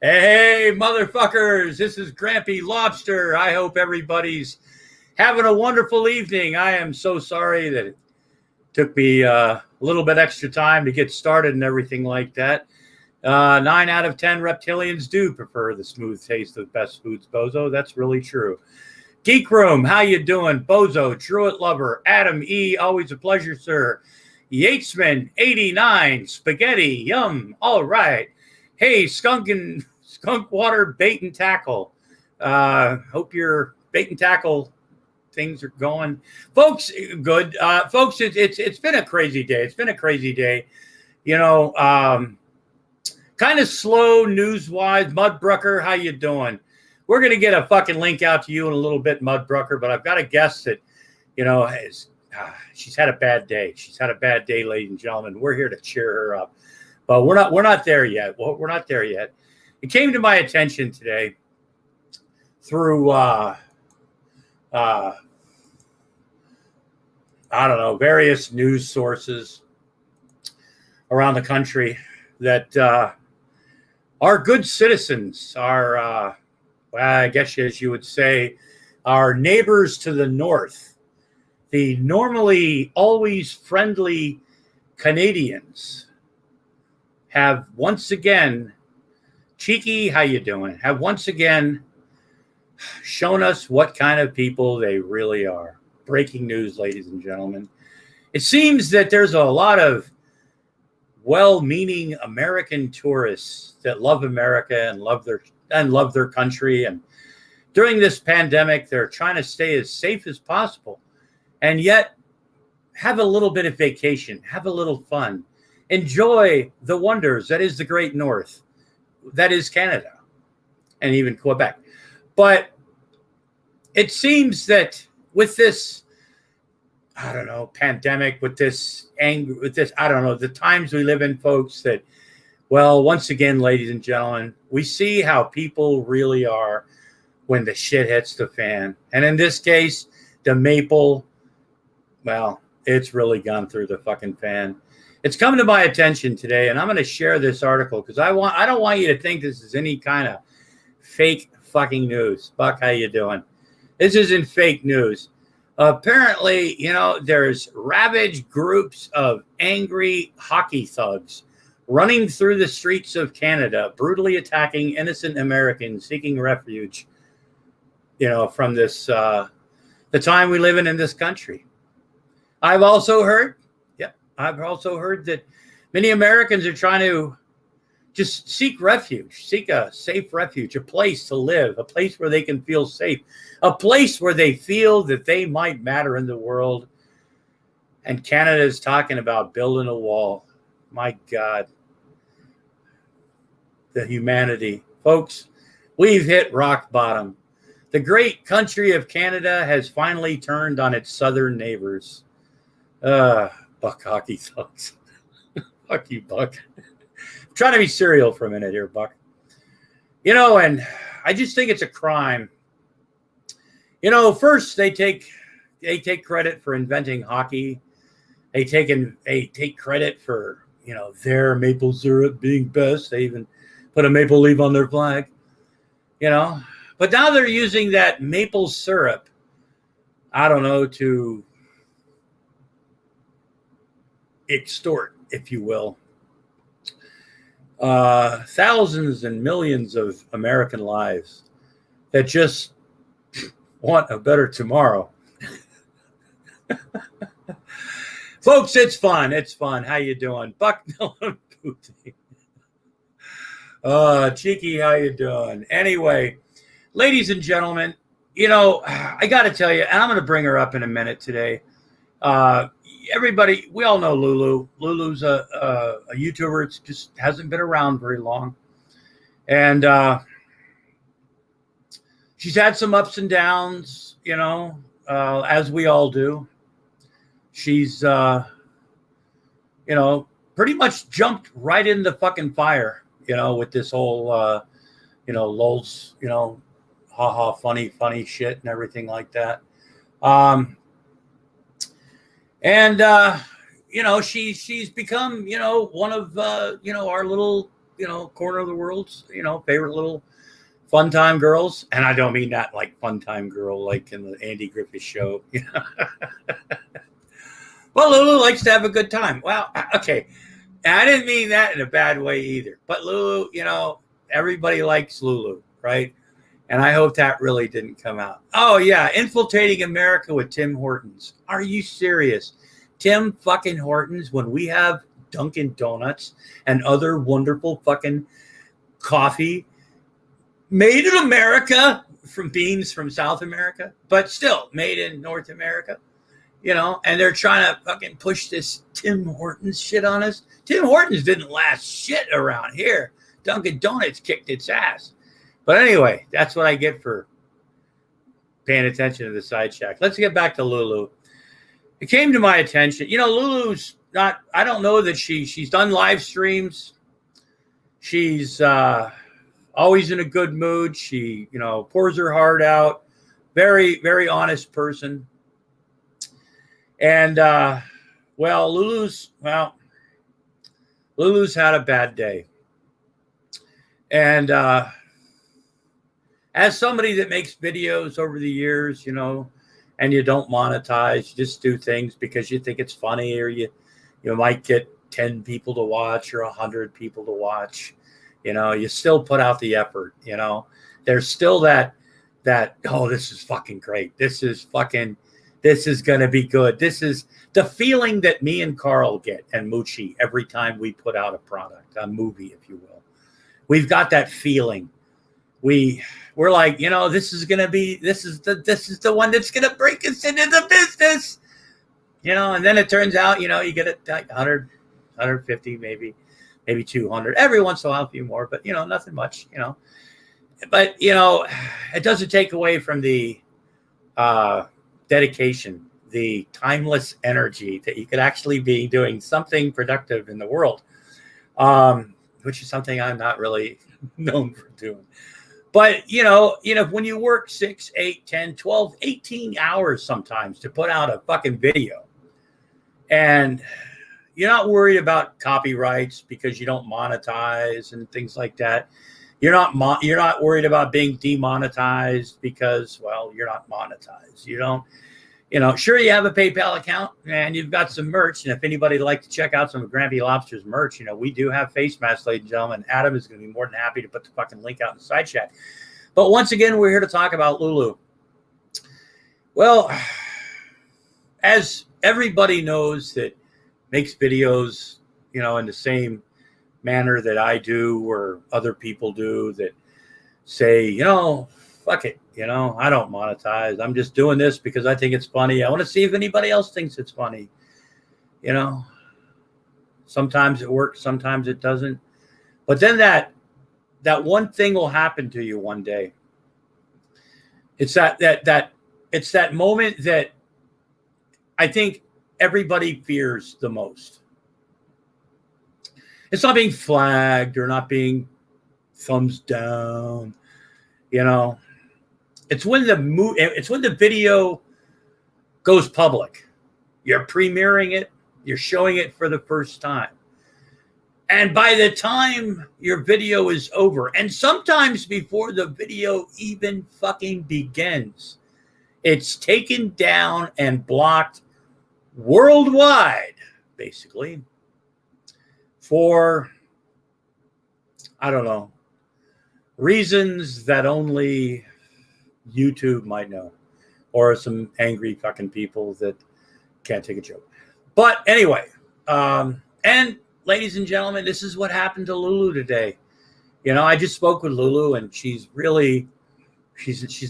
Hey, motherfuckers, this is Grampy Lobster. I hope everybody's having a wonderful evening. I am so sorry that it took me a little bit extra time to get started and everything like that. 9 out of 10 reptilians do prefer the smooth taste of best foods, Bozo. That's really true. Geek Room, how you doing? Bozo, Druid Lover, Adam E., always a pleasure, sir. Yatesman, 89, Spaghetti, yum, all right. Hey, Skunk Water Bait and Tackle. Hope your bait and tackle things are going, folks. Good, folks. It's been a crazy day. It's been a crazy day. You know, kind of slow news wise. Mudbrucker, how you doing? We're gonna get a fucking link out to you in a little bit, Mudbrucker. But I've got a guess that, you know, she's had a bad day. She's had a bad day, ladies and gentlemen. We're here to cheer her up. But we're not there yet. We're not there yet. It came to my attention today through I don't know, various news sources around the country that our good citizens, our I guess as you would say, our neighbors to the north, the normally always friendly Canadians, have once again, Cheeky, how you doing? Have once again shown us what kind of people they really are. Breaking news, ladies and gentlemen. It seems that there's a lot of well-meaning American tourists that love America and love their country. And during this pandemic, they're trying to stay as safe as possible, and yet have a little bit of vacation, have a little fun. Enjoy the wonders that is the Great North, that is Canada, and even Quebec. But it seems that with this, I don't know, pandemic, with this anger, with this, I don't know, the times we live in, folks, that, well, once again, ladies and gentlemen, we see how people really are when the shit hits the fan. And in this case, the maple, well, it's really gone through the fucking fan. It's come to my attention today, and I'm going to share this article because I don't want you to think this is any kind of fake fucking news. Buck, how you doing? This isn't fake news. Apparently, you know, there's ravaged groups of angry hockey thugs running through the streets of Canada, brutally attacking innocent Americans seeking refuge, you know, from this, the time we live in this country. I've also heard that many Americans are trying to just seek refuge, seek a safe refuge, a place to live, a place where they can feel safe, a place where they feel that they might matter in the world. And Canada is talking about building a wall. My God. The humanity. Folks, we've hit rock bottom. The great country of Canada has finally turned on its southern neighbors. Buck hockey thugs. Fuck you, Buck. I'm trying to be serial for a minute here, Buck. You know, and I just think it's a crime. You know, first they take credit for inventing hockey. They take credit for, you know, their maple syrup being best. They even put a maple leaf on their flag. You know, but now they're using that maple syrup, I don't know, to extort, if you will, thousands and millions of American lives that just want a better tomorrow. Folks, it's fun. It's fun. How you doing? Buck Miller Putin. Cheeky, how you doing? Anyway, ladies and gentlemen, you know, I got to tell you, and I'm going to bring her up in a minute today. Everybody, we all know Lulu. Lulu's a YouTuber. It's just hasn't been around very long. And she's had some ups and downs, you know, as we all do. She's, you know, pretty much jumped right in the fucking fire, you know, with this whole, you know, lols, you know, haha, funny shit and everything like that. And you know, she's become, you know, one of, you know, our little corner of the world's, favorite little fun time girls. And I don't mean that like fun time girl like in the Andy Griffith show. Well, Lulu likes to have a good time. Well, okay. And I didn't mean that in a bad way either. But Lulu, everybody likes Lulu, right? And I hope that really didn't come out. Oh, yeah. Infiltrating America with Tim Hortons. Are you serious? Tim fucking Hortons, when we have Dunkin' Donuts and other wonderful fucking coffee made in America from beans from South America, but still made in North America. And they're trying to fucking push this Tim Hortons shit on us. Tim Hortons didn't last shit around here. Dunkin' Donuts kicked its ass. But anyway, that's what I get for paying attention to the side shack. Let's get back to Lulu. It came to my attention. Lulu's not, I don't know that she's done live streams. She's always in a good mood. She, pours her heart out. Very, very honest person. And, Lulu's had a bad day. And as somebody that makes videos over the years, and you don't monetize, you just do things because you think it's funny, or you might get 10 people to watch or 100 people to watch. You still put out the effort. There's still that, oh, this is fucking great. This is going to be good. This is the feeling that me and Carl get and Moochie every time we put out a product, a movie, if you will. We've got that feeling. We're like, this is the one that's going to break us into the business, and then it turns out, you get it like 100, 150, maybe 200, every once in a while, a few more, but, nothing much, but, it doesn't take away from the, dedication, the timeless energy that you could actually be doing something productive in the world, which is something I'm not really known for doing. But, when you work 6, 8, 10, 12, 18 hours sometimes to put out a fucking video, and you're not worried about copyrights because you don't monetize and things like that. You're not worried about being demonetized because, well, you're not monetized. You don't, sure, you have a PayPal account and you've got some merch. And if anybody would like to check out some of Grampy Lobster's merch, we do have face masks, ladies and gentlemen. Adam is going to be more than happy to put the fucking link out in the side chat. But once again, we're here to talk about Lulu. Well, as everybody knows that makes videos, in the same manner that I do or other people do, that say, fuck it, I don't monetize. I'm just doing this because I think it's funny. I want to see if anybody else thinks it's funny. Sometimes it works, sometimes it doesn't. But then that one thing will happen to you one day. It's that moment that I think everybody fears the most. It's not being flagged or not being thumbs down, It's when the video goes public. You're premiering it, you're showing it for the first time. And by the time your video is over, and sometimes before the video even fucking begins, it's taken down and blocked worldwide, basically, for, I don't know, reasons that only YouTube might know, or some angry fucking people that can't take a joke. But anyway, and ladies and gentlemen, this is what happened to Lulu today. I just spoke with Lulu, and she's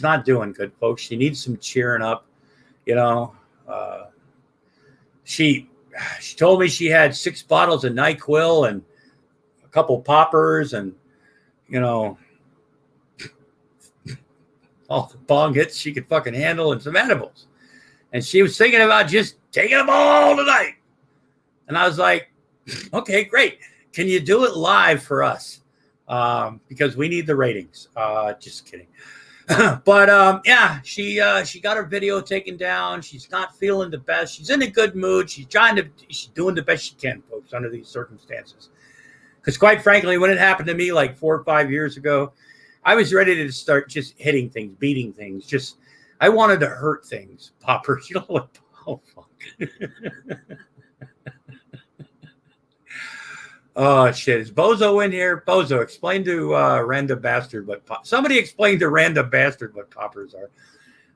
not doing good, folks. She needs some cheering up. She told me she had 6 bottles of NyQuil and a couple poppers and, all the bong hits she could fucking handle and some edibles. And she was thinking about just taking them all tonight. And I was like, okay, great. Can you do it live for us? Because we need the ratings. Just kidding. But yeah, she got her video taken down. She's not feeling the best. She's in a good mood. She's doing the best she can, folks, under these circumstances. Because quite frankly, when it happened to me like 4 or 5 years ago, I was ready to start just hitting things, beating things. Just I wanted to hurt things. Popper, you know what? Oh fuck. Oh shit! Is Bozo in here? Bozo, explain to Random Bastard what somebody explain to Random Bastard what poppers are.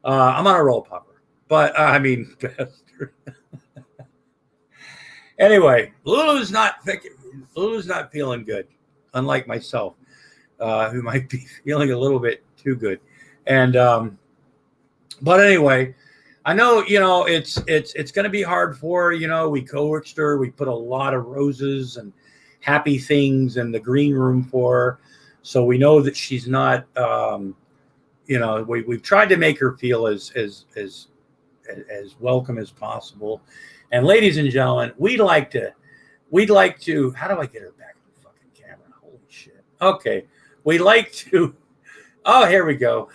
I'm on a roll, Popper, but I mean, bastard. Anyway, Lulu's not feeling good, unlike myself, who might be feeling a little bit too good. And but anyway, I know it's going to be hard for her. We coaxed her. We put a lot of roses and happy things in the green room for her, so we know that she's not. We've tried to make her feel as welcome as possible. And ladies and gentlemen, we'd like to. How do I get her back in the fucking camera? Holy shit! Okay, we'd like to. Oh, here we go.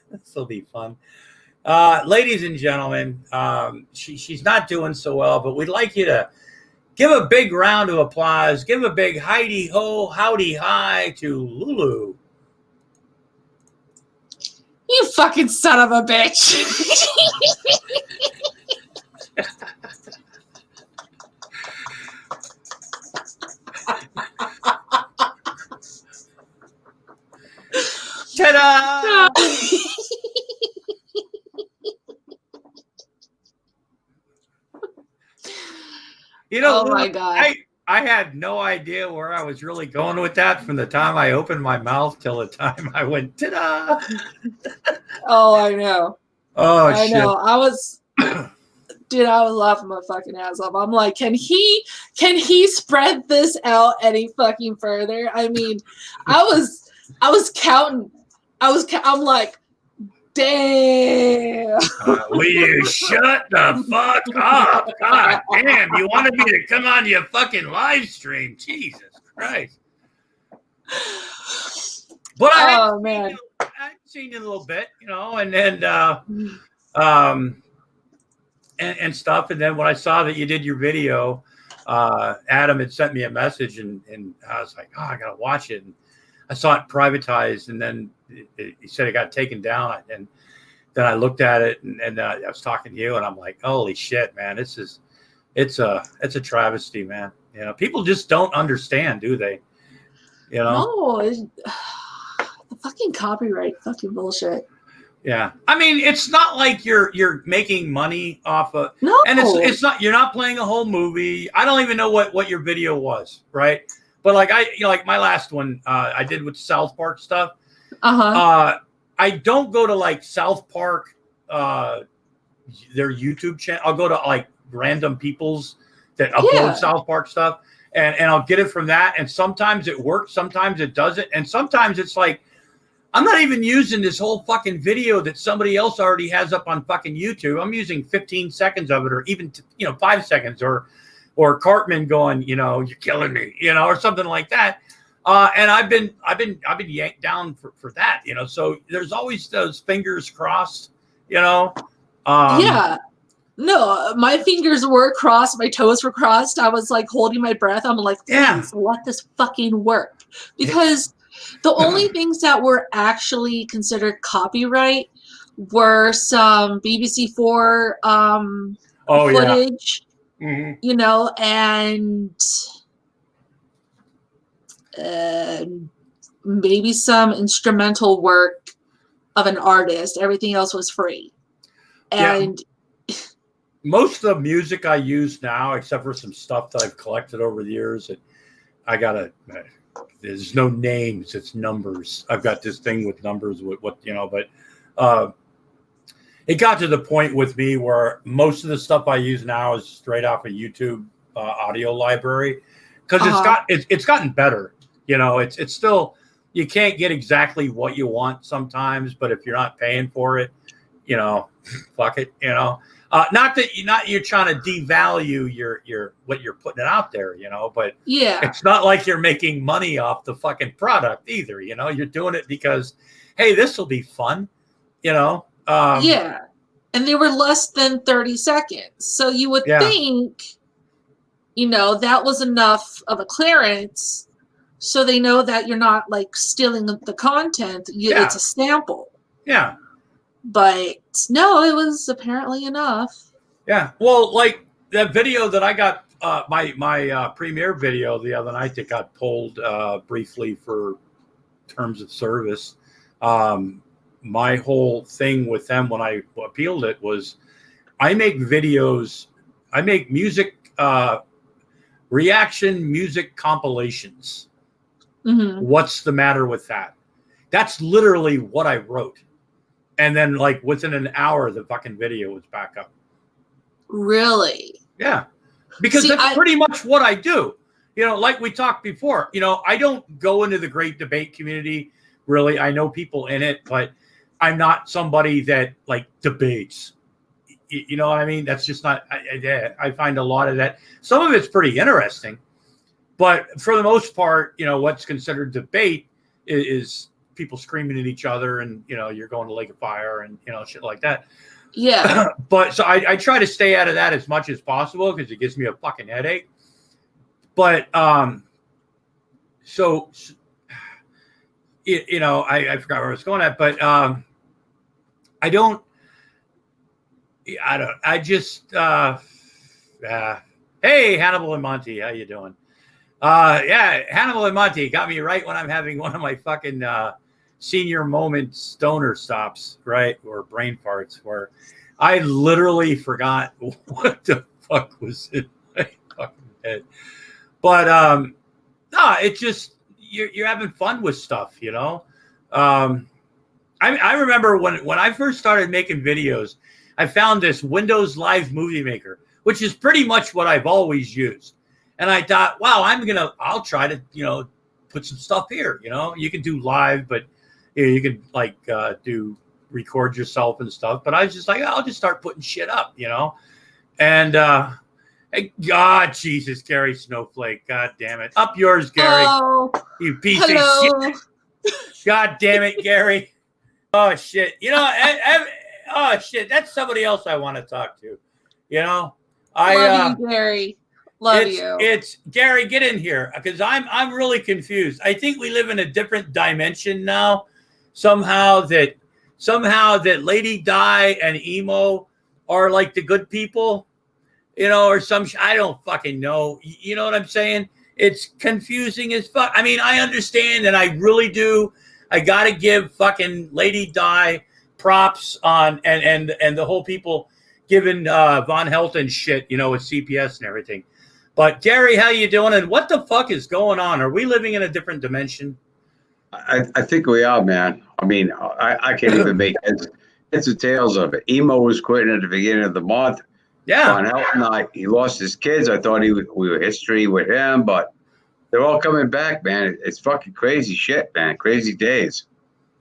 This will be fun. Ladies and gentlemen, she's not doing so well, but we'd like you to give a big round of applause. Give a big Heidi ho, howdy hi to Lulu. You fucking son of a bitch. Ta-da! Oh my God. I had no idea where I was really going with that from the time I opened my mouth till the time I went, ta-da! Oh, I know. Oh, I shit. know. I was laughing my fucking ass off. I'm like, can he spread this out any fucking further? I mean, I was counting. I'm like, damn. Will you shut the fuck up? God damn, you wanted me to come on your fucking live stream. Jesus Christ. But man. I've seen you a little bit, and stuff. And then when I saw that you did your video, Adam had sent me a message and I was like, oh, I got to watch it. And I saw it privatized, and then he said it got taken down. And then I looked at it, and I was talking to you, and I'm like, holy shit, man, it's a travesty, man. People just don't understand, do they? No, the fucking copyright, fucking bullshit. Yeah, I mean, it's not like you're making money off of, no, and it's not. You're not playing a whole movie. I don't even know what your video was, right? But like like my last one, I did with South Park stuff. I don't go to like South Park, their YouTube channel. I'll go to like random people's that upload South Park stuff, and I'll get it from that. And sometimes it works, sometimes it doesn't, and sometimes it's like I'm not even using this whole fucking video that somebody else already has up on fucking YouTube. I'm using 15 seconds of it, or even 5 seconds, or Cartman going, you're killing me, or something like that. And I've been yanked down for that, so there's always those fingers crossed, yeah. No, my fingers were crossed, my toes were crossed. I was like holding my breath. I'm like, please let this fucking work. Because the only things that were actually considered copyright were some BBC4 footage. Mm-hmm. And maybe some instrumental work of an artist. Everything else was free. And most of the music I use now, except for some stuff that I've collected over the years, there's no names, it's numbers. I've got this thing with numbers with but it got to the point with me where most of the stuff I use now is straight off a YouTube audio library, because it's gotten better. It's still, you can't get exactly what you want sometimes, but if you're not paying for it, fuck it. Not that you're trying to devalue your what you're putting out there, but it's not like you're making money off the fucking product either. You're doing it because, hey, this will be fun. And they were less than 30 seconds. So you would think you know, that was enough of a clearance, so they know that you're not like stealing the content. It's a sample. Yeah. But no, it was apparently enough. Yeah. Well, like that video that I got, my premiere video the other night that got pulled briefly for terms of service. My whole thing with them when I appealed it was I make videos, I make music, reaction music compilations. Mm-hmm. What's the matter with that? That's literally what I wrote. And then like within an hour, the fucking video was back up. Really? Yeah. Because that's pretty much what I do. You know, like we talked before, you know, I don't go into the great debate community. Really, I know people in it, but I'm not somebody that like debates. You know what I mean? That's just not, I find a lot of that. Some of it's pretty interesting, but for the most part, you know, what's considered debate is people screaming at each other and, you know, you're going to Lake of Fire and, you know, shit like that. Yeah. But so I try to stay out of that as much as possible because it gives me a fucking headache. But, so, you know, I forgot where I was going at, but hey, Hannibal and Monty, how you doing? Yeah, Hannibal and Monty got me right when I'm having one of my fucking senior moment stoner stops, right? Or brain farts where I literally forgot what the fuck was in my fucking head. But no, it's just you're having fun with stuff, you know. I remember when I first started making videos, I found this Windows Live Movie Maker, which is pretty much what I've always used. And I thought, wow, I'll try to, you know, put some stuff here. You know, you can do live, but you know, you can like record yourself and stuff. But I was just like, I'll just start putting shit up, you know. And God, Jesus, Gary Snowflake, God damn it, up yours, Gary. Oh, you piece of shit. God damn it, Gary. Oh shit, you know, oh shit, that's somebody else I want to talk to. You know, love you, Gary. Love you. It's Gary, get in here because I'm really confused. I think we live in a different dimension now. Somehow that Lady Di and Emo are like the good people, you know, or I don't fucking know. You know what I'm saying? It's confusing as fuck. I mean, I understand, and I really do. I gotta give fucking Lady Di props on and the whole people giving Von Helton shit, you know, with CPS and everything. But Gary, how you doing? And what the fuck is going on? Are we living in a different dimension? I think we are, man. I mean, I can't even make heads or tails of it. Emo was quitting at the beginning of the month. Yeah. Von Helton, he lost his kids. I thought we were history with him, but they're all coming back, man. It's fucking crazy shit, man. Crazy days.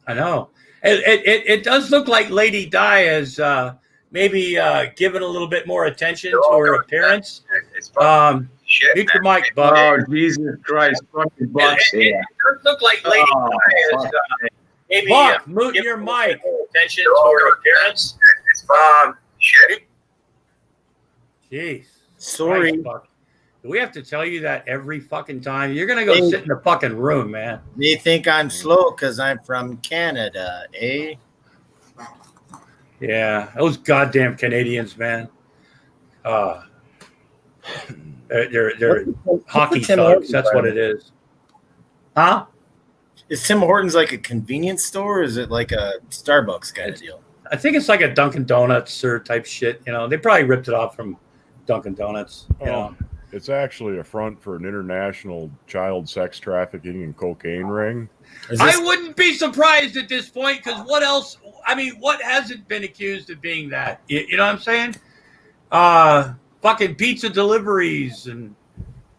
I know. It does look like Lady Di is maybe given a little bit more attention to her appearance. Shit, mute your mic, Buck. Oh, Jesus Christ. Fucking Buck's here. It does look like Lady Di is maybe Buck, mute your mic. Attention to her appearance. Shit. Jeez. Sorry. Christ, Buck. Do we have to tell you that every fucking time? You're going to go sit in the fucking room, man. They think I'm slow because I'm from Canada, eh? Yeah, those goddamn Canadians, man. They're hockey thugs. That's what it is. Huh? Is Tim Hortons like a convenience store, or is it like a Starbucks kind of deal? I think it's like a Dunkin' Donuts or type shit. You know, they probably ripped it off from Dunkin' Donuts. You know. It's actually a front for an international child sex trafficking and cocaine ring. I wouldn't be surprised at this point because what else? I mean, what hasn't been accused of being that? You know what I'm saying? Fucking pizza deliveries and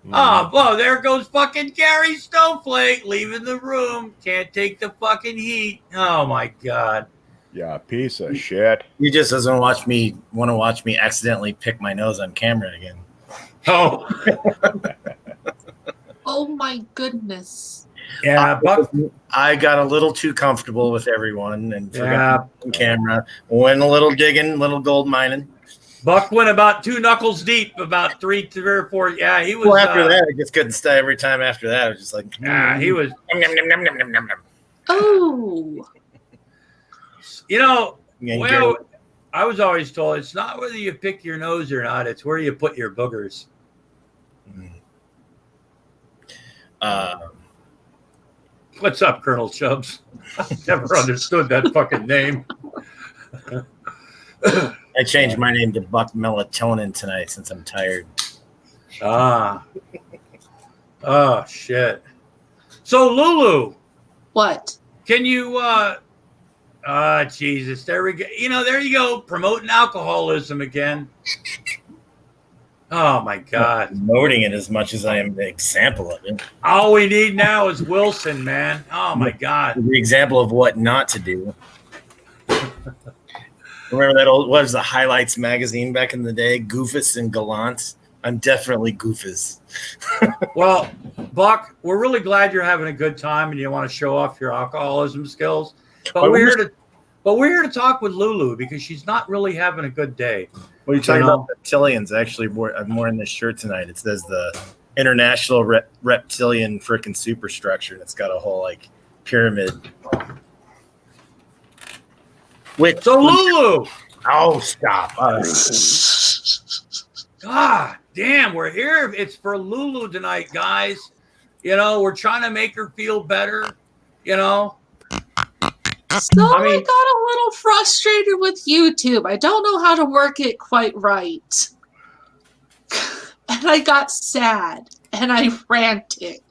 well, there goes fucking Gary Snowflake leaving the room. Can't take the fucking heat. Oh my God. Yeah, piece of shit. He just doesn't want to watch me accidentally pick my nose on camera again. Oh. Oh my goodness. Yeah, Buck. I got a little too comfortable with everyone and forgot on camera. Went a little digging, little gold mining. Buck went about 2 knuckles deep, about three or four. Yeah, he was. Well, after that, I just couldn't stay. Every time after that, I was just like, he was. Oh. You know, Yeah, well, I was always told it's not whether you pick your nose or not; it's where you put your boogers. What's up, Colonel Chubbs? I've never understood that fucking name. I changed my name to Buck Melatonin tonight since I'm tired. Ah. Oh, shit. So, Lulu. What? Can you, Jesus, there we go. You know, there you go, promoting alcoholism again. Oh, my God. I'm promoting it as much as I am the example of it. All we need now is Wilson, man. Oh, my God. The example of what not to do. Remember that old, what was the Highlights magazine back in the day? Goofus and Gallant. I'm definitely Goofus. Well, Buck, we're really glad you're having a good time and you want to show off your alcoholism skills. But we're here to talk with Lulu because she's not really having a good day. What are you talking about? Reptilians. Actually, I'm wearing this shirt tonight. It says the International Reptilian frickin' Superstructure, and it's got a whole like pyramid. So Lulu. Oh, stop! God damn, we're here. It's for Lulu tonight, guys. You know, we're trying to make her feel better. You know. So I got a little frustrated with YouTube. I don't know how to work it quite right. And I got sad and I ranted.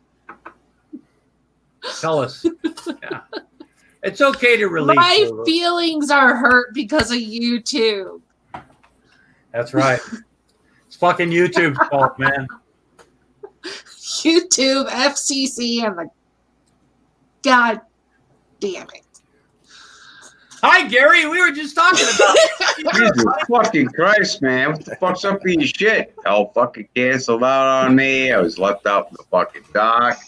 Tell us. Yeah. It's okay to release. My feelings are hurt because of YouTube. That's right. It's fucking YouTube's fault, man. YouTube, FCC, and the God damn it. Hi, Gary. We were just talking about Jesus fucking Christ, man. What the fuck's up with your shit? Hell fucking canceled out on me. I was left out in the fucking dock.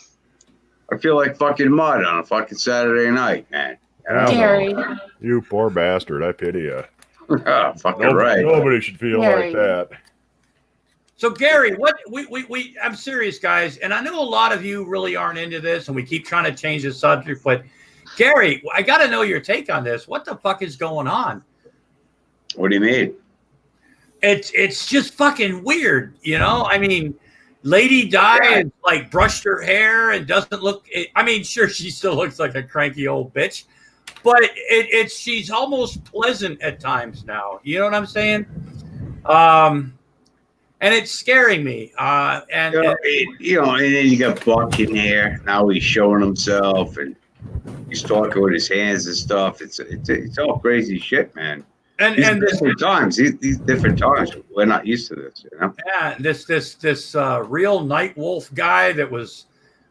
I feel like fucking mud on a fucking Saturday night, man. Gary. You poor bastard. I pity you. Oh, fucking right. Nobody should feel Gary. like that. So, Gary, what I'm serious, guys, and I know a lot of you really aren't into this, and we keep trying to change the subject, but Gary, I got to know your take on this. What the fuck is going on? What do you mean? It's just fucking weird, you know? I mean, Lady Di and like brushed her hair and doesn't look. I mean, sure, she still looks like a cranky old bitch, but she's almost pleasant at times now. You know what I'm saying? And it's scaring me. And then you got Buck in here. Now he's showing himself and he's talking with his hands and stuff. It's all crazy shit, man. And different times. These different times. We're not used to this, you know. Yeah, this real night wolf guy that was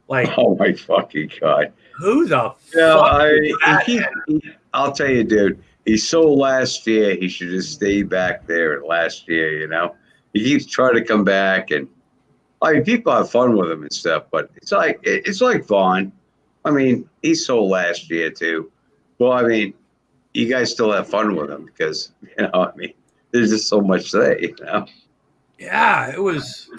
like, oh my fucking God, who the fuck? I'll tell you, dude. He's so last year. He should just stay back there last year, you know. He keeps trying to come back, and I mean, people have fun with him and stuff. But it's like Vaughn. I mean, he's so last year too. Well, I mean, you guys still have fun with him because, you know, I mean, there's just so much there, you know. Yeah, it was.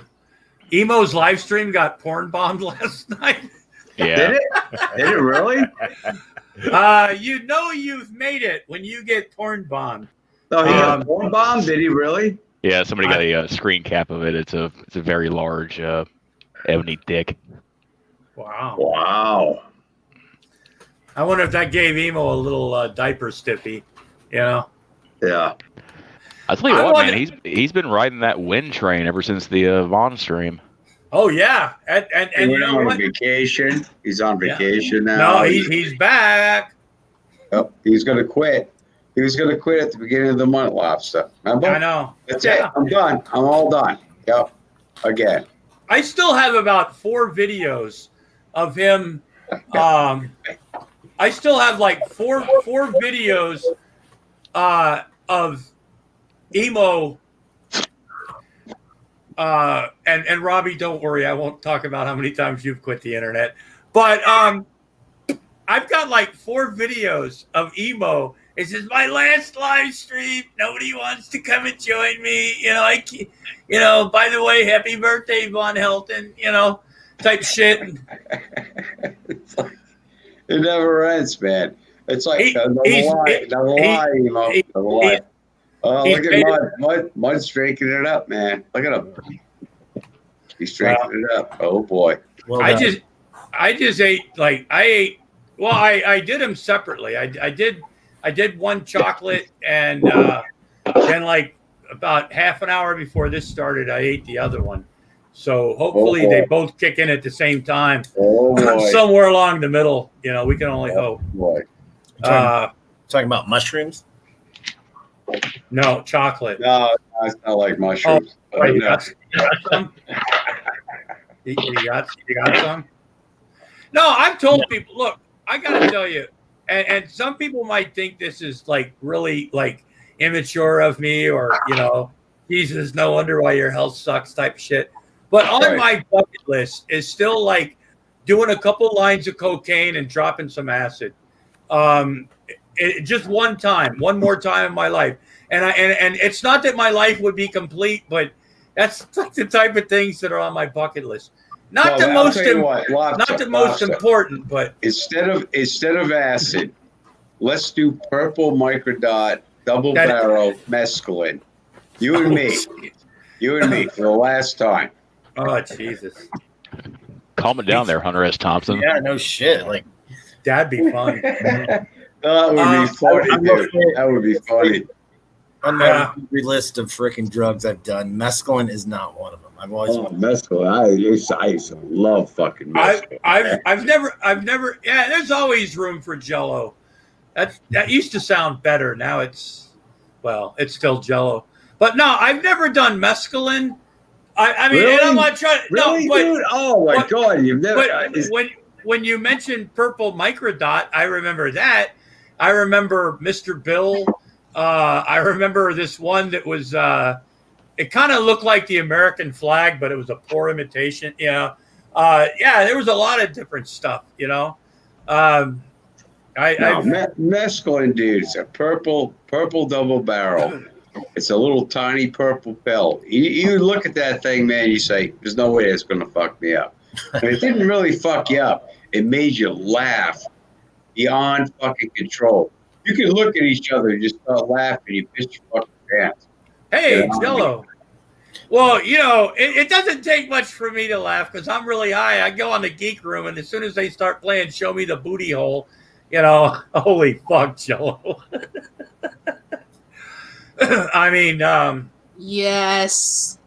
Emo's live stream got porn bombed last night. Yeah. Did it? Did it really? You know you've made it when you get porn bombed. No, he got porn bombed. Did he really? Yeah, somebody got a screen cap of it. It's a very large ebony dick. Wow. I wonder if that gave Emo a little diaper stiffy, you know? Yeah. I'll tell you what, man, he's been riding that wind train ever since the Vaughn stream. Oh yeah, and you know on what? Vacation. He's on vacation now. No, he's back. Oh, he's gonna quit. He was gonna quit at the beginning of the month, Lobster. Remember? I know. That's it. I'm done. I'm all done. Yep. Again. I still have about 4 videos of him. I still have like four videos of Emo. And Robbie, don't worry, I won't talk about how many times you've quit the internet. But I've got like 4 videos of emo. It says my last live stream. Nobody wants to come and join me. By the way, happy birthday, Von Helton. Type shit. It's like, it never ends, man. It's like another lie, lie. Oh, look at Mud's drinking it up, man. Look at him. He's drinking it up. Oh boy. Well, I just ate I did them separately. I did one chocolate, and then like about half an hour before this started, I ate the other one. So hopefully they both kick in at the same time. Oh boy. Somewhere along the middle, we can only hope. Boy. Talking about mushrooms? No, chocolate. No, it's not like mushrooms. You No. got some? You got some? No, I've told people, look, I got to tell you, and some people might think this is like really like immature of me, or, Jesus, no wonder why your health sucks type ship. But on my bucket list is still like doing a couple lines of cocaine and dropping some acid. Just one more time in my life. And it's not that my life would be complete, but that's like the type of things that are on my bucket list. Not the most important, but instead of acid, let's do purple microdot double barrel mescaline. You and me for the last time. Oh Jesus! Calm it down there, Hunter S. Thompson. Yeah, no shit. Like that'd be fun. That would be funny, dude. That would be funny. On my list of freaking drugs I've done, mescaline is not one of them. I've always mescaline. I used to love fucking mescaline. I've never. Yeah, there's always room for Jello. That used to sound better. Now it's still Jello. But no, I've never done mescaline. I mean, really? And I'm not trying. Really, no, dude? Oh my God, you've never. But when you mentioned purple microdot, I remember that. I remember Mr. Bill. I remember this one that was. It kind of looked like the American flag, but it was a poor imitation. There was a lot of different stuff. Mescaline, dude. It's a purple double barrel. It's a little tiny purple pill. You look at that thing, man, you say, there's no way it's going to fuck me up. And it didn't really fuck you up. It made you laugh beyond fucking control. You can look at each other and just start laughing. You piss your fucking pants. Hey, Jello. Well, it doesn't take much for me to laugh because I'm really high. I go on the geek room, and as soon as they start playing Show Me the Booty Hole, holy fuck, Jello. I mean, yes.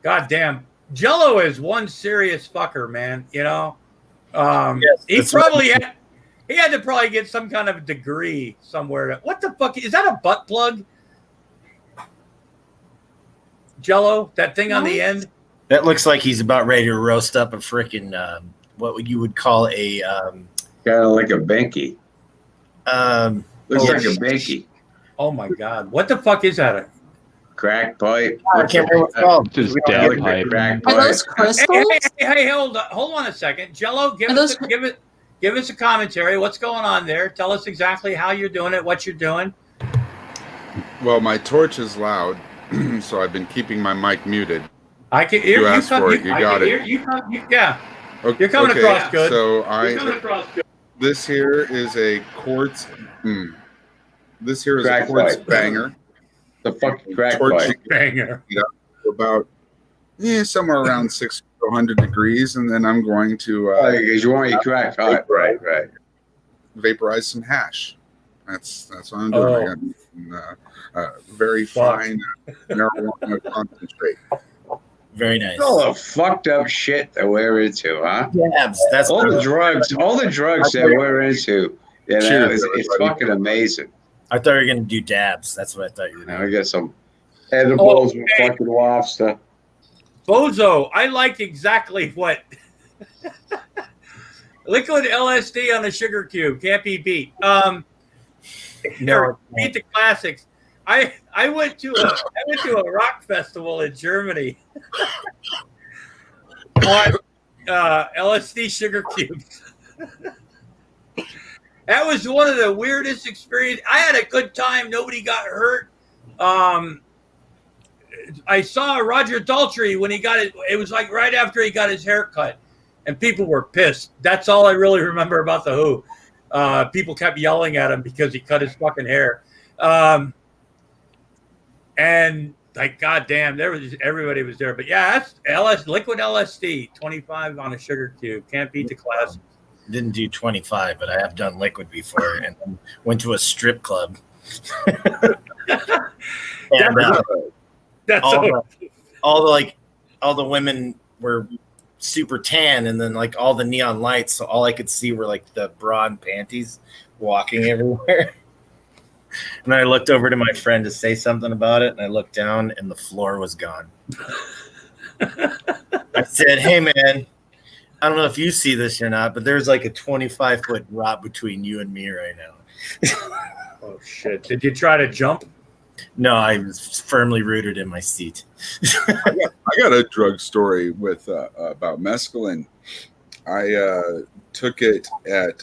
God damn. Jello is one serious fucker, man. Yes, He had to probably get some kind of degree somewhere. What the fuck? Is that a butt plug? Jello? That thing on the end? That looks like he's about ready to roast up a freaking, what you would call a... kind of like a binky. Looks like a binky. Oh my God. What the fuck is that? Crack pipe. I can't remember what it's called. Just dab pipe. Crack Are pipe. those crystals? Hey, hold on a second. Jello, give us a commentary. What's going on there? Tell us exactly how you're doing it, what you're doing. Well, my torch is loud, so I've been keeping my mic muted. I can hear you. Asked for it. You got it. Yeah. Okay, you're coming across good. So this here is a quartz. This here is Crack a quartz pipe. banger. The fucking crack Torch pipe. Banger. About somewhere around 600 degrees, and then I'm going to Because you want your crack pipe. Right. vaporize some hash. That's what I'm doing. I got very fine marijuana concentrate. Very nice. All the fucked up shit that we're into, huh? Dabs. That's all the drugs that we're into. Cheers, it's fucking amazing. I thought you were going to do dabs. That's what I thought you were Now going we got some edibles with fucking lobster. Bozo, I like exactly what liquid LSD on a sugar cube can't be beat. No, beat the classics. I went to a rock festival in Germany on LSD sugar cubes. That was one of the weirdest experiences. I had a good time. Nobody got hurt. I saw Roger Daltrey when he got it. It was like right after he got his hair cut, and people were pissed. That's all I really remember about the Who. People kept yelling at him because he cut his fucking hair. And like, goddamn, everybody was there. But yeah, that's liquid LSD, 25 on a sugar cube. Can't beat the class. Didn't do 25, but I have done liquid before, and then went to a strip club. And, That's all the women were super tan, and then like all the neon lights, so all I could see were like the bra and panties walking everywhere. And I looked over to my friend to say something about it, and I looked down and the floor was gone. I said, "Hey man, I don't know if you see this or not, but there's like a 25-foot drop between you and me right now." Oh shit. Did you try to jump? No, I was firmly rooted in my seat. I got a drug story with about mescaline. I took it at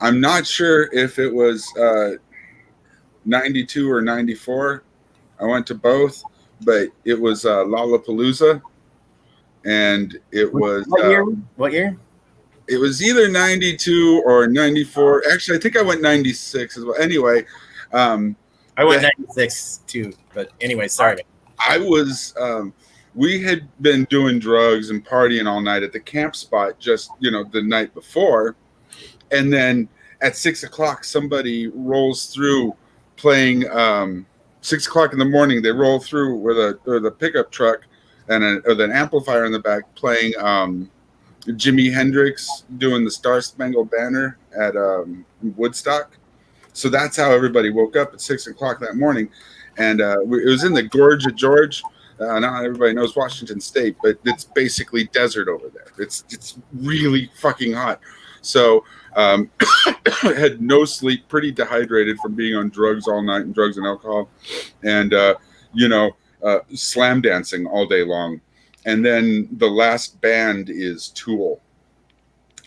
I'm not sure if it was 92 or 94. I went to both, but it was Lollapalooza, and it was What year? It was either 92 or 94. Actually, I think I went 96 as well. Anyway, I went 96 too, but anyway, sorry. I was we had been doing drugs and partying all night at the camp spot just the night before, and then at 6 o'clock somebody rolls through playing 6 o'clock in the morning. They roll through with a pickup truck and with an amplifier in the back playing Jimi Hendrix doing the Star Spangled Banner at Woodstock. So that's how everybody woke up at 6 o'clock that morning. And it was in the Gorge of George. Not everybody knows Washington State, but it's basically desert over there. It's really fucking hot. So I had no sleep, pretty dehydrated from being on drugs all night and drugs and alcohol. And, slam dancing all day long. And then the last band is Tool.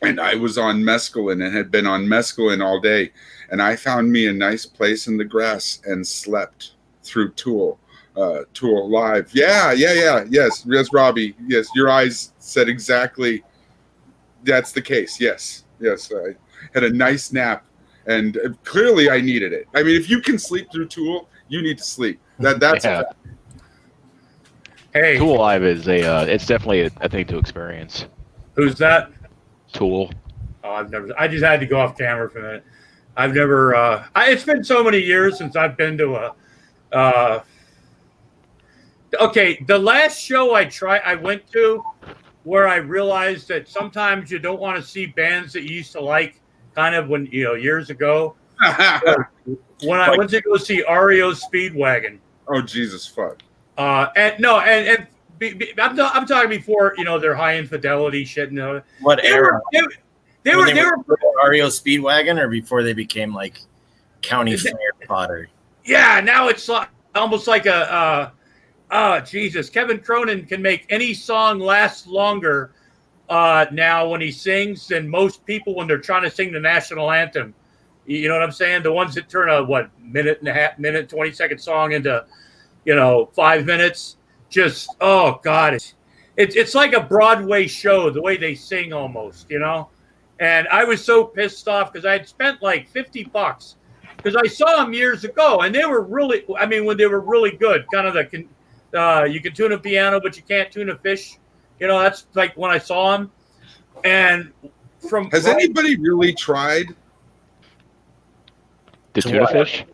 And I was on mescaline and had been on mescaline all day. And I found me a nice place in the grass and slept through Tool live. Yeah. Yes, Robbie. Yes, your eyes said exactly that's the case. Yes. I had a nice nap, and clearly I needed it. I mean, if you can sleep through Tool, you need to sleep. That's Yeah. Hey, Tool live is it's definitely a thing to experience. who's that? Tool. Oh, I just had to go off camera for a minute. I've never. It's been so many years since I've been to a. Okay, the last show I went to, where I realized that sometimes you don't want to see bands that you used to like, kind of when years ago. When I went to go see REO Speedwagon. Oh Jesus fuck. I'm talking before their high infidelity shit. What era? They were REO Speedwagon, or before they became like county fair fodder? Yeah, now it's almost like Jesus. Kevin Cronin can make any song last longer now when he sings than most people when they're trying to sing the national anthem. You know what I'm saying? The ones that turn a minute, 20-second song into 5 minutes. Just oh god, it's like a Broadway show the way they sing almost, And I was so pissed off because I had spent like $50 because I saw them years ago, and they were really, when they were really good, kind of you can tune a piano, but you can't tune a fish. That's like when I saw them. And has anybody really tried To tune a fish?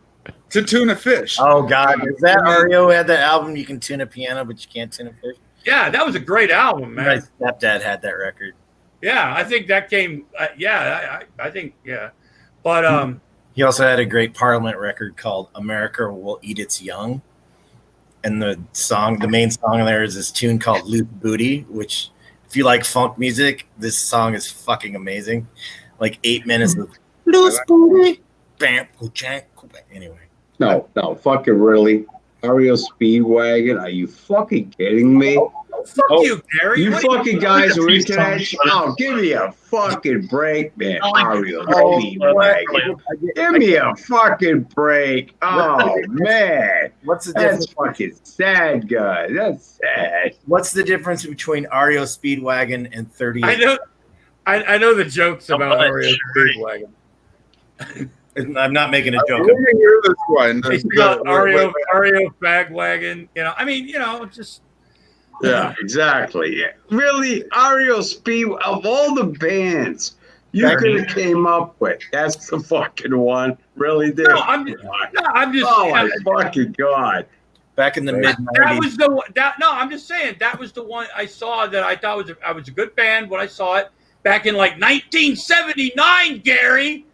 to tune a fish? Oh God, is that REO had that album? You can tune a piano, but you can't tune a fish. Yeah, that was a great album, man. My stepdad had that record. Yeah, I think that came. I think yeah, but He also had a great Parliament record called "America Will Eat Its Young," and the main song there is this tune called "Loose Booty," which, if you like funk music, this song is fucking amazing. Like 8 minutes of loose booty, bam, anyway. No, fucking really. REO Speedwagon? Are you fucking kidding me? Fuck you, Gary. You What- fucking guys were into that shit. Oh, give me a fucking break, man. Ario Speedwagon. Give me a fucking break. Oh, man. What's the That's difference? fucking sad, guys. That's sad. What's the difference between REO Speedwagon and 38? I know the jokes about but- Oreo Speedwagon. I'm not making a I joke. want to hear this one. It's got Oreo Fag Wagon. You know, I mean, you know, just Yeah, exactly. Yeah. Really, Ario Speed, of all the bands you could have came up with, that's the fucking one. Really did. I'm just Oh my fucking god. Back in the mid that 90s. was the one. No, I'm just saying that was the one I saw that I thought was a good band when I saw it back in like 1979, Gary.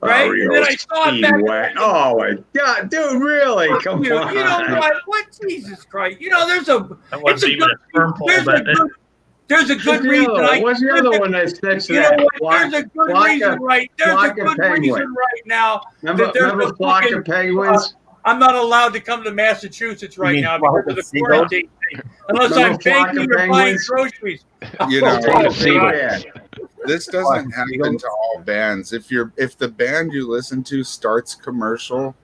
Right? Ario And then I saw it back. Speedwagon. Oh my god, dude, really? Come You on. know what? What? Jesus Christ! You know, there's a. That wasn't It's a even a sperm pole There's a back then. good. There's a good What's the reason. other- What's the other one that's next to You know that? what? There's a good reason right. There's a flock of good penguins. reason right now. Remember there's a Flock fucking- of Penguins? I'm not allowed to come to Massachusetts right mean now flock because of of the seagulls? quarantine thing. Unless Remember I'm flock of baking or buying penguins? groceries. You know, Oh, Yeah. this doesn't happen to all bands. If the band you listen to starts commercial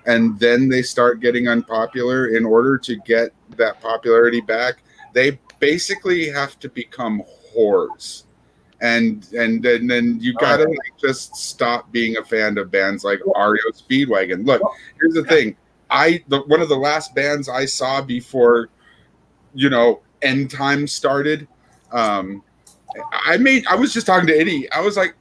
and then they start getting unpopular, in order to get that popularity back, they basically have to become whores. And then you gotta like, just stop being a fan of bands like REO Speedwagon. Look, here's the thing. One of the last bands I saw before, you know, End Times started, I was just talking to Eddie. I was like,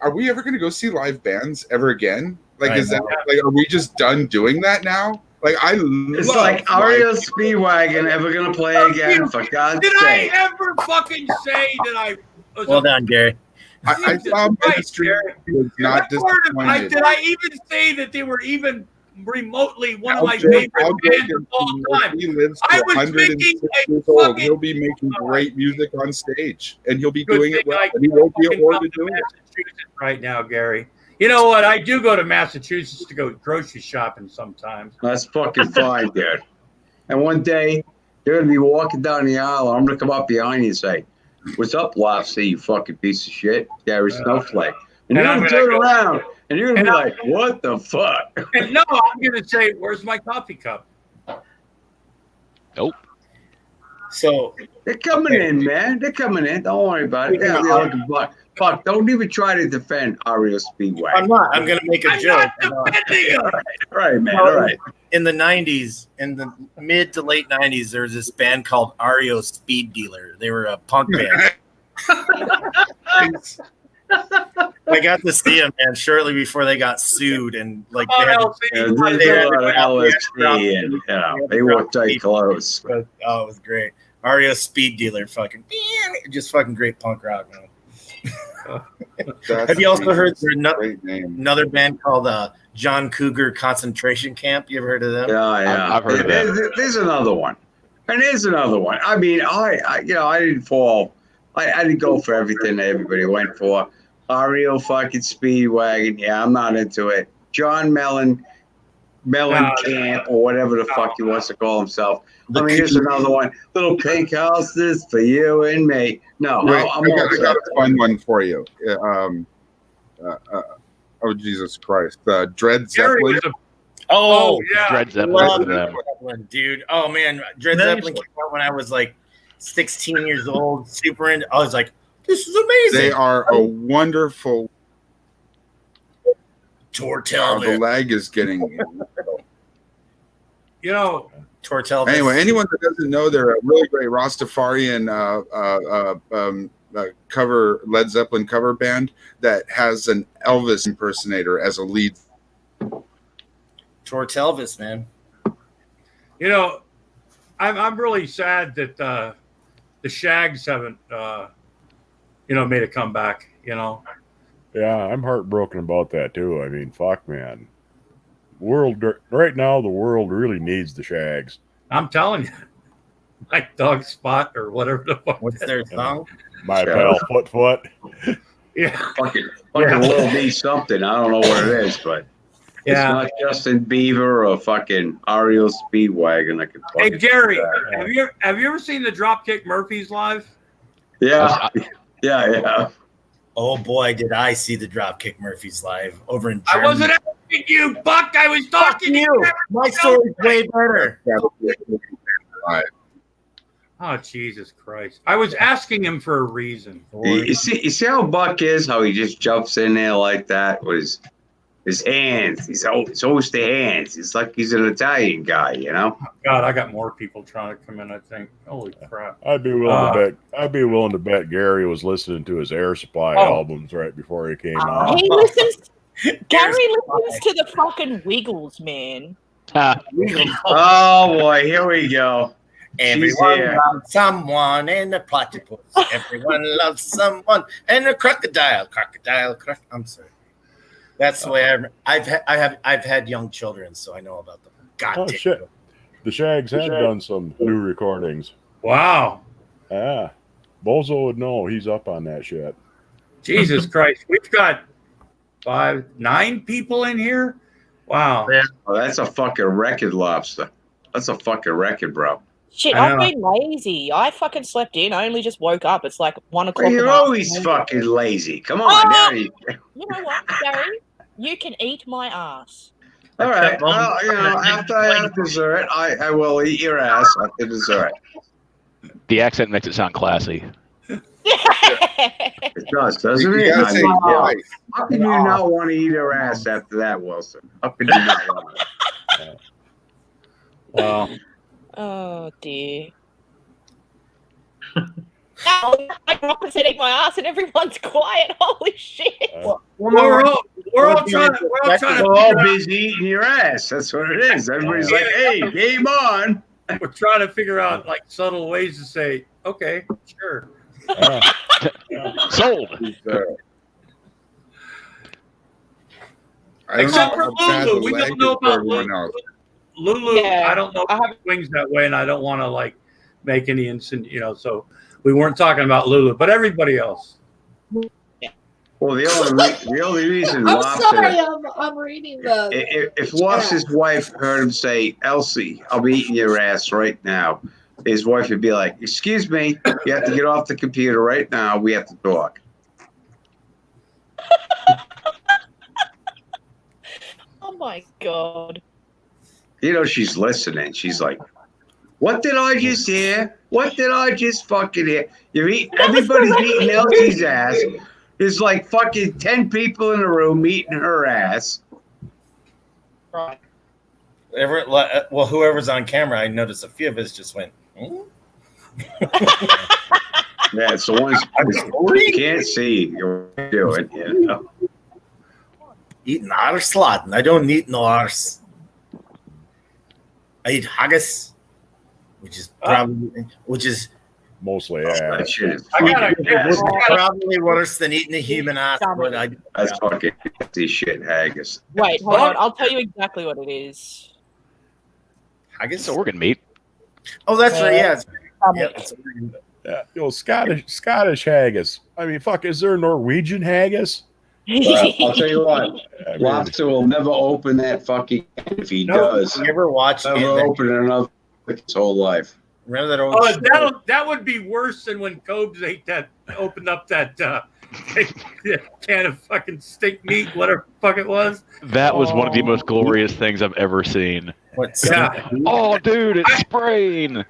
are we ever going to go see live bands ever again? Like, is that like, are we just done doing that now? Like, It's like Ario Speedwagon ever gonna play again, for God's Did sake. I ever fucking say that I was Well done, Gary. I saw Ministry was not disappointed. Did I even say that they were even remotely one of my Al favorite Jolson, bands of all time? He lives I to was 106 thinking a years old. fucking- He'll be making great music on stage, and he'll be Good doing it thing well. I And he won't be a fucking whore come to to do it. Massachusetts right now, Gary. You know what? I do go to Massachusetts to go grocery shopping sometimes. That's fucking fine, dude. And one day, you're gonna be walking down the aisle, and I'm gonna come up behind you and say, "What's up, Lobster, you fucking piece of shit, Gary Snowflake?" And you're And gonna I'm turn gonna go- around, and you're gonna be and like, "What the fuck?" And no, I'm going to say, where's my coffee cup? Nope. So They're coming in, man. They're coming in. Don't worry about it. Yeah, they're looking buck. Fuck, don't even try to defend Ario Speedway. I'm not. I'm going to make a I'm joke. not defending him. All right, man. Well, All right. In the 90s, in the mid to late 90s, there was this band called REO Speed Dealer. They were a punk band. I got to see them, man, shortly before they got sued, and like they had, Yeah, LC. there's a lot of LSD, and you know, they wore tight clothes. oh, it was great. REO Speed Dealer, fucking, just fucking great punk rock, man. That's Have you also heard there's a great name? another band called John Cougar Concentration Camp? You ever heard of them? Yeah, yeah. I've heard of that. There's another one, and there's another one. I mean, I didn't fall. I didn't go for everything that everybody went for. Ario fucking Speedwagon. Yeah, I'm not into it. John Mellon Camp, or whatever the fuck he wants to call himself. I mean, here's another one. Little pink houses for you and me. No, Wait, I'm I all got set. a fun one for you. Oh Jesus Christ! Dread Gary Zeppelin. was a, Oh, yeah. Dread Zeppelin. love them. Zeppelin, dude. Oh man, Dread Zeppelin came out when I was like 16 years old. Super into. I was like, this is amazing. They are a wonderful. Tortel. The lag is getting. You know, Tortel. Anyway, anyone that doesn't know, they're a really great Rastafarian cover Led Zeppelin cover band that has an Elvis impersonator as a lead. Tortelvis, man. you know, I'm really sad that the Shags haven't, made a comeback. You know, Yeah, I'm heartbroken about that too. I mean, fuck, man. Right now, the world really needs the Shags. I'm telling you, like Dog Spot or whatever the fuck. What's their song? My pal, Foot. Yeah, Fucking will be something. I don't know what it is, but It's not Justin Bieber or fucking Ariel Speedwagon that can Hey fucking Gary, do that. have you ever seen the Dropkick Murphys live? Yeah. Yeah. Oh boy, did I see the Dropkick Murphys live over in I Germany. wasn't asking you, Buck. I was talking to you. My story's way better. Oh, Jesus Christ. I was asking him for a reason. You see how Buck is? How he just jumps in there like that with his hands. He's always the hands. It's like he's an Italian guy, you know? God, I got more people trying to come in, I think. Holy crap. I'd be willing to bet. I'd be willing to bet Gary was listening to his Air Supply albums right before he came out. He listens. Gary listens to the fucking Wiggles, man. Oh boy, here we go. Everyone loves someone in a platypus. Everyone loves someone in a crocodile. I'm sorry. That's the way I've had young children, so I know about them. God damn. Shit. The Shags had done some new recordings. Wow. Yeah. Bozo would know. He's up on that shit. Jesus Christ. We've got 9 people in here. Wow. Oh, that's a fucking record, Lobster. That's a fucking record, bro. Shit, I've been lazy. I fucking slept in. I only just woke up. It's like 1 o'clock. Well, you're always fucking lazy. Come on. Now you know what, Gary? You can eat my ass. All right. Well, you know, after I have dessert, I will eat your ass after dessert. The accent makes it sound classy. It does, doesn't it? How can you not want to eat her ass after that, Wilson? How can you not want it? Wow. Oh, dear. Now, I'm eating my ass and everyone's quiet. Holy shit. We're all trying to busy eating your ass. That's what it is. Everybody's like, hey, game on. We're trying to figure out like subtle ways to say, okay, sure. Sold. Except for Lulu. We don't know about Lulu. Lulu, Yeah, I don't know if it swings that way, and I don't want to like make any so we weren't talking about Lulu, but everybody else. Well, the only reason I'm Lobster, sorry, I'm reading the. if Lobster's wife heard him say, Elsie, I'll be eating your ass right now, his wife would be like, excuse me, you have to get off the computer right now. We have to talk. Oh, my God. You know, she's listening. She's like, what did I just hear? What did I just fucking hear? Everybody's eating Elsie's ass. There's like fucking 10 people in the room eating her ass. Right. Well, whoever's on camera, I noticed a few of us just went, Yeah, it's the ones you can't see. You're doing, you know. Eating arse lot, and I don't eat no arse. I eat haggis, which is Mostly That shit is probably worse than eating a human ass. But that's fucking this shit haggis. Wait, hold on. I'll tell you exactly what it is. haggis. It's organ meat. Oh, that's right. Yeah. Yo, Scottish haggis. I mean, fuck, is there a Norwegian haggis? I'll tell you what, Lobster will never open that fucking can if he does. You ever watch Never open another his whole life. Remember that old That would be worse than when Cobes opened up that can of fucking steak meat, whatever the fuck it was. That was one of the most glorious things I've ever seen. Yeah. Oh, dude, it's spraying.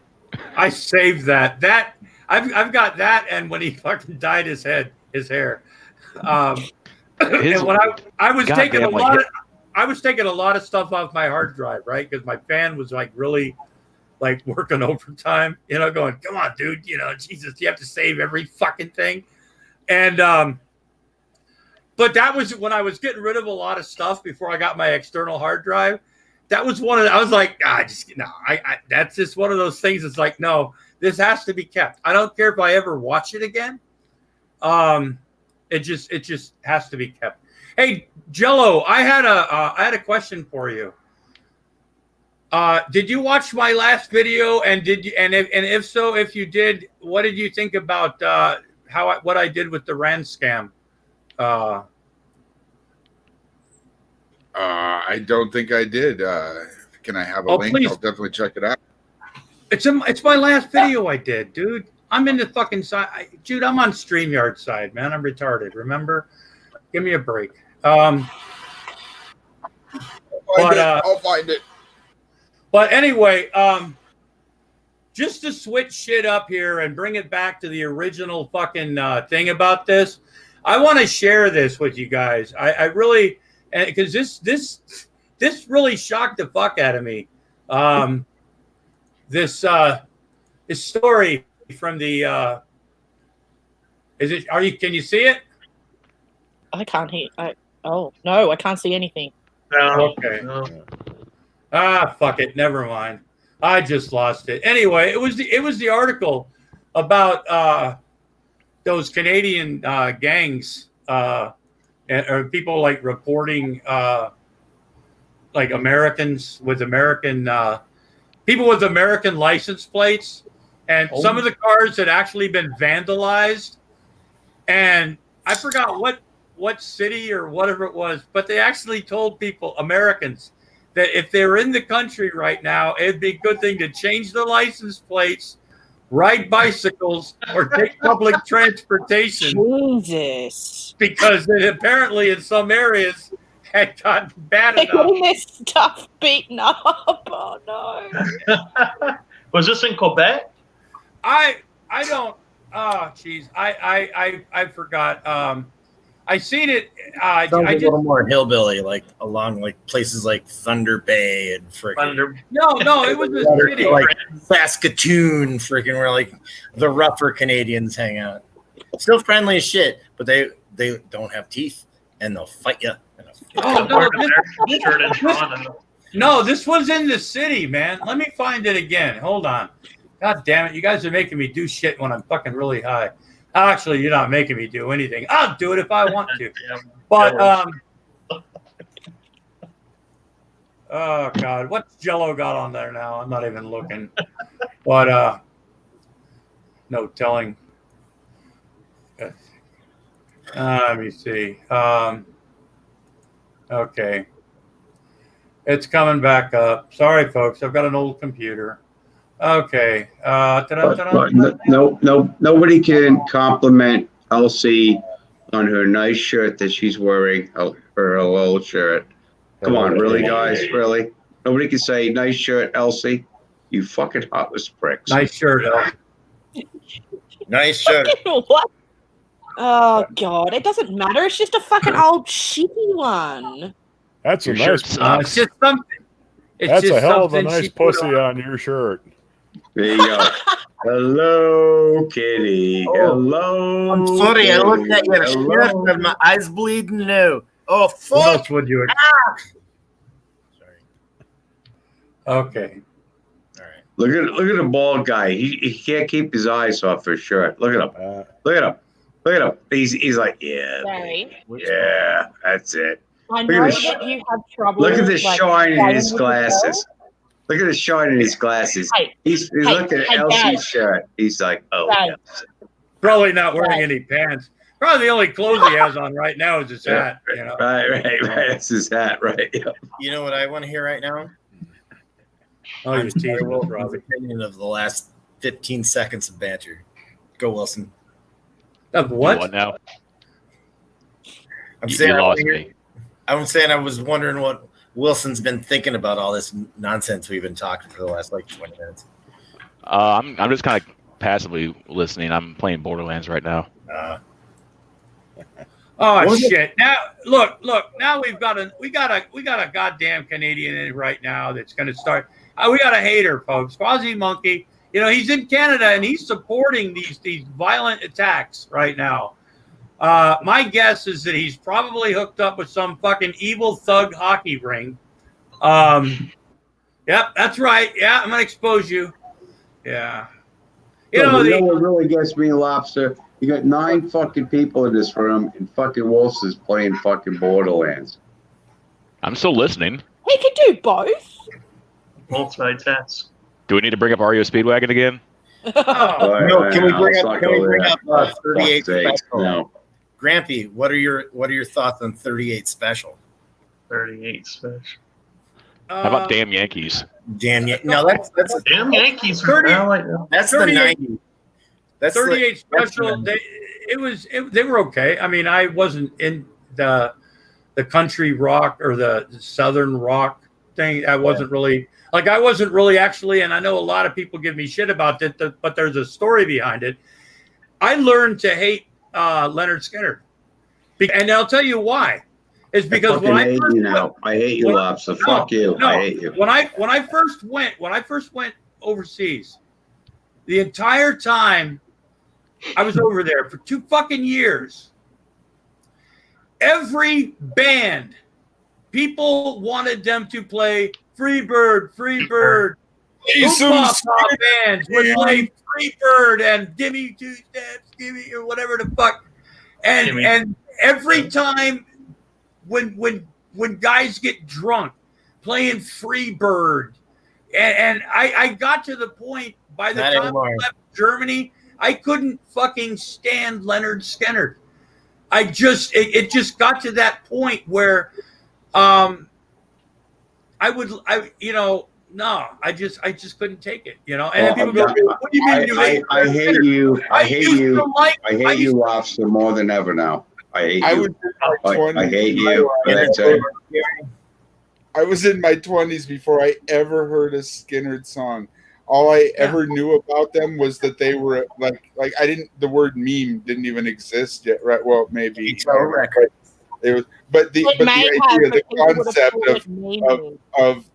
I saved that. I've got that, and when he fucking dyed his hair. And when I was taking I was taking a lot of stuff off my hard drive, right? Because my fan was like really like working overtime, going, come on, dude, Jesus, you have to save every fucking thing. And but that was when I was getting rid of a lot of stuff before I got my external hard drive. That was I was like, that's just one of those things. It's like, no, this has to be kept. I don't care if I ever watch it again. It just has to be kept. Hey, Jello, I had a question for you. Did you watch my last video? And if so, if you did, what did you think about what I did with the RAN scam? I don't think I did. Can I have a link? Please. I'll definitely check it out. It's my last video I did, dude. I'm in the fucking side. Dude, I'm on StreamYard side, man. I'm retarded. Remember? Give me a break. I'll find it. But anyway, just to switch shit up here and bring it back to the original fucking thing about this, I want to share this with you guys. I really, because this really shocked the fuck out of me. This story from the can you see it? I can't hear. Oh no, I can't see anything. No. Okay. No. Fuck it. Never mind. I just lost it. Anyway, it was the article about those Canadian gangs or people like reporting like Americans with American people with American license plates, and some of the cars had actually been vandalized. And I forgot what city or whatever it was, but they actually told people, Americans, that if they're in the country right now, it'd be a good thing to change their license plates, ride bicycles, or take public transportation. Jesus. Because it apparently in some areas had gotten bad They're enough. getting their stuff beaten up. Oh no. Was this in Quebec? I don't. Oh, jeez. I forgot. I seen it. Sounds a little more hillbilly, like along like places like Thunder Bay and freaking. No, it was a city. Like Saskatoon, freaking where like the rougher Canadians hang out. Still friendly as shit, but they don't have teeth and they'll fight you. No, this was in the city, man. Let me find it again. Hold on. God damn it. You guys are making me do shit when I'm fucking really high. Actually, you're not making me do anything. I'll do it if I want to. But, oh, God. What's Jello got on there now? I'm not even looking. But, no telling. Let me see. Okay. It's coming back up. Sorry, folks. I've got an old computer. Okay. Nobody can compliment Elsie on her nice shirt that she's wearing, her little shirt. Come on, really, guys? Really? Nobody can say, nice shirt, Elsie? You fucking heartless pricks. Nice shirt, Elsie. Nice shirt. What? Oh, God. It doesn't matter. It's just a fucking old shitty one. That's a Your nice. shirt sucks. It's just something. That's just a hell of a something nice she put pussy on your shirt. There you go. Hello, kitty. Hello. I'm sorry, I looked at your Hello. shirt and my eyes bleeding now. Oh, What fuck. else would you? Sorry. Okay. All right. Look at the bald guy. He can't keep his eyes off his shirt. Look at him. Look at him. Look at him. He's like, yeah, Sorry. yeah, that's it. I Look at know this- that you have trouble. Look at the like, shine in staying his with glasses. yourself. Look at the shine in his glasses. Hey, He's looking at hey, Elsie's Dad. shirt. He's like, oh, Dad. Elsie. Probably not wearing Right. any pants. Probably the only clothes he has on right now is his hat. You know. Right. That's his hat, right? Yeah. You know what I want to hear right now? Oh, you're teasing us, Wilson's Robbie. opinion of the last 15 seconds of banter. Go, Wilson. Of What what? now? I'm You saying lost me. I'm saying I was wondering what Wilson's been thinking about all this nonsense we've been talking for the last like 20 minutes. I'm just kind of passively listening. I'm playing Borderlands right now. Oh shit! Now look. Now we got a goddamn Canadian in right now that's going to start. We got a hater, folks. Quasi Monkey. You know he's in Canada and he's supporting these violent attacks right now. My guess is that he's probably hooked up with some fucking evil thug hockey ring. Yep, that's right. Yeah, I'm gonna expose you. Yeah. You know, what really gets me, Lobster? You got 9 fucking people in this room, and fucking Wilson's playing fucking Borderlands. I'm still listening. He could do both. Multitask. Do we need to bring up REO Speedwagon again? No, can we bring I'll up suck over that. 38 Fuck's sakes, special? no. Grampy, what are your thoughts on 38 special? 38 special. How about Damn Yankees? Damn yeah. No, that's Damn Yankees. 30 I like that. that's the 38 '90s. That's 38 that's special. the- They were okay. I mean, I wasn't in the country rock or the southern rock thing. I wasn't really actually, and I know a lot of people give me shit about it, but there's a story behind it. I learned to hate Leonard Skinner, and I'll tell you why. It's because when I hate first you now. I hate you, Lobster. Fuck you. no. I hate you. When I first went overseas, the entire time I was over there for 2 fucking years, every band, people wanted them to play Freebird. Oompa bands would play Freebird and Gimme 2 Steps, Gimme or whatever the fuck. And every time when guys get drunk playing Freebird, and I got to the point by the time I left Germany, I couldn't fucking stand Leonard Skinner. It just got to that point where I just couldn't take it, you know. And then people go, "What do you mean you hate?" I hate you. I hate you. I hate used you, Lobster, more than ever now. I hate I you. was in my 20s. I hate you. That's it. I was in my 20s before I ever heard a Skynyrd song. All I ever knew about them was that they were like I didn't. The word meme didn't even exist yet, right? Well, maybe it was, but the idea, the concept of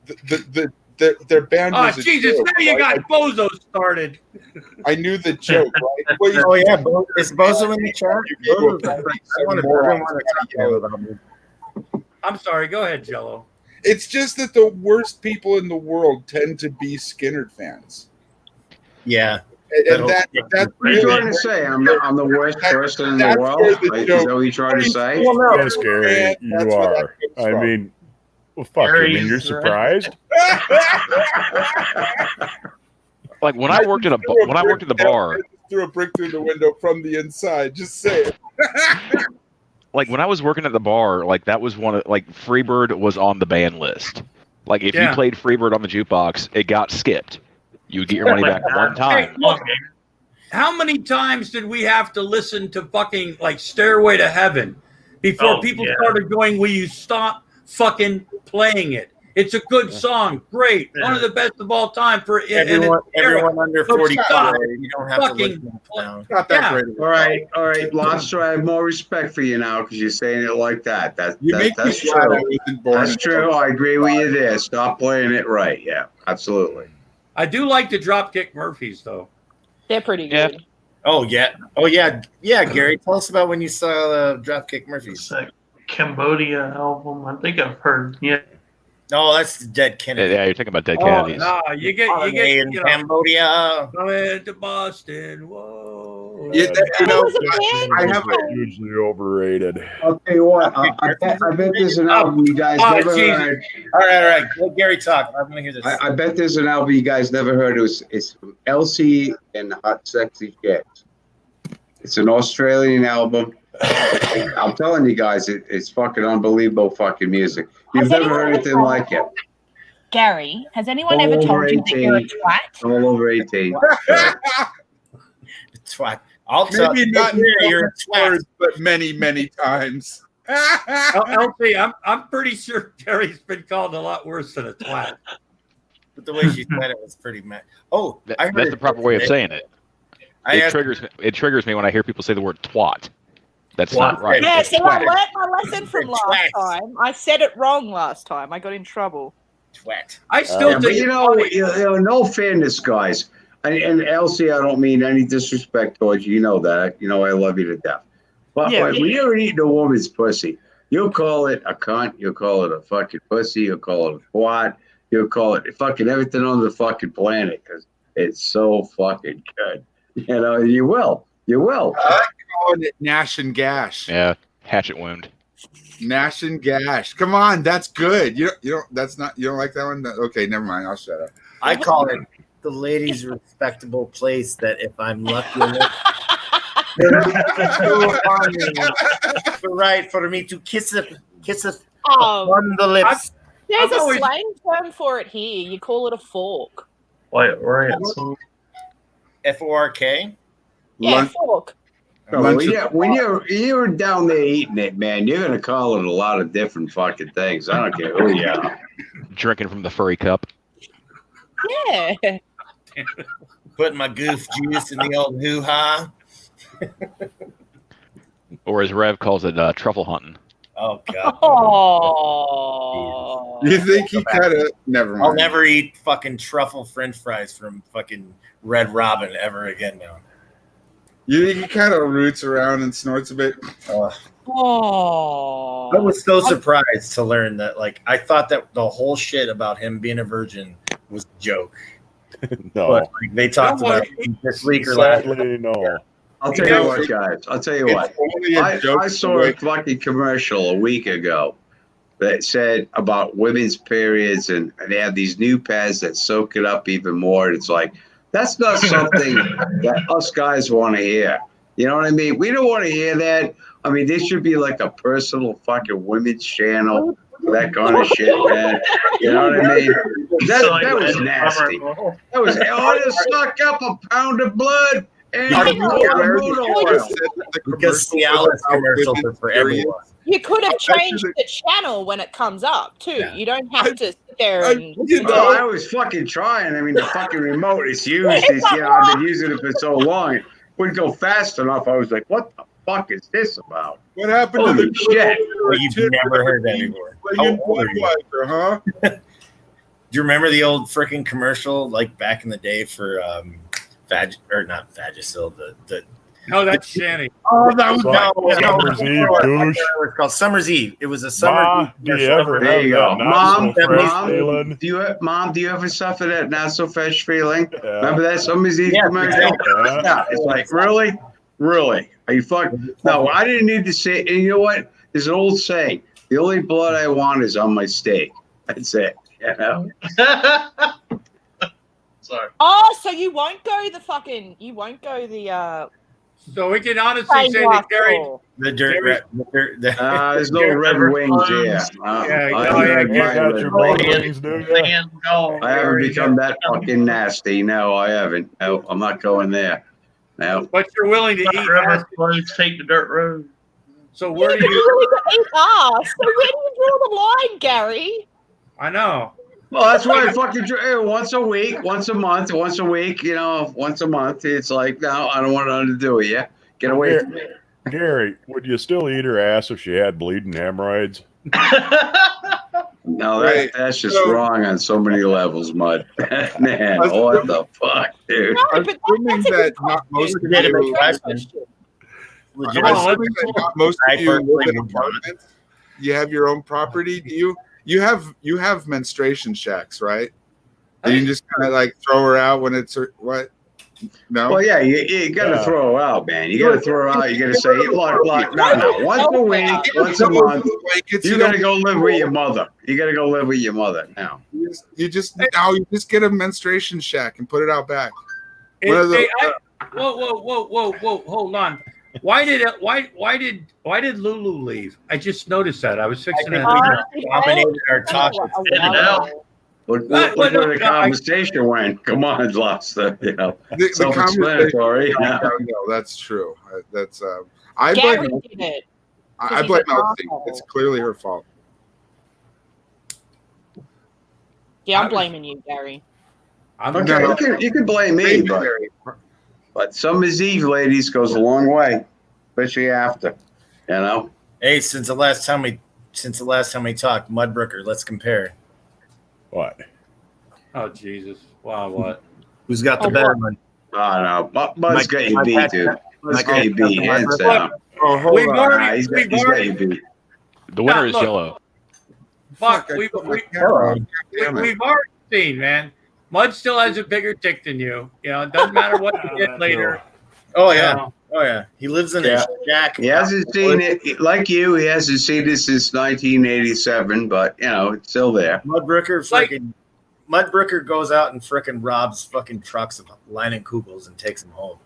their band. Oh, was a Jesus! joke, Now you right? got Bozo started. I knew the joke, right? Well, Oh yeah, is Bozo in the chat? You Bozo's- gave a I pretty want to moron talk to him about me. I'm sorry. Go ahead, Jello. It's just that the worst people in the world tend to be Skynyrd fans, Yeah. and that's What are you trying to say? I'm the worst person in the That's world? where the Is joke- that what you're trying to say? Well, no. Yes, Gary, Man, you that's where that are. comes I from. mean, well, fuck. I mean, you're surprised. Like when I worked at the bar, threw a brick through the window from the inside. Just say it. like when I was working at the bar, like that was one of like Freebird was on the ban list. Like if you played Freebird on the jukebox, it got skipped. You would get your money back one time. Hey, look, how many times did we have to listen to fucking like Stairway to Heaven before people started going, "Will you stop fucking playing it? It's a good song, great, one of the best of all time for Everyone under 45, you don't have to fucking now. Not that great. All right, Lobster. I have more respect for you now because you're saying it like that. That's You make me that's glad I true. wasn't born. That's true. I agree with you there. Stop playing it right. Yeah, absolutely. I do like the Dropkick Murphys though. They're pretty Yeah. good. Oh yeah, Gary, tell us about when you saw the Dropkick Murphys. It's a Cambodia album. I think I've heard. Yeah. Oh, that's the Dead Kennedy. Yeah, you're talking about Dead Oh, Kennedys. no, you get in you know, Cambodia. coming to Boston. Whoa. Yeah, It was a band. I have a Hugely overrated. I'll tell you what. I bet there's an album you guys Oh, never Jesus. heard. All right. Let Gary talk. I want to hear this. I bet there's an album you guys never heard. It's from LC and Hot Sexy Chicks. It's an Australian album. I'm telling you guys, it's fucking unbelievable fucking music. You've Has never anyone heard anything ever- like it. Gary, has anyone All ever over told you that you're a 18. twat? All over 18. Twat. I'll tell maybe you, not in you're a twat. words, but many times. LP, I'm pretty sure Gary's been called a lot worse than a twat. But the way she said it was pretty mad. Oh, I heard That's the proper way of saying it. It triggers me when I hear people say the word twat. That's not right. Yeah, It's so I twat. learned my lesson from last Twat. time. I said it wrong last time. I got in trouble. Twat. I still Yeah, but think you know, no fairness, guys. And Elsie, I don't mean any disrespect towards you. You know that. You know I love you to death. But Yeah. when you're eating a woman's pussy, you'll call it a cunt. You'll call it a fucking pussy. You'll call it a twat. You'll call it fucking everything on the fucking planet because it's so fucking good. You know, you will. You will. I like calling it Nash and Gash. Yeah, hatchet wound. Nash and Gash. Come on, that's good. You don't. That's not. You don't like that one? Okay, never mind. I'll shut up. I call it the ladies' respectable place that if I'm lucky enough, it's right for me to kiss On the lips. There's I've a always- slang term for it here. You call it a fork. Wait, ransom. F-O-R-K. Yeah, Lunch- fork. when you're down there eating it, man, you're gonna call it a lot of different fucking things. I don't care who you are. Drinking from the furry cup. Yeah. Putting my goof juice in the old hoo-ha. Or as Rev calls it, truffle hunting. Oh, God. Oh. You think he kind of? Never mind. I'll never eat fucking truffle french fries from fucking Red Robin ever again now. You think he kind of roots around and snorts a bit? Oh. I was so surprised to learn that, like, I thought that the whole shit about him being a virgin was a joke. No, But like, they talked No, about it this week or last week. sadly, no. I'll tell you what, guys. I'll tell you what. It's only a joke I saw a fucking commercial a week ago that said about women's periods, and they have these new pads that soak it up even more. And it's like, that's not something that us guys want to hear. You know what I mean? We don't want to hear that. I mean, this should be like a personal fucking women's channel, that kind of shit, man. You know what I mean? That was nasty. That was, just suck up a pound of blood and Because Cialis commercials are for everyone. You could have changed the channel when it comes up, too. Yeah. You don't have to sit there and... I was fucking trying. I mean, the fucking remote is used. I've been using it for so long. It wouldn't go fast enough. I was like, what the fuck is this about? What happened Holy to the shit. Well, you've never heard that before. How old are you? Huh? Do you remember the old freaking commercial, like back in the day for not Vagisil, the No, that's Shanny. oh, that was Summer's Eve, douche. It was called Summer's Eve. It was a summer. Ma, Eve do you commercial. ever There have you that go. not Mom, so fresh Mom, feeling? do you ever suffer that not so fresh feeling? Yeah. Remember that Summer's Eve Yeah, commercial? Yeah. Yeah, it's like, really? Really? Are you fucking? No, I didn't need to say it. And you know what? There's an old saying: the only blood I want is on my steak. That's it. You know? Sorry. Oh, so you won't go the So we can honestly say that Gary. The dirt. There's no red wings here. You got your blood wings, do you? I haven't become that fucking nasty. No, I haven't. No, I'm not going there. No. But you're willing to eat. River flows take the dirt road. So where do You're you? willing to eat ass. So where do you draw the line, Gary? I know. Well, that's why I fucking once a week, once a month, once a week. You know, once a month. It's like, no, I don't want nothing to do with you. Get away from me. Gary, would you still eat her ass if she had bleeding hemorrhoids? No, Right. that's just wrong on so many levels, Mud. Man, what the fuck, dude? No, but Assuming that's a that good not most of Legitimate you, question. assuming that not most of you live in Legitimate. apartments, you have your own property. Do you have menstruation shacks, right? And you can just kind of like throw her out when it's what? No. Well, yeah, you got to throw her out, man. You got to throw her out. You got to say, look, no. Once a week, once a month, you got to go live with your mother. You got to go live with your mother now. You just get a menstruation shack and put it out back. Whoa! Hold on. Why did Lulu leave? I just noticed that. I was fixing I to. think dominated our talk. Look where the conversation went. Come on, Lobster. You know, The self-explanatory. conversation. No, that's true. That's I Gary blame. did it. I blame Elsie. It's clearly her fault. Yeah, I'm blaming you, Gary. Okay, you can blame me, but Summer's Eve, ladies, goes a long way, especially after. You know. Hey, since the last time we talked, Mudbrooker, let's compare. What? Oh Jesus! Wow, what? Who's got the better one? Oh no, Bud's got you beat, dude. Bud's got you beat, hands down. Oh, hold We've on. already- He's got you beat. The winner is look. yellow. Fuck, I we've put my camera on. Damn it. already seen, man. Mud still has a bigger dick than you. You know, it doesn't matter what you get later. Oh yeah, oh yeah. He lives in a shack. He hasn't seen it like you. He hasn't seen it since 1987, but you know it's still there. Mudbrooker goes out and frickin' robs fucking trucks of Leinenkugels and takes them home.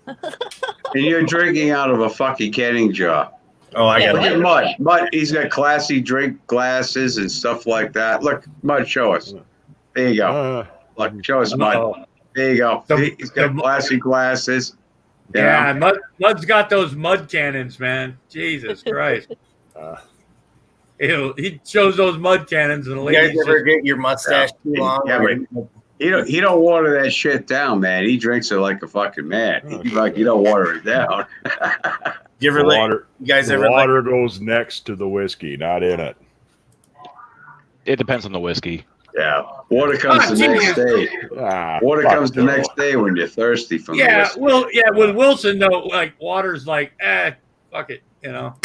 And you're drinking out of a fucking canning jar. Oh, I got Look it. at Mud. Mud, he's got classy drink glasses and stuff like that. Look, Mud, show us. There you go. Look, show us, Mud. Uh-oh. There you go. He's got classy glasses. you Yeah, know? Mud's got those mud cannons, man. Jesus Christ. He shows those mud cannons and the You guys ladies ever just, get your mustache too long? Yeah, but he don't water that shit down, man. He drinks it like a fucking man. He's like, you don't water it down. You ever Water, you guys the ever water goes next to the whiskey, not in it. It depends on the whiskey. Yeah, water comes the next day. Water fuck comes the no. next day when you're thirsty from the yeah, whiskey. well, yeah, with Wilson though, like water's like, fuck it, you know.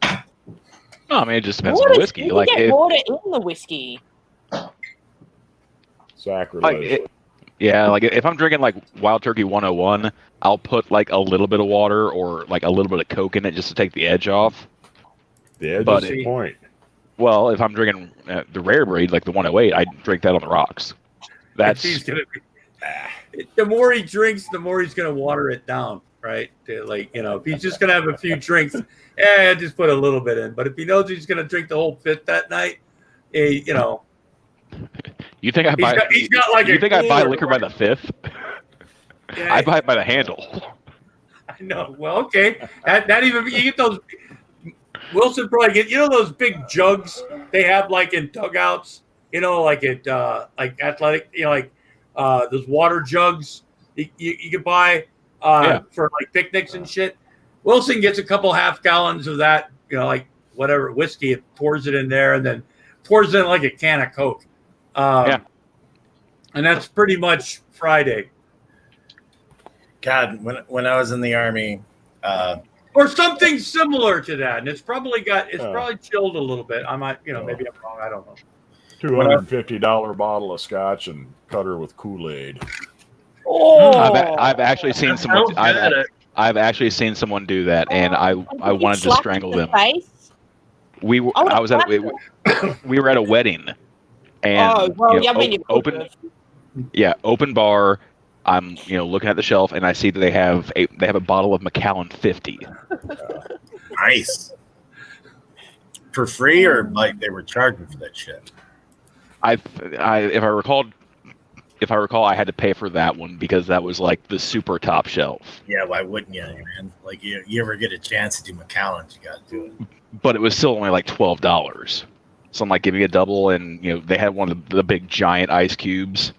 No, I mean it just depends on the whiskey. You Like get if, water in the whiskey. Sacrilege. like if I'm drinking like Wild Turkey 101, I'll put like a little bit of water or like a little bit of Coke in it just to take the edge off. The edge but is the point. Well, if I'm drinking the rare breed like the 108, I drink that on the rocks. That's He's gonna be, the more he drinks, the more he's gonna water it down, right? Like, you know, if he's just gonna have a few drinks, just put a little bit in. But if he knows he's gonna drink the whole fifth that night, you know. You think I buy? He's got like you think I buy liquor by the fifth? Yeah, I buy it by the handle. I know. Well, okay. That even you get those. Wilson probably get those big jugs they have like in dugouts. You know, like at like athletic. You know, like those water jugs you can buy for like picnics and shit. Wilson gets a couple half gallons of that. You know, like whatever whiskey, it pours it in there and then pours it in like a can of Coke. And that's pretty much Friday. God, when I was in the Army, or something similar to that, and it's probably chilled a little bit. I might, maybe I'm wrong. I don't know. $250 bottle of scotch and cut her with Kool-Aid. Oh, I've actually seen someone. I've actually seen someone do that, and I wanted to strangle them. We were we were at a wedding, and open bar. I'm looking at the shelf, and I see that they have a bottle of Macallan 50. Nice. For free, or like they were charging for that shit? If I recall, I had to pay for that one because that was like the super top shelf. Yeah, why wouldn't you, man? Like you ever get a chance to do Macallan's, you got to do it. But it was still only like $12. So I'm like, give me a double, and they had one of the big giant ice cubes.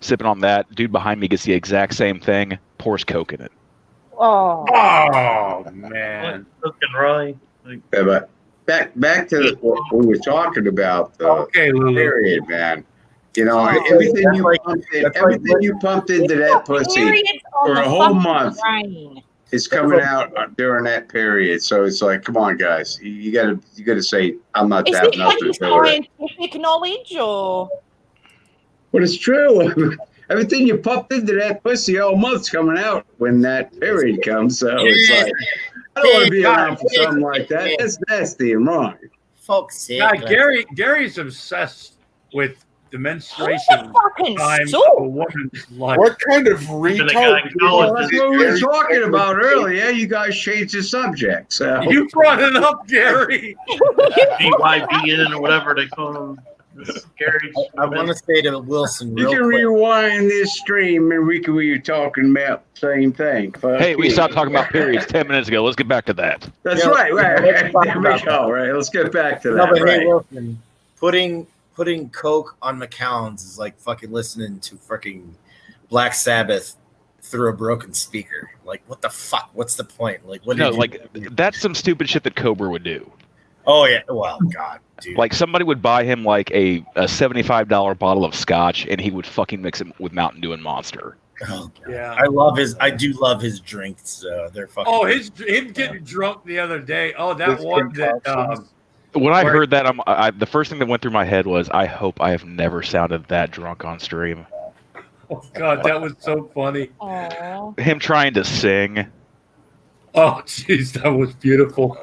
Sipping on that, dude behind me gets the exact same thing, pours Coke in it. Oh man, looking right. Yeah, but back to what we were talking about. Okay, Lulu. Period, man. Everything you pumped into that pussy for a whole month is coming out during that period. So it's like, come on, guys, you gotta say, I'm not that nothing to do with it. Scientific knowledge, or? But it's true. Everything you pumped into that pussy all month's coming out when that period comes. So it's like, I don't want to be around for something like that. That's nasty and wrong. Folks, Gary's obsessed with the menstruation time of a woman's life. What kind of retard? Well, that's what we were talking about earlier. You guys changed the subject. So. You brought it up, Gary. BYBN or whatever they call them. I want to say to Wilson, you can rewind this stream and we were talking about the same thing. Hey, we stopped talking about periods 10 minutes ago. Let's get back to that. That's right. There we go. Right. Let's get back to that. No, but right. hey, Wilson, putting Coke on Macallan's is like fucking listening to fucking Black Sabbath through a broken speaker. Like, what the fuck? What's the point? Like, that's some stupid shit that Cobra would do. Oh yeah. Well, God, dude. Like somebody would buy him like a $75 bottle of scotch, and he would fucking mix it with Mountain Dew and Monster. Oh, God. Yeah, I do love his drinks. They're fucking. Oh, him getting drunk the other day. Oh, that one that. When I heard that, the first thing that went through my head was, I hope I have never sounded that drunk on stream. Oh God, that was so funny. Aww. Him trying to sing. Oh, jeez, that was beautiful.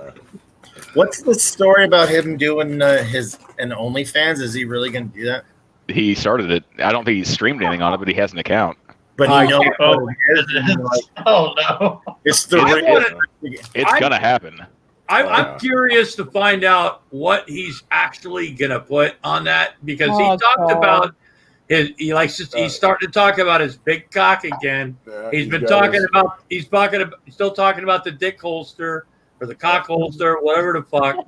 What's the story about him doing his OnlyFans? Is he really going to do that? He started it. I don't think he's streamed anything on it, but he has an account. But I he knows can't- Oh, what it is, and, like, oh no. it's the I wanna- It's I'm- gonna happen. I'm curious to find out what he's actually gonna put on that because he Oh, talked God. about he's starting to talk about his big cock again. He's been talking about still talking about the dick holster or the cock holster, whatever the fuck.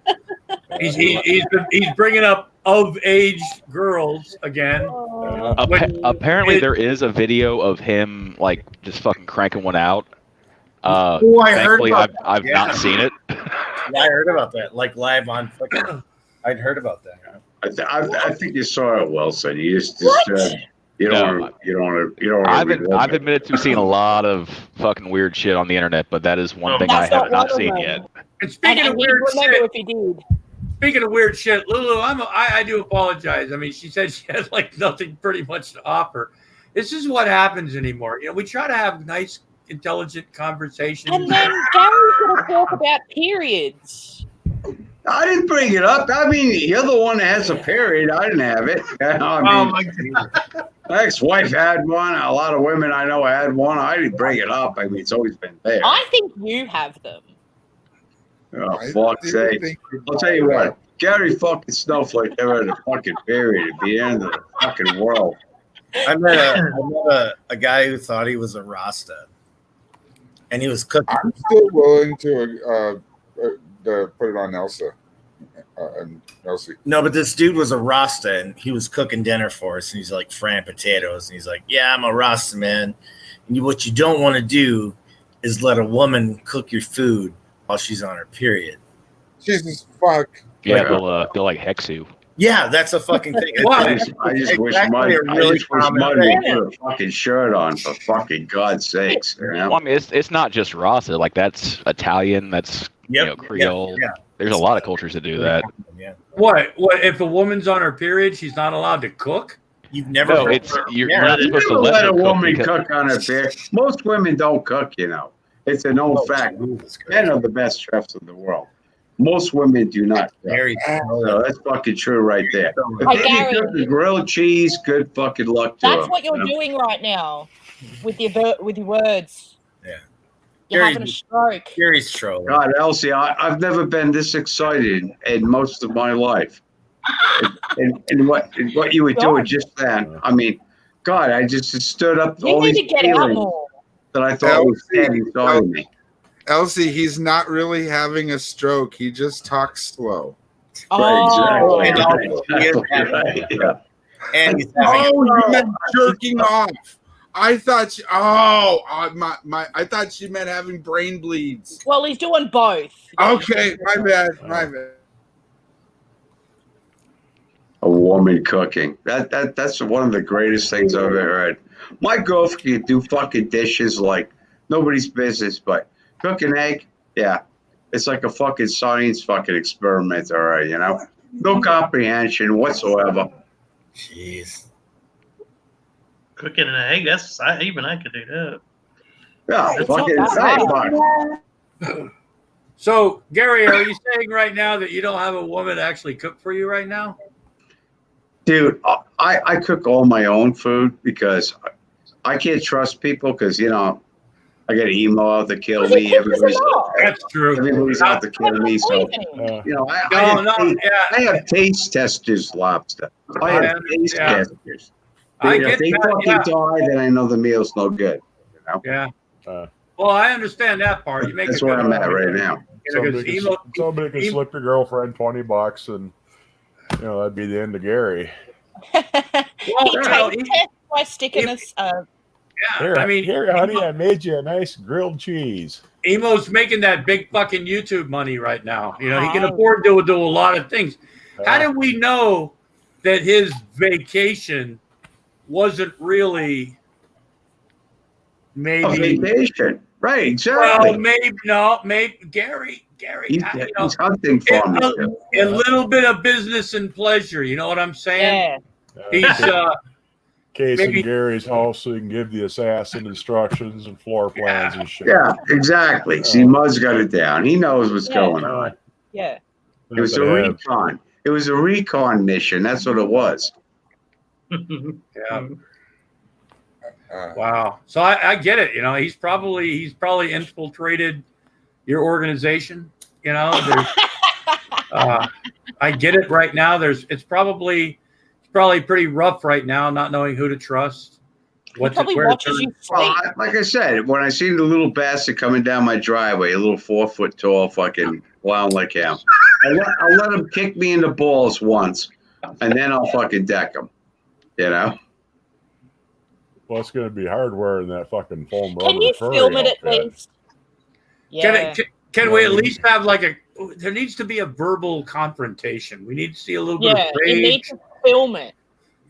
He's bringing up of age girls again. Apparently, there is a video of him like just fucking cranking one out. Oh, I heard Thankfully, about I've that. not seen it. Yeah, I heard about that. Like live on fucking. I'd heard about that. I think you saw it, Wilson. You just you No. don't. I've admitted to seeing a lot of fucking weird shit on the internet, but that is one thing I That's not have not one of seen them. yet. And And speaking of he'd weird remember shit, if he did. speaking of weird shit, Lulu, I do apologize. I mean, she said she had like nothing pretty much to offer. This is what happens anymore. You know, we try to have nice, intelligent conversations. And then Gary's going to talk about periods. I didn't bring it up. I mean, you're the one that has a period. I didn't have it. I mean, my ex-wife had one. A lot of women I know had one. I didn't bring it up. I mean, it's always been there. I think you have them. Oh, fuck's sake. I'll tell you what. Gary fucking Snowflake never had a fucking period. It'd be the end of the fucking world. I met a guy who thought he was a Rasta, and he was cooking. I'm still willing to put it on Elsa. And Elsie. No, but this dude was a Rasta, and he was cooking dinner for us, and he's like frying potatoes, and he's like, "Yeah, I'm a Rasta, man. And what you don't want to do is let a woman cook your food while she's on her period." Jesus fuck. Yeah, they'll like hex you. Yeah, that's a fucking thing. I just wish Mud really would put a fucking shirt on, for fucking God's sakes. You know? Well, I mean, it's not just Rasta. Like that's Italian. That's Creole. Yeah. There's a lot of cultures that do that. Yeah. What if a woman's on her period, she's not allowed to cook? You've never. No, you're not supposed to let a woman cook. cook on her period. Most women don't cook, you know. It's a known fact. Men are the best chefs in the world. Most women do not. So that's fucking true right there. If they can cook the grilled cheese, good fucking luck to them. That's what you're doing right now with your words. Yeah. You're having a stroke. Gary's trolling. God, Elsie, I've never been this excited in most of my life. And what you were doing just then, I mean, God, I just stood up all these feelings that I thought was standing inside of me. Elsie, he's not really having a stroke. He just talks slow. Oh, Right. Yeah. And he's you meant jerking off. I thought I thought she meant having brain bleeds. Well, he's doing both. Okay, my bad. A woman cooking. That's one of the greatest things I've ever heard. My girlfriend can do fucking dishes like nobody's business, but cook an egg, yeah. It's like a fucking science fucking experiment, all right, you know? No comprehension whatsoever. Jeez. Cooking an egg, even I could do that. Yeah, It's fucking not that So, Gary, are you saying right now that you don't have a woman actually cook for you right now? Dude, I cook all my own food because I can't trust people because, you know, I got emo out to kill me. That's true. Everybody's out to kill me. So, you know, I have taste testers, Lobster. I have taste testers. If they fucking die, then I know the meal's no good. You know? Yeah. Well, I understand that part. You make That's where I'm at right now. Somebody can slip your girlfriend $20 and, you know, that'd be the end of Gary. He takes test by sticking us. Here, I mean, here, honey, I made you a nice grilled cheese. Emo's making that big fucking YouTube money right now. You know, he can afford to do a lot of things. How did we know that his vacation wasn't really maybe a vacation? Right, exactly. Well, maybe Gary. He's hunting for me. A little bit of business and pleasure. You know what I'm saying? Yeah. He's Case maybe- in Gary's house so he can give the assassin instructions and floor plans and shit. Yeah, exactly. See, Mud's got it down. He knows what's going on. Yeah. It was a recon. It was a recon mission. That's what it was. Yeah. Wow. So I get it. You know, he's probably infiltrated your organization. You know, I get it right now. It's probably pretty rough right now, not knowing who to trust. He probably watches you sleep. Like I said, when I seen the little bastard coming down my driveway, a little 4 foot tall fucking clown like him, I'll let him kick me in the balls once, and then I'll fucking deck him. You know. Well, it's going to be hard wearing that fucking foam rubber. Can you film it at least? Yeah. Can we at least have there needs to be a verbal confrontation. We need to see a little bit of rage. You need to film it.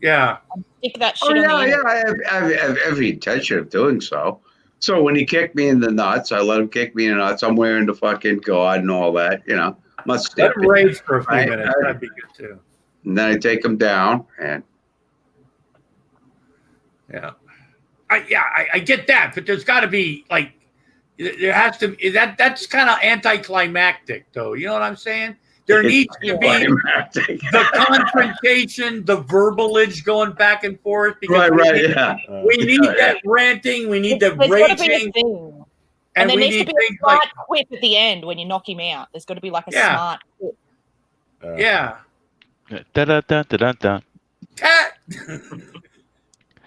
Yeah. And stick that shit on the internet. I have every intention of doing so. So when he kicked me in the nuts, I let him kick me in the nuts. I'm wearing the fucking guard and all that, you know. Must let him rage for a few minutes. That'd be good too. And then I take him down and I get that, but there's got to be there has to be that's kind of anticlimactic, though. You know what I'm saying? There needs to be the confrontation, the verbalage going back and forth. Because we need that ranting, we need the raging, and there needs to be a smart quip at the end when you knock him out. There's got to be like a smart quip. Yeah. Da da da da da.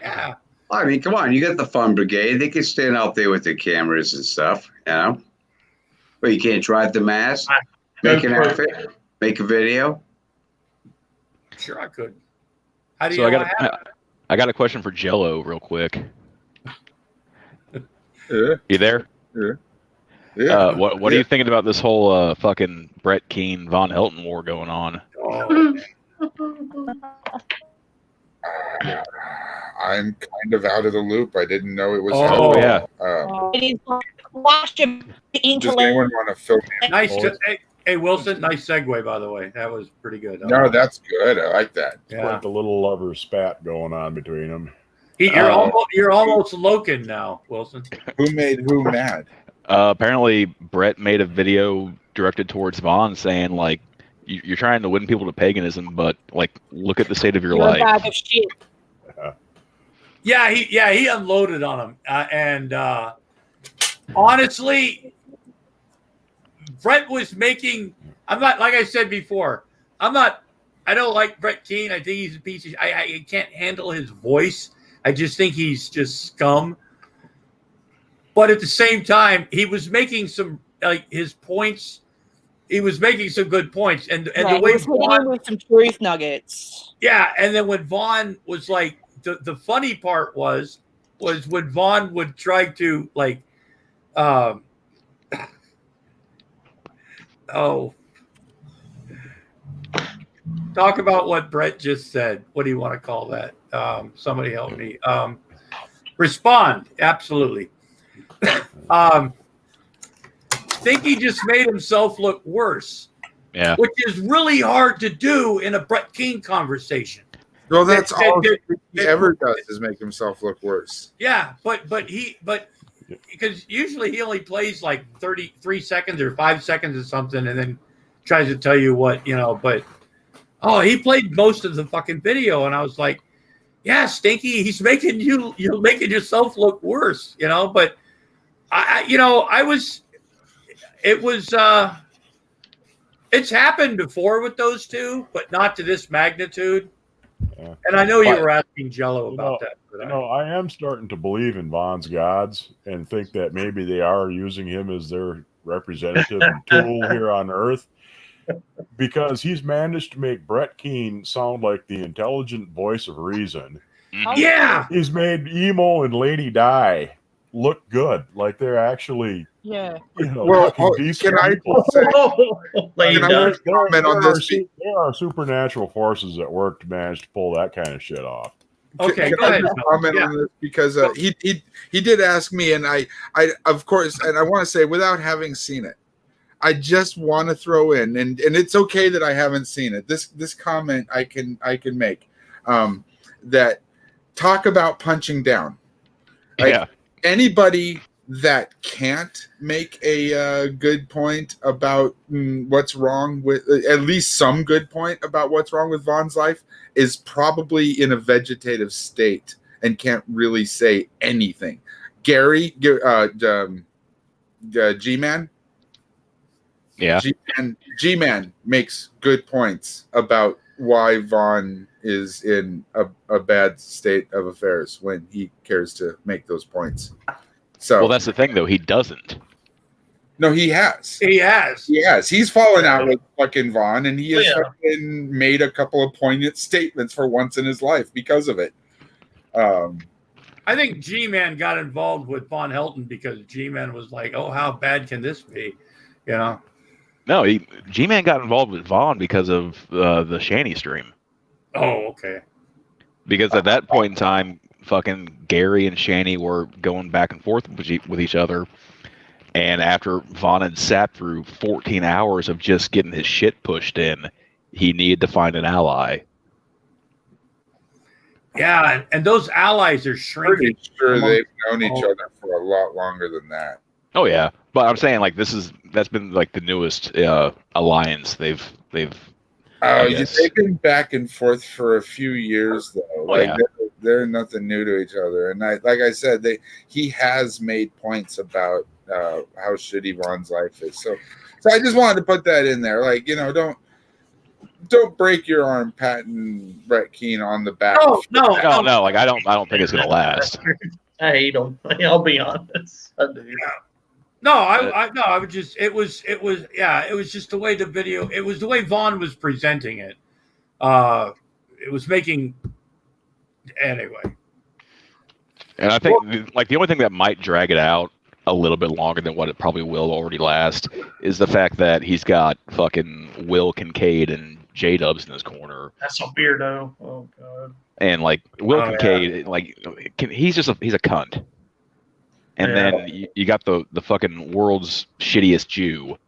Yeah. I mean, come on, you got the Fun Brigade. They can stand out there with their cameras and stuff, you know. But you can't drive the mask, make an outfit, make a video. Sure, I could. How do so you I got a question for Jello, real quick. You there? Yeah. What are you thinking about this whole fucking Brett Keane Von Helton war going on? I'm kind of out of the loop. I didn't know it was. It is watch him does anyone want to fill me in? Nice. Hey, Wilson, nice segue, by the way. That was pretty good. No, that's good. I like that. Yeah. Like a little lover spat going on between them. You're almost Loken now, Wilson. Who made who mad? Apparently, Brett made a video directed towards Vaughn saying, like, you're trying to win people to paganism, but, like, look at the state of your life. A bag of shit. He unloaded on him. And honestly, Brett was making, I'm not, like I said before, I don't like Brett Keane. I think he's a piece of, I can't handle his voice. I just think he's just scum. But at the same time, he was making some, his points, he was making some good points. And the way Vaughn, with some truth nuggets. Yeah, and then when Vaughn was like, the funny part was when Vaughn would try to talk about what Brett just said. What do you want to call that? Somebody help me. Respond. Absolutely. Think he just made himself look worse. Yeah. Which is really hard to do in a Brett Keane conversation. Well, that's all he ever does is make himself look worse. Yeah, but because usually he only plays like 33 seconds or 5 seconds or something, and then tries to tell you what, you know. But he played most of the fucking video, and I was like, yeah, Stinky, you're making yourself look worse, you know. But it's happened before with those two, but not to this magnitude. Yeah. And I know you were asking Jello about that. I am starting to believe in Vaughn's gods and think that maybe they are using him as their representative and tool here on Earth, because he's managed to make Brett Keane sound like the intelligent voice of reason. Yeah. He's made Emo and Lady Di look good, like they're actually Yeah. Well, can I comment on this? There are supernatural forces at work to manage to pull that kind of shit off. Okay, can go ahead. Comment on this because he did ask me, and I of course, and I want to say without having seen it, I just want to throw in, and it's okay that I haven't seen it. This comment I can make, that talk about punching down. Yeah. Anybody that can't make a good point about what's wrong with, at least some good point about what's wrong with Vaughn's life, is probably in a vegetative state and can't really say anything. Gary, G-Man. Yeah. G-Man makes good points about why Vaughn is in a bad state of affairs when he cares to make those points. So, well, that's the thing, though. He doesn't. No, he has. He has. He's fallen out with fucking Vaughn, and he has fucking made a couple of poignant statements for once in his life because of it. I think G-Man got involved with Von Helton because G-Man was like, "Oh, how bad can this be?" You know. No, G-Man got involved with Vaughn because of the Shanny stream. Oh, okay. Because at that point in time, fucking Gary and Shanny were going back and forth with each other. And after Vaughn had sat through 14 hours of just getting his shit pushed in, he needed to find an ally. Yeah, and those allies are shrinking. Pretty sure they've known each other for a lot longer than that. Oh yeah, but I'm saying like that's been like the newest alliance they've. They've been back and forth for a few years though. Like they're nothing new to each other. And like I said, he has made points about how shitty Vaughn's life is. So I just wanted to put that in there. Like, you know, don't break your arm patting Brett Keane on the back. No. Like I don't think it's gonna last. I hate him. I'll be honest. I do. I would just it was just the way the video, it was the way Vaughn was presenting it. It was making anyway. And I think like the only thing that might drag it out a little bit longer than what it probably will already last is the fact that he's got fucking Will Kincaid and J-Dubs in his corner. That's a weirdo. Oh god. And like Will Kincaid, like he's a cunt. And then you got the fucking world's shittiest Jew.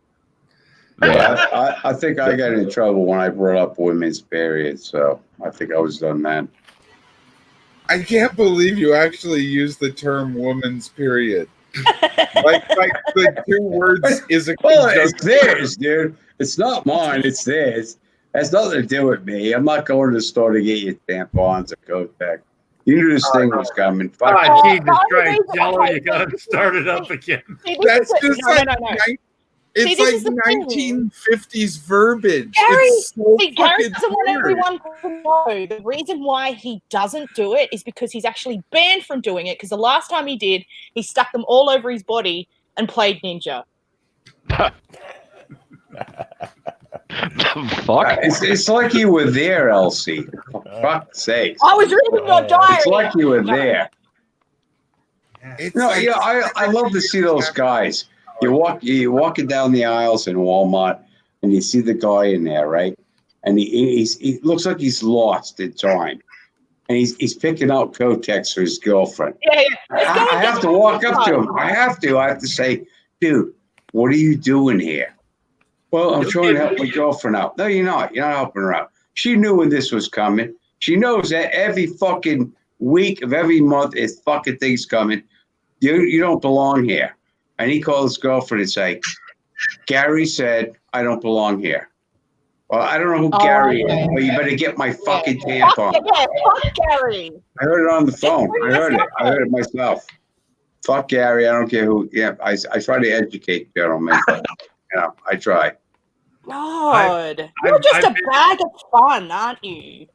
I think I got in trouble when I brought up women's period, so I think I was done then. I can't believe you actually used the term "woman's period." like the two words is a it's theirs, dude. It's not mine. It's theirs. It has nothing to do with me. I'm not going to the store to get your tampons or Kotex. You knew this thing was coming. Jesus Christ, Jello, you got to start it up again. That's just it's like 1950s verbiage. Gary doesn't want everyone to know. The reason why he doesn't do it is because he's actually banned from doing it, because the last time he did, he stuck them all over his body and played ninja. Fuck. It's like you were there, Elsie. For fuck's sake. I was reading your diary. It's like you were there. I love to see those guys. You're walking down the aisles in Walmart, and you see the guy in there, right? And he looks like he's lost in time, and he's picking out Kotex for his girlfriend. I have to walk up to him. I have to say, dude, what are you doing here? Well, I'm trying to help my girlfriend out. No, you're not. You're not helping her out. She knew when this was coming. She knows that every fucking week of every month is fucking things coming. You don't belong here. And he called his girlfriend and say, Gary said, I don't belong here. Well, I don't know who Gary is, but you better get my fucking tampon. Fuck Gary. I heard it on the phone. I heard it myself. Fuck Gary. I don't care who. Yeah, I try to educate gentlemen. But, I try. God. You're just a bag of fun, aren't you?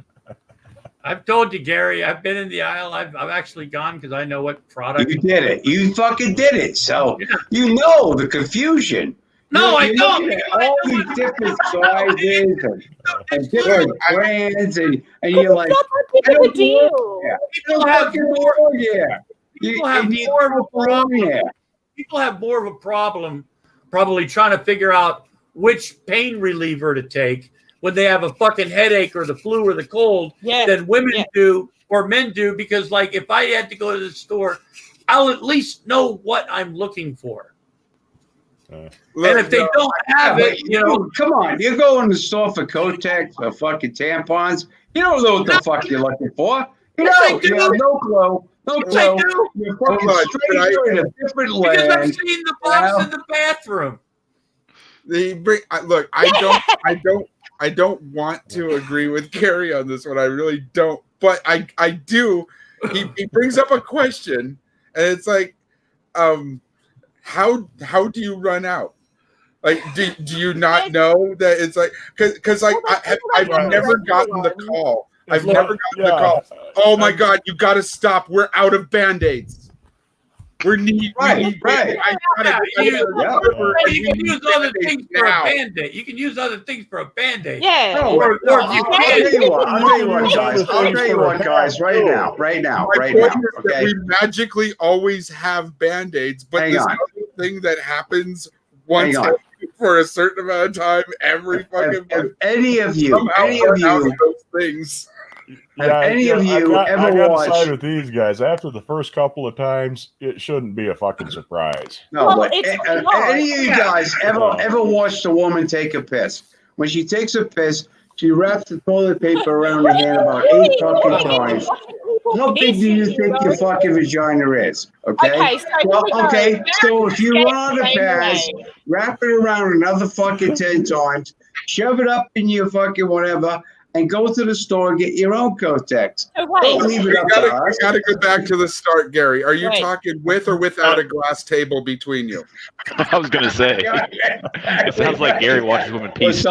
I've told you, Gary, I've been in the aisle. I've actually gone because I know what product. You did it. You fucking did it. So you know the confusion. No, I don't. All these different sizes and different brands, and you're like, I don't deal. People have more of a problem probably trying to figure out which pain reliever to take when they have a fucking headache or the flu or the cold than women do or men do, because like if I had to go to the store, I'll at least know what I'm looking for. And if they don't have it, come on, you go in the store for Kotex or fucking tampons, you don't know what the fuck you're looking for. You have no clue. No clue. You're fucking stranger in a different land. Because I've seen the box in the bathroom. I don't want to agree with Gary on this one. I really don't. But I do he brings up a question, and it's like, how do you run out? Like, do you not know that it's like, because like I've never gotten the call. I've never gotten the call. Oh my God, you got to stop. We're out of Band-Aids. We need You can use other things for a Band-Aid. You can use other things for a Band-Aid. Yeah. I'll tell you what, guys. Right now. Okay. We magically always have Band-Aids, but this other thing that happens once for a certain amount of time every fucking month. Any of you those things. Have any of you ever watched? Side with these guys. After the first couple of times, it shouldn't be a fucking surprise. No, but any of you guys ever watched a woman take a piss? When she takes a piss, she wraps the toilet paper around her hand about 8 fucking times. How big do you think your fucking vagina is? Okay. So if you run out of pass, wrap it around another fucking 10 times, shove it up in your fucking whatever, and go to the store and get your own Kotex. Don't leave it up to us. We gotta go back to the start, Gary. Are you talking with or without a glass table between you? I was gonna say. It sounds like Gary watches women pee. It was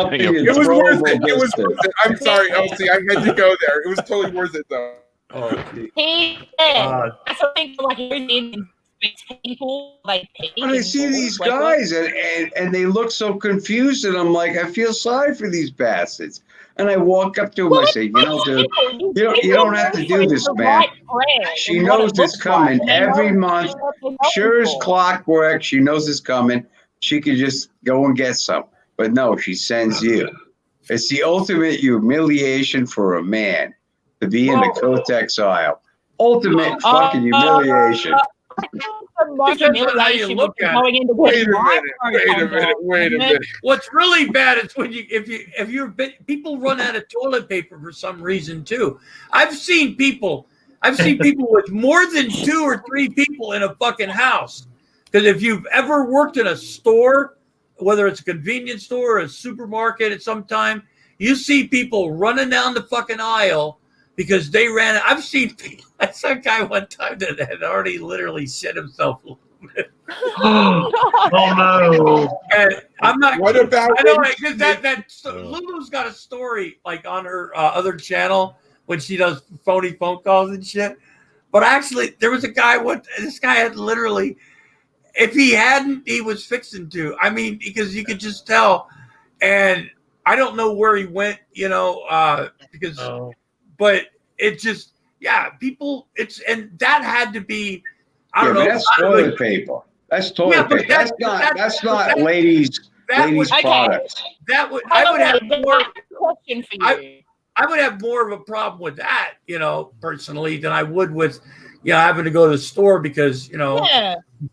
worth it. It was worth it. I'm sorry, Elsie. I had to go there. It was totally worth it, though. Oh, that's what people like people like. And I see these guys, and they look so confused, and I'm like, I feel sorry for these bastards. And I walk up to him, I say, you know, dude, you don't have to do this, man. She knows it's coming every month. Sure as clockwork, she knows it's coming. She could just go and get some. But no, she sends you. It's the ultimate humiliation for a man to be in the Kotex aisle. Ultimate fucking humiliation. Wait a minute. What's really bad is when people run out of toilet paper for some reason too. I've seen people with more than 2 or 3 people in a fucking house. Because if you've ever worked in a store, whether it's a convenience store or a supermarket at some time, you see people running down the fucking aisle because they ran. I saw a guy one time that had already literally shit himself a little bit. Oh no! And I'm not. What about? I know that Lulu's got a story like on her other channel when she does phony phone calls and shit. But actually, there was a guy. This guy had literally, if he hadn't, he was fixing to. I mean, because you could just tell. And I don't know where he went, because. Oh. But it just, people, and that had to be, I don't know. That's toilet paper. That's toilet paper. That's not ladies' products. I would have more question for you. I would have more of a problem with that, personally, than I would with, having to go to the store because,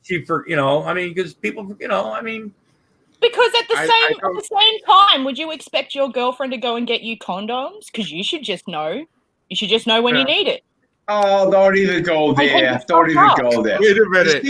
cheaper, because people, Because at the same time, would you expect your girlfriend to go and get you condoms? Because you should just know. You should just know when you need it. Oh, don't even go there. Don't even go there. Wait a minute.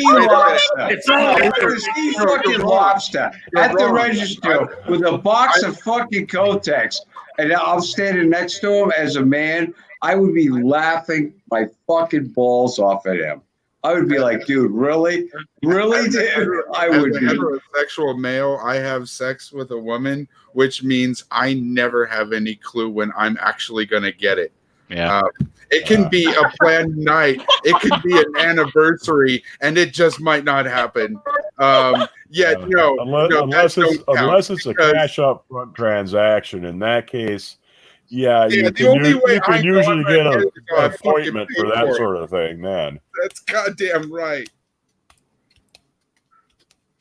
Steve fucking Lobster at the register with a box of fucking Kotex, and I'm standing next to him as a man. I would be laughing my fucking balls off at him. I would be like, dude, really? Really, dude? I would be. As a heterosexual male, I have sex with a woman, which means I never have any clue when I'm actually going to get it. Yeah. It can be a planned night. It could be an anniversary, and it just might not happen. Unless it's a cash up front transaction. In that case, you can usually get an appointment for that sort of thing. Then that's goddamn right.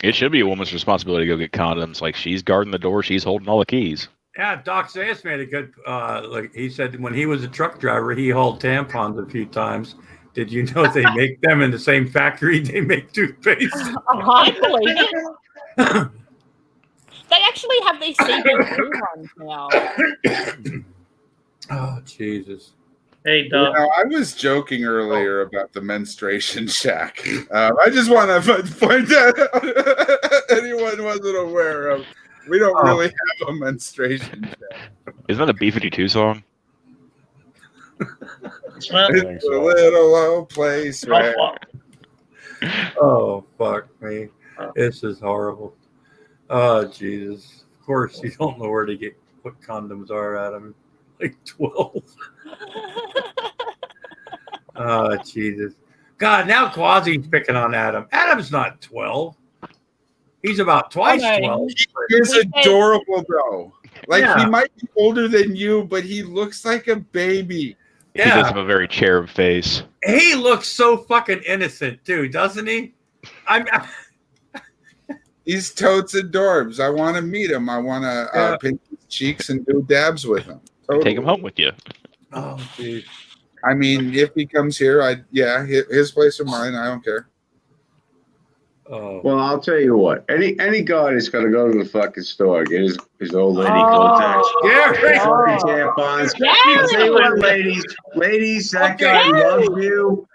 It should be a woman's responsibility to go get condoms. Like, she's guarding the door, she's holding all the keys. Yeah, Doc Zayas made a good. Like he said, when he was a truck driver, he hauled tampons a few times. Did you know they make them in the same factory they make toothpaste? I believe it. They actually have these CBD ones now. Oh, Jesus. Hey, Doc. I was joking earlier about the menstruation shack. I just want to point that anyone wasn't aware of. We don't really have a menstruation shack. Isn't that a B-52 song? It's a little old place, right? Oh, fuck me. This is horrible. Oh, Jesus. Of course, you don't know where to get what condoms are, Adam. Like 12. Oh, Jesus. God, now Quasi's picking on Adam. Adam's not 12. He's about twice 12. He's adorable, though. Like, Yeah. he might be older than you, but he looks like a baby. He does have a very cherub face. He looks so fucking innocent, too, doesn't he? He's totes adorbs. I want to meet him. I want to pinch his cheeks and do dabs with him. Totally. Take him home with you. Oh, dude. I mean, if he comes here, his place or mine. I don't care. Oh. Well, I'll tell you what. Any guy that's gonna go to the fucking store, get his old lady contacts, tampons. I'll tell you what, ladies, that guy loves you.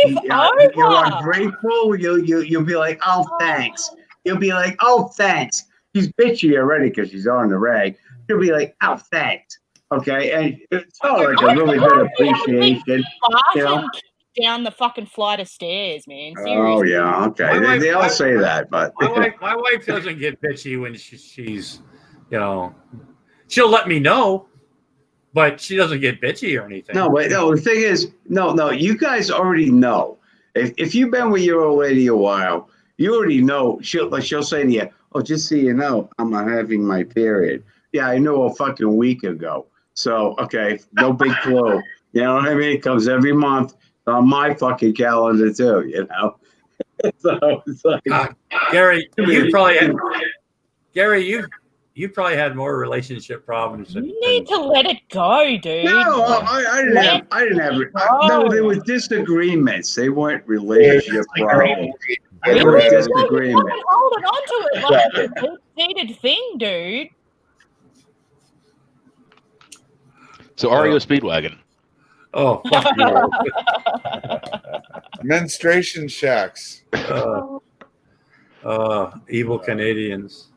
You're grateful. You'll be like, oh, thanks. You'll be like, oh, thanks. She's bitchy already because she's on the rag. You'll be like, oh, thanks. Okay, and it's all like a really good appreciation. You know? Down the fucking flight of stairs, man. Seriously. Oh yeah, okay. They all say that, but my wife doesn't get bitchy when she's, she'll let me know, but she doesn't get bitchy or anything. No, but no. The thing is, no. You guys already know. If you've been with your old lady a while, you already know. She'll say to you, "Oh, just so you know, I'm having my period." Yeah, I know a fucking week ago. So okay, no big clue. You know what I mean? It comes every month. On my fucking calendar too, So it's like, Gary, you probably had more relationship problems. You need to let it go, dude. No, I didn't have. No, there were disagreements. They weren't relationship problems. They were disagreements. Holding on to it like a deep-seated thing, dude. So REO Speedwagon. Oh, fuck you. Menstruation shacks. Evil Canadians.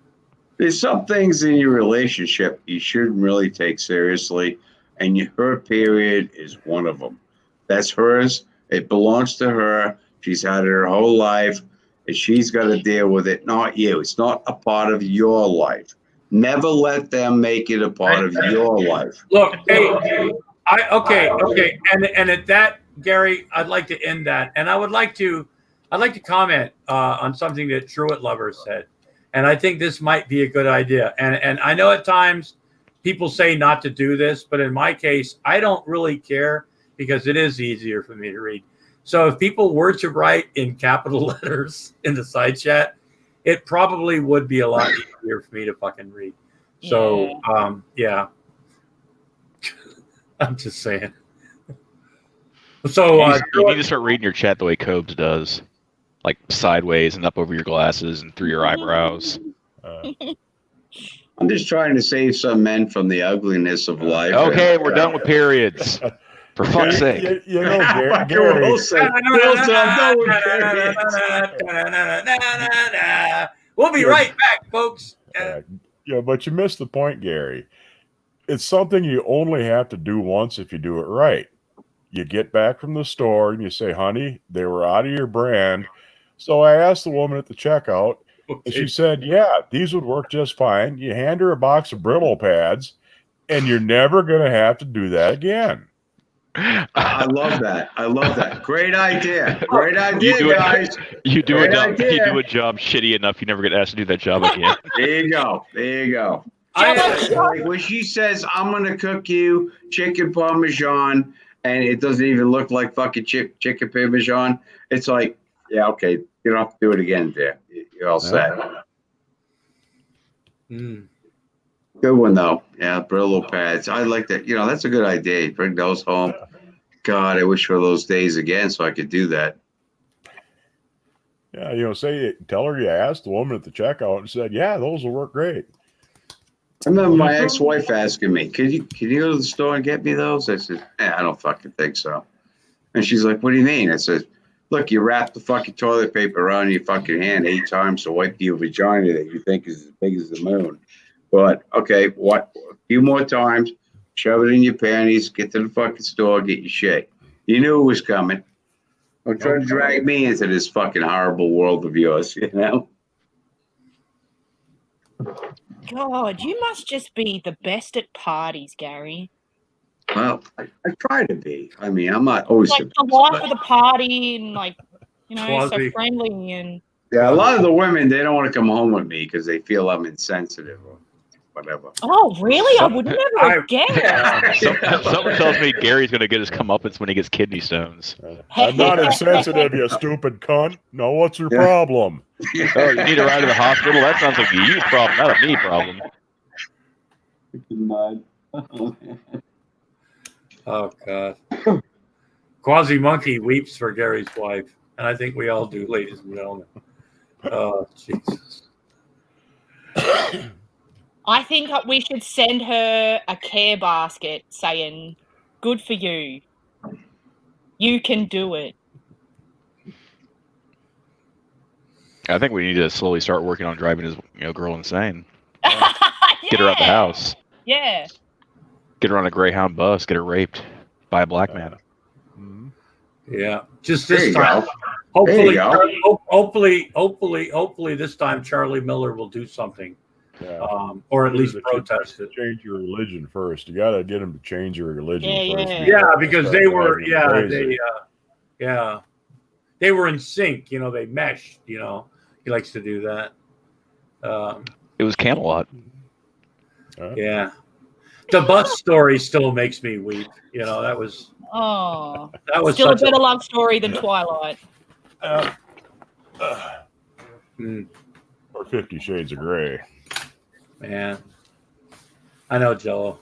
There's some things in your relationship you shouldn't really take seriously, and her period is one of them. That's hers. It belongs to her. She's had it her whole life, and she's got to deal with it, not you. It's not a part of your life. Never let them make it a part of your life. Look, hey, okay, and at that, Gary, I'd like to end that, and I'd like to comment on something that Truett Lover said, and I think this might be a good idea. And I know at times people say not to do this, but in my case, I don't really care because it is easier for me to read. So if people were to write in capital letters in the side chat, it probably would be a lot easier for me to fucking read. So yeah. I'm just saying. So you need to start reading your chat the way Cobes does, like sideways and up over your glasses and through your eyebrows. I'm just trying to save some men from the ugliness of life. Okay, we're done with periods. For fuck's sake. You know, Gary. We'll be right back, folks. Yeah, but you missed the point, Gary. It's something you only have to do once if you do it right. You get back from the store and you say, honey, they were out of your brand. So I asked the woman at the checkout, and she said, yeah, these would work just fine. You hand her a box of Brillo pads, and you're never going to have to do that again. I love that. Great idea. Great idea, guys. You do a job shitty enough, you never get asked to do that job again. There you go. When she says, I'm going to cook you chicken parmesan, and it doesn't even look like fucking chicken parmesan, it's like, yeah, okay, you don't have to do it again there. You're all set. Good one, though. Yeah, Brillo pads. I like that. That's a good idea. Bring those home. God, I wish for those days again so I could do that. Yeah, tell her you asked the woman at the checkout and said, yeah, those will work great. I remember my ex-wife asking me, can you go to the store and get me those? I said, I don't fucking think so. And she's like, what do you mean? I said, look, you wrap the fucking toilet paper around your fucking hand 8 times to wipe your vagina that you think is as big as the moon. But, okay, a few more times, shove it in your panties, get to the fucking store, get your shit. You knew it was coming. Don't try to drag me into this fucking horrible world of yours, you know? God, you must just be the best at parties, Gary. Well, I try to be. I mean, I'm not always Like the life of the party and like, you know, so Quasi. friendly and. Yeah, a lot of the women, they don't want to come home with me because they feel I'm insensitive or whatever. Oh, really? I would never have guessed. Something tells me Gary's going to get his comeuppance when he gets kidney stones. I'm not insensitive, you stupid cunt. No, what's your problem? Oh, you need a ride to the hospital? That sounds like a you problem, not a me problem. Oh God. Quasi Monkey weeps for Gary's wife, and I think we all do, ladies and gentlemen. Oh Jesus. I think we should send her a care basket saying, "Good for you. You can do it." I think we need to slowly start working on driving his girl insane. Yeah. Get her out the house. Yeah. Get her on a Greyhound bus. Get her raped by a black man. Yeah, just this time. Hopefully, hopefully, this time Charlie Miller will do something, or at least protest it. Change your religion first. You got to get them to change your religion first. Yeah, because they were, they were in sync. You know, they meshed. You know, he likes to do that. It was Camelot. Yeah, the bus story still makes me weep. You know, that was still a better love story than Twilight. Or 50 Shades of Grey. Man, I know Jello.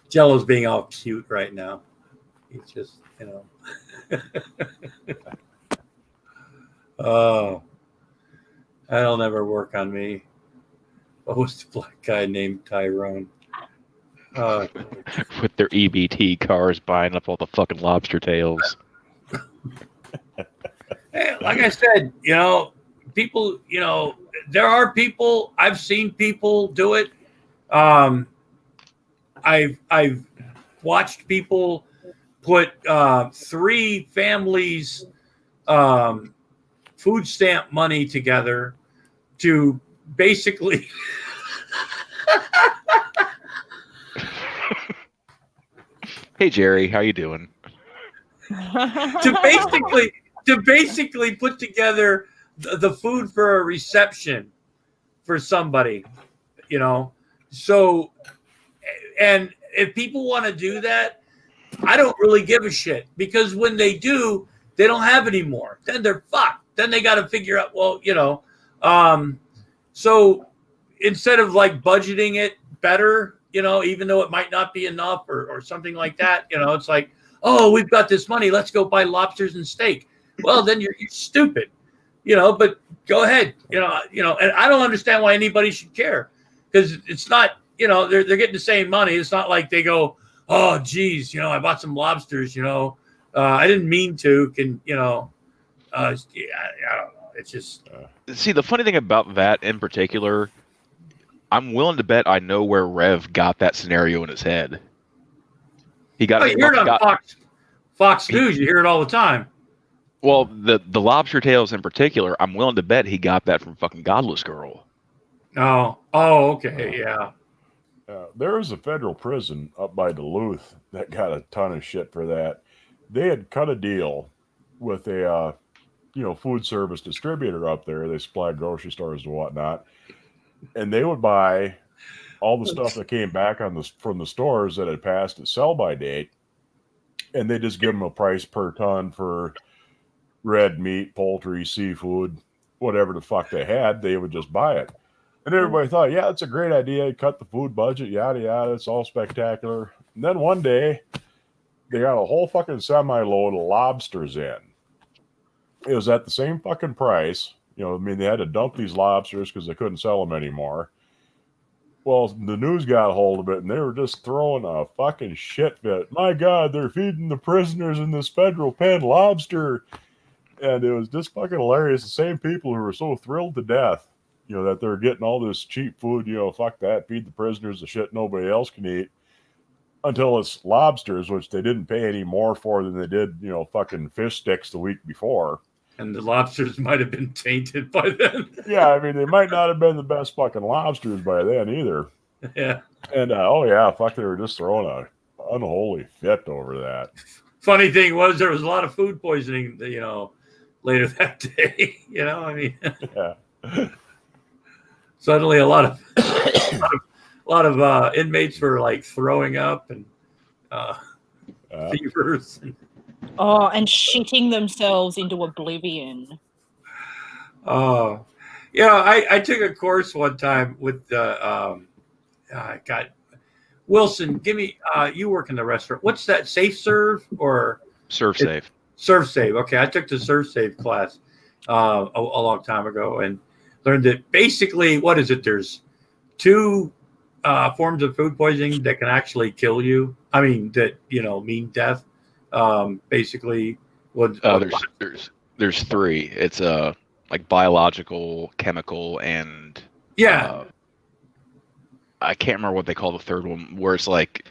Jello's being all cute right now. He's just, oh, that'll never work on me. What was the black guy named Tyrone? With their EBT cars buying up all the fucking lobster tails. Hey, like I said, people, there are people, I've seen people do it. I've watched people put 3 families' food stamp money together to basically Hey Jerry, how you doing? to basically put together the food for a reception for somebody, So, and if people want to do that, I don't really give a shit, because when they do, they don't have any more. Then they're fucked. Then they got to figure out, so instead of like budgeting it better, even though it might not be enough or something like that, it's like, oh, we've got this money, let's go buy lobsters and steak. Well, then you're stupid, but go ahead, and I don't understand why anybody should care, because it's not, they're getting the same money. It's not like they go, oh, geez, I bought some lobsters, I didn't mean to, I don't know. It's just. See, the funny thing about that in particular, I'm willing to bet I know where Rev got that scenario in his head. He got. You hear it on Fox News. You hear it all the time. Well, the lobster tails in particular, I'm willing to bet he got that from fucking Godless Girl. Oh, okay, yeah. There was a federal prison up by Duluth that got a ton of shit for that. They had cut a deal with a food service distributor up there. They supplied grocery stores and whatnot, and they would buy all the stuff that came back from the stores that had passed its sell-by date, and they just give them a price per ton for red meat, poultry, seafood, whatever the fuck they had. They would just buy it. And everybody thought, yeah, it's a great idea. Cut the food budget, yada, yada. It's all spectacular. And then one day, they got a whole fucking semi-load of lobsters in. It was at the same fucking price. They had to dump these lobsters because they couldn't sell them anymore. Well, the news got a hold of it, and they were just throwing a fucking shit fit. My God, they're feeding the prisoners in this federal pen lobster. And it was just fucking hilarious. The same people who were so thrilled to death, that they're getting all this cheap food, fuck that, feed the prisoners the shit nobody else can eat. until it's lobsters, which they didn't pay any more for than they did, fucking fish sticks the week before. And the lobsters might have been tainted by then. Yeah, I mean, they might not have been the best fucking lobsters by then either. Yeah. And they were just throwing a unholy fit over that. Funny thing was, there was a lot of food poisoning, later that day. I mean, Yeah. Suddenly a lot of inmates were like throwing up and fevers. Oh, and shitting themselves into oblivion. Oh, I took a course one time with Wilson. Give me. You work in the restaurant. What's that? Safe Serve or Serve Safe? Serve Safe. Okay, I took the Serve Safe class a long time ago and learned that basically, what is it? There's two forms of food poisoning that can actually kill you. I mean, that mean death. Basically, there's three. It's like biological, chemical, and I can't remember what they call the third one, where it's like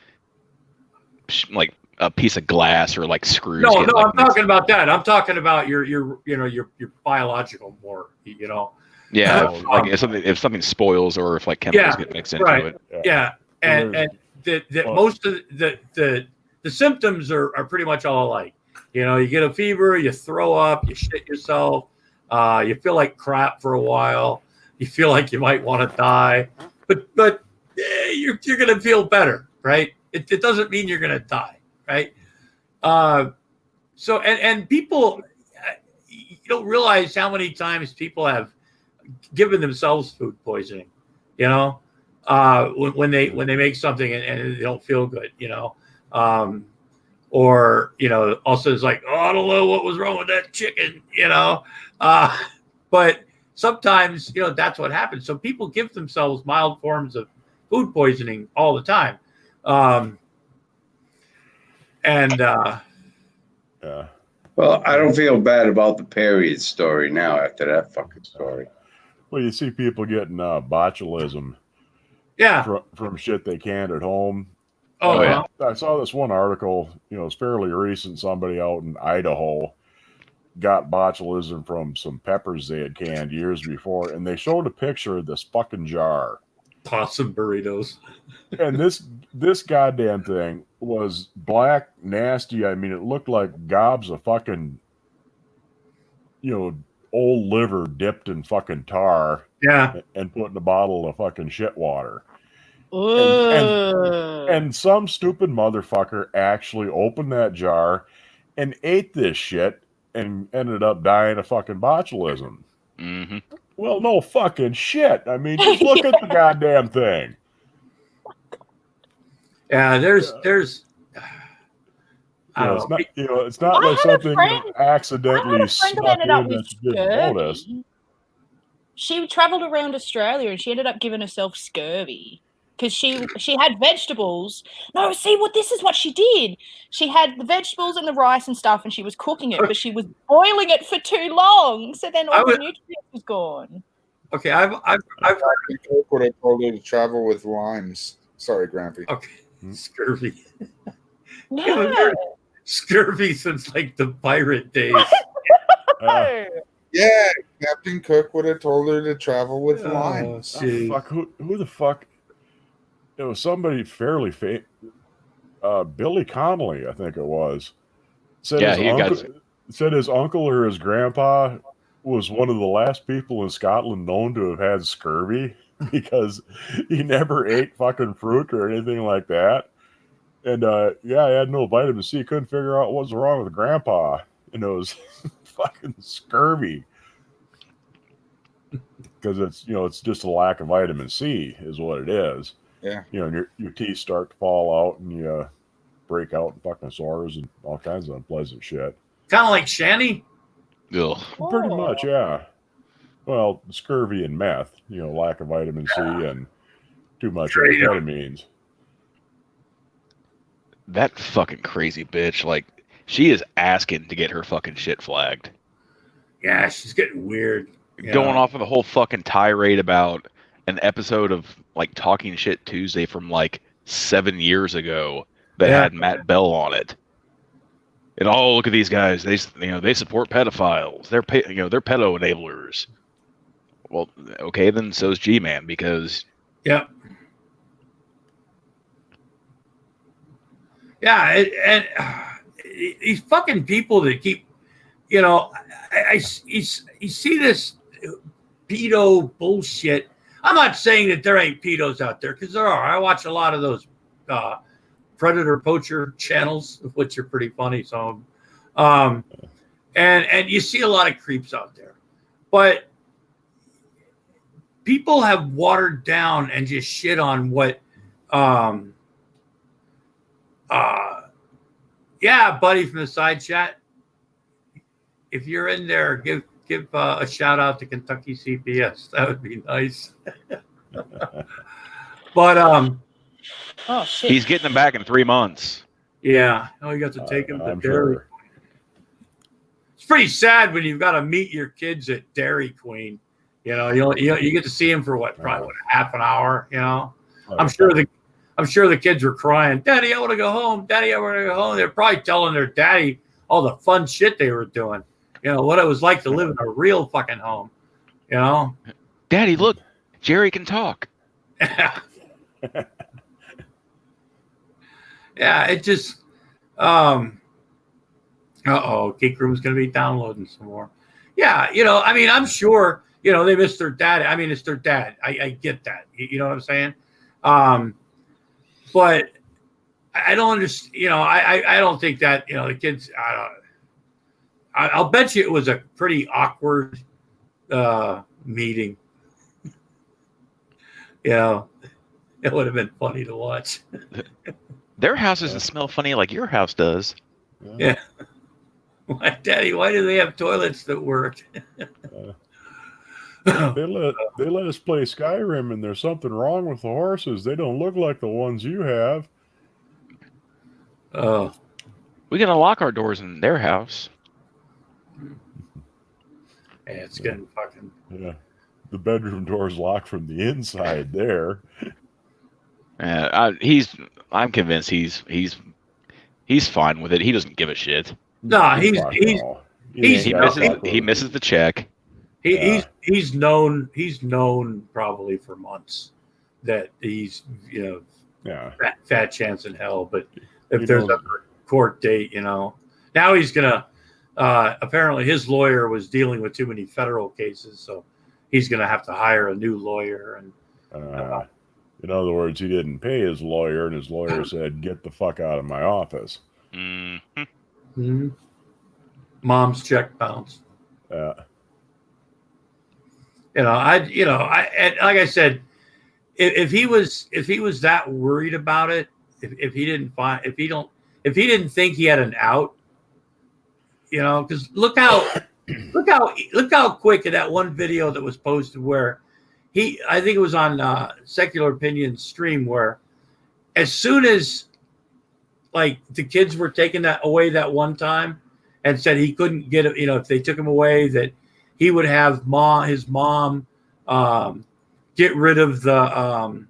a piece of glass or like screws. No, I'm talking about that. I'm talking about your biological more. Yeah, if something spoils or if like chemicals get mixed into it. Yeah, and most of the symptoms are pretty much all alike. You get a fever, you throw up, you shit yourself, you feel like crap for a while, you feel like you might want to die, but you're gonna feel better, right? It doesn't mean you're gonna die, right? So and people, you don't realize how many times people have given themselves food poisoning, when they make something and they don't feel good, or also it's like, I don't know what was wrong with that chicken, but sometimes that's what happens. So people give themselves mild forms of food poisoning all the time, Yeah. Well, I don't feel bad about the period story now after that fucking story. Well, you see people getting botulism from shit they can't at home. Oh, yeah. I saw this one article, it's fairly recent. Somebody out in Idaho got botulism from some peppers they had canned years before, and they showed a picture of this fucking jar. Possum burritos. And this goddamn thing was black, nasty. I mean, it looked like gobs of fucking, old liver dipped in fucking tar. Yeah. And put in a bottle of fucking shit water. And some stupid motherfucker actually opened that jar and ate this shit and ended up dying of fucking botulism. Mm-hmm. Well, no fucking shit. I mean, just look at the goddamn thing. Yeah, there's it's not like something accidentally snuck in that you didn't notice. She traveled around Australia and she ended up giving herself scurvy because she had vegetables. No, see this is what she did. She had the vegetables and the rice and stuff, and she was cooking it, but she was boiling it for too long, so then all the nutrients was gone. Okay, I've what I told her to travel with limes. Sorry, Grampy. Okay, scurvy. No. Scurvy since like the pirate days. Yeah, Captain Cook would have told her to travel with limes. Fuck, who the fuck? It was somebody fairly famous. Billy Connolly, I think it was. Said his uncle or his grandpa was one of the last people in Scotland known to have had scurvy because he never ate fucking fruit or anything like that. And he had no vitamin C. Couldn't figure out what was wrong with grandpa. And it was fucking scurvy. Because it's just a lack of vitamin C is what it is. Yeah. And your teeth start to fall out and you break out in fucking sores and all kinds of unpleasant shit. Kind of like Shanny? Ugh. Pretty much, yeah. Well, scurvy and meth, lack of vitamin C and too much amphetamines. That fucking crazy bitch, like, she is asking to get her fucking shit flagged. Yeah, she's getting weird. Going off of the whole fucking tirade about an episode of like Talking Shit Tuesday from like 7 years ago that had Matt Bell on it. And oh, look at these guys. They support pedophiles. They're they're pedo enablers. Well, okay, then so's G-Man because yeah. And these fucking people that keep, you see this pedo bullshit. I'm not saying that there ain't pedos out there, because there are. I watch a lot of those predator poacher channels, which are pretty funny. So, and you see a lot of creeps out there, but people have watered down and just shit on what. Yeah, buddy from the side chat. If you're in there, give a shout out to Kentucky CPS. That would be nice. But Oh shit. he's getting them back in 3 months. yeah, you got to take him to I'm Dairy. sure. It's pretty sad when you've got to meet your kids at Dairy Queen. You get to see him for probably half an hour. I'm sure the kids were crying, Daddy, I want to go home. Daddy, I want to go home. They're probably telling their daddy all the fun shit they were doing. What it was like to live in a real fucking home. Daddy, look, Jerry can talk. Yeah, it just Geek Room's gonna be downloading some more. Yeah, I'm sure, they miss their dad. I mean, it's their dad. I get that. You know what I'm saying? But I don't understand, I don't think that, the kids, I'll bet you it was a pretty awkward meeting. It would have been funny to watch. Their house doesn't smell funny like your house does. Yeah. Daddy, why do they have toilets that work? They let us play Skyrim, and there's something wrong with the horses. They don't look like the ones you have. Oh. We gotta lock our doors in their house. Yeah, it's getting fucking. Yeah, the bedroom door's locked from the inside there. I'm convinced he's fine with it. He doesn't give a shit. No, he misses the check. He's known probably for months that he's fat chance in hell. But if there's a court date, now he's gonna. Apparently, his lawyer was dealing with too many federal cases, so he's gonna have to hire a new lawyer. And in other words, he didn't pay his lawyer, and his lawyer said, "Get the fuck out of my office." Mm-hmm. Mm-hmm. Mom's check bounced. Yeah. And like I said, if he was that worried about it, if he didn't think he had an out, because look how quick in that one video that was posted where I think it was on Secular Opinion's stream, where as soon as like the kids were taking that away that one time and said he couldn't get it, if they took him away, that he would have his mom get rid of the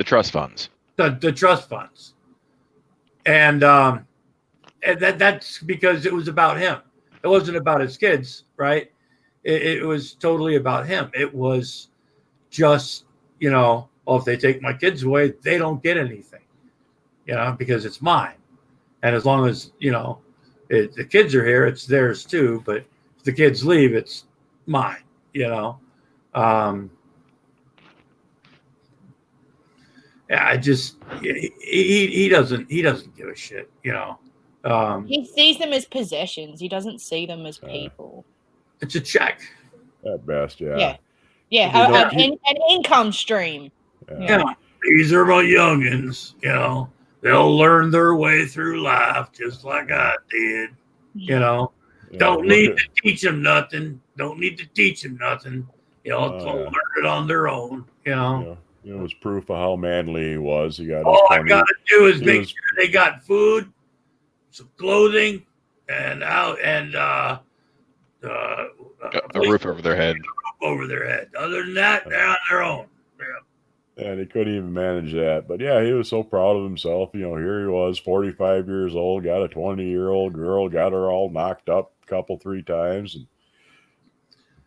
trust funds. The trust funds. And that's because it was about him. It wasn't about his kids, right? It was totally about him. It was just, if they take my kids away, they don't get anything, because it's mine. And as long as, the kids are here, it's theirs too. But if the kids leave, it's mine, Yeah, he doesn't give a shit, He sees them as possessions. He doesn't see them as people. It's a check. At best, yeah. Yeah, an income stream. Yeah. These are my youngins, They'll learn their way through life just like I did, Don't need to teach them nothing. They'll learn it on their own, It was proof of how manly he was. He got all I got to do is make sure they got food, some clothing, and a roof over their head. Other than that, they're on their own. And he couldn't even manage that. But yeah, he was so proud of himself. Here he was, 45 years old, got a 20-year-old girl, got her all knocked up a couple, 3 times. And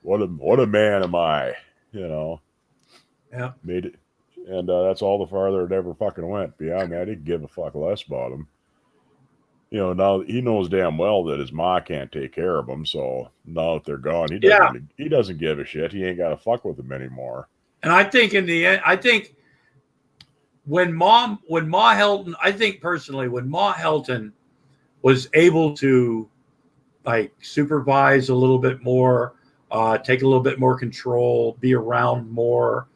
what a man am I, Yeah. Made it. And that's all the farther it ever fucking went. Beyond that, he could give a fuck less about him. Now he knows damn well that his ma can't take care of him. So now that they're gone, he doesn't give a shit. He ain't got to fuck with them anymore. And I think in the end, when Ma Helton, I think personally, when Ma Helton was able to like supervise a little bit more, take a little bit more control, be around more,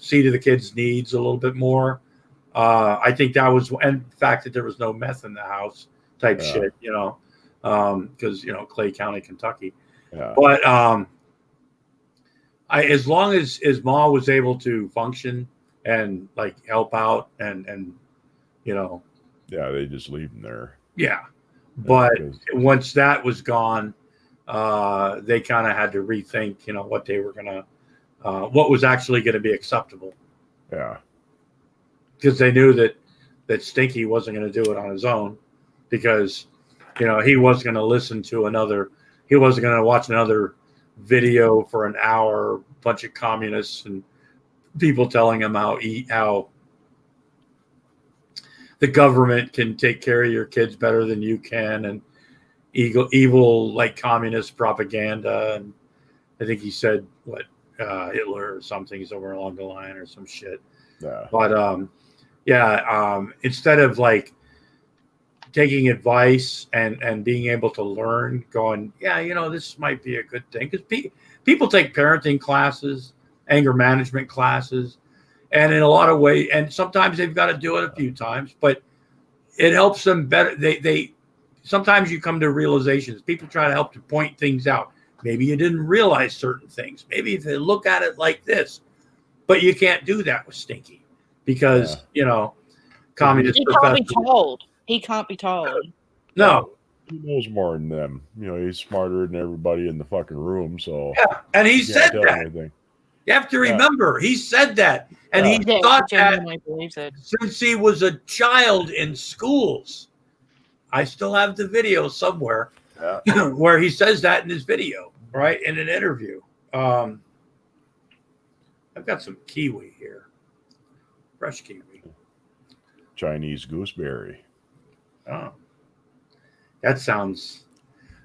see to the kids' needs a little bit more. I think that was, and the fact that there was no meth in the house type shit, because Clay County, Kentucky. Yeah. But as long as Ma was able to function and like help out and yeah, they just leave him there. Yeah. But because once that was gone, they kind of had to rethink, what they were gonna, what was actually going to be acceptable. Yeah. Because they knew that Stinky wasn't going to do it on his own, because he wasn't going to listen to he wasn't going to watch another video for an hour, a bunch of communists and people telling him how the government can take care of your kids better than you can, and evil like communist propaganda. And I think he said Hitler or something somewhere along the line or some shit. Yeah. But instead of like taking advice and being able to learn, going, this might be a good thing, because people take parenting classes, anger management classes, and in a lot of ways, and sometimes they've got to do it a few times, but it helps them better. They sometimes you come to realizations. People try to help to point things out. Maybe you didn't realize certain things. Maybe if you look at it like this, but you can't do that with Stinky. Because communist. He can't be told. He can't be told. No, he knows more than them. He's smarter than everybody in the fucking room. So yeah, and he said that. Anything. You have to remember, he said that, and he thought that since he was a child in schools. I still have the video somewhere where he says that in his video, right, in an interview. I've got some kiwi here. Fresh kiwi. Chinese gooseberry. Oh. That sounds...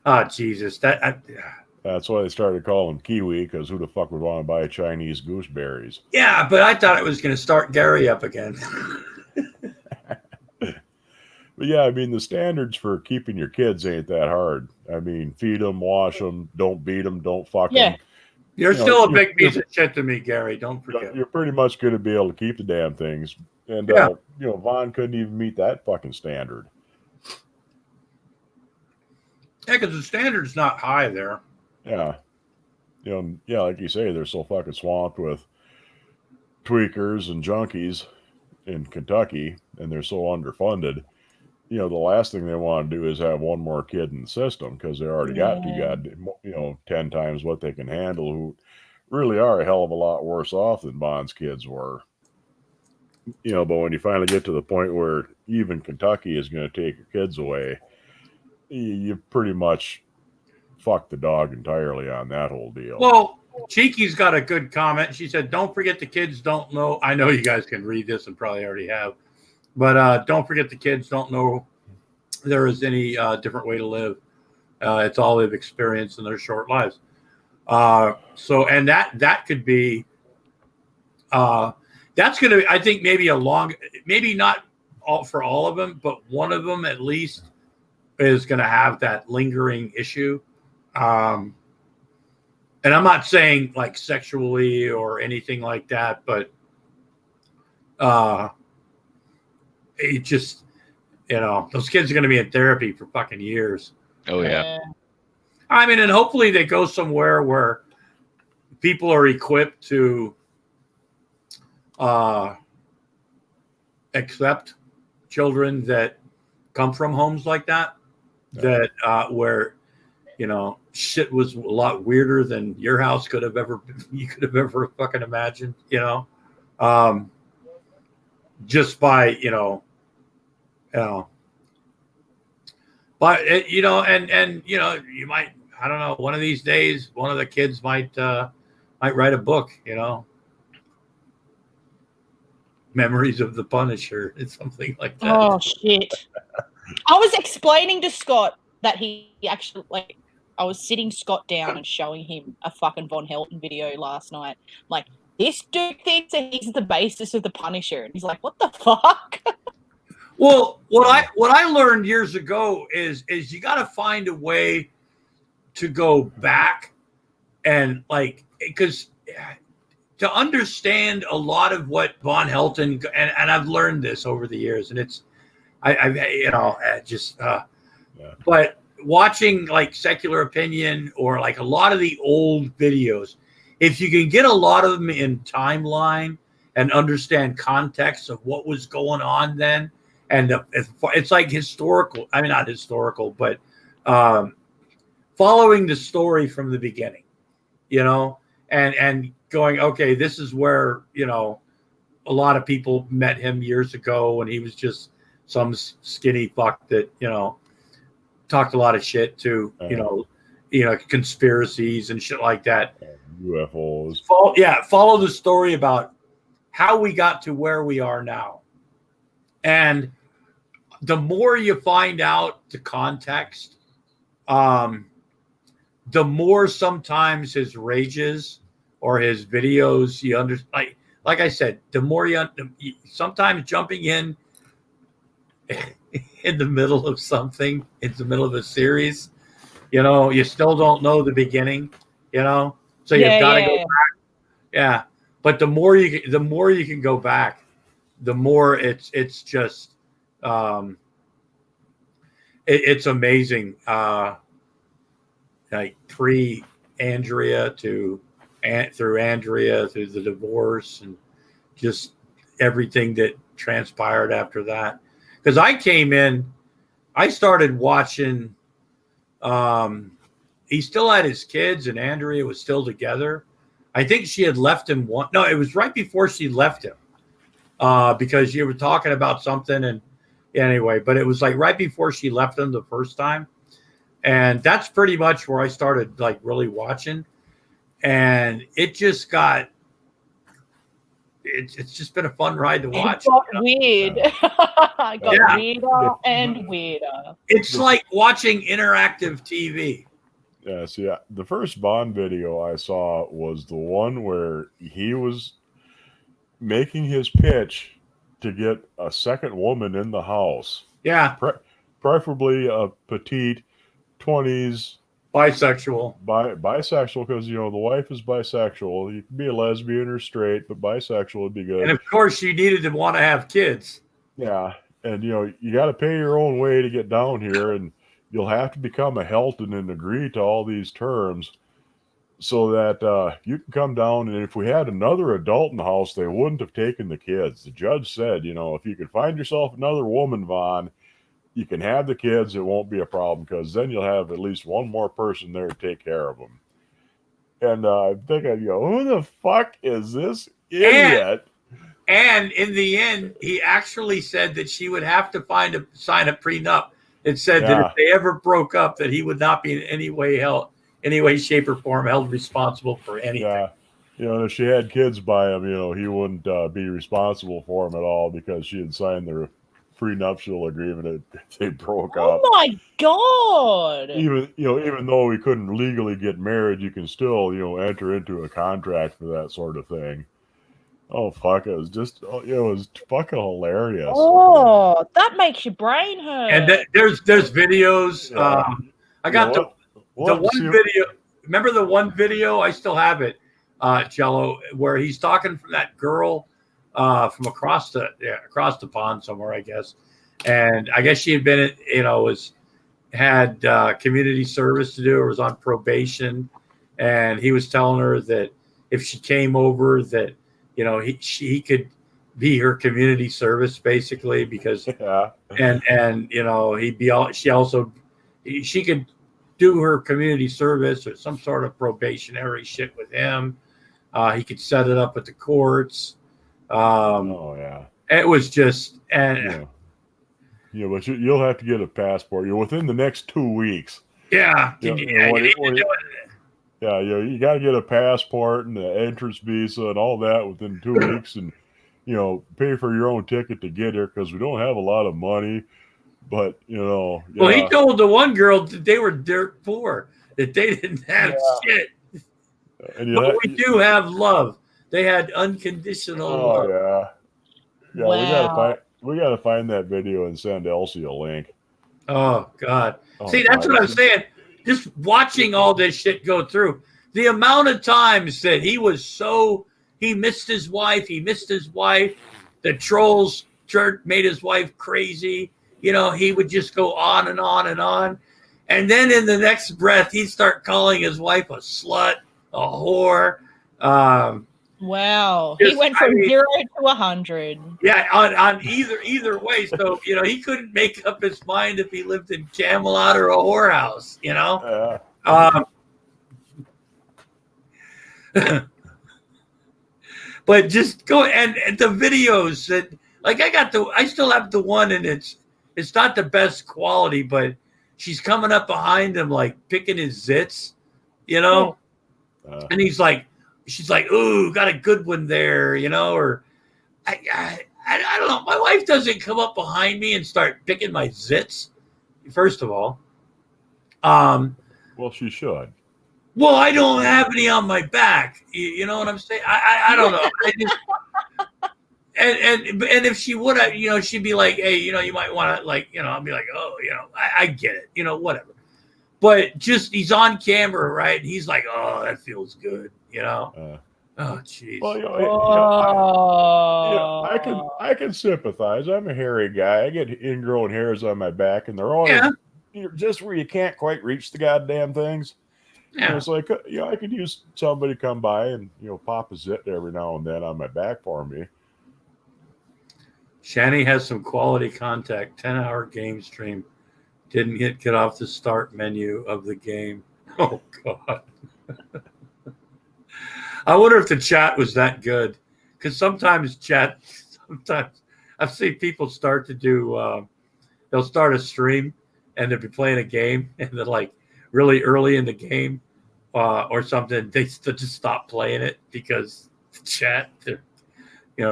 Oh, Jesus. That's why they started calling him kiwi, because who the fuck would want to buy Chinese gooseberries? Yeah, but I thought it was going to start Gary up again. But yeah, the standards for keeping your kids ain't that hard. Feed them, wash them, don't beat them, don't fuck them. You're still a big piece of shit to me, Gary. Don't forget. You're pretty much going to be able to keep the damn things. And, Vaughn couldn't even meet that fucking standard. Yeah, because the standard's not high there. Yeah. Like you say, they're so fucking swamped with tweakers and junkies in Kentucky, and they're so underfunded. The last thing they want to do is have one more kid in the system, because they already got 10 times what they can handle, who really are a hell of a lot worse off than Bond's kids were. But when you finally get to the point where even Kentucky is going to take your kids away, you pretty much fuck the dog entirely on that whole deal. Well, Cheeky's got a good comment. She said, don't forget the kids don't know. I know you guys can read this and probably already have. But don't forget the kids don't know there is any different way to live. It's all they've experienced in their short lives. And that could be, that's going to, I think, maybe not for all of them, but one of them at least is going to have that lingering issue. And I'm not saying like sexually or anything like that, but it just, those kids are going to be in therapy for fucking years. Oh, yeah. And hopefully they go somewhere where people are equipped to accept children that come from homes like that, where, shit was a lot weirder than your house you could have ever fucking imagined, just by but and you might, I don't know, one of these days one of the kids might write a book, Memories of the Punisher. It's something like that. Oh shit! I was explaining to Scott that he actually I was sitting Scott down and showing him a fucking Von Helton video last night. Like, this dude thinks that he's the basis of the Punisher, and he's like, "What the fuck?" Well, what I learned years ago is you got to find a way to go back and because to understand a lot of what Von Helton, and I've learned this over the years, and it's but watching Secular Opinion or a lot of the old videos, if you can get a lot of them in timeline and understand context of what was going on then, and it's like historical, I mean, not historical, but following the story from the beginning, and going, okay, this is where, a lot of people met him years ago when he was just some skinny fuck that, talked a lot of shit to, conspiracies and shit like that. UFOs. Follow the story about how we got to where we are now. And the more you find out the context, the more sometimes his rages or his videos, like I said, the more sometimes jumping in the middle of something, in the middle of a series, you still don't know the beginning, so you've got to go back. Yeah. But the more you can go back, the more it's just, it's amazing. Pre-Andrea through Andrea, through the divorce, and just everything that transpired after that. Because I came in, I started watching, he still had his kids and Andrea was still together. I think she had left him no, it was right before she left him, because you were talking about something, and anyway, but it was right before she left him the first time. And that's pretty much where I started really watching. And it just got, it's just been a fun ride to watch. It got weird. It got weirder and weirder. It's like watching interactive TV. Yeah, see, the first Bond video I saw was the one where he was making his pitch to get a second woman in the house. Yeah. Preferably a petite 20s. Bisexual. Bisexual, because, the wife is bisexual. You can be a lesbian or straight, but bisexual would be good. And, of course, she needed to want to have kids. Yeah. And, you got to pay your own way to get down here, and you'll have to become a Helton and agree to all these terms so that you can come down. And if we had another adult in the house, they wouldn't have taken the kids. The judge said, if you could find yourself another woman, Vaughn, you can have the kids. It won't be a problem, because then you'll have at least one more person there to take care of them. And I'm thinking, who the fuck is this idiot? And in the end, he actually said that she would have to sign a prenup. It said that if they ever broke up, that he would not be in any way, shape, or form held responsible for anything. Yeah. If she had kids by him, he wouldn't be responsible for them at all, because she had signed their prenuptial agreement if they broke up. Oh my god! Even though we couldn't legally get married, you can still enter into a contract for that sort of thing. Oh fuck! It was just it was fucking hilarious. Oh, that makes your brain hurt. And there's videos. Yeah. I got the one video. Remember the one video? I still have it, Jello, where he's talking from that girl from across the pond somewhere, I guess. And I guess she had been, had community service to do, or was on probation. And he was telling her that if she came over, that he could be her community service, basically, because and he'd be she could do her community service or some sort of probationary shit with him. He could set it up at the courts, Oh yeah. It was just Yeah. Yeah, but you'll have to get a passport. You're within the next 2 weeks. yeah. Yeah, You and need to do it. yeah, you got to get a passport and the entrance visa and all that within 2 weeks, and pay for your own ticket to get here because we don't have a lot of money. But Well, he told the one girl that they were dirt poor, that they didn't have shit. But we do have love. They had unconditional love. Yeah. Yeah, Wow. we gotta find that video and send Elsie a link. Oh God! Oh, See, that's God. what I'm saying. Just watching all this shit go through, the amount of times that he missed his wife. He missed his wife. The trolls made his wife crazy. He would just go on and on and on, and then in the next breath, he'd start calling his wife a slut, a whore. Wow. He went from 0 to 100. Yeah, on either way. So he couldn't make up his mind if he lived in Camelot or a whorehouse. But just go and the videos that I still have the one, and it's not the best quality, but she's coming up behind him like picking his zits, and she's like, "Ooh, got a good one there," or I don't know. My wife doesn't come up behind me and start picking my zits. First of all, well, she should. Well, I don't have any on my back. You know what I'm saying? I don't know. I just, and if she would have, she'd be like, "Hey, you might want to I'll be like, "Oh, I get it, whatever." But just he's on camera, right? And he's like, "Oh, that feels good," Oh, jeez. Well, I can sympathize. I'm a hairy guy. I get ingrown hairs on my back, and they're always just where you can't quite reach the goddamn things. Yeah. It's like, I could use somebody to come by and pop a zit every now and then on my back for me. Shani has some quality contact. 10-hour game stream. Didn't get off the start menu of the game. Oh God. I wonder if the chat was that good, because sometimes I've seen people start to do. They'll start a stream and they'll be playing a game, and they're like really early in the game or something. They just stop playing it because the chat, they're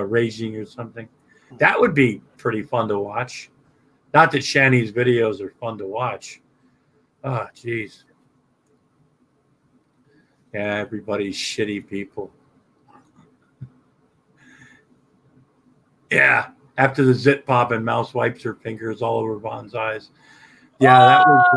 raging or something. That would be pretty fun to watch. Not that Shani's videos are fun to watch. Oh, jeez. Yeah, everybody's shitty people. Yeah, after the zit pop and Mouse wipes her fingers all over Von's eyes. Yeah, that was.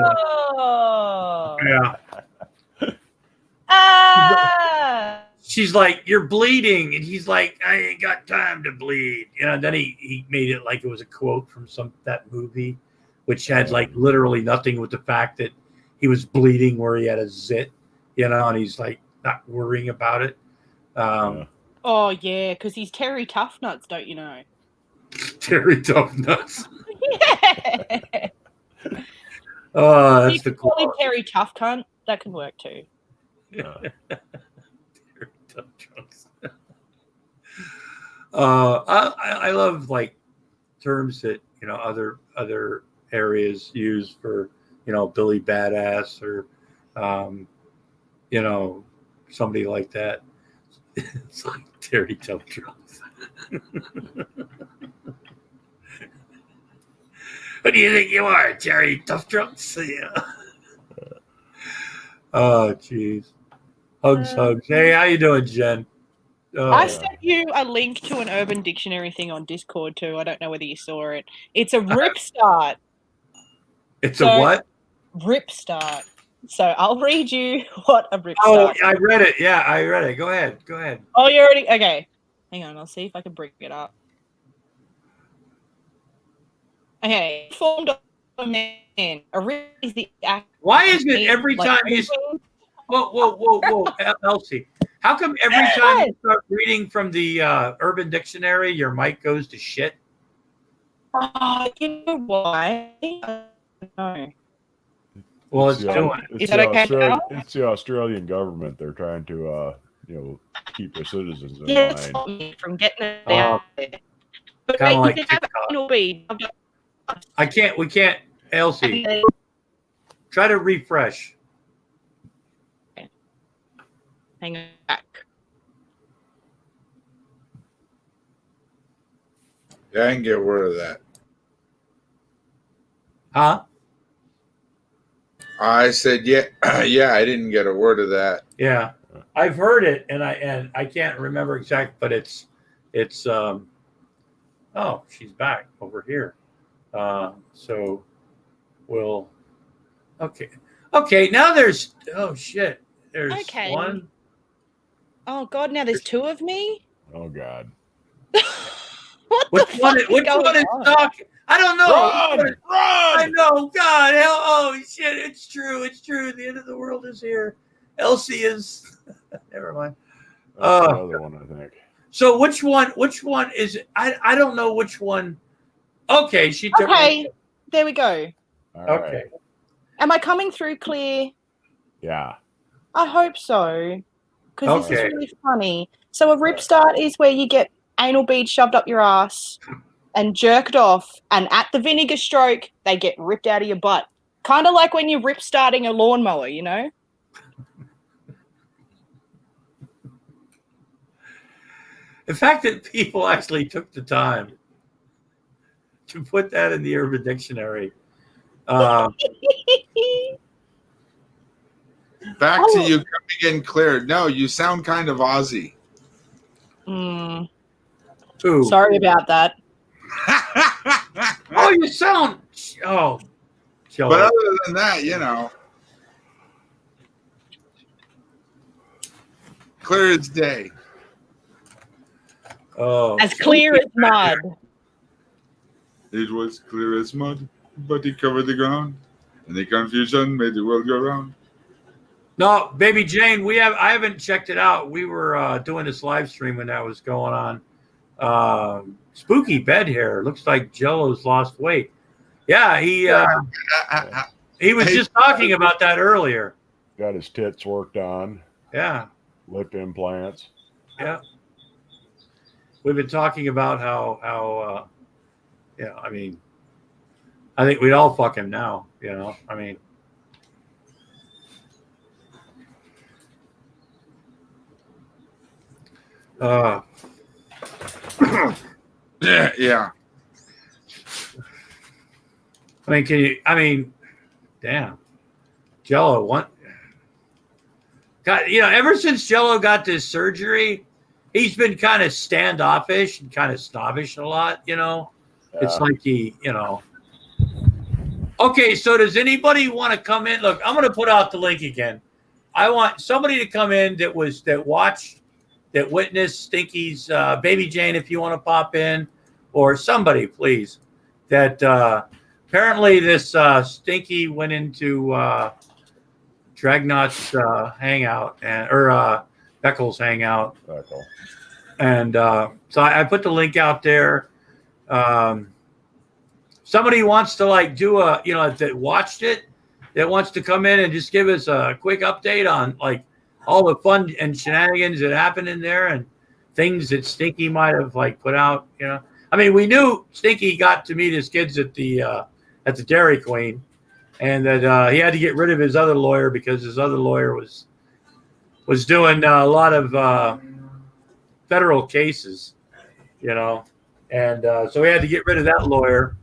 She's like, "You're bleeding," and he's like, "I ain't got time to bleed." And then he made it like it was a quote from that movie, which had like literally nothing with the fact that he was bleeding where he had a zit. And he's like not worrying about it. Oh yeah, because he's Terry Tough Nuts, don't you know? Terry Tough Nuts. Yeah. Oh, that's the cool. Call him Terry Tough Cunt. That can work too. Yeah. Terry Tough Trunks. I love like terms that other areas use for Billy Badass or somebody like that. It's like Terry Tough Trunks. What do you think you are, Terry Tough Trunks? Oh, jeez. Hugs. Hey, how you doing, Jen? I sent you a link to an Urban Dictionary thing on Discord too. I don't know whether you saw it. It's a rip start. It's a what? Rip start. So I'll read you what a rip start is. I read it. Yeah, I read it. Go ahead. Oh, you already? Okay. Hang on. I'll see if I can bring it up. Okay. Formed of a man. A rip is the act. Why is it every time you... Whoa, Elsie. How come every time you start reading from the Urban Dictionary, your mic goes to shit? You know why? I don't know. Well, it's doing. Is that okay now? It's the Australian government. They're trying to keep our citizens in Yeah, mind. stop me from getting it Oh, out there. But kinda you like can have TikTok. anal bead. We can't, Elsie, try to refresh. Hang on back. Yeah, I can get word of that. Huh? I said, yeah, yeah. I didn't get a word of that. Yeah. I've heard it and I can't remember exact, but it's oh, she's back over here. So we'll okay. Okay, now there's oh shit. There's Okay. one. Oh God! Now there's two of me. Oh God. What the fuck Which one is on? talking? I don't know. Run! I know. God, hell, oh shit! It's true. It's true. The end of the world is here. Elsie is. Never mind. That's the other one, I think. So which one? Which one is? I don't know which one. Okay, she took. Okay, there we go. All Okay. right. Am I coming through clear? Yeah. I hope so, because this Okay. is really funny. So a rip start is where you get anal beads shoved up your ass and jerked off, and at the vinegar stroke, they get ripped out of your butt. Kind of like when you're rip starting a lawnmower, you know? The fact that people actually took the time to put that in the Urban Dictionary. Back to you coming in clear. No, you sound kind of Aussie. Mm, Ooh. sorry about that. Oh, you sound. Oh, Joe. But other than that, clear as day. Oh, As clear as mud. It was clear as mud, but it covered the ground, and the confusion made the world go round. No, Baby Jane, I haven't checked it out. We were doing this live stream when that was going on. Spooky bed hair. Looks like Jello's lost weight. Yeah, he was just talking about that earlier. Got his tits worked on. Yeah. Lip implants. Yeah. We've been talking about how I mean, I think we'd all fuck him now, I mean. Yeah. I mean, damn. Jello, what? God, ever since Jello got this surgery, he's been kind of standoffish and kind of snobbish a lot, It's like he, Okay, so does anybody want to come in? Look, I'm going to put out the link again. I want somebody to come in that witnessed Stinky's Baby Jane, if you want to pop in, or somebody, please. That apparently this Stinky went into Dragnot's hangout or Beckles hangout. Beckle. And so I put the link out there. Somebody wants to do that watched it, that wants to come in and just give us a quick update on all the fun and shenanigans that happened in there and things that Stinky might have put out. I mean, we knew Stinky got to meet his kids at the Dairy Queen, and that he had to get rid of his other lawyer because his other lawyer was doing a lot of federal cases, and so we had to get rid of that lawyer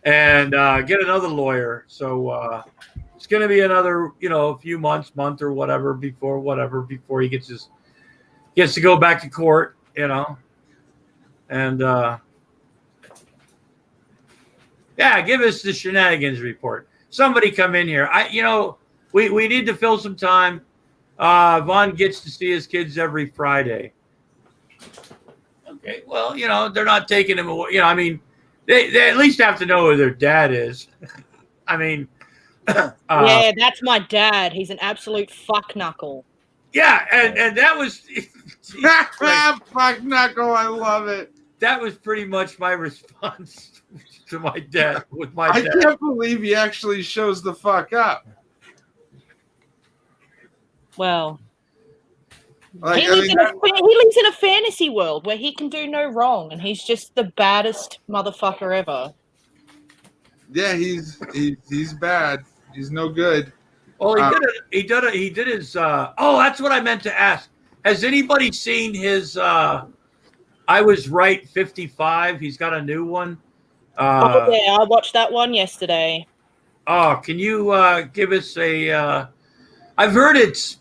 and get another lawyer. So it's going to be another, few month or whatever before he gets to go back to court, and yeah, give us the shenanigans report. Somebody come in here. We need to fill some time. Vaughn gets to see his kids every Friday. Okay, well, they're not taking him away. I mean, they at least have to know who their dad is. I mean, yeah, that's my dad. He's an absolute fuck knuckle. Yeah, and that was fuck knuckle. I love it. That was pretty much my response to my dad. I can't believe he actually shows the fuck up. Well, Like, he lives in a fantasy world where he can do no wrong, and he's just the baddest motherfucker ever. Yeah, he's bad. He's no good. Well, he did his. Oh, that's what I meant to ask. Has anybody seen his? I was right. 55. He's got a new one. Oh yeah, I watched that one yesterday. Oh, can you give us a? I've heard it's.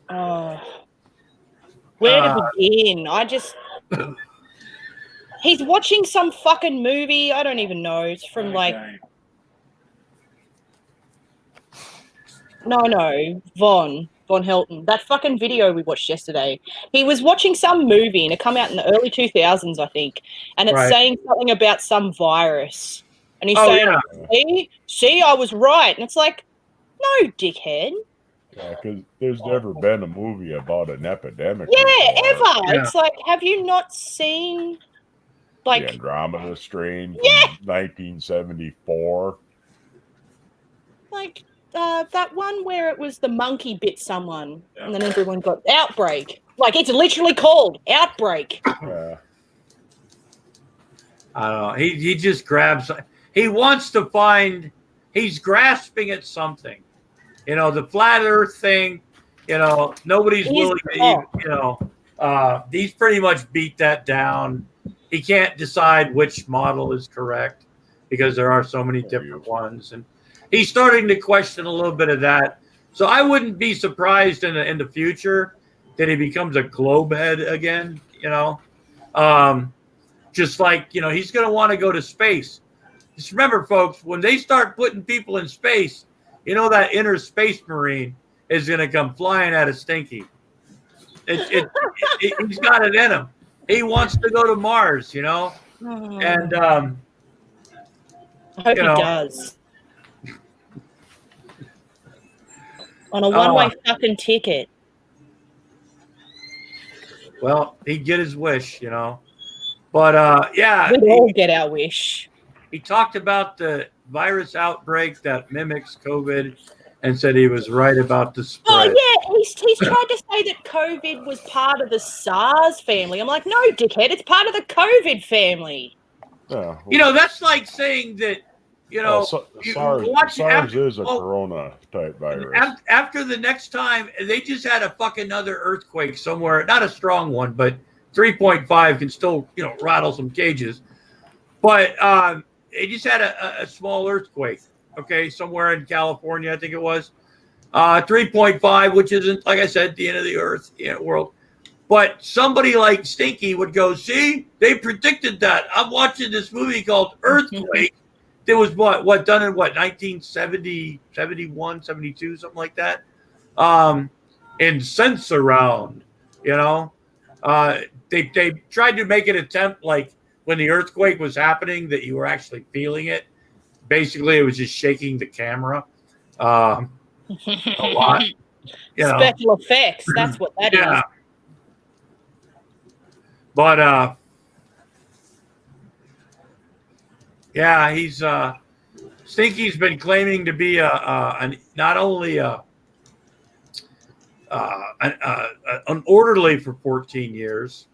Where to begin? He's watching some fucking movie. I don't even know. It's from like. No, Von Helton. That fucking video we watched yesterday. He was watching some movie and it come out in the early 2000s, I think. And it's saying something about some virus. And he's saying, see, I was right. And it's like, no, dickhead. Yeah, because there's never been a movie about an epidemic. Yeah, before. ever. It's like, have you not seen like the Andromeda strain from 1974? Like that one where it was the monkey bit someone and then everyone got outbreak. Like it's literally called Outbreak. Yeah. I don't know. He just grabs. He wants to find. He's grasping at something. You know, the flat Earth thing. You know, nobody's willing to. He's pretty much beat that down. He can't decide which model is correct because there are so many different ones, and he's starting to question a little bit of that. So I wouldn't be surprised in the future that he becomes a globe head again. You know, just like he's going to want to go to space. Just remember, folks, when they start putting people in space, that inner space marine is going to come flying out of Stinky. He's got it in him. He wants to go to Mars, and I hope he does. On a one-way fucking ticket. Well, he'd get his wish, But yeah, we'd all get our wish. He talked about the virus outbreak that mimics COVID and said he was right about the spread. Oh, yeah. He's tried to say that COVID was part of the SARS family. I'm like, no, dickhead. It's part of the COVID family. Yeah, well, that's like saying that, SARS is a corona-type virus. After the next time, they just had a fucking other earthquake somewhere. Not a strong one, but 3.5 can still, rattle some cages. But they just had a small earthquake, somewhere in California, I think it was. 3.5, which isn't, like I said, the end of the earth, world. But somebody like Stinky would go, see, they predicted that. I'm watching this movie called Earthquake. It was done in 1970, 71, 72, something like that. In Sense Around, they tried to make an attempt like when the earthquake was happening that you were actually feeling it. Basically, it was just shaking the camera a lot. Special effects. That's what that is. But he's Stinky's been claiming to be not only an orderly for 14 years,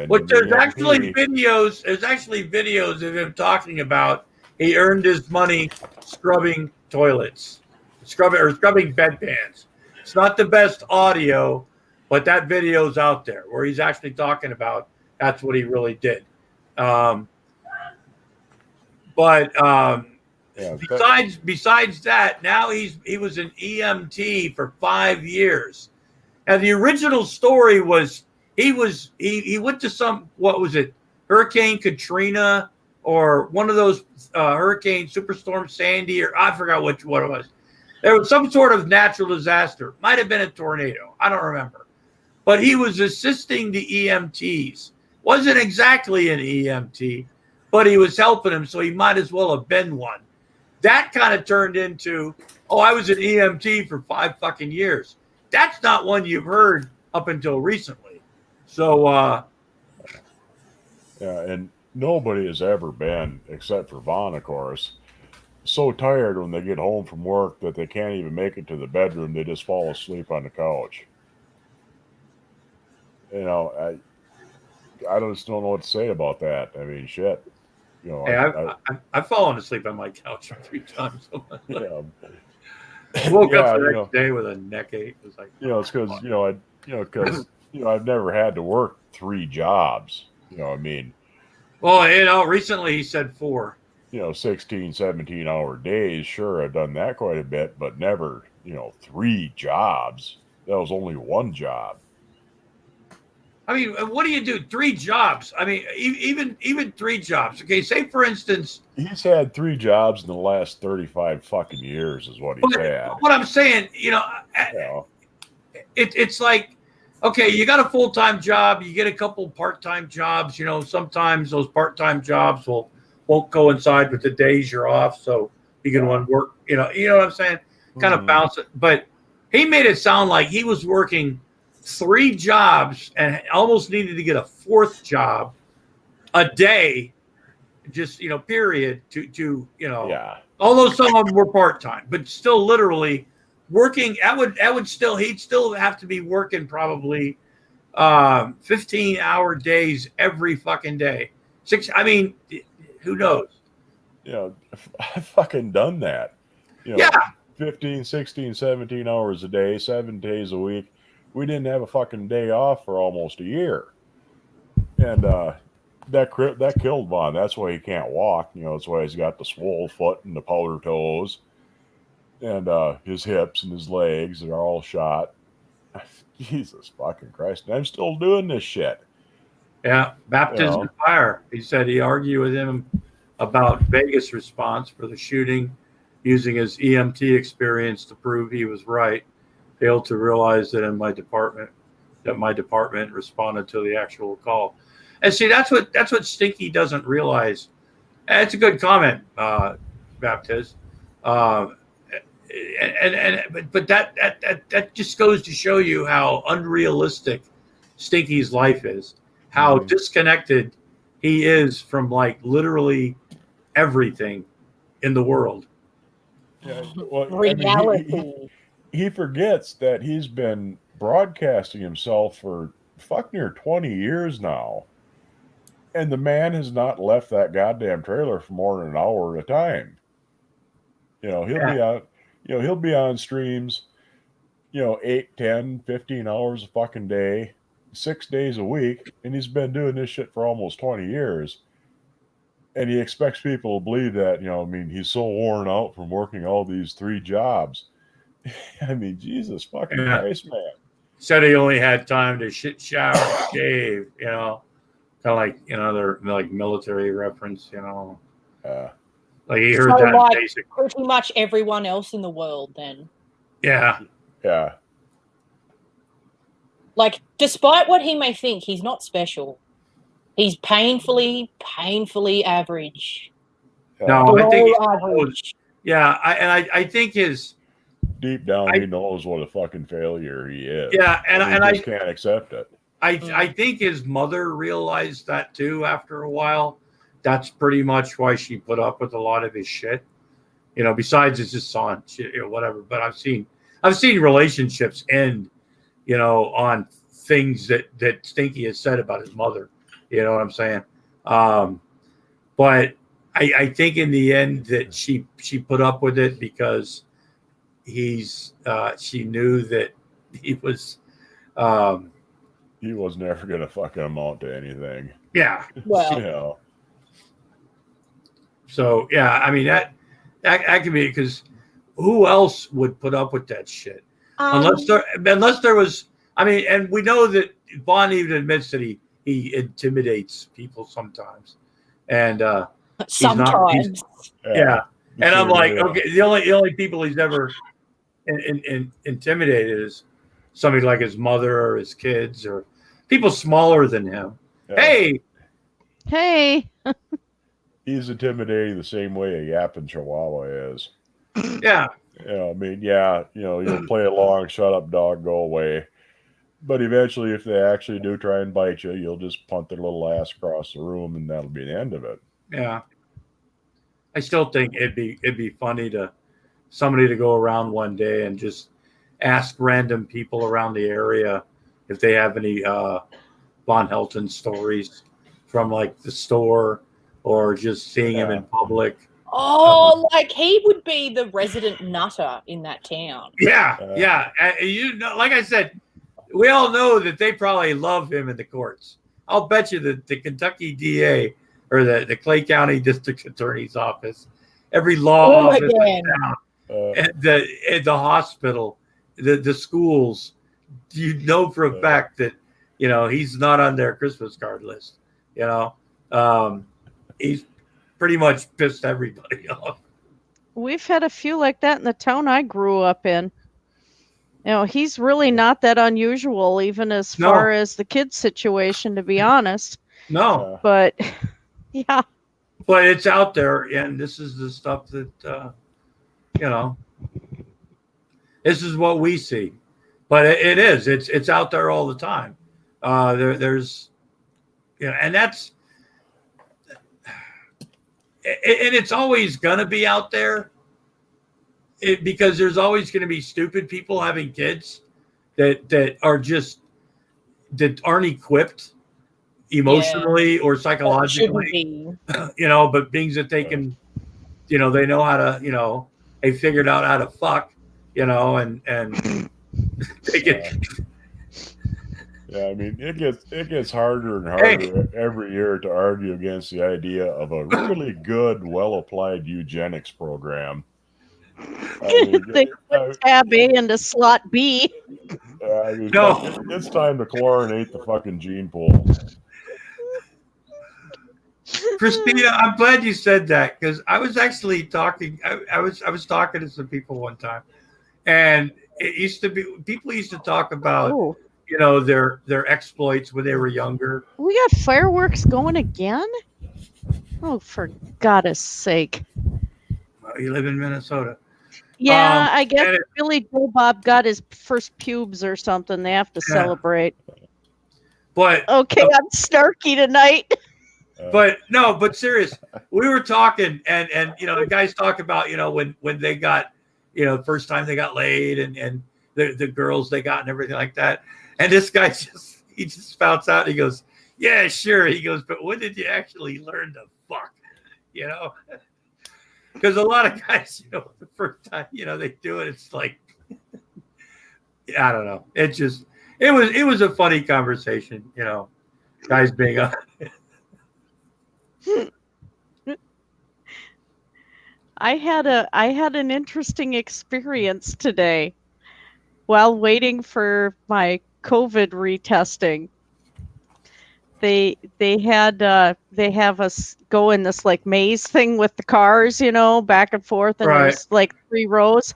but there's actually videos of him talking about he earned his money scrubbing toilets, scrubbing bedpans. It's not the best audio, but that video's out there where he's actually talking about that's what he really did. Besides that, now he was an EMT for 5 years. And the original story was he went to some, what was it, Hurricane Katrina or one of those Hurricane Superstorm Sandy, or I forgot what it was. There was some sort of natural disaster. Might have been a tornado. I don't remember. But he was assisting the EMTs. Wasn't exactly an EMT, but he was helping him, so he might as well have been one. That kind of turned into, I was an EMT for 5 fucking years. That's not one you've heard up until recently. So, and nobody has ever been, except for Vaughn, of course, so tired when they get home from work that they can't even make it to the bedroom. They just fall asleep on the couch. You know, I just don't know what to say about that. I mean, shit. You know, Hey, I've fallen asleep on my couch 3 times. yeah, Woke yeah, up the you next know, day with a neck ache. It was like, you know, it's because I've never had to work 3 jobs. You know, I mean, well, recently he said 4. 16, 17-hour days. Sure, I've done that quite a bit, but never, 3 jobs. That was only 1 job. I mean, what do you do? 3 jobs. I mean, even 3 jobs. Okay, say for instance, He's had 3 jobs in the last 35 fucking years, is what he's had. what I'm saying, it's like, okay, you got a full-time job, you get a couple part-time jobs. Sometimes those part-time jobs won't coincide with the days you're off, so you can work. You know what I'm saying? Kind of bounce it. But he made it sound like he was working 3 jobs and almost needed to get a 4th job a day, just period. To although some of them were part-time, but still literally working. He'd still have to be working probably 15-hour days every fucking day. I mean, who knows? I've fucking done that. 15, 16, 17 hours a day, 7 days a week. We didn't have a fucking day off for almost a year. And that killed Vaughn. That's why he can't walk. That's why he's got the swole foot and the powder toes. And his hips and his legs are all shot. Jesus fucking Christ. And I'm still doing this shit. Yeah, baptism of fire. He said he argued with him about Vegas' response for the shooting, using his EMT experience to prove he was right. Failed to realize that my department responded to the actual call. And see, that's what Stinky doesn't realize. And it's a good comment, Baptist. But that just goes to show you how unrealistic Stinky's life is, how disconnected he is from like literally everything in the world. Yeah, well, Reality. I mean, he forgets that he's been broadcasting himself for fuck near 20 years now. And the man has not left that goddamn trailer for more than an hour at a time. He'll be on streams, 8, 10, 15 hours a fucking day, 6 days a week, and he's been doing this shit for almost 20 years. And he expects people to believe that, he's so worn out from working all these 3 jobs. I mean, Jesus fucking Christ, man. Said he only had time to shit, shower, shave, kind of like, they're like military reference, like he heard that like basic. Pretty much everyone else in the world then. Yeah. Yeah. Like, despite what he may think, he's not special. He's painfully average. No, I think he's average. Yeah, I think his deep down he knows what a fucking failure he is. Yeah, and I just can't accept it. I think his mother realized that too after a while. That's pretty much why she put up with a lot of his shit. Besides it's just on shit, whatever. But I've seen relationships end, on things that Stinky has said about his mother. You know what I'm saying? But I think in the end that she put up with it because she knew that he was never gonna fucking amount to anything. Yeah. Well. So yeah, I mean that could be because who else would put up with that shit unless there was. I mean, and we know that Vaughn even admits that he intimidates people sometimes, and sometimes. And I'm like, okay, the only people he's ever intimidated is somebody like his mother or his kids or people smaller than him. Yeah. Hey. He's intimidating the same way a yapping chihuahua is. Yeah. I mean, you'll play along, shut up, dog, go away. But eventually, if they actually do try and bite you, you'll just punt their little ass across the room, and that'll be the end of it. Yeah. I still think it'd be funny somebody to go around one day and just ask random people around the area, if they have any Von Helton stories from like the store or just seeing him in public. Oh, like he would be the resident nutter in that town. Yeah. You know, like I said, we all know that they probably love him in the courts. I'll bet you that the Kentucky DA or the Clay County District Attorney's Office, every law office in town, the hospital, the schools, you know for a fact that, you know, he's not on their Christmas card list. You know, he's pretty much pissed everybody off. We've had a few like that in the town I grew up in. You know, he's really not that unusual, even as far as the kids' situation, to be honest. No. But, yeah. But it's out there, and this is the stuff that, you know, this is what we see. But it is. It's out there all the time. There's, you know, and that's, and it's always going to be out there. Because there's always going to be stupid people having kids that aren't equipped emotionally or psychologically, you know, but beings that they can, you know, they know how to, you know, they figured out how to fuck, you know, and they get. Yeah, I mean, it gets harder and harder every year to argue against the idea of a really good, well-applied eugenics program. I mean, they put tab A into slot B. I mean, it's time to chlorinate the fucking gene pool. Christina, I'm glad you said that because I was actually talking. I was talking to some people one time, and it used to be people used to talk about you know their exploits when they were younger. We got fireworks going again? Oh, for God's sake! Well, you live in Minnesota. Yeah, I guess Billy Joe Bob got his first pubes or something. They have to celebrate. But okay, I'm snarky tonight. But no, but serious. We were talking, and you know, the guys talk about, you know, when they got, you know, the first time they got laid, and the girls they got and everything like that. And this guy just spouts out. He goes, "Yeah, sure." He goes, "But when did you actually learn to fuck?" You know. Because a lot of guys, you know, the first time, you know, they do it, it's like, I don't know. It was a funny conversation, you know, guys being on. I had an interesting experience today while waiting for my COVID retesting. They have us go in this like maze thing with the cars, you know, back and forth, and there's like 3 rows.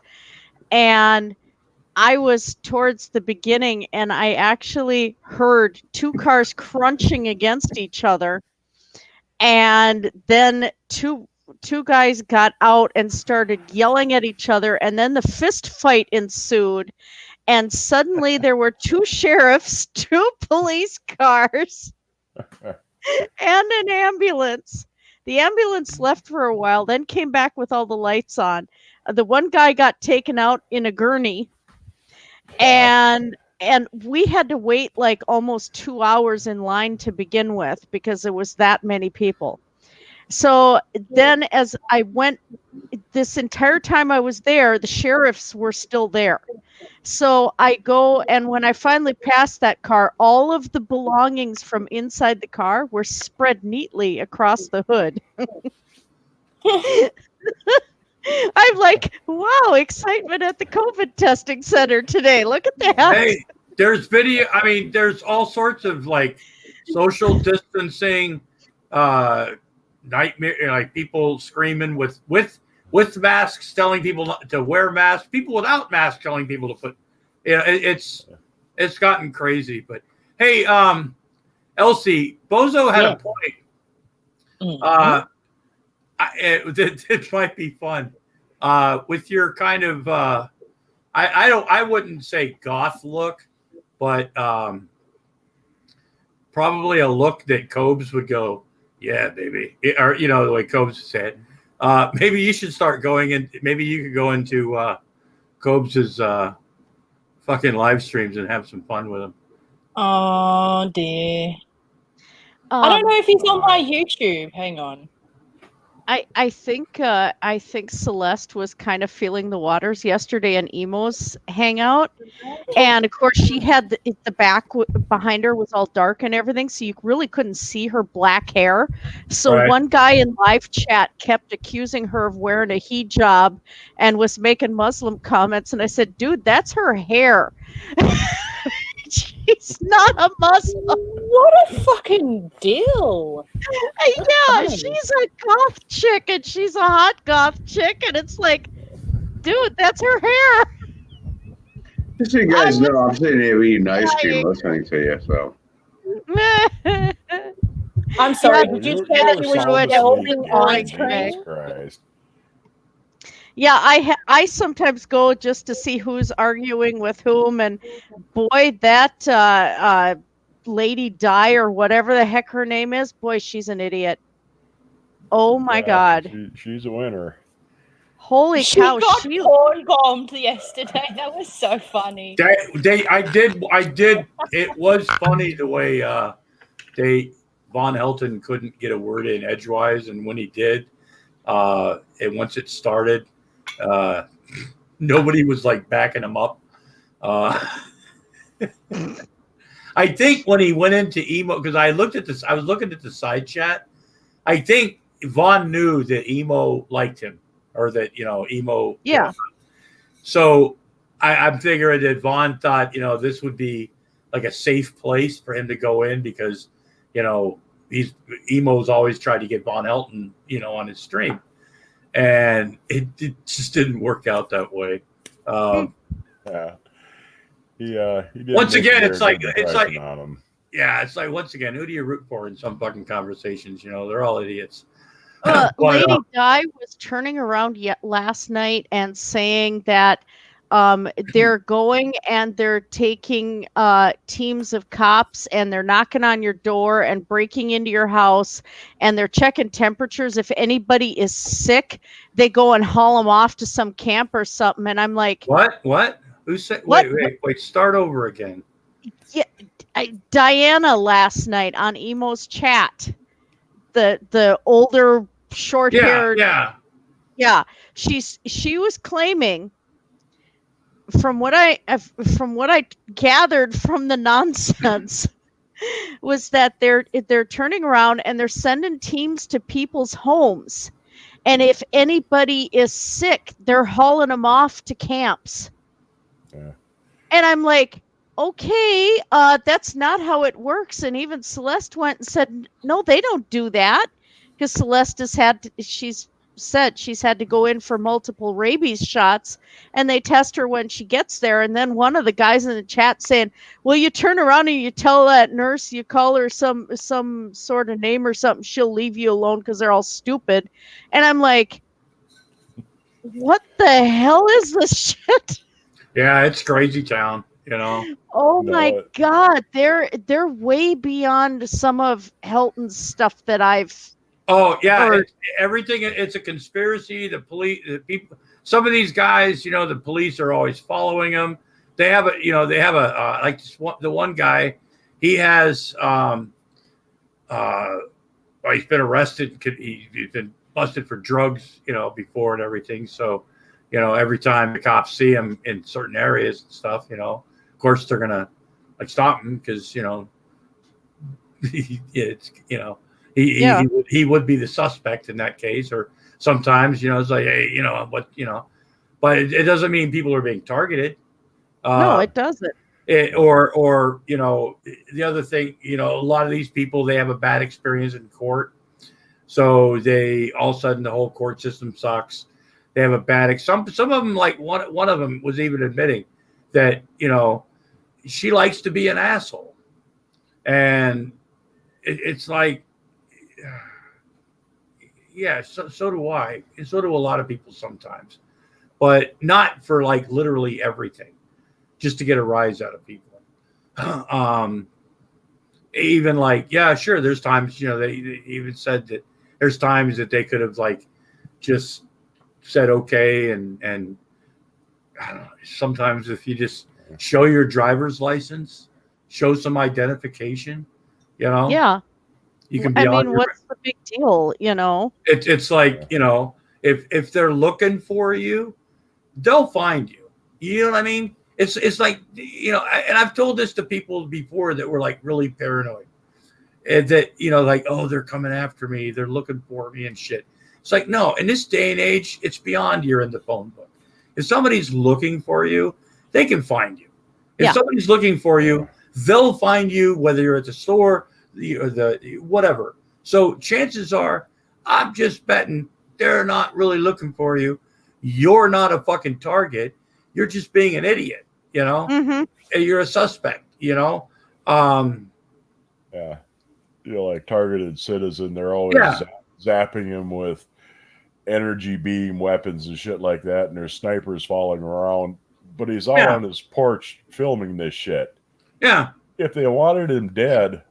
And I was towards the beginning, and I actually heard 2 cars crunching against each other, and then two guys got out and started yelling at each other, and then the fist fight ensued, and suddenly there were 2 sheriffs, 2 police cars. And an ambulance. The ambulance left for a while, then came back with all the lights on. The one guy got taken out in a gurney, and we had to wait like almost 2 hours in line to begin with because there was that many people. So then as I went, this entire time I was there, the sheriffs were still there. So I go, and when I finally passed that car, all of the belongings from inside the car were spread neatly across the hood. I'm like, wow, excitement at the COVID testing center today. Look at that. Hey, there's video. I mean, there's all sorts of like social distancing, nightmare, like people screaming with masks, telling people not to wear masks. People without masks telling people to put. You know, it's gotten crazy. But hey, Elsie, Bozo had a point. It might be fun with your kind of I wouldn't say goth look, but probably a look that Cobes would go, yeah, baby, or you know the way Cobes said. Maybe you should start going in. Maybe you could go into Cobes's fucking live streams and have some fun with them. Oh dear. I don't know if he's on my YouTube. Hang on. I think Celeste was kind of feeling the waters yesterday in Emo's hangout, and of course she had the back behind her was all dark and everything, so you really couldn't see her black hair. So Right. one guy in live chat kept accusing her of wearing a hijab and was making Muslim comments, and I said, "Dude, that's her hair. She's not a Muslim." What a fucking deal. Yeah, she's a goth chick and she's a hot goth chick, and it's like, dude, that's her hair. Just so you guys know, I'm sitting here eating ice cream listening to you, so. I'm sorry, Well, did you you're say that you sound were asleep, holding Gary. ice cream? Jesus Christ. Yeah, I sometimes go just to see who's arguing with whom, and boy, that Lady Di or whatever the heck her name is, boy, she's an idiot. Oh my God. She's a winner. Holy She cow, got she porn bombed yesterday. That was so funny. I did. It was funny the way Von Helton couldn't get a word in edgewise, and when he did, and once it started, nobody was like backing him up. I think when he went into emo, because I was looking at the side chat. I think Vaughn knew that emo liked him, or that emo. Yeah. So I'm figuring that Vaughn thought this would be like a safe place for him to go in, because emo's always tried to get Von Helton on his stream, and it just didn't work out that way. Yeah. He did Once make a again, very it's like good impression on him. yeah, it's like, once again, who do you root for in some fucking conversations? They're all idiots. Lady Di was turning around last night and saying that they're going and they're taking teams of cops and they're knocking on your door and breaking into your house and they're checking temperatures. If anybody is sick, they go and haul them off to some camp or something. And I'm like, what? Who said? Wait. Start over again. Yeah, Diana last night on Emo's chat, the older short-haired, yeah, she was claiming, from what I gathered from the nonsense, was that they're turning around and they're sending teams to people's homes, and if anybody is sick, they're hauling them off to camps. Yeah. And I'm like, okay, that's not how it works. And even Celeste went and said, no, they don't do that, because Celeste she's said she's had to go in for multiple rabies shots, and they test her when she gets there. And then one of the guys in the chat saying, well, you turn around and you tell that nurse, you call her some sort of name or something, she'll leave you alone because they're all stupid. And I'm like, what the hell is this shit? Yeah, it's crazy town, Oh my God, they're way beyond some of Helton's stuff that I've. Oh yeah, heard. Everything. It's a conspiracy. The police, the people. Some of these guys, the police are always following them. They have like the one guy. He has he's been arrested. He's been busted for drugs, before and everything. So, every time the cops see him in certain areas and stuff, of course they're gonna like stop him because he would be the suspect in that case. Or sometimes it's like, hey, but it doesn't mean people are being targeted. No, it doesn't. Or the other thing, a lot of these people, they have a bad experience in court, so they all of a sudden the whole court system sucks. They have a bad some of them, like one of them was even admitting that she likes to be an asshole, and it's like, yeah, so do I, and so do a lot of people sometimes, but not for like literally everything, just to get a rise out of people. Even like, yeah, sure, there's times, they even said that there's times that they could have like just said okay, and I don't know, sometimes if you just show your driver's license, show some identification. You know, Yeah. you can be. I mean, what's the big deal? You know, it's like, you know, if they're looking for you, they'll find you. You know what I mean? It's like, you know, and I've told this to people before that were like really paranoid, and that, you know, like, oh, they're coming after me, they're looking for me and shit. It's like, no, in this day and age, it's beyond you're in the phone book. If somebody's looking for you, they can find you. If somebody's looking for you, they'll find you, whether you're at the store or the whatever. So chances are, I'm just betting they're not really looking for you. You're not a fucking target. You're just being an idiot, you know? Mm-hmm. You're a suspect, you know? Yeah. You know, like targeted citizen, they're always zapping him with energy beam weapons and shit like that, and there's snipers falling around. But he's out on his porch filming this shit. Yeah. If they wanted him dead,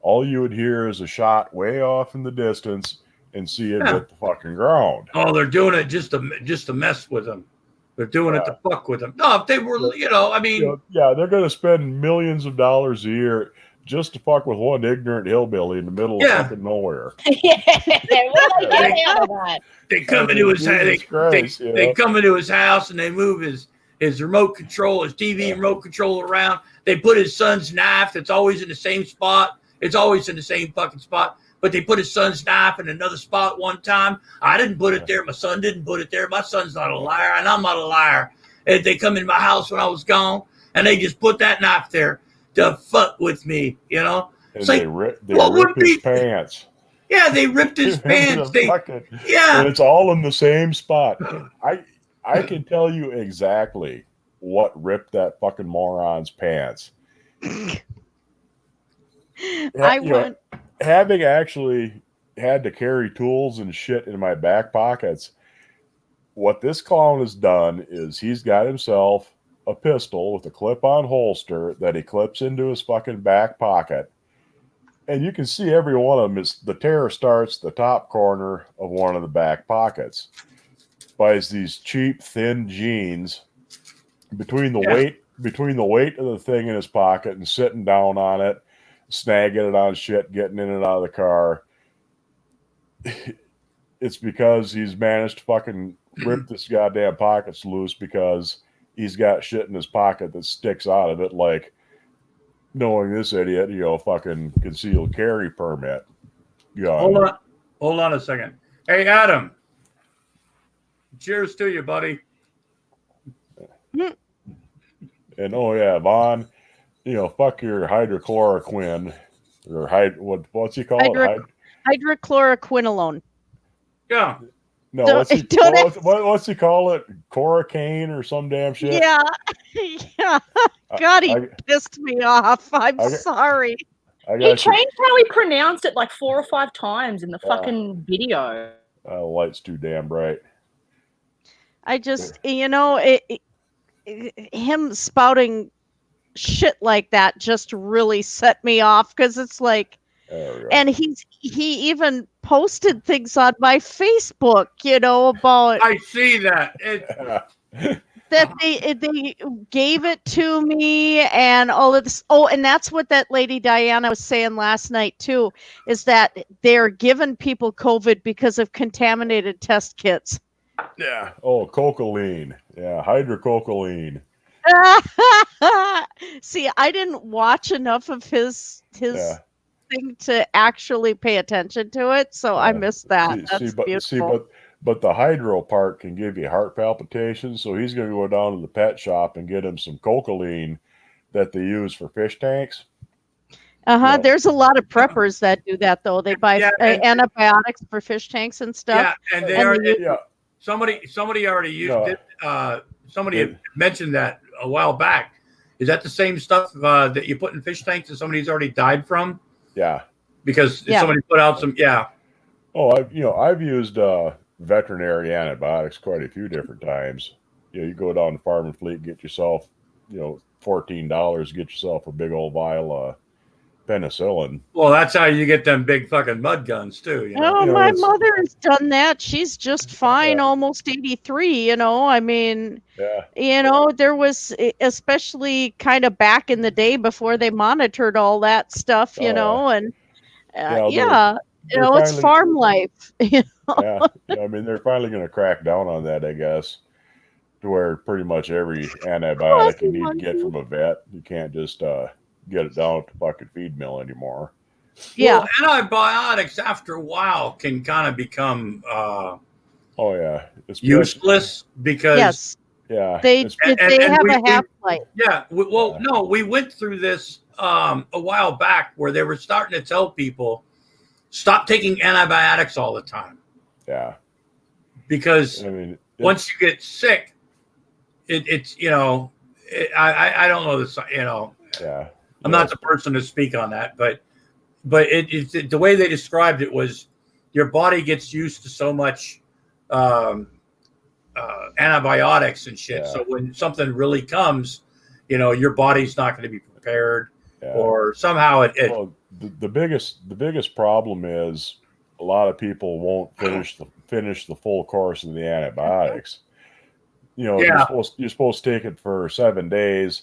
all you would hear is a shot way off in the distance and see it hit the fucking ground. Oh, they're doing it just to mess with him. They're doing it to fuck with him. No, if they were, you know, I mean, they're going to spend millions of dollars a year just to fuck with one ignorant hillbilly in the middle of fucking nowhere. What do they get out of that? They come into his house. They come into his house and they move his remote control, his TV remote control around. They put his son's knife that's always in the same spot. It's always in the same fucking spot. But they put his son's knife in another spot one time. I didn't put it there. My son didn't put it there. My son's not a liar, and I'm not a liar. And they come in my house when I was gone, and they just put that knife there to fuck with me, you know? And it's they like, ripped his pants. Yeah, they ripped his pants. And it's all in the same spot. I can tell you exactly what ripped that fucking moron's pants. Having actually had to carry tools and shit in my back pockets, what this clown has done is he's got himself a pistol with a clip-on holster that he clips into his fucking back pocket. And you can see every one of them is the tear starts the top corner of one of the back pockets. Buys these cheap, thin jeans between the weight of the thing in his pocket and sitting down on it, snagging it on shit, getting in and out of the car. It's because he's managed to fucking rip this goddamn pockets loose because he's got shit in his pocket that sticks out of it, like knowing this idiot, you know, fucking concealed carry permit. Hold on a second. Hey, Adam. Cheers to you, buddy. And Vaughn, you know, fuck your hydrochloroquine or what's he called? Hydrochloroquinolone. Yeah. No, what's he call it? Coracaine or some damn shit? Yeah. Yeah. God, he pissed me off. I'm sorry. He changed how he pronounced it like 4 or 5 times in the fucking video. The light's too damn bright. I just, you know, him spouting shit like that just really set me off because it's like, and he even posted things on my Facebook, you know, about I see that that they gave it to me and all of this. Oh, and that's what that lady Diana was saying last night too, is that they're giving people COVID because of contaminated test kits. Yeah. Oh, cocaine. Yeah, hydrococaine. See, I didn't watch enough of his thing to actually pay attention to it, so I missed that. That's beautiful. But the hydro part can give you heart palpitations, so he's going to go down to the pet shop and get him some cocaine that they use for fish tanks. There's a lot of preppers that do that, though. They buy antibiotics for fish tanks and stuff. Yeah, and they already. Somebody already used it. Somebody had mentioned that a while back. Is that the same stuff that you put in fish tanks that somebody's already died from? Yeah. Because somebody put out some. Yeah. Oh, I've used veterinary antibiotics quite a few different times. You know, you go down to Farm and Fleet, get yourself, $14, get yourself a big old vial of penicillin. Well, that's how you get them big fucking mud guns too. You know? Oh, You know, my it's- mother's done that. She's just fine, Yeah. almost 83, you know. I mean, Yeah. you know, there was, especially kind of back in the day before they monitored all that stuff, you Oh, know, and Yeah, yeah, you they're know, it's finally- farm life. Yeah. I mean, they're finally going to crack down on that, I guess, to where pretty much every antibiotic you need to get from a vet, you can't just get it down at the fucking feed mill anymore. Yeah. Well, antibiotics after a while can kind of become Oh yeah, it's useless because Yes. Yeah, They it's- they have we- a half life. yeah. No, we went through this a while back where they were starting to tell people stop taking antibiotics all the time yeah. because I mean, once you get sick, it's you know, I don't know this, you know. yeah. I'm not the person to speak on that, but it's the way they described it was your body gets used to so much antibiotics and shit. Yeah. So when something really comes, you know, your body's not going to be prepared, Yeah. or somehow it Well, the biggest problem is a lot of people won't finish the full course of the antibiotics. You know, Yeah. you're supposed to take it for 7 days.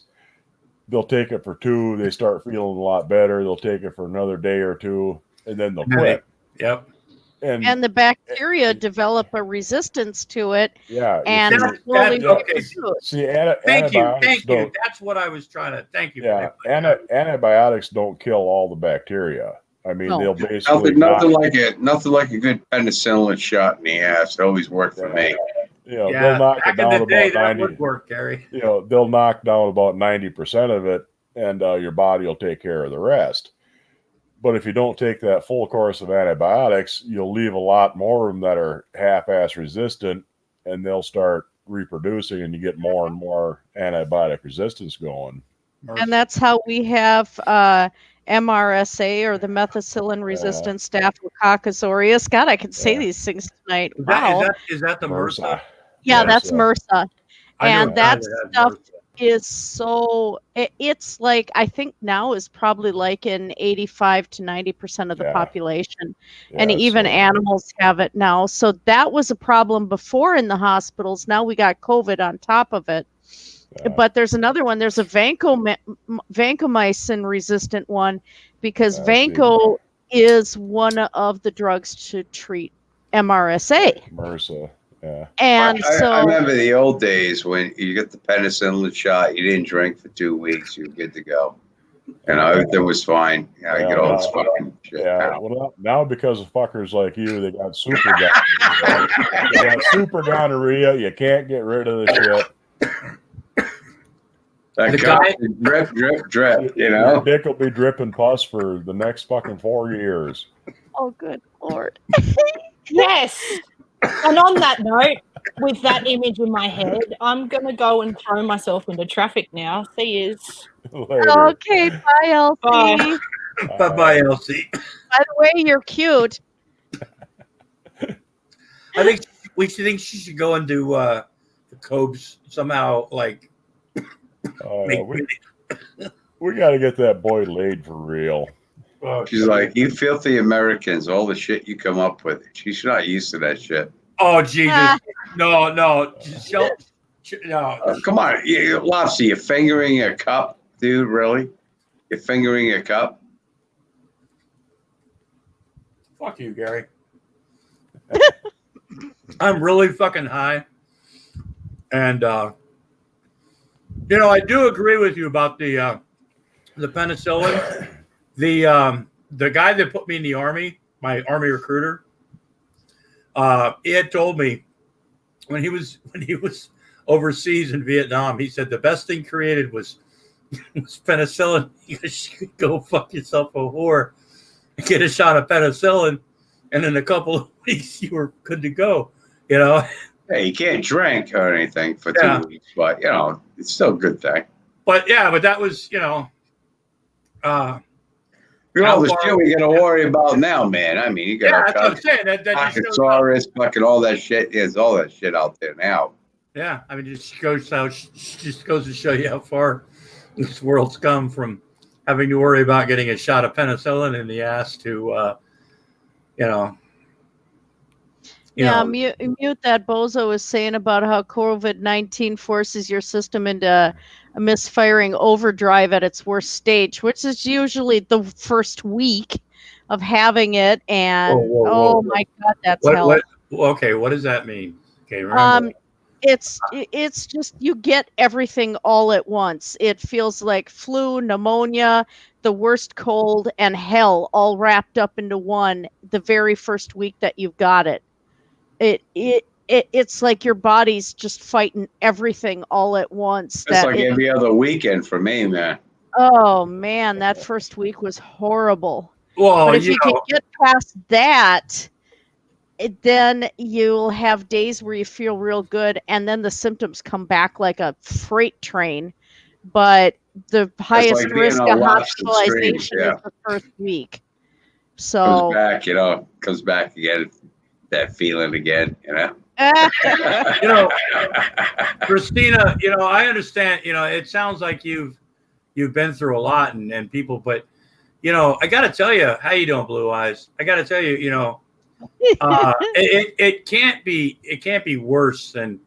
They'll take it for 2. They start feeling a lot better. They'll take it for another day or 2, and then they'll quit. Yep. And the bacteria develop a resistance to it, Yeah, and That's- slowly that's- okay. reproduce. see, Thank you. antibiotics Thank you. don't. That's what I was trying to. Thank you. Yeah, for that. antibiotics don't kill all the bacteria. I mean, No. they'll basically Nothing like a good penicillin shot in the ass. It always worked for me. You know, Yeah, they'll knock it back in down the day, about that 90. would work, Gary. You know, they'll knock down about 90% of it, and your body will take care of the rest. But if you don't take that full course of antibiotics, you'll leave a lot more of them that are half-ass resistant, and they'll start reproducing, and you get more and more antibiotic resistance going. And that's how we have MRSA, or the methicillin-resistant Staphylococcus aureus. God, I can say Yeah. these things tonight. Is Wow. that the MRSA? Yeah, MRSA. that's MRSA. I knew And a guy that that had stuff MRSA. is so, it's like, I think now is probably like in 85 to 90% of the Yeah. population. Yeah, And even so- animals have it now. So that was a problem before in the hospitals. Now we got COVID on top of it. Yeah. But there's another one. There's a vancomycin resistant one, because I see. vanco is one of the drugs to treat MRSA. MRSA, yeah. And I so remember the old days when you get the penicillin shot, you didn't drink for 2 weeks, you were good to go. You know, everything was fine. You know, you get all this fucking shit Yeah, now. well, now because of fuckers like you, they got super gonorrhea. They got super gonorrhea. You can't get rid of the shit. That The constant drip, drip, drip, you Your know? dick will be dripping pus for the next fucking 4 years. oh, good Lord. Yes. And on that note, with that image in my head, I'm going to go and throw myself into traffic now. See yous. Later. Okay, bye, Elsie. Bye. Bye, Elsie. By the way, you're cute. I think she should go and do the Cobes somehow. Like, Yeah, we got to get that boy laid for real. She's like, you filthy Americans, all the shit you come up with. She's not used to that shit. oh Jesus, no. No. Come on, Lobster, you're fingering a cup, dude, really? You're fingering a cup? Fuck you, Gary. I'm really fucking high, and you know, I do agree with you about the penicillin. The guy that put me in the army, my army recruiter, he had told me when he was overseas in Vietnam, he said the best thing created was penicillin. You could go fuck yourself a whore and get a shot of penicillin, and in a couple of weeks you were good to go. You know. Hey, you can't drink or anything for 2 weeks, but you know, it's still a good thing. But that was, you know, You know, how the far- shit we got to worry about now, man. I mean, you got that's what I'm saying. That just shows how, Pocketsaurus, fucking all that shit. There's all that shit out there now. yeah. I mean, it just goes to show you how far this world's come from having to worry about getting a shot of penicillin in the ass to, mute that bozo is saying about how COVID-19 forces your system into a misfiring overdrive at its worst stage, which is usually the first week of having it. And whoa. my God, that's hell. Okay, what does that mean? Okay, remember. It's just you get everything all at once. It feels like flu, pneumonia, the worst cold, and hell all wrapped up into one the very first week that you've got it. It's like your body's just fighting everything all at once. It's like every other weekend for me, man. Oh man, that first week was horrible. Well, but if you can get past that, then you'll have days where you feel real good, and then the symptoms come back like a freight train. But the highest risk of hospitalization is the first week. So comes back again, that feeling again, Christina, I understand, it sounds like you've been through a lot and people, but I got to tell you, how you doing, Blue Eyes? I got to tell you, it can't be worse than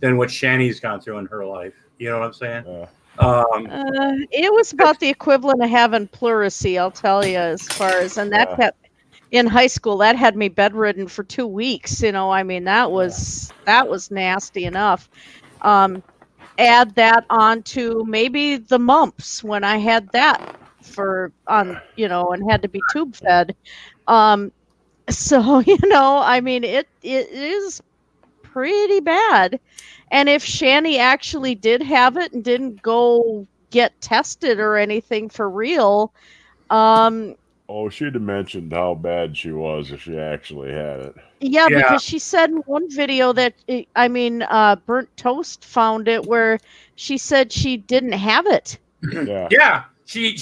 what Shani's gone through in her life. You know what I'm saying? It was about the equivalent of having pleurisy, I'll tell you, as far as, and that kept in high school, that had me bedridden for 2 weeks. I mean, that was nasty enough. Add that on to maybe the mumps when I had that and had to be tube fed. So, I mean, it is pretty bad. And if Shani actually did have it and didn't go get tested or anything for real, she'd have mentioned how bad she was if she actually had it. Yeah, because she said in one video that, Burnt Toast found it where she said she didn't have it. Yeah. She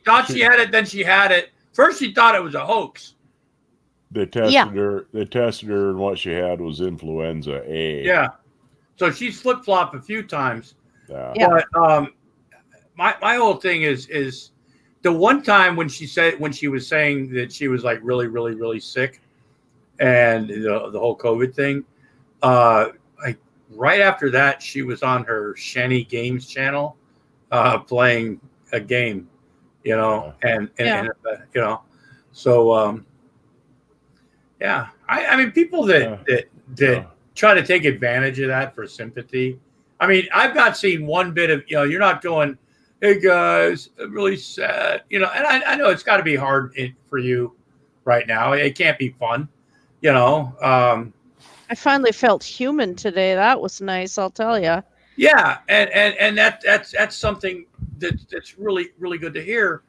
thought she had it, then she had it. First she thought it was a hoax. They tested her. They tested her, and what she had was influenza A. Yeah, so she's flip flopped a few times. Yeah. But my whole thing is the one time when she was saying that she was like really, really, really sick, and the whole COVID thing. Like right after that, she was on her Shani Games channel, playing a game, and so. Yeah, I mean, people that try to take advantage of that for sympathy. I mean, I've not seen one bit of, you're not going, hey guys, I'm really sad, and I know it's got to be hard for you right now. It can't be fun, I finally felt human today. That was nice, I'll tell you. Yeah, and that's something that's really, really good to hear,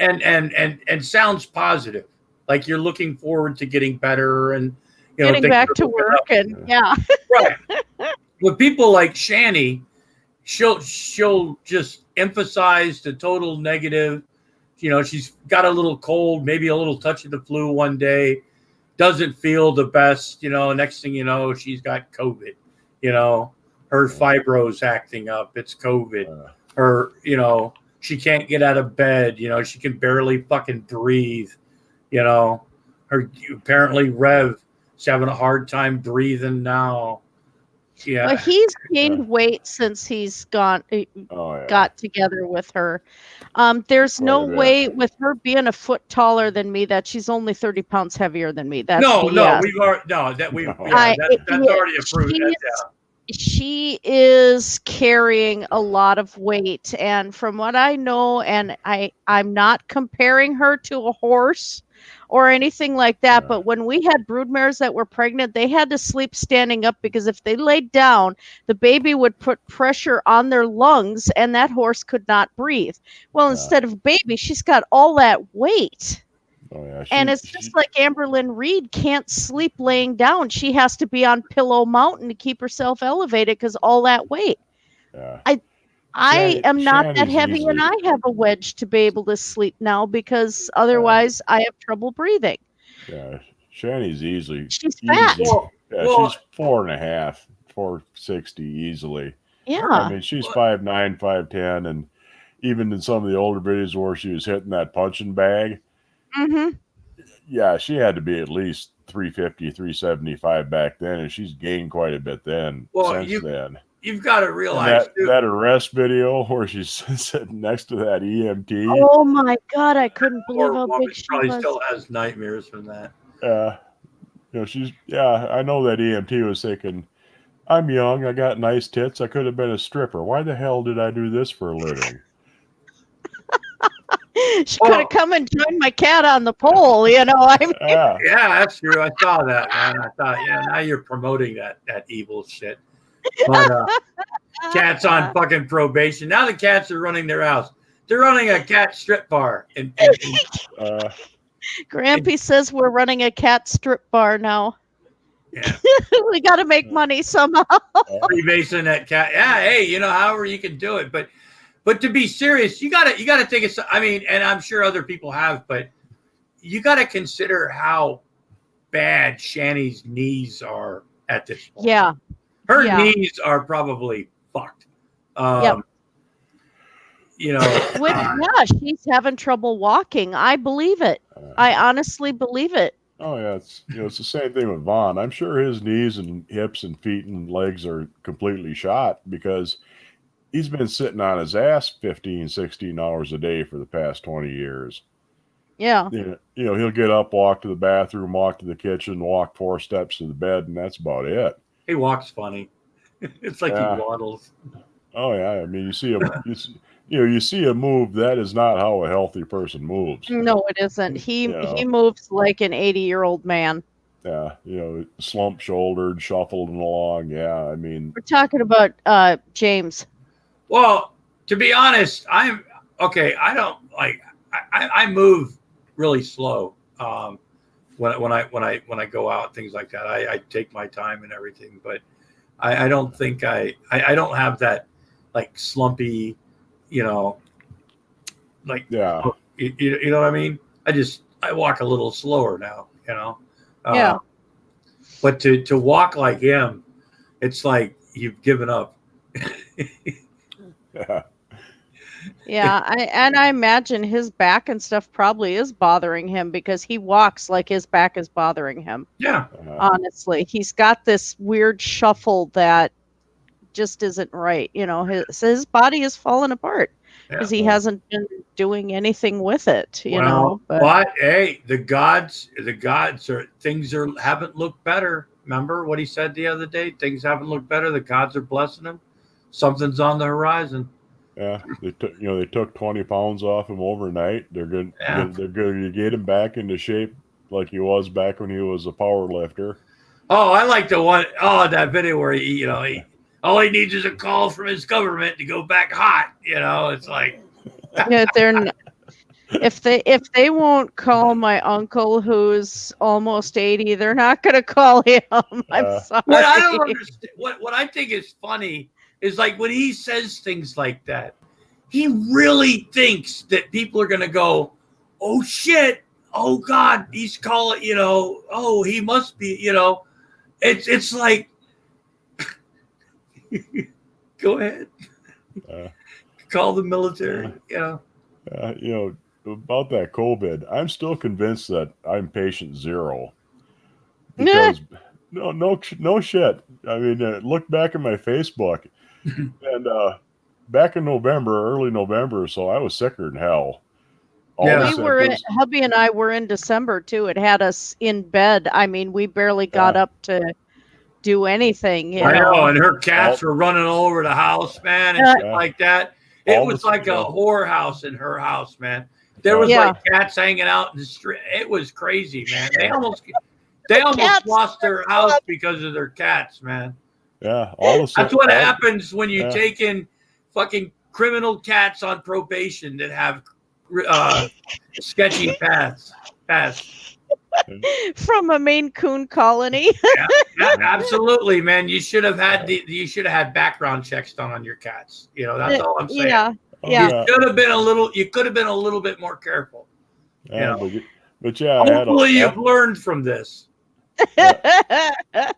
and sounds positive. Like you're looking forward to getting better and getting back to work right. But people like Shani, she'll just emphasize the total negative. She's got a little cold, maybe a little touch of the flu one day, doesn't feel the best. Next thing you know, she's got COVID. Her fibro's acting up. It's COVID. Her, she can't get out of bed. She can barely fucking breathe. Her apparently Rev is having a hard time breathing now. Yeah, well, he's gained weight since he's got together with her. There's no way with her being a foot taller than me that she's only 30 pounds heavier than me. That's BS. That's already approved. She is carrying a lot of weight, and from what I know, and I'm not comparing her to a horse or anything like that, but when we had broodmares that were pregnant, they had to sleep standing up because if they laid down, the baby would put pressure on their lungs and that horse could not breathe. Well, instead of baby, she's got all that weight. And it's just like Amberlynn Reed can't sleep laying down. She has to be on Pillow Mountain to keep herself elevated because all that weight. I am not that heavy, and I have a wedge to be able to sleep now because otherwise I have trouble breathing. Yeah, Shani's easily. She's fat. She's 4.5, 460 easily. Yeah. I mean, she's 5'9", 5'10", and even in some of the older videos where she was hitting that punching bag, Mm-hmm. yeah, she had to be at least 350, 375 back then, and she's gained quite a bit since then. You've got to And realize that arrest video where she's sitting next to that EMT. Oh my God, I couldn't believe how woman big she probably was. still has nightmares from that. I know that EMT was thinking, I'm young, I got nice tits, I could have been a stripper. Why the hell did I do this for a living? She could have come and joined my cat on the pole, I mean, Yeah. Yeah, that's true. I saw that, man. I thought, now you're promoting that evil shit. But cats on fucking probation. Now the cats are running their house. They're running a cat strip bar. Grampy says we're running a cat strip bar now. Yeah. We got to make money somehow. Freemason that cat. Yeah, hey, however you can do it. But to be serious, you gotta take it. I mean, and I'm sure other people have, but you gotta consider how bad Shani's knees are at this point. Yeah. Her knees are probably fucked. She's having trouble walking. I believe it. I honestly believe it. Oh yeah, it's the same thing with Vaughn. I'm sure his knees and hips and feet and legs are completely shot because he's been sitting on his ass 15, 16 hours a day for the past 20 years. Yeah. He'll get up, walk to the bathroom, walk to the kitchen, walk 4 steps to the bed, and that's about it. He walks funny. It's like he waddles. Oh yeah, I mean you see a move that is not how a healthy person moves. No, it isn't. He moves like an 80-year-old man. Yeah, slump shouldered, shuffling along. Yeah, I mean we're talking about James. Well, to be honest, I'm okay. I don't like. I move really slow. When I go out, things like that, I take my time and everything. But I don't think I don't have that like slumpy, like yeah. You know what I mean? I walk a little slower now. Yeah. But to walk like him, it's like you've given up. Yeah, I imagine his back and stuff probably is bothering him because he walks like his back is bothering him. Yeah. Honestly, he's got this weird shuffle that just isn't right. His body is falling apart because he hasn't been doing anything with it. But hey, the gods haven't looked better. Remember what he said the other day? Things haven't looked better. The gods are blessing him. Something's on the horizon. Yeah, they took 20 pounds off him overnight. They're going to get him back into shape like he was back when he was a power lifter. Oh, I like the one. Oh, that video where he all he needs is a call from his government to go back hot. It's like they're not, if they won't call my uncle who's almost 80, they're not going to call him. I'm sorry. What I don't understand, what I think is funny is like when he says things like that, he really thinks that people are going to go, oh shit, oh God, he's calling, oh, he must be, it's like, go ahead, call the military, about that COVID, I'm still convinced that I'm patient 0 because no shit. I mean, look back at my Facebook. And back in early November or so, I was sicker than hell. Hubby and I were in December too. It had us in bed. I mean, we barely got up to do anything. I know, and her cats were running all over the house, man, and shit like that. It was like a whorehouse in her house, man. There was like cats hanging out in the street. It was crazy, man. They almost lost their house because of their cats, man. Yeah, that's what happens when you take in fucking criminal cats on probation that have sketchy past. From a Maine Coon colony. yeah, absolutely, man. You should have had background checks done on your cats. That's all I'm saying. Yeah. You could have been a little bit more careful. Yeah, but hopefully you've learned from this. I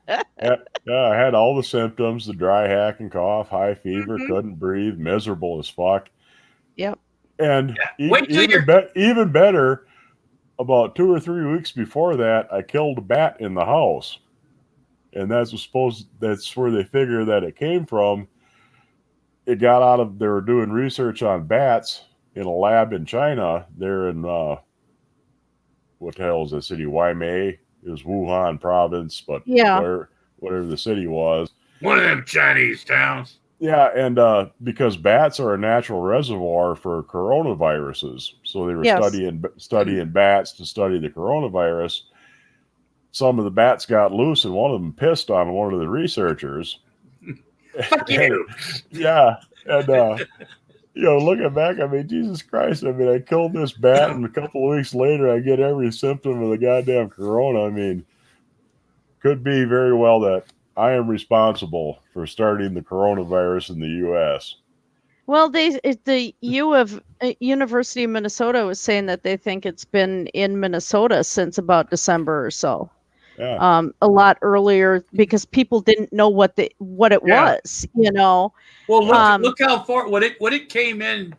had all the symptoms: the dry hack and cough, high fever, couldn't breathe, miserable as fuck. Yep. And Wait till even better, about 2 or 3 weeks before that, I killed a bat in the house. And that's where they figure that it came from. It got out of, they were doing research on bats in a lab in China. They're in, what the hell is the city? Waimei. It was Wuhan province, but Yeah. whatever the city was. One of them Chinese towns. Yeah, and because bats are a natural reservoir for coronaviruses, so they were studying bats to study the coronavirus. Some of the bats got loose, and one of them pissed on one of the researchers. Fuck you. Yeah, and looking back, I mean, Jesus Christ! I mean, I killed this bat, and a couple of weeks later, I get every symptom of the goddamn corona. I mean, could be very well that I am responsible for starting the coronavirus in the U.S. Well, the University of Minnesota was saying that they think it's been in Minnesota since about December or so. Yeah. A lot earlier because people didn't know what it was. Well, look how far when it came in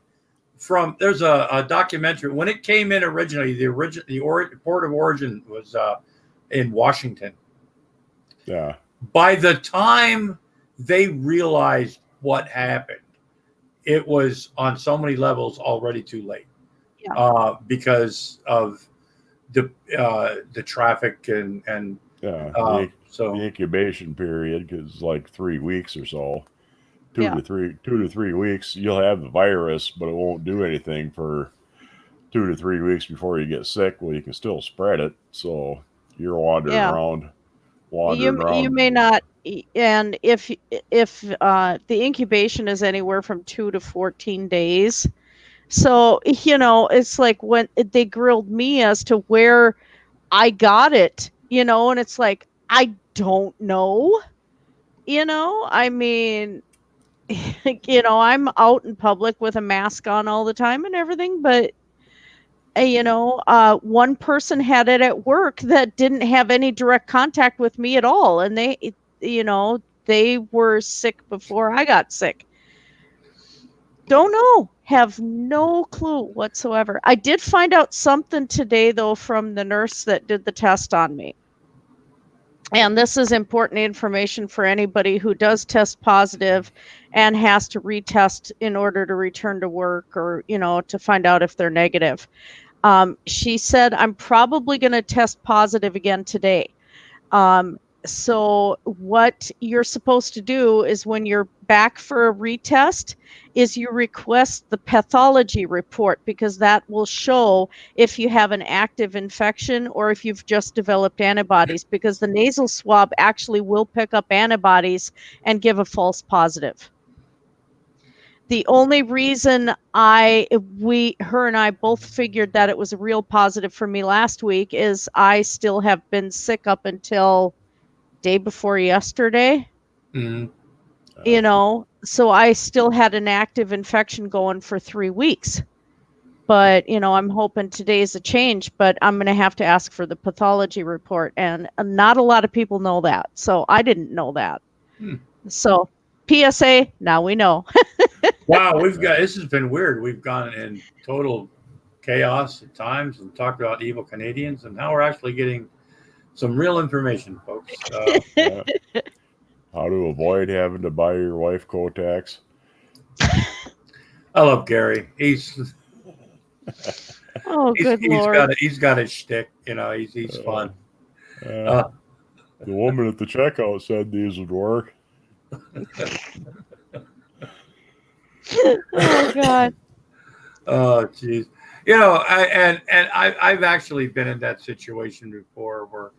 from. There's a documentary when it came in originally. The port of origin was in Washington. Yeah. By the time they realized what happened, it was on so many levels already too late. Yeah. Because of the traffic and the incubation period is like 3 weeks or so. 2 to 3 weeks. You'll have the virus, but it won't do anything for 2 to 3 weeks before you get sick. Well, you can still spread it, so you're wandering around. You may not, and if the incubation is anywhere from 2 to 14 days, so it's like when they grilled me as to where I got it, and it's like I don't know, I mean, I'm out in public with a mask on all the time and everything, but one person had it at work that didn't have any direct contact with me at all. And they were sick before I got sick. Don't know. Have no clue whatsoever. I did find out something today, though, from the nurse that did the test on me. And this is important information for anybody who does test positive and has to retest in order to return to work or, to find out if they're negative. She said, I'm probably going to test positive again today. So what you're supposed to do is when you're back for a retest is you request the pathology report because that will show if you have an active infection or if you've just developed antibodies because the nasal swab actually will pick up antibodies and give a false positive. The only reason her and I both figured that it was a real positive for me last week is I still have been sick up until day before yesterday. Mm-hmm. So I still had an active infection going for 3 weeks. But, I'm hoping today's a change, but I'm going to have to ask for the pathology report. And not a lot of people know that. So I didn't know that. So PSA, now we know. Wow, this has been weird. We've gone in total chaos at times and talked about evil Canadians, and now we're actually getting some real information, folks. How to avoid having to buy your wife Kotex. I love Gary. He's good Lord. He's got his shtick. He's fun. The woman at the checkout said these would work. Oh God. Oh jeez. I've actually been in that situation before where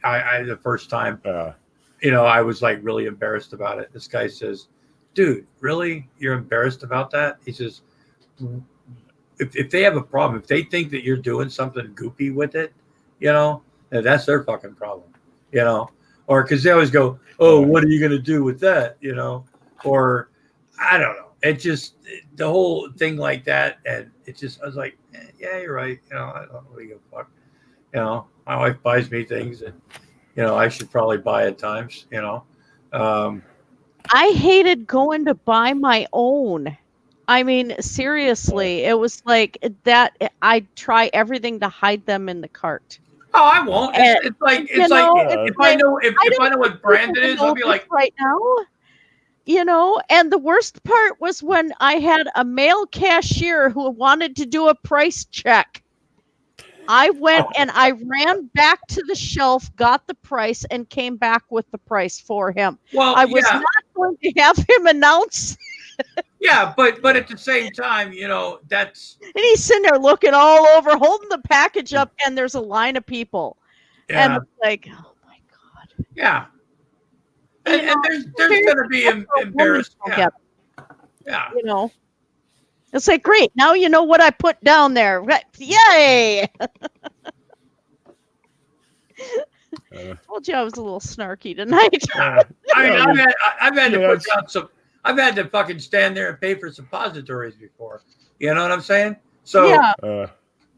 I the first time I was like really embarrassed about it. This guy says, dude, really? You're embarrassed about that? He says, if they have a problem, if they think that you're doing something goopy with it, that's their fucking problem, or because they always go, oh, what are you going to do with that? Or I don't know. It just, the whole thing like that. And it just, I was like, yeah, you're right. I don't really give a fuck. My wife buys me things and, I should probably buy at times, I hated going to buy my own. I mean, seriously, it was like that. I try everything to hide them in the cart. Oh, I won't. It's like You know, it's if I know if I know don't what think brand it people is, I'll know be this like, right now. You know, and the worst part was when I had a male cashier who wanted to do a price check. I went and I ran back to the shelf, got the price, and came back with the price for him. well, I was yeah, not going to have him announce. yeah, but at the same time, you know, that's And he's sitting there looking all over, holding the package up, and there's a line of people. And yeah, it's like, oh my God. yeah. You And know, there's going to be that's what embarrassed. women Yeah, don't yeah. get, you know. It's like, great, now you know what I put down there. Yay! Told you I was a little snarky tonight. I mean, I've had to yeah, put down some. I've had to fucking stand there and pay for suppositories before. You know what I'm saying? So Yeah.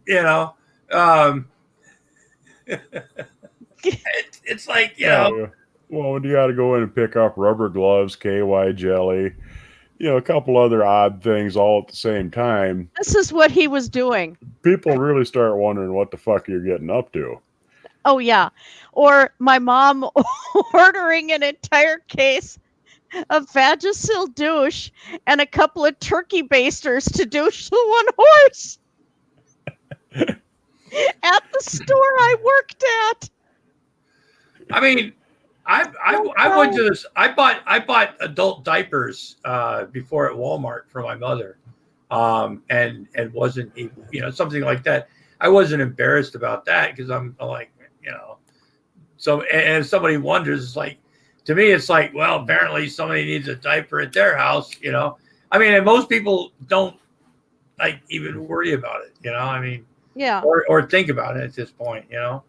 you know, it's like you Yeah, know. yeah. Well, when you got to go in and pick up rubber gloves, KY jelly, you know, a couple other odd things all at the same time, This is what he was doing. people really start wondering what the fuck you're getting up to. Oh, yeah. Or my mom ordering an entire case of Vagisil douche and a couple of turkey basters to douche the one horse at the store I worked at. I mean, I went to this. I bought adult diapers before at Walmart for my mother, and wasn't even, you know, something like that. I wasn't embarrassed about that because I'm like, you know, so and if somebody wonders, it's like, to me, it's like, well, apparently somebody needs a diaper at their house, you know. I mean, and most people don't like even worry about it, you know. I mean, Yeah. or think about it at this point, you know.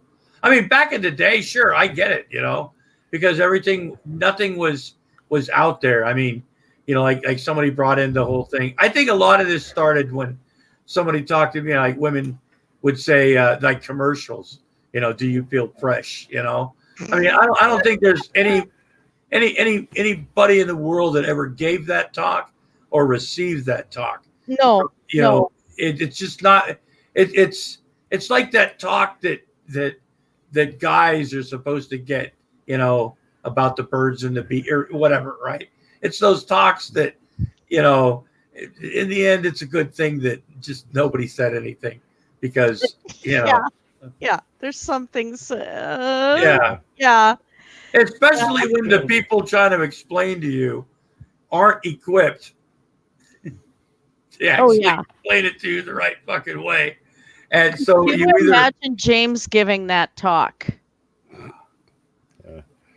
I mean, back in the day, sure, I get it, you know, because nothing was out there. I mean, you know, like somebody brought in the whole thing. I think a lot of this started when somebody talked to me, like women would say, like commercials, you know, do you feel fresh? You know, I mean, I don't think there's anybody in the world that ever gave that talk or received that talk. No. You know, it's just not. It's like that talk that guys are supposed to get, you know, about the birds and the bee or whatever, right? It's those talks that, you know, in the end, it's a good thing that just nobody said anything because, you know. Yeah. There's some things. Yeah. Yeah. Especially when the people trying to explain to you aren't equipped to actually explain it to you the right fucking way. And so Can you imagine James giving that talk?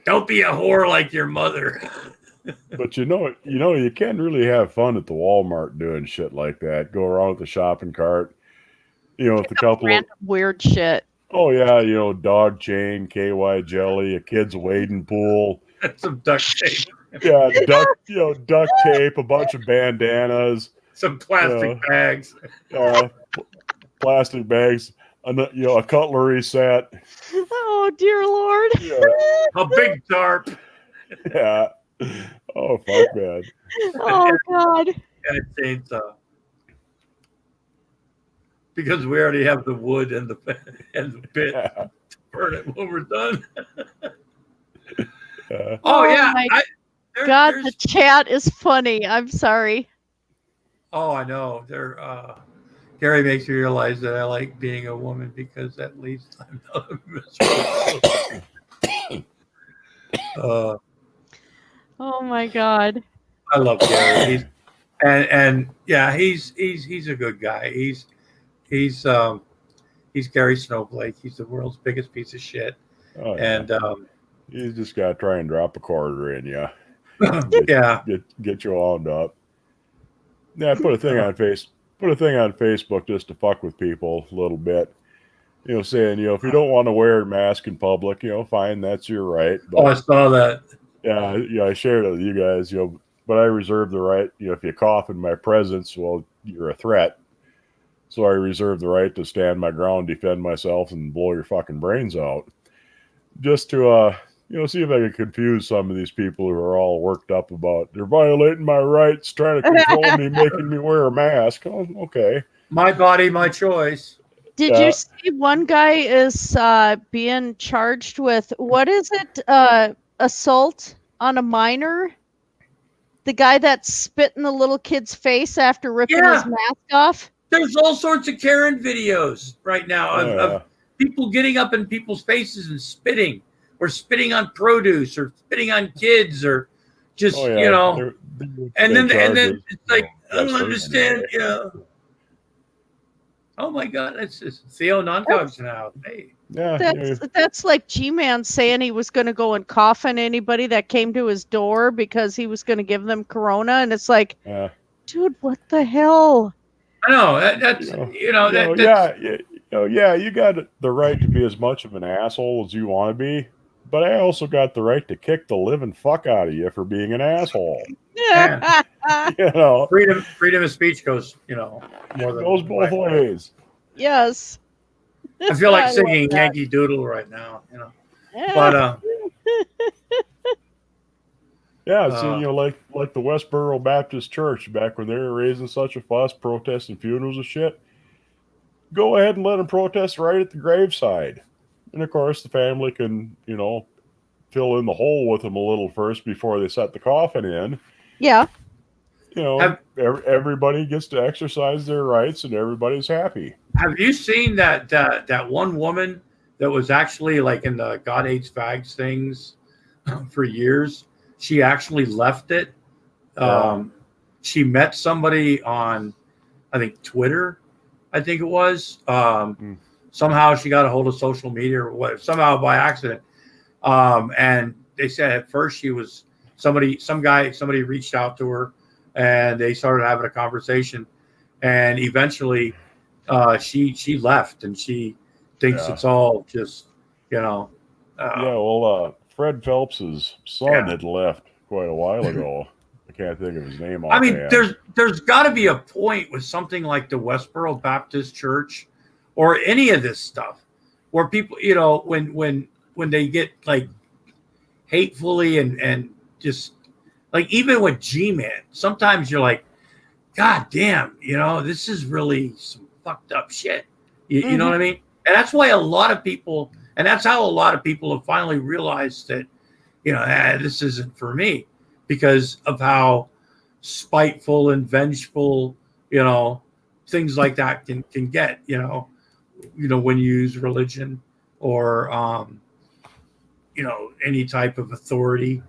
Don't be a whore like your mother. But you know, you can really have fun at the Walmart doing shit like that. Go around with the shopping cart, you know, with a couple of weird shit. Oh yeah, you know, dog chain, KY jelly, a kid's wading pool, some duct tape. Yeah, duct tape, a bunch of bandanas, some plastic bags. Plastic bags, a cutlery set. Oh dear Lord! Yeah. A big tarp. Yeah. Oh fuck, man. Oh God. And a chainsaw. Because we already have the wood and the pit to burn it when we're done. Oh yeah. God, the chat is funny. I'm sorry. Oh, I know. Gary makes me realize that I like being a woman because at least I'm not miserable. Oh my God. I love Gary. He's a good guy. He's Gary Snowflake. He's the world's biggest piece of shit. Oh, yeah. And you just gotta try and drop a quarter in you. Get you wound up. Yeah, put a thing on Facebook just to fuck with people a little bit. You know, saying, if you don't want to wear a mask in public, fine, that's your right. But, I saw that. Yeah, I shared it with you guys, but I reserve the right, if you cough in my presence, well, you're a threat. So I reserve the right to stand my ground, defend myself, and blow your fucking brains out. Just to see if I can confuse some of these people who are all worked up about they're violating my rights, trying to control me, making me wear a mask. Oh, okay. My body, my choice. Did you see one guy is being charged with, what is it? Assault on a minor? The guy that spit in the little kid's face after ripping his mask off? There's all sorts of Karen videos right now of people getting up in people's faces and spitting, or spitting on produce, or spitting on kids, or just, and then it's like, I don't understand, Oh my God, that's just Theo Noncogs now. Hey. That's like G-Man saying he was going to go and cough on anybody that came to his door because he was going to give them corona, and it's like, dude, what the hell? I know that's you got the right to be as much of an asshole as you want to be, but I also got the right to kick the living fuck out of you for being an asshole. Freedom of speech goes, more than goes both ways. Yes. I feel like singing Yankee Doodle right now, But like the Westboro Baptist Church back when they were raising such a fuss, protesting funerals and shit. Go ahead and let them protest right at the graveside, and of course the family can, fill in the hole with them a little first before they set the coffin in. Yeah. Everybody gets to exercise their rights, and everybody's happy. Have you seen that one woman that was actually like in the God Hates Fags things for years? She actually left it. She met somebody on, I think, Twitter, I think it was. Somehow she got a hold of social media, or what, somehow by accident. And they said at first she was somebody reached out to her, and they started having a conversation, and eventually she left, and she thinks it's all just, Fred Phelps's son had left quite a while ago. I can't think of his name. I mean, there's got to be a point with something like the Westboro Baptist Church or any of this stuff where people, when they get like hatefully and just like, even with G-Man, sometimes you're like, God damn, this is really some fucked up shit. You know what I mean? And that's why a lot of people, and that's how a lot of people have finally realized that, this isn't for me, because of how spiteful and vengeful, things like that can get, when you use religion or, any type of authority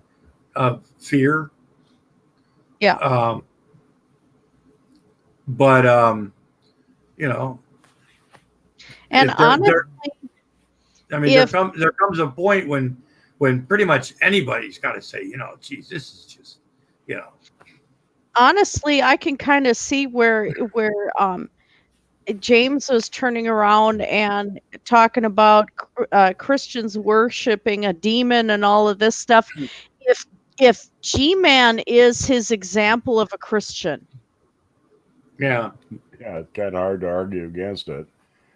of fear. Yeah. And honestly, there comes a point when pretty much anybody's got to say, geez, this is just, Honestly, I can kind of see where James was turning around and talking about Christians worshiping a demon and all of this stuff. If G-Man is his example of a Christian. Yeah, it's kind of hard to argue against it.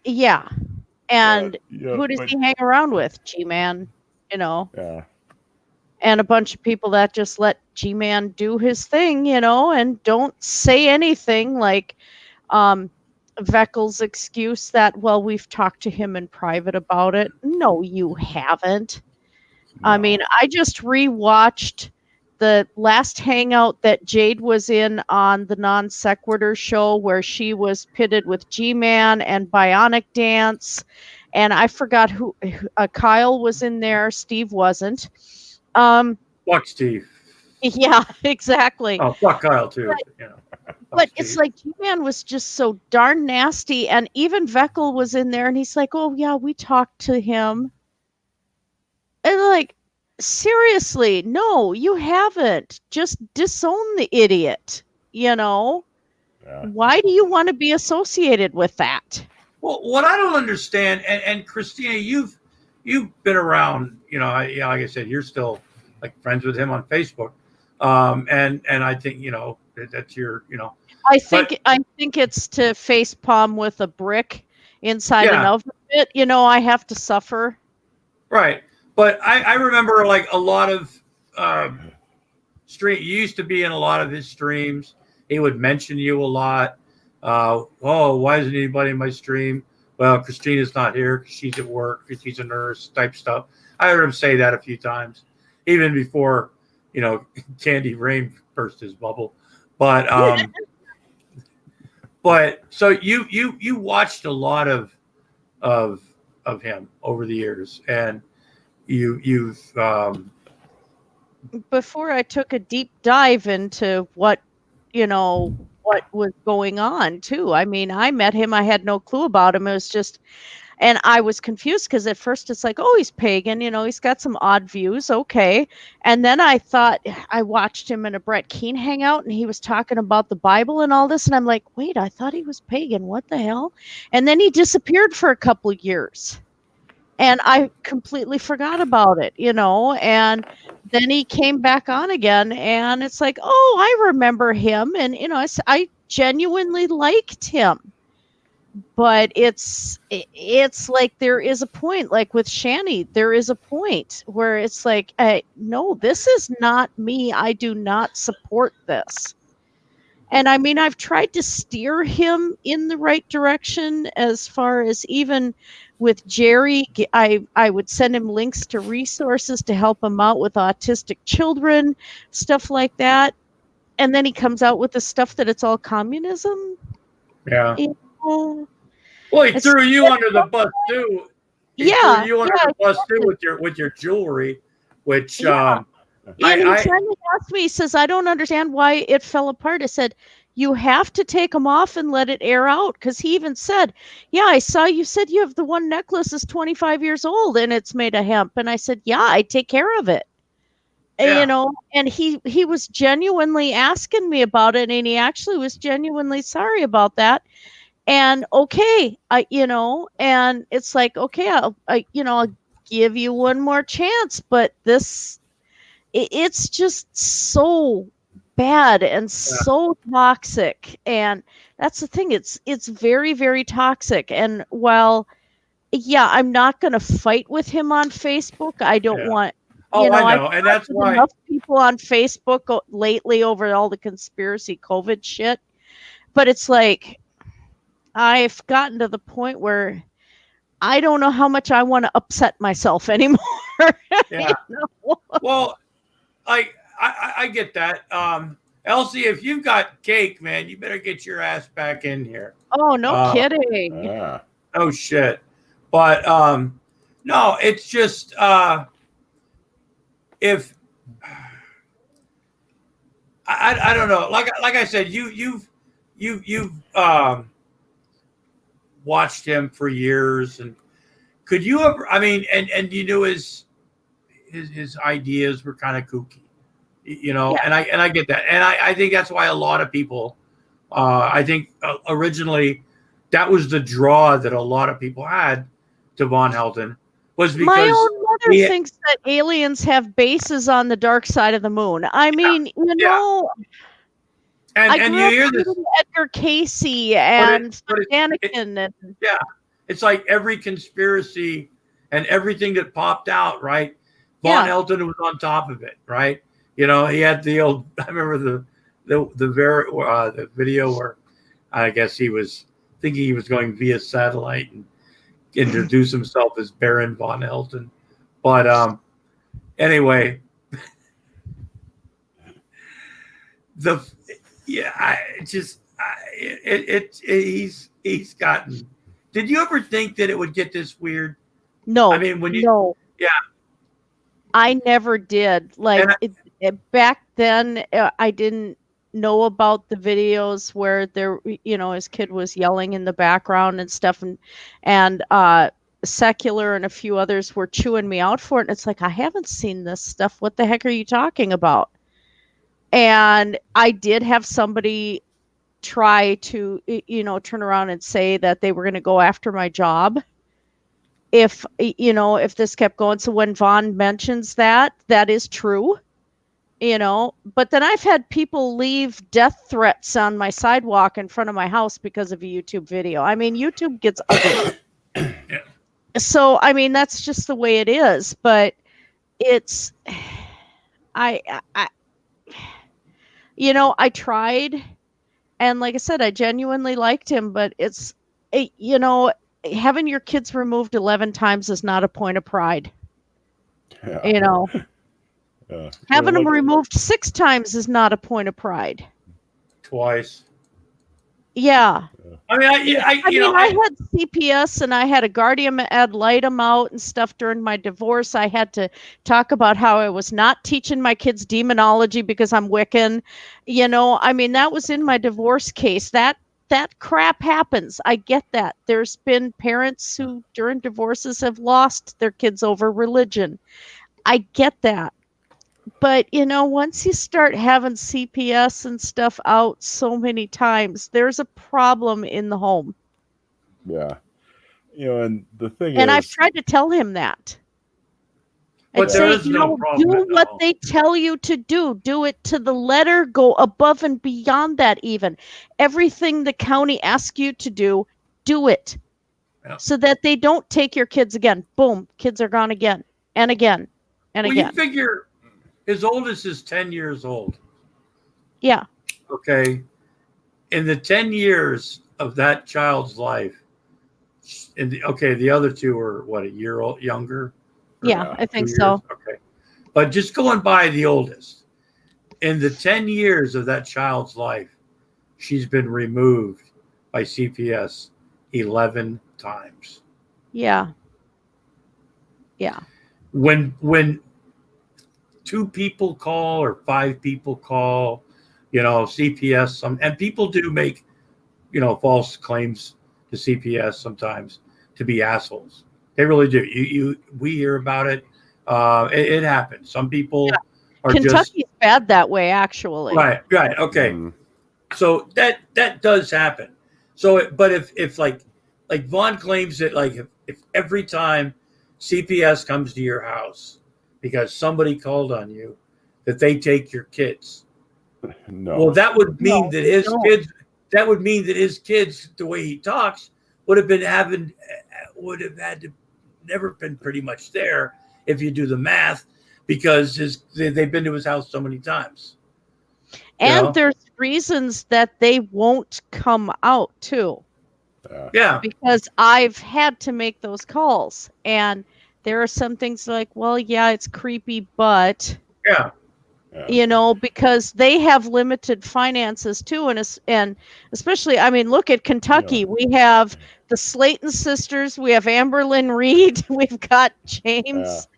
Yeah. And who does he hang around with? G-Man, Yeah. And a bunch of people that just let G-Man do his thing, and don't say anything, like Veckel's excuse that, well, we've talked to him in private about it. No, you haven't. No. I mean, I just rewatched the last hangout that Jade was in on the Non Sequitur show, where she was pitted with G-Man and Bionic Dance, and I forgot who Kyle was in there. Steve wasn't. Fuck Steve. Yeah, exactly. Oh, fuck Kyle too. But it's like G-Man was just so darn nasty, and even Veckel was in there, and he's like, "Oh yeah, we talked to him." And like, seriously, no, you haven't. Just disown the idiot. Yeah. Why do you want to be associated with that? Well, what I don't understand, and Christina, you've been around. Like I said, you're still like friends with him on Facebook, and I think that's your. I think it's to face palm with a brick inside an oven pit. I have to suffer. Right. But I remember like a lot of stream. You used to be in a lot of his streams. He would mention you a lot. Oh, why isn't anybody in my stream? Well, Christina's not here because she's at work, because she's a nurse type stuff. I heard him say that a few times, even before, Candy Rain burst his bubble. But but so you watched a lot of him over the years, and you've before I took a deep dive into what was going on too. I mean, I met him, I had no clue about him. It was just, and I was confused because at first it's like, oh, he's pagan, he's got some odd views, okay. And then I watched him in a Brett Keane hangout, and he was talking about the Bible and all this, and I'm like, wait, I thought he was pagan, what the hell? And then he disappeared for a couple of years, and I completely forgot about it, and then he came back on again, and it's like, oh, I remember him, and I genuinely liked him. But it's like there is a point, like with Shani, there is a point where it's like, no, this is not me. I do not support this. And I mean, I've tried to steer him in the right direction, as far as even with Jerry, I would send him links to resources to help him out with autistic children, stuff like that. And then he comes out with the stuff that it's all communism. Yeah. Well, he threw you under the bus too. He threw you under the bus too with your jewelry, which he finally asked me, he says, I don't understand why it fell apart. I said, you have to take them off and let it air out, because he even said, yeah, I saw you said you have the one necklace is 25 years old and it's made of hemp. And I said, yeah, I take care of it. Yeah. And he was genuinely asking me about it, and he actually was genuinely sorry about that. And okay, and it's like, okay, I'll give you one more chance, but it's just so bad and so toxic. And that's the thing, it's very, very toxic. And while I'm not going to fight with him on Facebook, I don't want, I know, and that's why enough people on Facebook lately over all the conspiracy COVID shit. But it's like, I've gotten to the point where I don't know how much I want to upset myself anymore. Yeah. Well, I get that. Elsie, if you've got cake, man, you better get your ass back in here. Oh, no kidding. Yeah. Oh shit. But no, it's just if I don't know. Like I said, you've watched him for years, and could you ever, I mean, and his ideas were kind of kooky, and I get that. And I think that's why a lot of people, I think originally that was the draw that a lot of people had to Von Helton, was because my own mother thinks that aliens have bases on the dark side of the moon. I mean, And you hear this, Edgar Casey and Anakin. It's like every conspiracy and everything that popped out, right? Von Helton was on top of it, right? He had the old. I remember the video where I guess he was thinking he was going via satellite and introduce himself as Baron Von Helton, but anyway, he's gotten. Did you ever think that it would get this weird? No. I mean, I never did. Like back then, I didn't know about the videos where there, his kid was yelling in the background and stuff, and Secular and a few others were chewing me out for it. And it's like, I haven't seen this stuff. What the heck are you talking about? And I did have somebody try to, turn around and say that they were going to go after my job if this kept going. So when Vaughn mentions that is true, but then I've had people leave death threats on my sidewalk in front of my house because of a YouTube video. I mean, YouTube gets ugly. So, I mean, that's just the way it is. But it's I I tried, and like I said, I genuinely liked him, but having your kids removed 11 times is not a point of pride. Yeah. Having them removed 6 times is not a point of pride. Twice. Yeah. I mean, I had CPS and I had a guardian ad litem out and stuff during my divorce. I had to talk about how I was not teaching my kids demonology because I'm Wiccan. That was in my divorce case. That crap happens. I get that. There's been parents who during divorces have lost their kids over religion. I get that. But, once you start having CPS and stuff out so many times, there's a problem in the home. Yeah. And the thing And is, I've tried to tell him that. But there is no problem. Do what they tell you to do. Do it to the letter. Go above and beyond that even. Everything the county asks you to do, do it. Yeah. So that they don't take your kids again. Boom. Kids are gone again and again and again. You figure his oldest is 10 years old. Yeah. Okay. In the 10 years of that child's life, the other two are what, a year old younger? Yeah, I think so. Okay. But just going by the oldest, in the 10 years of that child's life, she's been removed by CPS 11 times. Yeah. Yeah. When 2 people call or 5 people call, CPS, and people do make, false claims to CPS sometimes to be assholes. They really do. We hear about it. It happens. Some people are Kentucky's bad that way, actually. Right. Okay. So that does happen. So, but if like Vaughn claims that, like, if every time CPS comes to your house because somebody called on you, that they take your kids. No. Well, that would mean that his kids. That would mean that his kids, the way he talks, would have had to never been pretty much there if you do the math, because they've been to his house so many times. And there's reasons that they won't come out too. Yeah. Because I've had to make those calls, and there are some things like, well, yeah, it's creepy, but because they have limited finances too, and especially, look at Kentucky. Yeah. We have the Slayton sisters, we have Amber Lynn Reed, we've got James.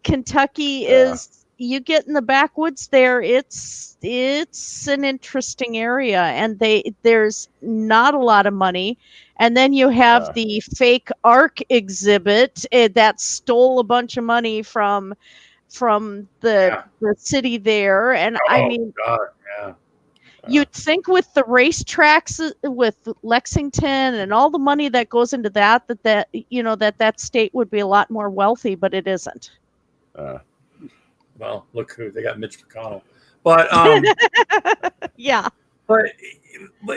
Kentucky is. You get in the backwoods there, it's an interesting area, and there's not a lot of money. And then you have the fake ARC exhibit that stole a bunch of money from the city there. And you'd think with the racetracks, with Lexington and all the money that goes into that state would be a lot more wealthy, but it isn't. Well, look who they got, Mitch McConnell. But yeah. But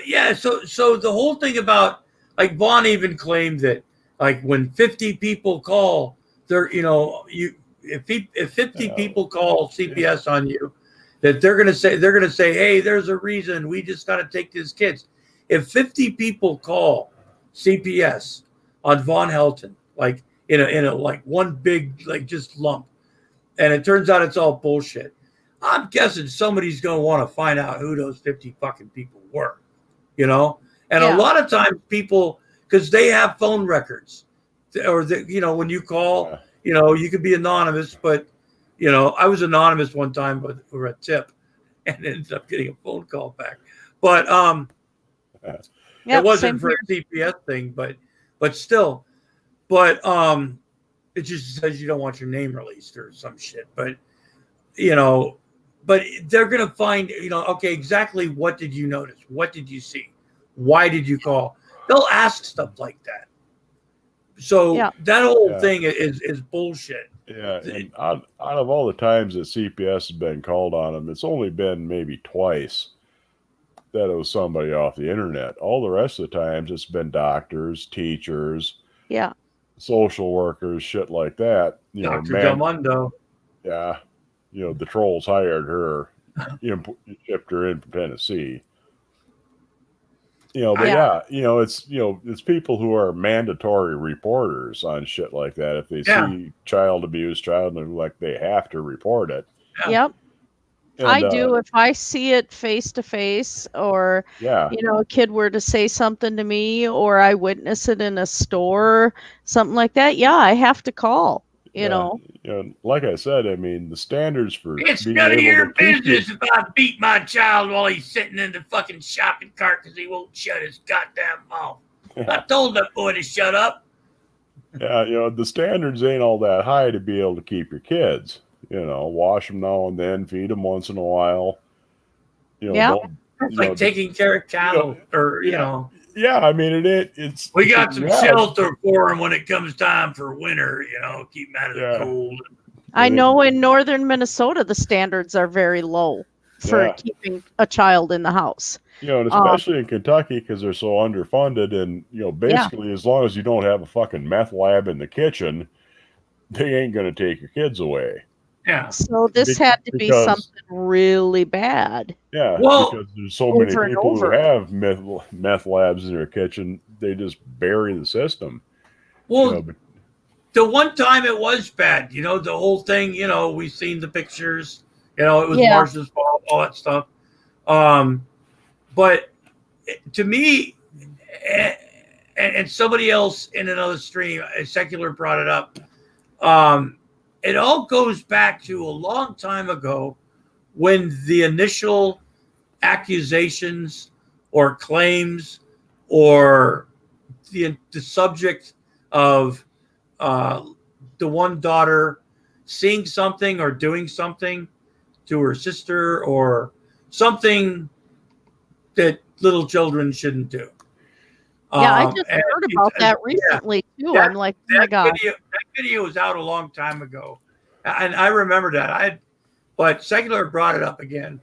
yeah, so the whole thing about, like, Vaughn even claimed that, like, when 50 people call, if 50 people call CPS on you, that they're gonna say, hey, there's a reason, we just gotta take these kids. If 50 people call CPS on Vaughn Helton, like in a like one big, like, just lump, and it turns out it's all bullshit, I'm guessing somebody's going to want to find out who those 50 fucking people were, And a lot of times people, because they have phone records, or when you call, you could be anonymous, but, I was anonymous one time, but for a tip, and ended up getting a phone call back. But it wasn't for a CPS thing, but still, it just says you don't want your name released or some shit. But, but they're going to find, okay, exactly what did you notice? What did you see? Why did you call? They'll ask stuff like that. So that whole thing is bullshit. Yeah, and out of all the times that CPS has been called on them, it's only been maybe twice that it was somebody off the internet. All the rest of the times it's been doctors, teachers. Yeah. social workers, shit like that. You know, Dr. Delmundo. Yeah, you know, the trolls hired her, shipped her in from Tennessee. You know, but it's people who are mandatory reporters on shit like that. If they see child abuse, child neglect, they have to report it. Yep. And, I do. If I see it face to face, or a kid were to say something to me, or I witness it in a store, something like that, I have to call. You know, like I said, I mean, the standards for It's being none of able your to keep business if I beat my child while he's sitting in the fucking shopping cart because he won't shut his goddamn mouth. I told that boy to shut up. Yeah, the standards ain't all that high to be able to keep your kids. Wash them now and then, feed them once in a while. Don't, it's like taking care of cattle, Yeah, I mean it's. We got some shelter for them when it comes time for winter. Keep them out of the cold. I know in northern Minnesota the standards are very low for keeping a child in the house. And especially in Kentucky because they're so underfunded, and basically as long as you don't have a fucking meth lab in the kitchen, they ain't gonna take your kids away. Yeah. So this had to be something really bad. Yeah. Well, because there's so many people who have meth labs in their kitchen, they just bury the system. Well, the one time it was bad, the whole thing, we've seen the pictures, it was Marshall's fault, all that stuff. But to me, and somebody else in another stream, a secular brought it up. It all goes back to a long time ago when the initial accusations or claims or the subject of the one daughter seeing something or doing something to her sister or something that little children shouldn't do. I just heard about that recently too. I'm like, oh my God. That video was out a long time ago, and I remember that. But secular brought it up again,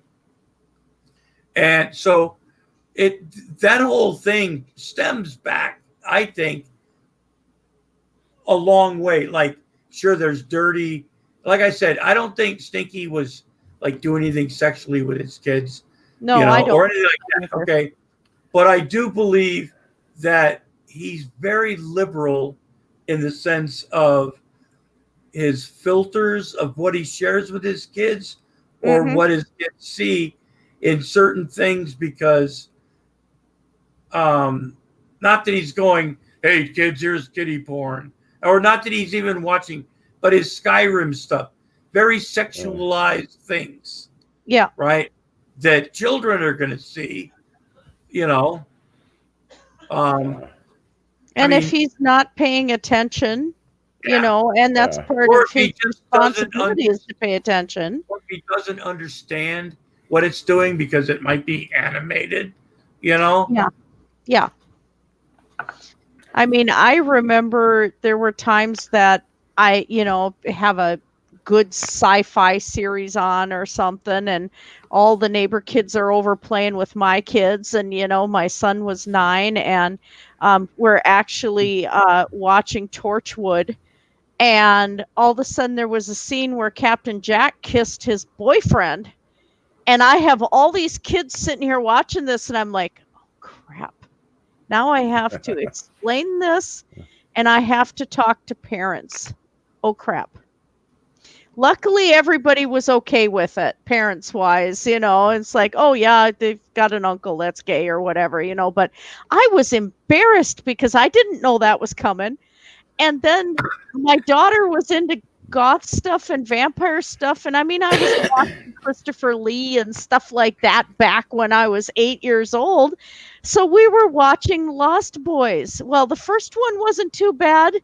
and so that whole thing stems back, I think, a long way. Like, sure, there's dirty. Like I said, I don't think Stinky was like doing anything sexually with his kids. No, I don't. Or anything like that. Okay, but I do believe that he's very liberal in the sense of his filters of what he shares with his kids or what his kids see in certain things, because not that he's going, hey kids, here's kiddie porn, or not that he's even watching, but his Skyrim stuff, very sexualized things. Yeah. Right. That children are going to see, and if he's not paying attention, and that's part of his responsibility is to pay attention. Or if he doesn't understand what it's doing because it might be animated, Yeah. I mean, I remember there were times that I, have a good sci-fi series on or something, and all the neighbor kids are over playing with my kids, and my son was 9, and we're actually watching Torchwood, and all of a sudden there was a scene where Captain Jack kissed his boyfriend, and I have all these kids sitting here watching this, and I'm like, oh crap, now I have to explain this, and I have to talk to parents. Oh crap. Luckily, everybody was okay with it, parents-wise, It's like, oh, yeah, they've got an uncle that's gay or whatever, But I was embarrassed because I didn't know that was coming. And then my daughter was into goth stuff and vampire stuff. And I mean, I was watching Christopher Lee and stuff like that back when I was 8 years old. So we were watching Lost Boys. Well, the first one wasn't too bad.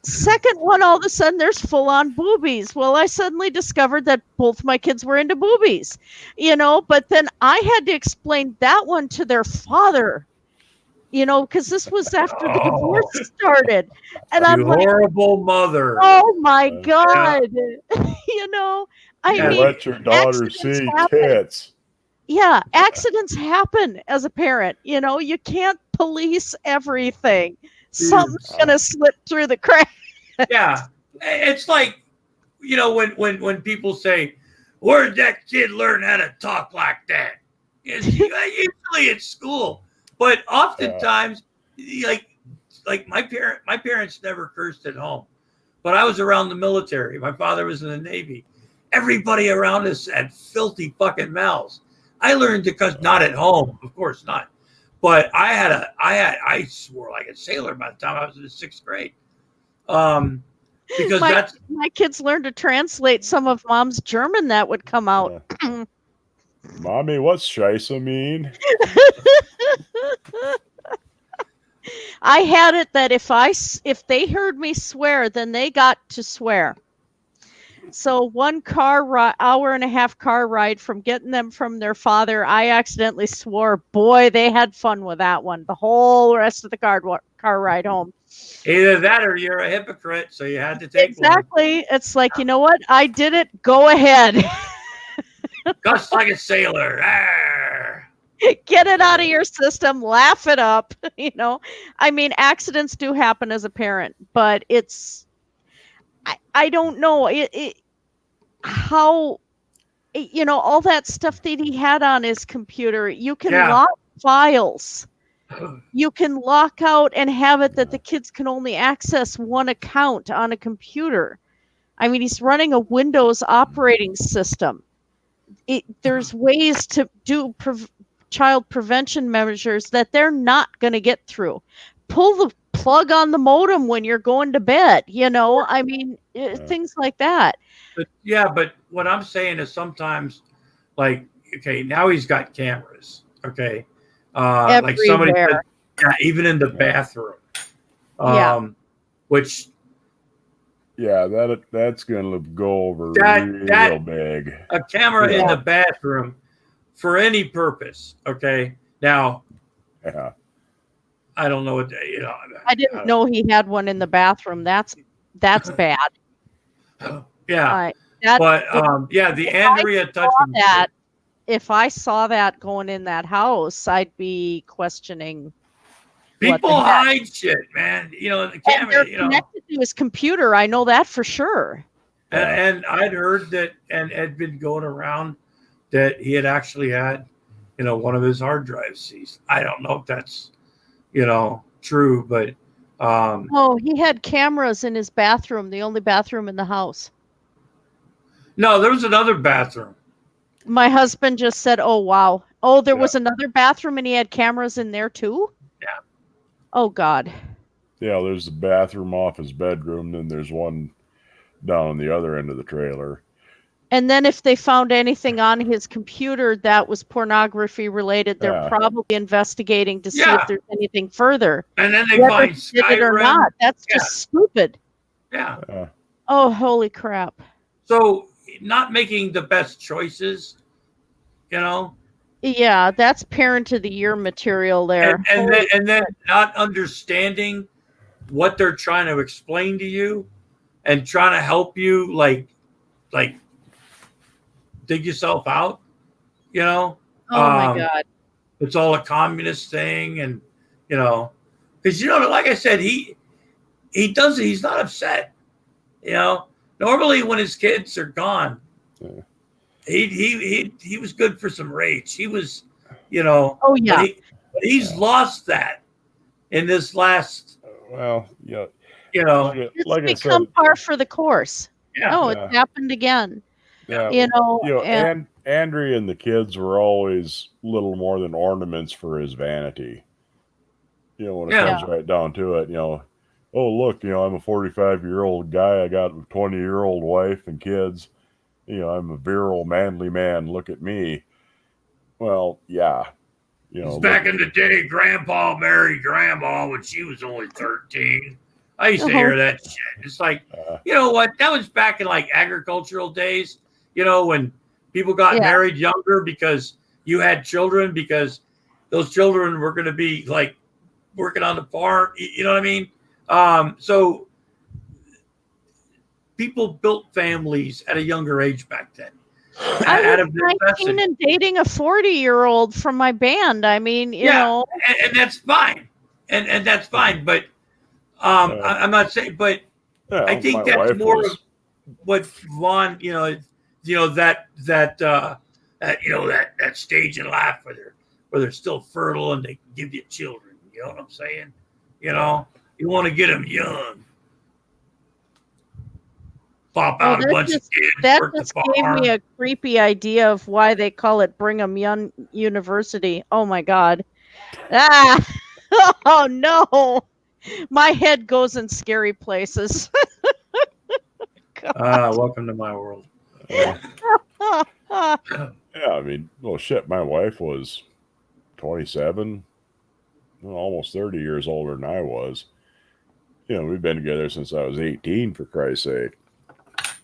Second one, all of a sudden, there's full-on boobies. Well, I suddenly discovered that both my kids were into boobies, but then I had to explain that one to their father, because this was after the divorce started. And I'm like, horrible mother. Oh, my God. I mean, let your daughter see tits. Yeah, accidents happen as a parent. You can't police everything. Something's gonna slip through the crack. Yeah, it's like, you know, when people say, "Where'd that kid learn how to talk like that?" It's usually at school, but oftentimes, like my parents never cursed at home, but I was around the military. My father was in the Navy. Everybody around us had filthy fucking mouths. I learned to cuss, not at home, of course not, but I swore like a sailor by the time I was in the 6th grade. Because my kids learned to translate some of Mom's German that would come out. Mommy, what's scheisse mean? I had it that if they heard me swear, then they got to swear. So one hour and a half car ride from getting them from their father, I accidentally swore. Boy, they had fun with that one. The whole rest of the car ride home. Either that or you're a hypocrite, so you had to take exactly. One. It's like, you know what? I did it. Go ahead. Cuss like a sailor. Arr. Get it out of your system. Laugh it up. You know, I mean, accidents do happen as a parent, but it's. I don't know how, you know, all that stuff that he had on his computer. You can lock files. You can lock out and have it that the kids can only access one account on a computer. I mean, he's running a Windows operating system. There's ways to do child prevention measures that they're not going to get through. Pull the plug on the modem when you're going to bed, you know, I mean, things like that. But what I'm saying is sometimes, like, okay, now he's got cameras, okay, like somebody said, even in the bathroom, which, that's gonna go over real big. A camera in the bathroom for any purpose, okay. Now, I don't know what you know. I didn't know he had one in the bathroom. That's bad. Yeah. The Andrea touching that. If I saw that going in that house, I'd be questioning. People hide shit, man. You know, the camera. They're connected to his computer. I know that for sure. And I'd heard that, and had been going around that he had actually had, you know, one of his hard drives seized. I don't know if that's, you know, true, but he had cameras in his bathroom, the only bathroom in the house. No, there was another bathroom. My husband just said, "Oh wow. Oh, there was another bathroom and he had cameras in there too?" Yeah. Oh God. Yeah, there's the bathroom off his bedroom, then there's one down on the other end of the trailer. And then if they found anything on his computer that was pornography related, they're probably investigating to see if there's anything further. And then they find Skyrim or not. That's just stupid. Yeah. Oh, holy crap. So not making the best choices, you know? Yeah, that's parent of the year material there. And then not understanding what they're trying to explain to you and trying to help you like dig yourself out, you know? Oh my God. It's all a communist thing, and you know, because you know, like I said, he's not upset. You know, normally when his kids are gone, he was good for some rage. He was, you know, but he's lost that in this last. Well, yeah, you know, it's become par for the course. Yeah. Oh, it's happened again. Yeah, you know, and Andrea and the kids were always little more than ornaments for his vanity. You know, when it comes right down to it, you know, oh look, you know, I'm a 45-year-old guy. I got a 20-year-old wife and kids. You know, I'm a virile, manly man. Look at me. Well, yeah, you know, back in the day, Grandpa married Grandma when she was only 13. I used to hear that shit. It's like, you know what? That was back in like agricultural days, you know, when people got married younger because you had children, because those children were going to be like working on the farm. You know what I mean? So people built families at a younger age back then. I was 19 and dating a 40-year-old from my band. I mean, you know. And that's fine. And that's fine. But I'm not saying, but Yeah, I think my that's wife more was- of what Vaughn, that stage in life where they're still fertile and they give you children. You know what I'm saying? You want to get them young. Pop out a bunch of kids. That work just the gave farm. me a creepy idea of why they call it Brigham Young University. Oh my God. Ah, oh no. My head goes in scary places. Welcome to my world. Yeah, I mean, well, shit, my wife was 27, almost 30 years older than I was. We've been together since I was 18, for Christ's sake.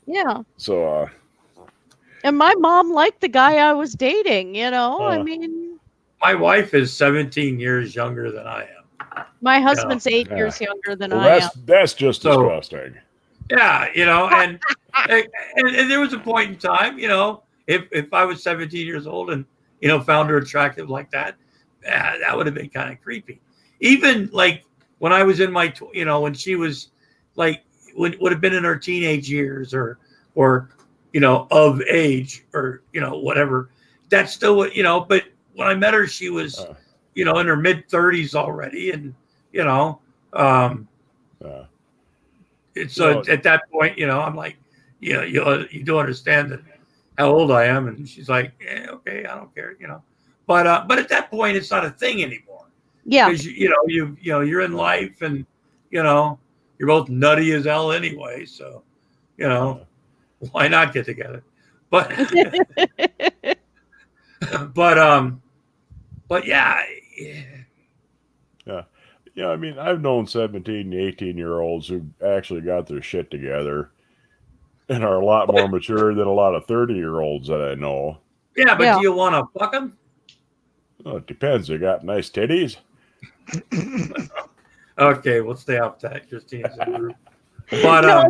Yeah. So, and my mom liked the guy I was dating, I mean. My wife is 17 years younger than I am. My husband's 8 years younger than I am. That's just disgusting. Yeah, and there was a point in time, if I was 17 years old and found her attractive like that, that would have been kind of creepy. Even like when I was in my, when she was like would have been in her teenage years or of age or whatever. That's still what But when I met her, she was in her mid 30s already, and so at that point, I'm like, you do understand that how old I am, and she's like, okay, I don't care, but at that point, it's not a thing anymore. Yeah, because you're in life, and you're both nutty as hell anyway, so why not get together? But but yeah. I mean, I've known 17, 18-year-olds who actually got their shit together and are a lot more mature than a lot of 30-years-olds that I know. Yeah, but do you want to fuck them? Well, it depends. They got nice titties. Okay, we'll stay off that. Christine's in the group. But no,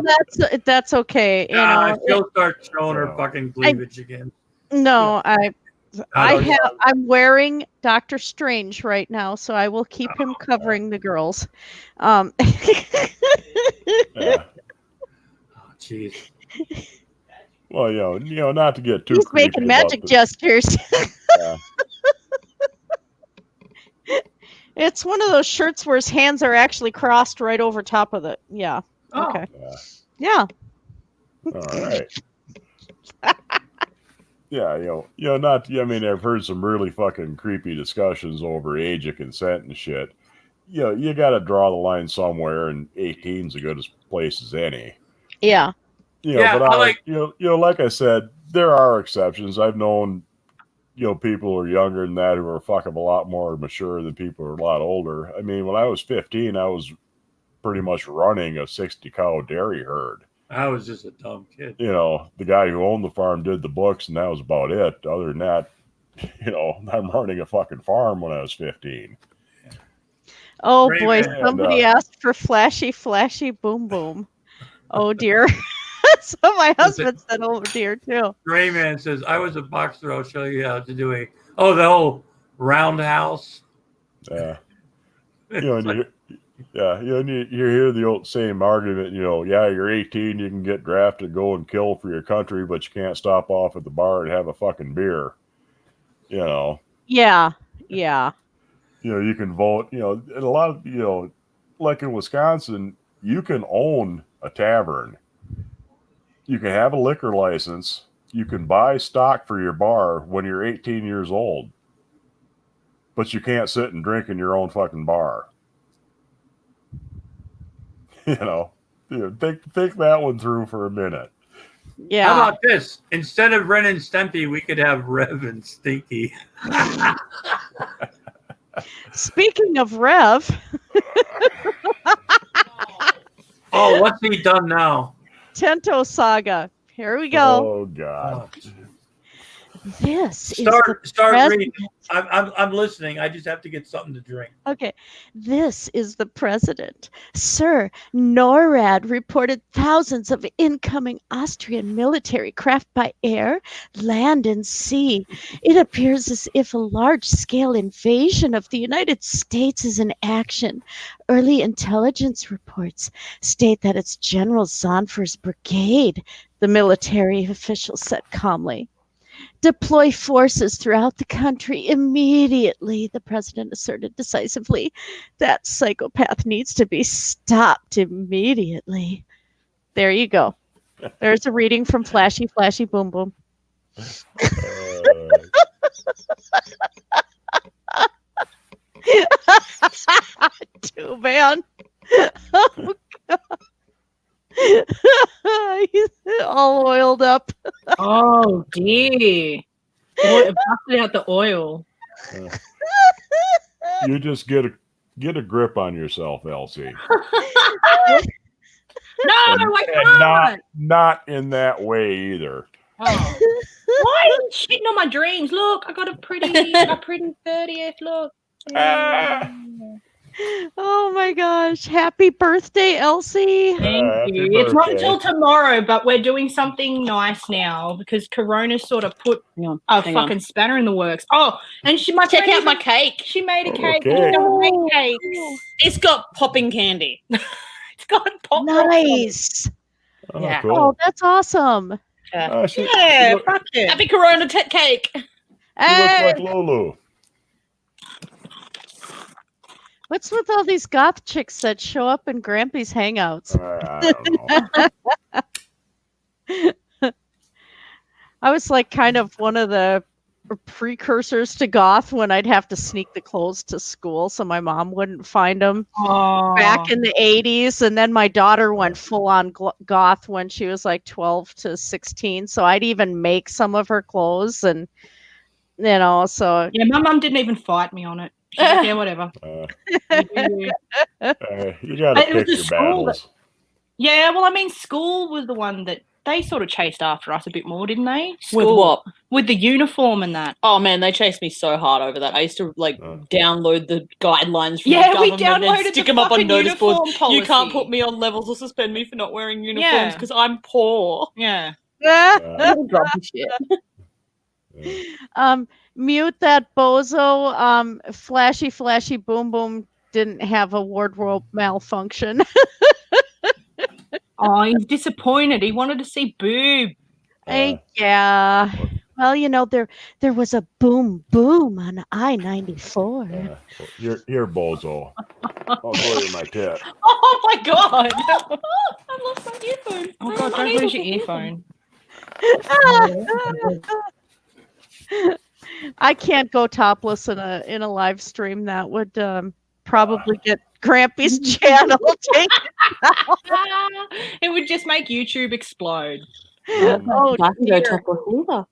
that's okay. She'll start showing her fucking cleavage again. No, I'm wearing Doctor Strange right now, so I will keep him covering the girls. Oh, jeez. Well, not to get too. He's making magic gestures. It's one of those shirts where his hands are actually crossed right over top of it. Yeah. Oh. Okay. Yeah. All right. Yeah, I mean, I've heard some really fucking creepy discussions over age of consent and shit. You got to draw the line somewhere, and 18's as good a place as any. Yeah. But like I said, there are exceptions. I've known, people who are younger than that who are fucking a lot more mature than people who are a lot older. I mean, when I was 15, I was pretty much running a 60-cow dairy herd. I was just a dumb kid. The guy who owned the farm did the books, and that was about it. Other than that, I'm running a fucking farm when I was 15. Oh, Great boy. man. Somebody asked for flashy, flashy, boom, boom. Oh, dear. So my husband said, oh, dear, too. Gray Man says, I was a boxer. I'll show you how to do the whole roundhouse. Yeah. You hear the old same argument, you're 18, you can get drafted, go and kill for your country, but you can't stop off at the bar and have a fucking beer. Yeah. You can vote, and a lot of, like in Wisconsin, you can own a tavern. You can have a liquor license. You can buy stock for your bar when you're 18 years old. But you can't sit and drink in your own fucking bar. Think that one through for a minute. Yeah. How about this? Instead of Ren and Stimpy, we could have Rev and Stinky. Speaking of Rev. Oh, what's he done now? Tento Saga. Here we go. Oh, God. This Start is the reading. I'm listening. I just have to get something to drink. Okay, this is the president. Sir, NORAD reported thousands of incoming Austrian military craft by air, land, and sea. It appears as if a large-scale invasion of the United States is in action. Early intelligence reports state that it's General Zonfer's brigade, the military official said calmly. Deploy forces throughout the country immediately, the president asserted decisively. That psychopath needs to be stopped immediately. There you go. There's a reading from Flashy Flashy Boom Boom. Too bad. Oh, God. He's all oiled up. Oh dear. Busted out the oil. You just get a grip on yourself, Elsie. No, I can't. Not in that way either. Oh. Why are you shitting on my dreams? Look, I got a pretty 30th. Look. Oh my gosh. Happy birthday, Elsie. Thank you. It's not until tomorrow, but we're doing something nice now because Corona sort of put a fucking spanner in the works. Oh, and my Check friend out my cake. She made a cake. Okay. Great cakes. It's got popping candy. It's got pop. Nice. Oh, Yeah. cool. Oh, that's awesome. Yeah, Fuck it. Happy Corona cake. She Hey, looks like Lulu. what's with all these goth chicks that show up in Grampy's hangouts? I don't know. I was like kind of one of the precursors to goth when I'd have to sneak the clothes to school so my mom wouldn't find them back in the 80s. And then my daughter went full on goth when she was like 12 to 16. So I'd even make some of her clothes and, so. Yeah, my mum didn't even fight me on it. She said, yeah, whatever. You gotta pick your battles. Yeah, well, I mean, school was the one that they sort of chased after us a bit more, didn't they? With what? With the uniform and that. Oh man, they chased me so hard over that. I used to download the guidelines from Yeah, the we government and downloaded stick the them up on fucking notice boards. uniform You can't policy. put me on levels or suspend me for not wearing uniforms Yeah. because I'm poor. Yeah. Mute that bozo. Flashy Flashy Boom Boom didn't have a wardrobe malfunction. Oh, he's disappointed. He wanted to see boob. Yeah. Well, there was a boom boom on I-94. You're bozo. I'll show you my tit. Oh my god! I lost my earphone. Oh god, don't lose your earphone. I can't go topless in a live stream. That would probably get Grampy's channel taken down. It would just make YouTube explode. Oh, I can go topless either.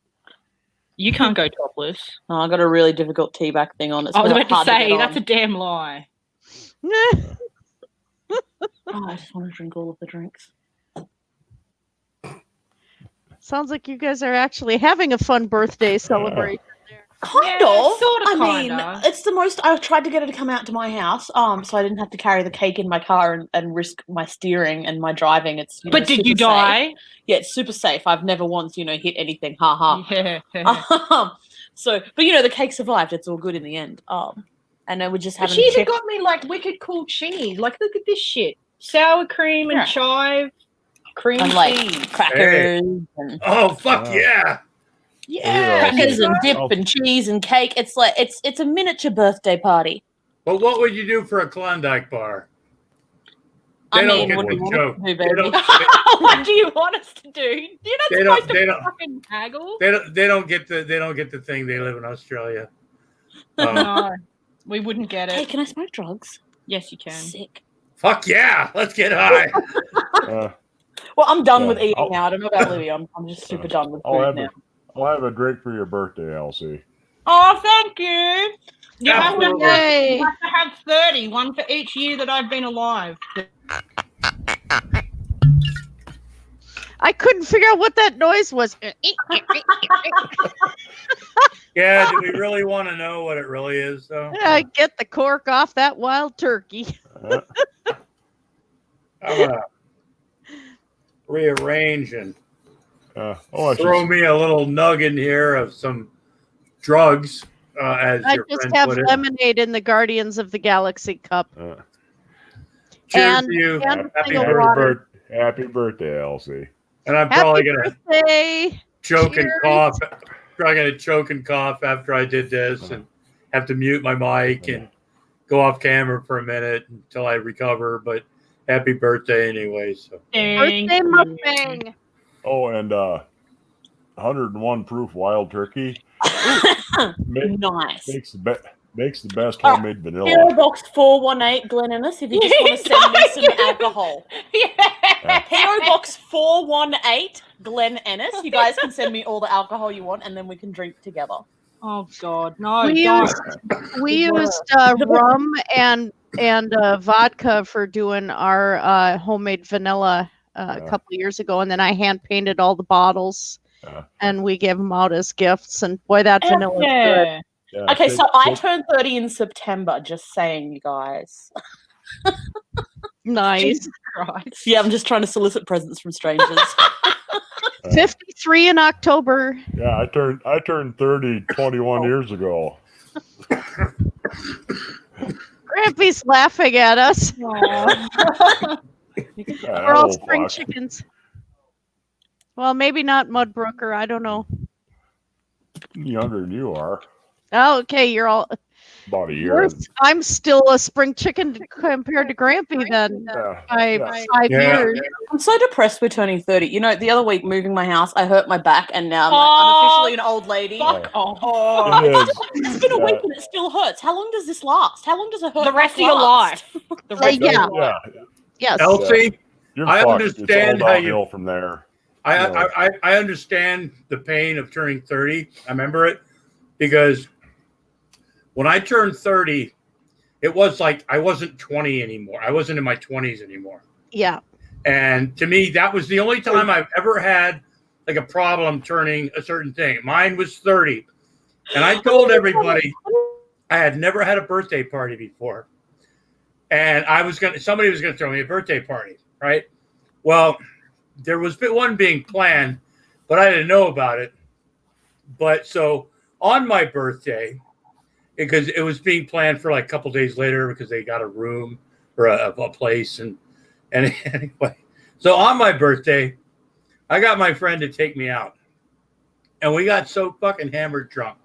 You can't go topless. Oh, I got a really difficult teabag thing on. It's I was about to hard say get that's on. a damn lie. I just want to drink all of the drinks. Sounds like you guys are actually having a fun birthday celebration. Kind Yeah, of. sorta, I mean, kinda. it's the most. I tried to get her to come out to my house, so I didn't have to carry the cake in my car and risk my steering and my driving. It's But did super you die? Safe. Yeah, it's super safe. I've never once hit anything. Ha ha. Yeah. So, but the cake survived. It's all good in the end. And then we just But having. she even got me like wicked cool cheese. Like, look at this shit: sour cream and Yeah. chive, cream and like cheese. crackers. And, Oh, fuck yeah. Yeah, crackers and dip and cheese and cake. It's like it's a miniature birthday party. But what would you do for a Klondike bar? They don't get what do you the want joke. us to do, They baby? don't- What do you want us to do? You're They not don't- supposed they to don't- fucking haggle. They don't get the thing. They live in Australia. No, we wouldn't get Hey, it. can I smoke drugs? Yes, you can. Sick. Fuck yeah. Let's get high. Well, I'm done Yeah, with eating I'll- now. I don't know about Libby. I'm just super done with food now. I'll have a drink for your birthday, Elsie. Oh, thank you. You have, to, Absolutely. you have to have 30, one for each year that I've been alive. I couldn't figure out what that noise was. Yeah, do we really want to know what it really is, though? Get the cork off that wild turkey. I'm gonna rearrange and throw me a little nug in here of some drugs. As I your just friend have put it. lemonade in the Guardians of the Galaxy cup. Cheers to you. Happy birthday, Elsie. And I'm Happy probably gonna birthday. choke Cheers. and cough. Probably gonna choke and cough after I did this, and have to mute my mic and go off camera for a minute until I recover. But happy birthday anyway. So Birthday mukbang. Oh, and 101 proof wild turkey. Nice. Makes the best homemade vanilla. PO Box 418, Glen Ennis, if you just want to send me some alcohol. PO Box 418, Glen Ennis. You guys can send me all the alcohol you want, and then we can drink together. Oh God, no! We used rum and vodka for doing our homemade vanilla a couple of years ago, and then I hand painted all the bottles, and we gave them out as gifts. And boy, that vanilla is good. Yeah, Okay, so I turned 30 in September, just saying, you guys. Nice. Yeah, I'm just trying to solicit presents from strangers. 53 in October. Yeah, I turned 30 21 years ago. Grampy's laughing at us. Yeah, We're all old spring fuck. chickens. Well, maybe not Mudbrooker. I don't know. Younger than you are. Oh, okay. You're all. About a year. I'm still a spring chicken compared to Grampy then. By 5 years. I'm so depressed we're turning 30. You know, the other week moving my house, I hurt my back, and now I'm officially an old lady. Fuck off. It's been a week and it still hurts. How long does this last? How long does it hurt? The rest of your life. The rest of your life. Yes. Elsie, You're I fucked. understand it's all how downhill you. from there. I understand the pain of turning 30. I remember it because when I turned 30, it was like I wasn't 20 anymore. I wasn't in my 20s anymore. Yeah. And to me, that was the only time I've ever had like a problem turning a certain thing. Mine was 30. And I told everybody I had never had a birthday party before. And somebody was going to throw me a birthday party, right? Well, there was one being planned, but I didn't know about it. But so on my birthday, because it was being planned for like a couple days later because they got a room or a place. And anyway, so on my birthday, I got my friend to take me out. And we got so fucking hammered drunk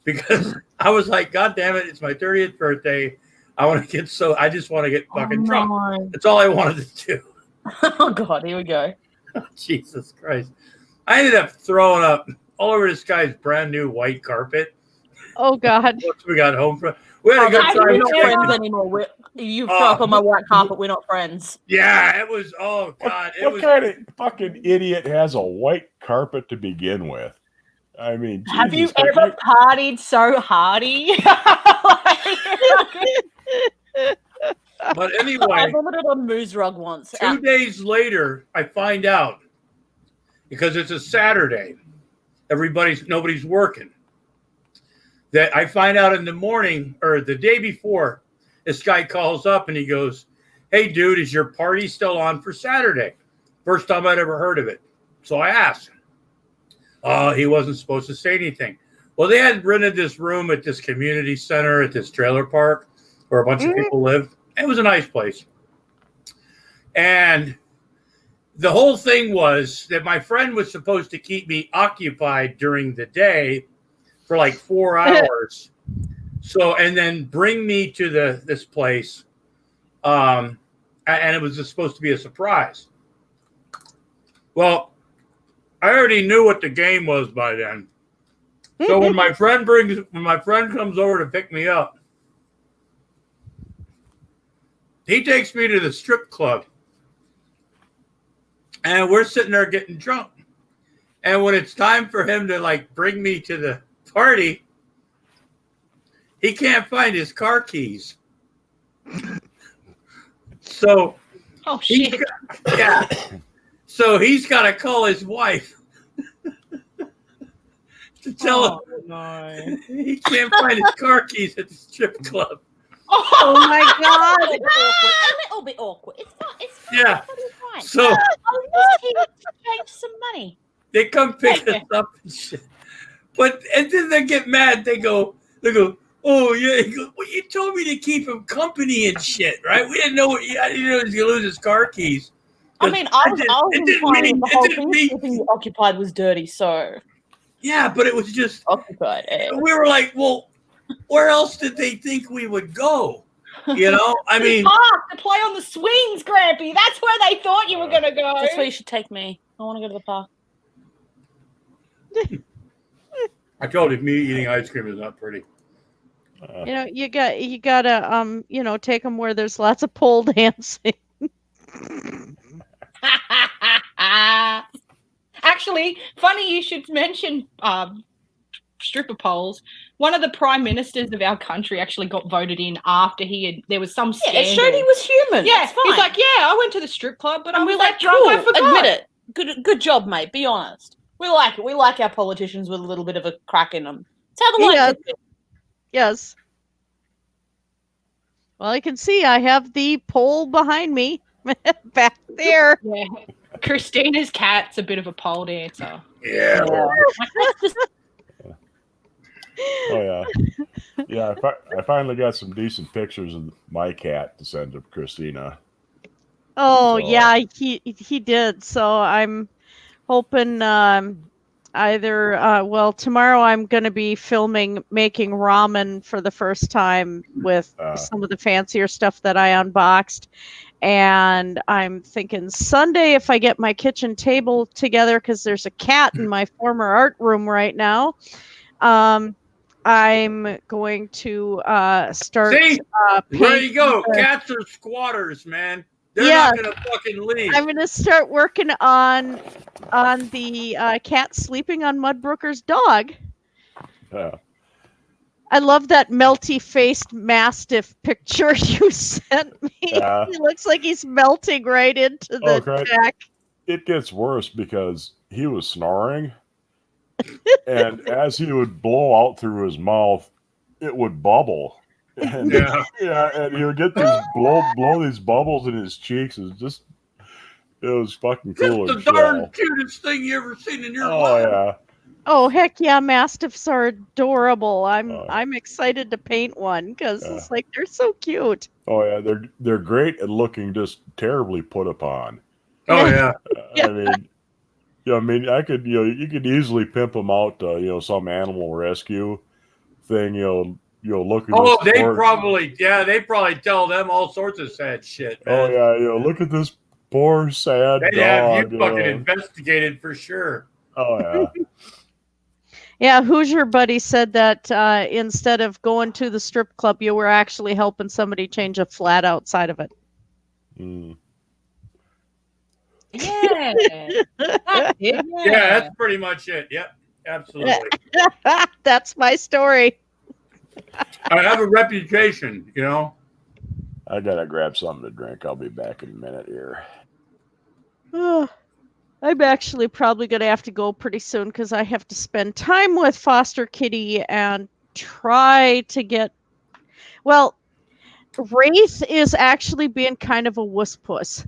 because I was like, God damn it, it's my 30th birthday. I just want to get fucking drunk. That's all I wanted to do. Oh, God, here we go. Jesus Christ. I ended up throwing up all over this guy's brand new white carpet. Oh, God. Once we got home from, we had a good time. We're not friends anymore. You throw up on my white carpet. We're not friends. Yeah, it was. Oh God, What kind of fucking idiot has a white carpet to begin with? I mean, Have you Jesus, ever partied so hardy? But anyway, I vomited on Moose Rug once. 2 days later, I find out because it's a Saturday. Nobody's working. That I find out in the morning or the day before, this guy calls up and he goes, "Hey, dude, is your party still on for Saturday?" First time I'd ever heard of it. So I asked. He wasn't supposed to say anything. Well, they had rented this room at this community center at this trailer park where a bunch of people live. It was a nice place. And the whole thing was that my friend was supposed to keep me occupied during the day for like 4 hours. So, and then bring me to this place. And it was supposed to be a surprise. Well, I already knew what the game was by then. So when my friend comes over to pick me up, he takes me to the strip club. And we're sitting there getting drunk. And when it's time for him to like bring me to the party, he can't find his car keys. So, oh shit! Yeah. So he's got to call his wife to tell him he can't find his car keys at the strip club. Oh my God! A little bit awkward. It's fine. It's fine. Yeah. It's fine. So I'm just here to change some money. they come pick us up and shit. And then they get mad. They go, oh yeah. He goes, well, you told me to keep him company and shit, right? We didn't know I didn't know he was gonna lose his car keys. I mean, I was implying the whole thing keeping you occupied was dirty, so. Yeah, but it was just occupied. We were like, well, where else did they think we would go? You know, I mean, park to play on the swings, Grampy. That's where they thought you were gonna go. That's where you should take me. I want to go to the park. I told him me eating ice cream is not pretty. You know, you gotta take them where there's lots of pole dancing. Actually, funny you should mention stripper poles. One of the prime ministers of our country actually got voted in after there was some scandal. Yeah, it showed he was human. Yeah, That's fine. he's like, yeah, I went to the strip club, but and I was we're like drunk, cool. I forgot. Admit it. Good job, mate. Be honest. We like it. We like our politicians with a little bit of a crack in them. It's how the light is. Yes. Well, I can see I have the pole behind me back there. Yeah. Christina's cat's a bit of a pole dancer. Yeah. Oh yeah, yeah. I finally got some decent pictures of my cat to send to Christina. Oh yeah, he did. So I'm hoping either tomorrow I'm going to be making ramen for the first time with some of the fancier stuff that I unboxed. And I'm thinking Sunday, if I get my kitchen table together, because there's a cat in my former art room right now, I'm going to start. See, there you go. Cats are squatters, man. They're not gonna fucking leave. I'm gonna start working on the cat sleeping on Mudbrooker's dog. Yeah. I love that melty-faced mastiff picture you sent me. Yeah. He looks like he's melting right into the deck. It gets worse because he was snoring, and as he would blow out through his mouth, it would bubble. And, and he would get these blow these bubbles in his cheeks. It was fucking cool. Just the darn cutest thing you ever seen in your life. Oh yeah. Oh heck yeah, mastiffs are adorable. I'm excited to paint one because it's like they're so cute. Oh yeah, they're great at looking just terribly put upon. Oh yeah. I could you could easily pimp them out to some animal rescue thing. Look at oh, this they probably tell them all sorts of sad shit, man. Oh yeah, look at this poor sad They'd dog. have you fucking investigated for sure. Oh yeah. Yeah, Hoosier Buddy said that instead of going to the strip club, you were actually helping somebody change a flat outside of it. Mm. Yeah. That's it. Yeah, that's pretty much it. Yep, absolutely. That's my story. I have a reputation, I gotta grab something to drink. I'll be back in a minute here. I'm actually probably going to have to go pretty soon because I have to spend time with Foster Kitty and try to get... Well, Wraith is actually being kind of a wuss-puss.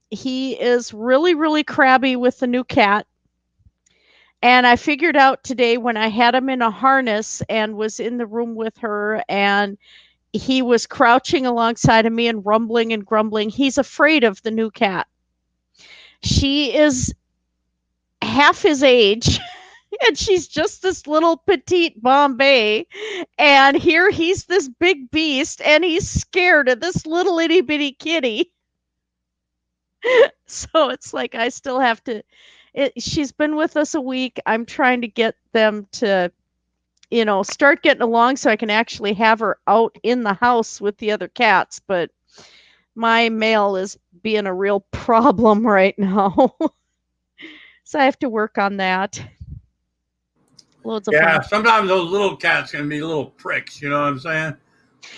He is really, really crabby with the new cat. And I figured out today when I had him in a harness and was in the room with her and he was crouching alongside of me and rumbling and grumbling. He's afraid of the new cat. She is half his age and she's just this little petite Bombay. And here he's this big beast and he's scared of this little itty bitty kitty. So it's like I still have to... she's been with us a week. I'm trying to get them to, start getting along so I can actually have her out in the house with the other cats. But my male is being a real problem right now. So I have to work on that. Loads of fun. Sometimes those little cats can be little pricks, you know what I'm saying?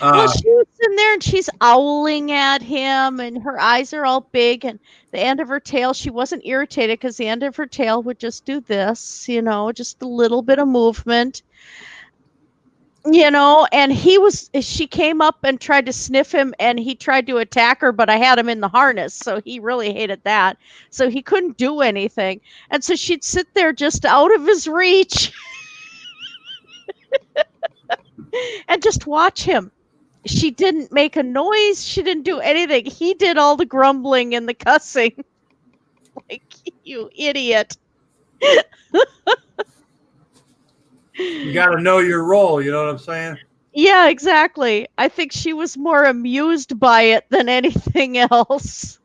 Well, she was in there and she's owling at him, and her eyes are all big, and the end of her tail, she wasn't irritated because the end of her tail would just do this, just a little bit of movement. And she came up and tried to sniff him, and he tried to attack her, but I had him in the harness, so he really hated that. So he couldn't do anything. And so she'd sit there just out of his reach and just watch him. She didn't make a noise. She didn't do anything. He did all the grumbling and the cussing. Like, you idiot. You got to know your role. You know what I'm saying? Yeah, exactly. I think she was more amused by it than anything else.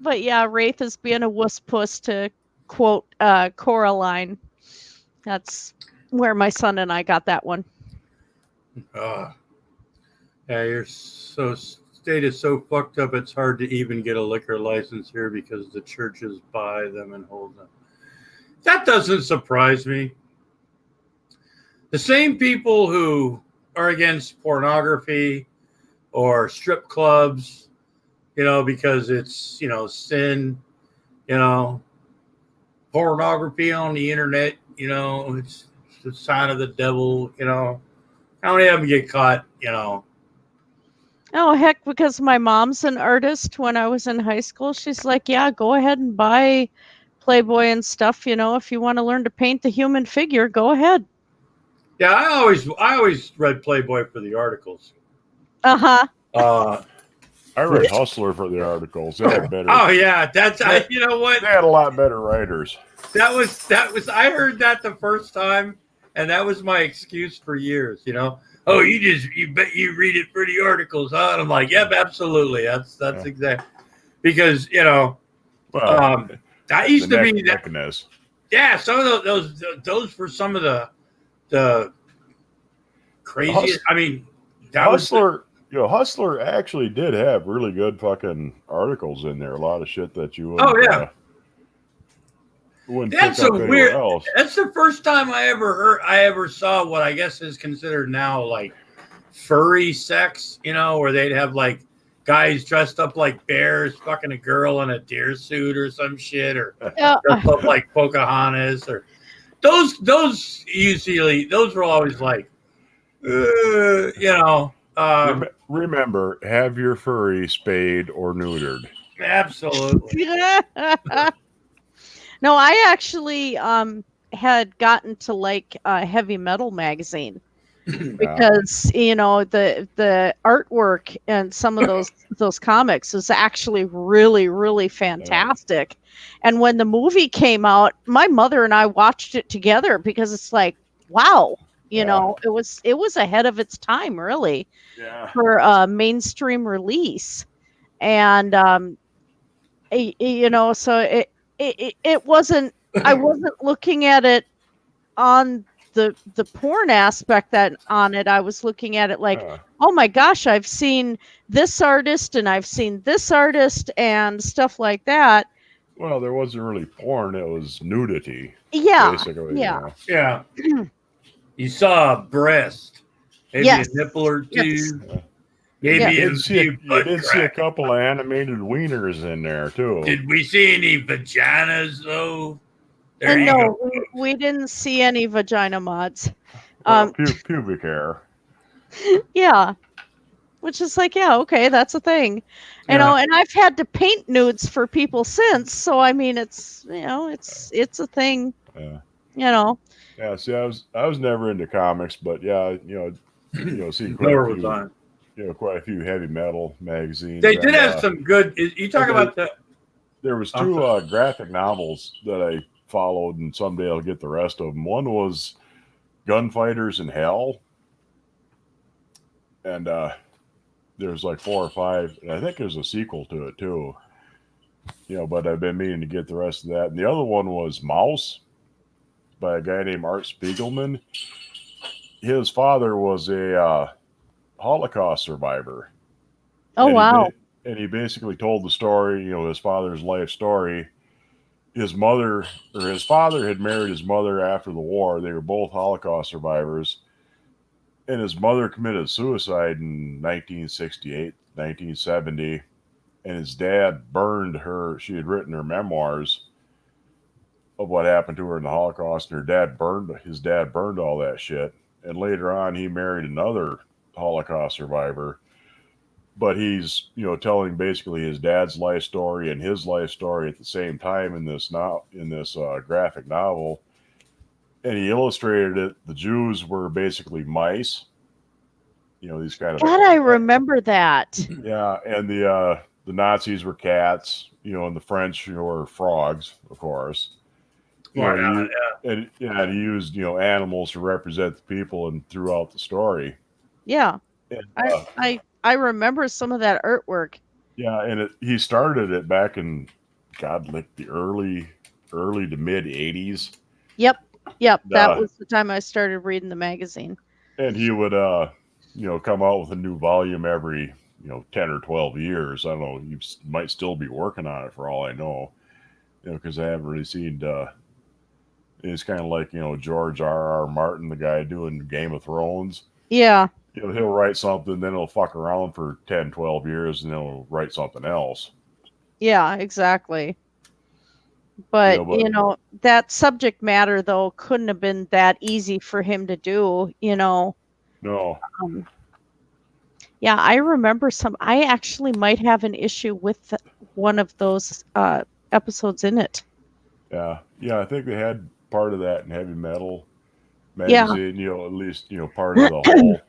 But yeah, Wraith is being a wuss puss, to quote Coraline. That's where my son and I got that one. Yeah, your state is so fucked up, it's hard to even get a liquor license here because the churches buy them and hold them. That doesn't surprise me. The same people who are against pornography or strip clubs, because it's, sin, pornography on the internet, it's the sign of the devil, How many of them get caught, Oh, heck, because my mom's an artist. When I was in high school, she's like, yeah, go ahead and buy Playboy and stuff. If you want to learn to paint the human figure, go ahead. Yeah, I always read Playboy for the articles. Uh-huh. I read Hustler for the articles. They had better. Oh yeah, you know what? They had a lot better writers. That was I heard that the first time, and that was my excuse for years. Oh, you bet you read it for the articles, huh? And I'm like, yep, absolutely. That's exactly because I used to be that. Yeah, some of those were some of the craziest. I mean, Hustler. Hustler actually did have really good fucking articles in there. A lot of shit that you would. Oh yeah. That's a weird. That's the first time I ever saw what I guess is considered now like furry sex. Where they'd have like guys dressed up like bears fucking a girl in a deer suit or some shit, or dressed up like Pocahontas, or those were always like, Remember, have your furry spayed or neutered. Absolutely. No, I actually had gotten to like Heavy Metal magazine because the artwork and some of those comics is actually really, really fantastic. And when the movie came out, my mother and I watched it together because it's like, wow. It was ahead of its time, really, for a mainstream release, and so it wasn't. I wasn't looking at it on the porn aspect on it. I was looking at it like, oh my gosh, I've seen this artist and I've seen this artist and stuff like that. Well, there wasn't really porn; it was nudity. Yeah, basically. Yeah. You saw a breast, maybe a nipple or two. Yes. Maybe you did see a couple of animated wieners in there too. Did we see any vaginas though? There you go. We didn't see any vagina mods. Pubic hair. Yeah, which is like, yeah, okay, that's a thing, and I've had to paint nudes for people since. So I mean, it's it's a thing. Yeah. Yeah, see, I was never into comics, but see quite a few heavy metal magazines. They did have some good. You talk about the. There was two graphic novels that I followed, and someday I'll get the rest of them. One was Gunfighters in Hell, and there's like 4 or 5, and I think there's a sequel to it too. But I've been meaning to get the rest of that. And the other one was Mouse, by a guy named Art Spiegelman. His father was a Holocaust survivor. Oh, wow. And he basically told the story, his father's life story. His father had married his mother after the war. They were both Holocaust survivors. and his mother committed suicide in 1968, 1970, and his dad burned her. She had written her memoirs of what happened to her in the Holocaust, and his dad burned all that shit. And later on, he married another Holocaust survivor. But he's, telling basically his dad's life story and his life story at the same time in this graphic novel. And he illustrated it. The Jews were basically mice. These kind of. God, I remember that. Yeah, and the Nazis were cats. And the French, were frogs, of course. And he used animals to represent the people and throughout the story. Yeah, and, I remember some of that artwork. Yeah, and he started it back in like the early to mid 80s. Yep. That was the time I started reading the magazine. And he would come out with a new volume every 10 or 12 years. I don't know. He might still be working on it for all I know. Because I haven't really seen. It's kind of like George R.R. Martin, the guy doing Game of Thrones. Yeah. He'll write something, then he'll fuck around for 10, 12 years, and then he'll write something else. Yeah, exactly. But, that subject matter, though, couldn't have been that easy for him to do, No. Yeah, I remember I actually might have an issue with one of those episodes in it. Yeah, I think they had part of that in Heavy Metal magazine, at least, part of the whole.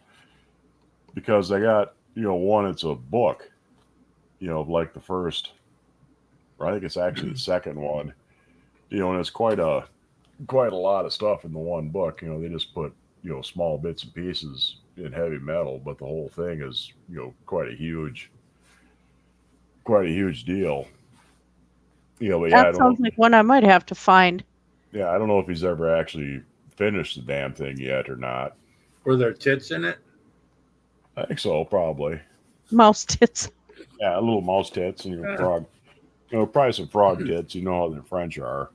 Because they got, one, it's a book, like the first, or I think it's actually the second one, and it's quite a lot of stuff in the one book. They just put, small bits and pieces in Heavy Metal, but the whole thing is, quite a huge deal. But that sounds like one I might have to find. Yeah, I don't know if he's ever actually finished the damn thing yet or not. Were there tits in it? I think so, probably. Mouse tits. Yeah, a little mouse tits and frog. Probably some frog tits. You know how the French are.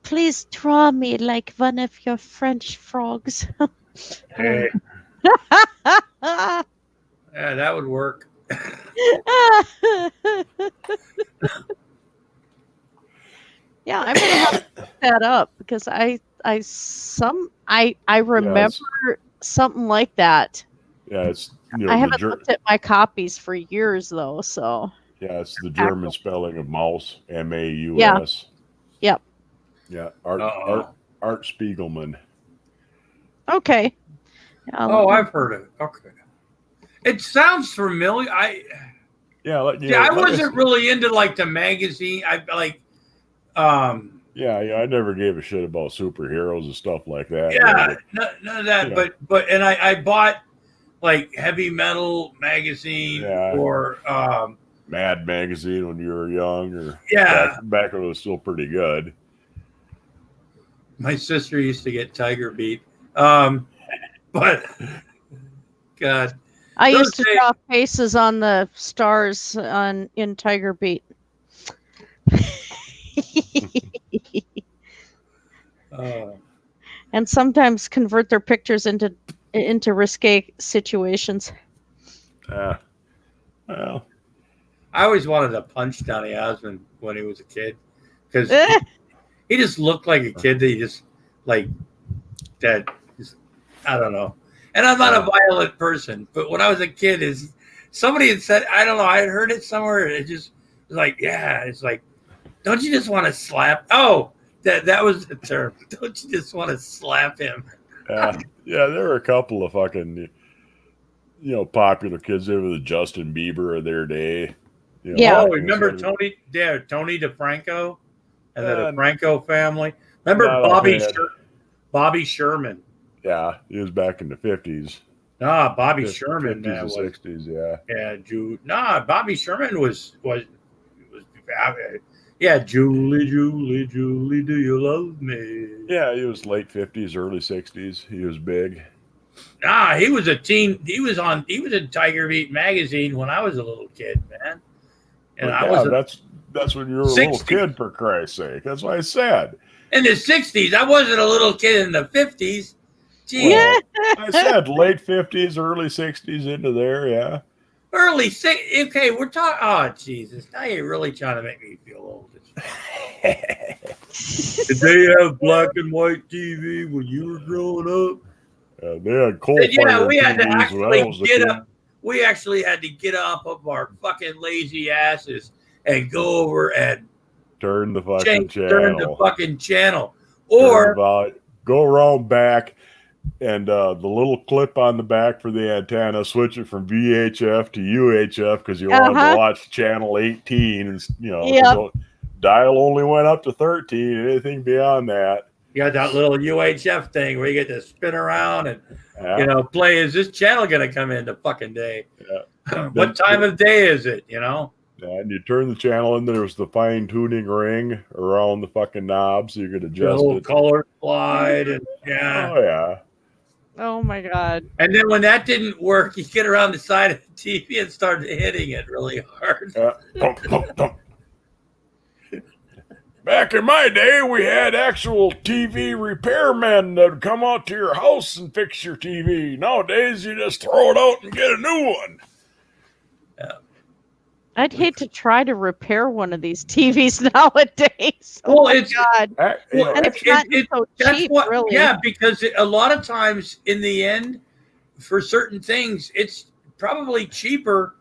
Please draw me like one of your French frogs. Hey. Yeah, that would work. Yeah, I'm gonna have to look that up because I remember something like that. Yeah, it's I haven't looked at my copies for years though, so yeah, it's the German spelling of mouse, M-A-U-S. Yeah. Yep. Yeah, Art Spiegelman. Okay. I've heard of it. Okay. It sounds familiar. I wasn't really into like the magazine. I never gave a shit about superheroes and stuff like that. Yeah, none of that. Yeah. But I bought like Heavy Metal magazine or Mad magazine when you were young, or back when it was still pretty good. My sister used to get Tiger Beat, but God, I used to draw faces on the stars in Tiger Beat. And sometimes convert their pictures into risque situations. Well, I always wanted to punch Donny Osmond when he was a kid because he just looked like a kid that he just like that. I don't know. And I'm not a violent person, but when I was a kid, somebody had said, I don't know, I had heard it somewhere. And it just was like, it's like, don't you just want to slap? Oh, that was the term. Don't you just want to slap him? Yeah, there were a couple of fucking, popular kids. They were the Justin Bieber of their day. Oh, remember Tony DeFranco and the DeFranco family? Remember Bobby Sherman? Yeah, he was back in the 50s. Nah, Bobby Sherman, 50s and 60s, yeah. Yeah, Bobby Sherman was Julie, do you love me? Yeah, he was late 50s, early 60s. He was big. Nah, he was a teen. He was in Tiger Beat magazine when I was a little kid, man. And that's when you were a little kid, for Christ's sake. That's what I said. In the 60s, I wasn't a little kid in the 50s. Gee, Well, I said late 50s, early 60s into there, yeah. early six. Okay, we're talking. Oh, Jesus! Now you're really trying to make me feel old. Did they have black and white TV when you were growing up? They had coal Yeah, we had to TVs when I actually was a get kid. up. We actually had to get up of our fucking lazy asses and go over and Turn the fucking turn the channel. fucking channel. Turn Or the volume, go around back, and the little clip on the back for the antenna, switch it from VHF to UHF because you wanted to watch channel 18, and Yep. dial only went up to 13, and anything beyond that. you got that little UHF thing where you get to spin around and Yeah. play. Is this channel gonna come in the fucking day? Yeah. What time of day is it? And you turn the channel, and there's the fine tuning ring around the fucking knob, so you could The adjust whole it. color slide and Oh yeah. Oh my God. And then when that didn't work, you get around the side of the TV and start hitting it really hard. Thump, thump, thump. Back in my day, we had actual TV repairmen that would come out to your house and fix your TV. Nowadays, you just throw it out and get a new one. I'd hate to try to repair one of these TVs nowadays. Well, My God. And it's not so cheap, really. Yeah, because a lot of times in the end, for certain things, it's probably cheaper,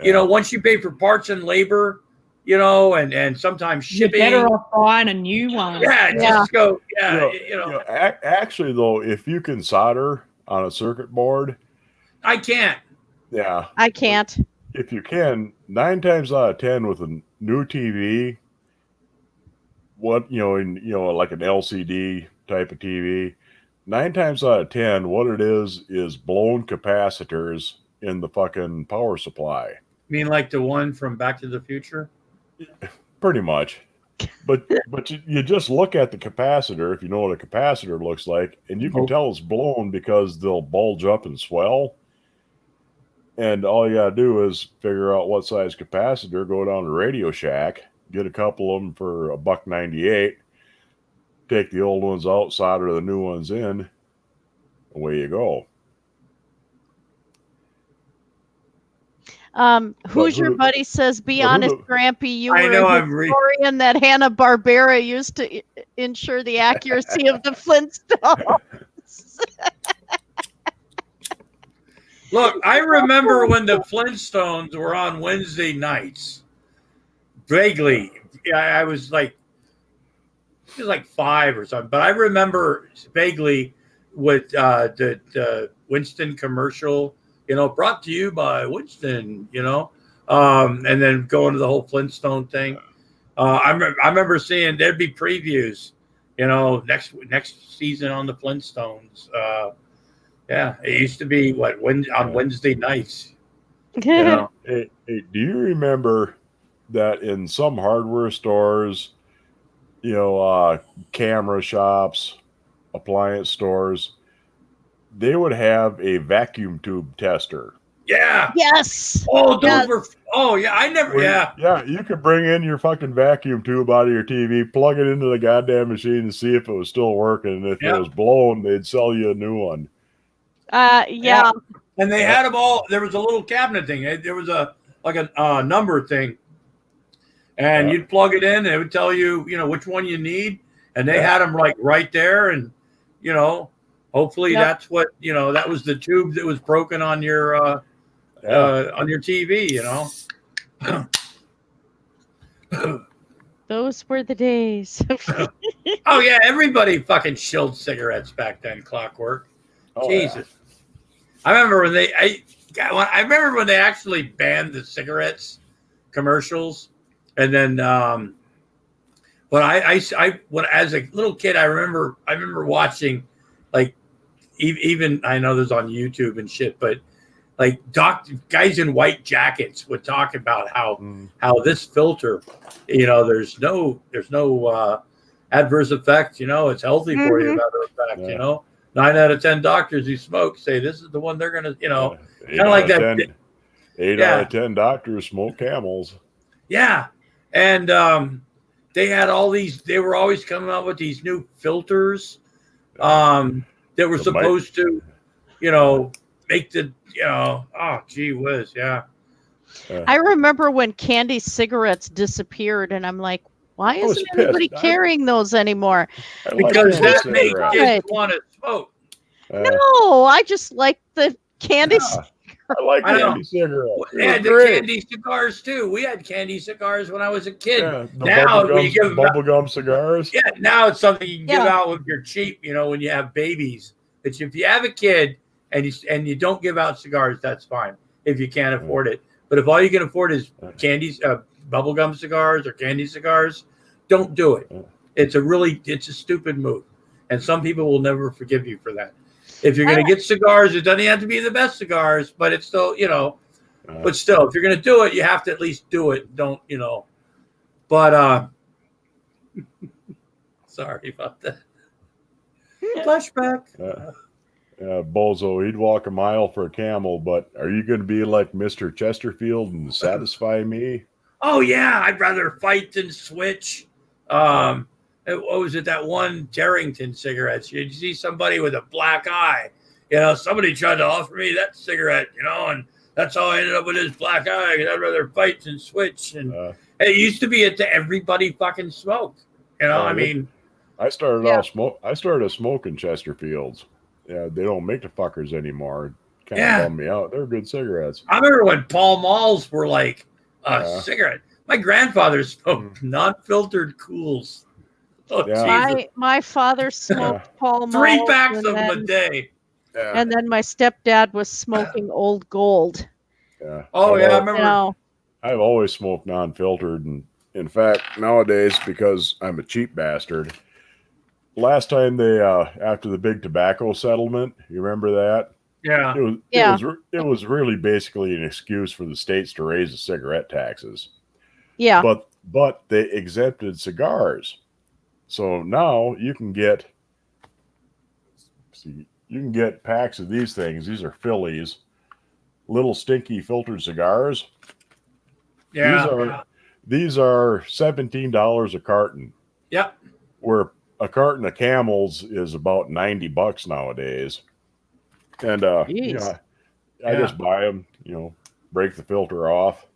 once you pay for parts and labor, and sometimes shipping. You're better off buying a new one. Yeah, just go. Actually, though, if you can solder on a circuit board, I can't. Yeah, I can't. If you can, 9 times out of 10 with a new TV, like an LCD type of TV, 9 times out of 10, what it is blown capacitors in the fucking power supply. You mean like the one from Back to the Future? Pretty much. But you just look at the capacitor, if you know what a capacitor looks like, and you can tell it's blown because they'll bulge up and swell. And all you gotta do is figure out what size capacitor, go down to Radio Shack, get a couple of them for $1.98, take the old ones out, solder the new ones in, away you go. Who's your buddy says, be honest, Grampy, you I were know a I'm historian that Hanna-Barbera used to ensure the accuracy of the Flintstones. Look, I remember when the Flintstones were on Wednesday nights. Vaguely. Yeah, I was like 5 or something. But I remember vaguely with the Winston commercial, brought to you by Winston, and then going to the whole Flintstone thing. I remember seeing there'd be previews, next season on the Flintstones. Yeah, it used to be on Wednesday nights. Hey, do you remember that in some hardware stores, camera shops, appliance stores, they would have a vacuum tube tester? Yeah. Yes. Oh, those were. Oh, yeah. I never. Yeah, you could bring in your fucking vacuum tube out of your TV, plug it into the goddamn machine, and see if it was still working. And if it was blown, they'd sell you a new one. Yeah. And they had them all. There was a little cabinet thing. There was a number thing, and you'd plug it in, and it would tell you, which one you need, and they had them right there, and hopefully that's what that was the tube that was broken on your TV. Those were the days. Oh yeah, everybody fucking shilled cigarettes back then. Clockwork. Oh, Jesus. I remember when I remember when they actually banned the cigarettes commercials, and then when when as a little kid, I remember watching even I know there's on YouTube and shit, but guys in white jackets would talk about how this filter, there's no adverse effect, it's healthy for you. Matter of fact, 9 out of 10 doctors who smoke say this is the one they're gonna, kind of like that. 8 out of 10 doctors smoke Camels. Yeah, and they had all these. They were always coming out with these new filters. that were The supposed to, make the, oh, gee whiz, yeah. I remember when candy cigarettes disappeared, and I'm like, why I was isn't anybody pissed. carrying those anymore? I like Because candy that makes cigarettes. kids want to smoke. No, I just like the candy. Yeah. I like I know. candy cigarettes. They had the candy cigars too. We had candy cigars when I was a kid. Yeah, the Now when you give them out, bubblegum cigars. yeah, now it's something you can give Yeah. out when you're cheap. When you have babies. But if you have a kid and you don't give out cigars, that's fine if you can't afford it. But if all you can afford is candies, bubblegum cigars or candy cigars, don't do it. It's a stupid move, and some people will never forgive you for that. If you're going to get cigars, it doesn't have to be the best cigars, but it's still, but still, if you're going to do it, you have to at least do it. Don't, but, sorry about that. Flashback. Bozo, he'd walk a mile for a camel, but are you going to be like Mr. Chesterfield and satisfy me? Oh, yeah. I'd rather fight than switch. What was it? That one Darrington cigarettes. You'd see somebody with a black eye. Somebody tried to offer me that cigarette, and that's how I ended up with this black eye. I'd rather fight than switch. And it used to be everybody fucking smoked. I started smoking Chesterfields. Yeah, they don't make the fuckers anymore. Kind of bummed me out. They're good cigarettes. I remember when Pall Malls were like a cigarette. My grandfather smoked non-filtered Cools. Oh, Jesus. My father smoked Pall Mall. 3 packs of them a day. Yeah. And then my stepdad was smoking Old Gold. Yeah. Oh, yeah, I remember. I've always smoked non-filtered, and in fact, nowadays, because I'm a cheap bastard, last time they after the big tobacco settlement, you remember that? Yeah. It was really basically an excuse for the states to raise the cigarette taxes. Yeah. But they exempted cigars. So now you can get packs of these things. These are Phillies, little stinky filtered cigars. Yeah. These are $17 a carton. Yep. Where a carton of Camels is about $90 nowadays. And I just buy them, break the filter off.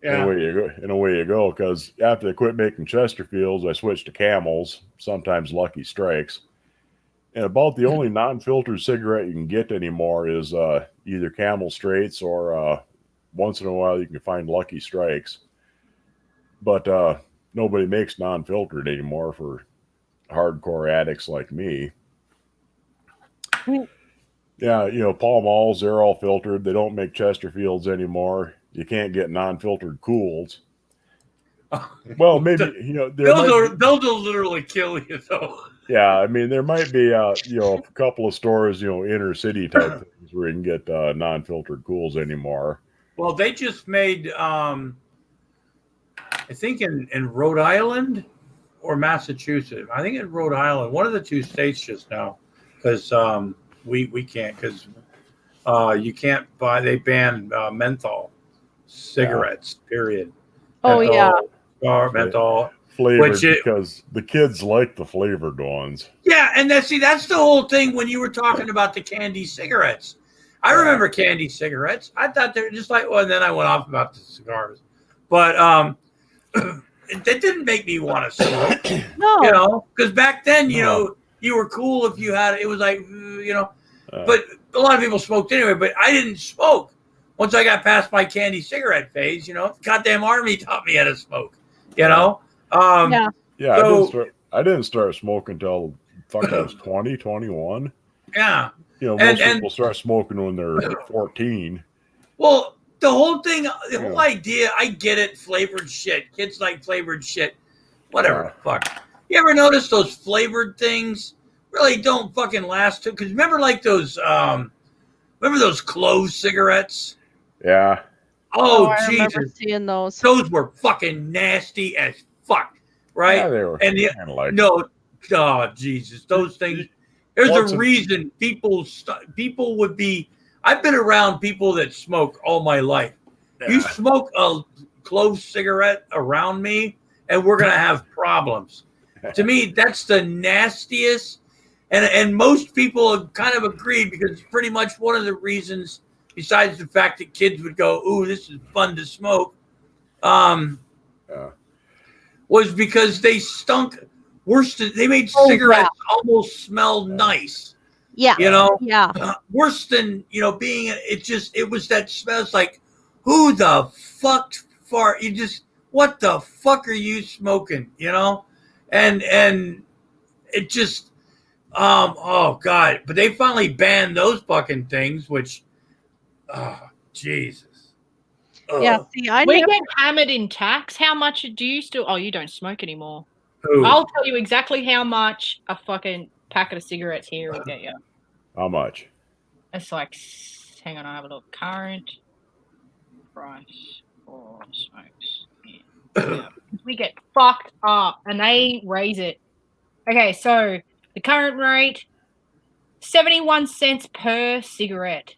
Yeah. And away you go. Because after they quit making Chesterfields, I switched to Camels, sometimes Lucky Strikes. And about the only non-filtered cigarette you can get anymore is either Camel Straights or once in a while you can find Lucky Strikes. But nobody makes non-filtered anymore for hardcore addicts like me. Yeah, Pall Malls, they're all filtered. They don't make Chesterfields anymore. You can't get non-filtered Cools. Well, maybe they'll literally kill you though. Yeah, I mean there might be a couple of stores, inner city type things where you can get non-filtered Cools anymore. Well, they just made I think in Rhode Island or Massachusetts. I think in Rhode Island, one of the two states just now, because we can't, because you can't buy. They banned menthol cigarettes. Period. Oh, menthol, menthol flavored, because the kids like the flavored ones. Yeah, and that's the whole thing when you were talking about the candy cigarettes. I remember candy cigarettes. I thought they were just like, well, and then I went off about the cigars. But that didn't make me want to smoke. No. Because back then, you were cool if you had it. It was like, but a lot of people smoked anyway, but I didn't smoke. Once I got past my candy cigarette phase, goddamn army taught me how to smoke, Yeah, so, I didn't start smoking until I was 20, 21. Yeah. Most people start smoking when they're 14. Well, the whole thing, the whole idea, I get it, flavored shit. Kids like flavored shit. Whatever the fuck. You ever notice those flavored things really don't fucking last too? Because remember those clove cigarettes? Yeah. Oh, I Jesus. remember seeing those. Those were fucking nasty as fuck, right? Yeah, they were. Oh, Jesus. Those things. There's a reason people would be. I've been around people that smoke all my life. Yeah. You smoke a clove cigarette around me, and we're going to have problems. To me, that's the nastiest. And most people have kind of agreed because it's pretty much one of the reasons, besides the fact that kids would go, "Ooh, this is fun to smoke," was because they stunk worse. They made cigarettes almost smell nice. Yeah. You know. Yeah. Worse than being. It was that smell. It's like, who the fuck fart? What the fuck are you smoking? And it just. Oh God! But they finally banned those fucking things, which, Jesus. Yeah. See, we get hammered in tax. How much do you still? Oh, you don't smoke anymore. Who? I'll tell you exactly how much a fucking packet of cigarettes here will get you. How much? It's like, hang on, I have a look. Current price for smokes. Yeah. We get fucked up, and they raise it. Okay, so the current rate, 71 cents per cigarette.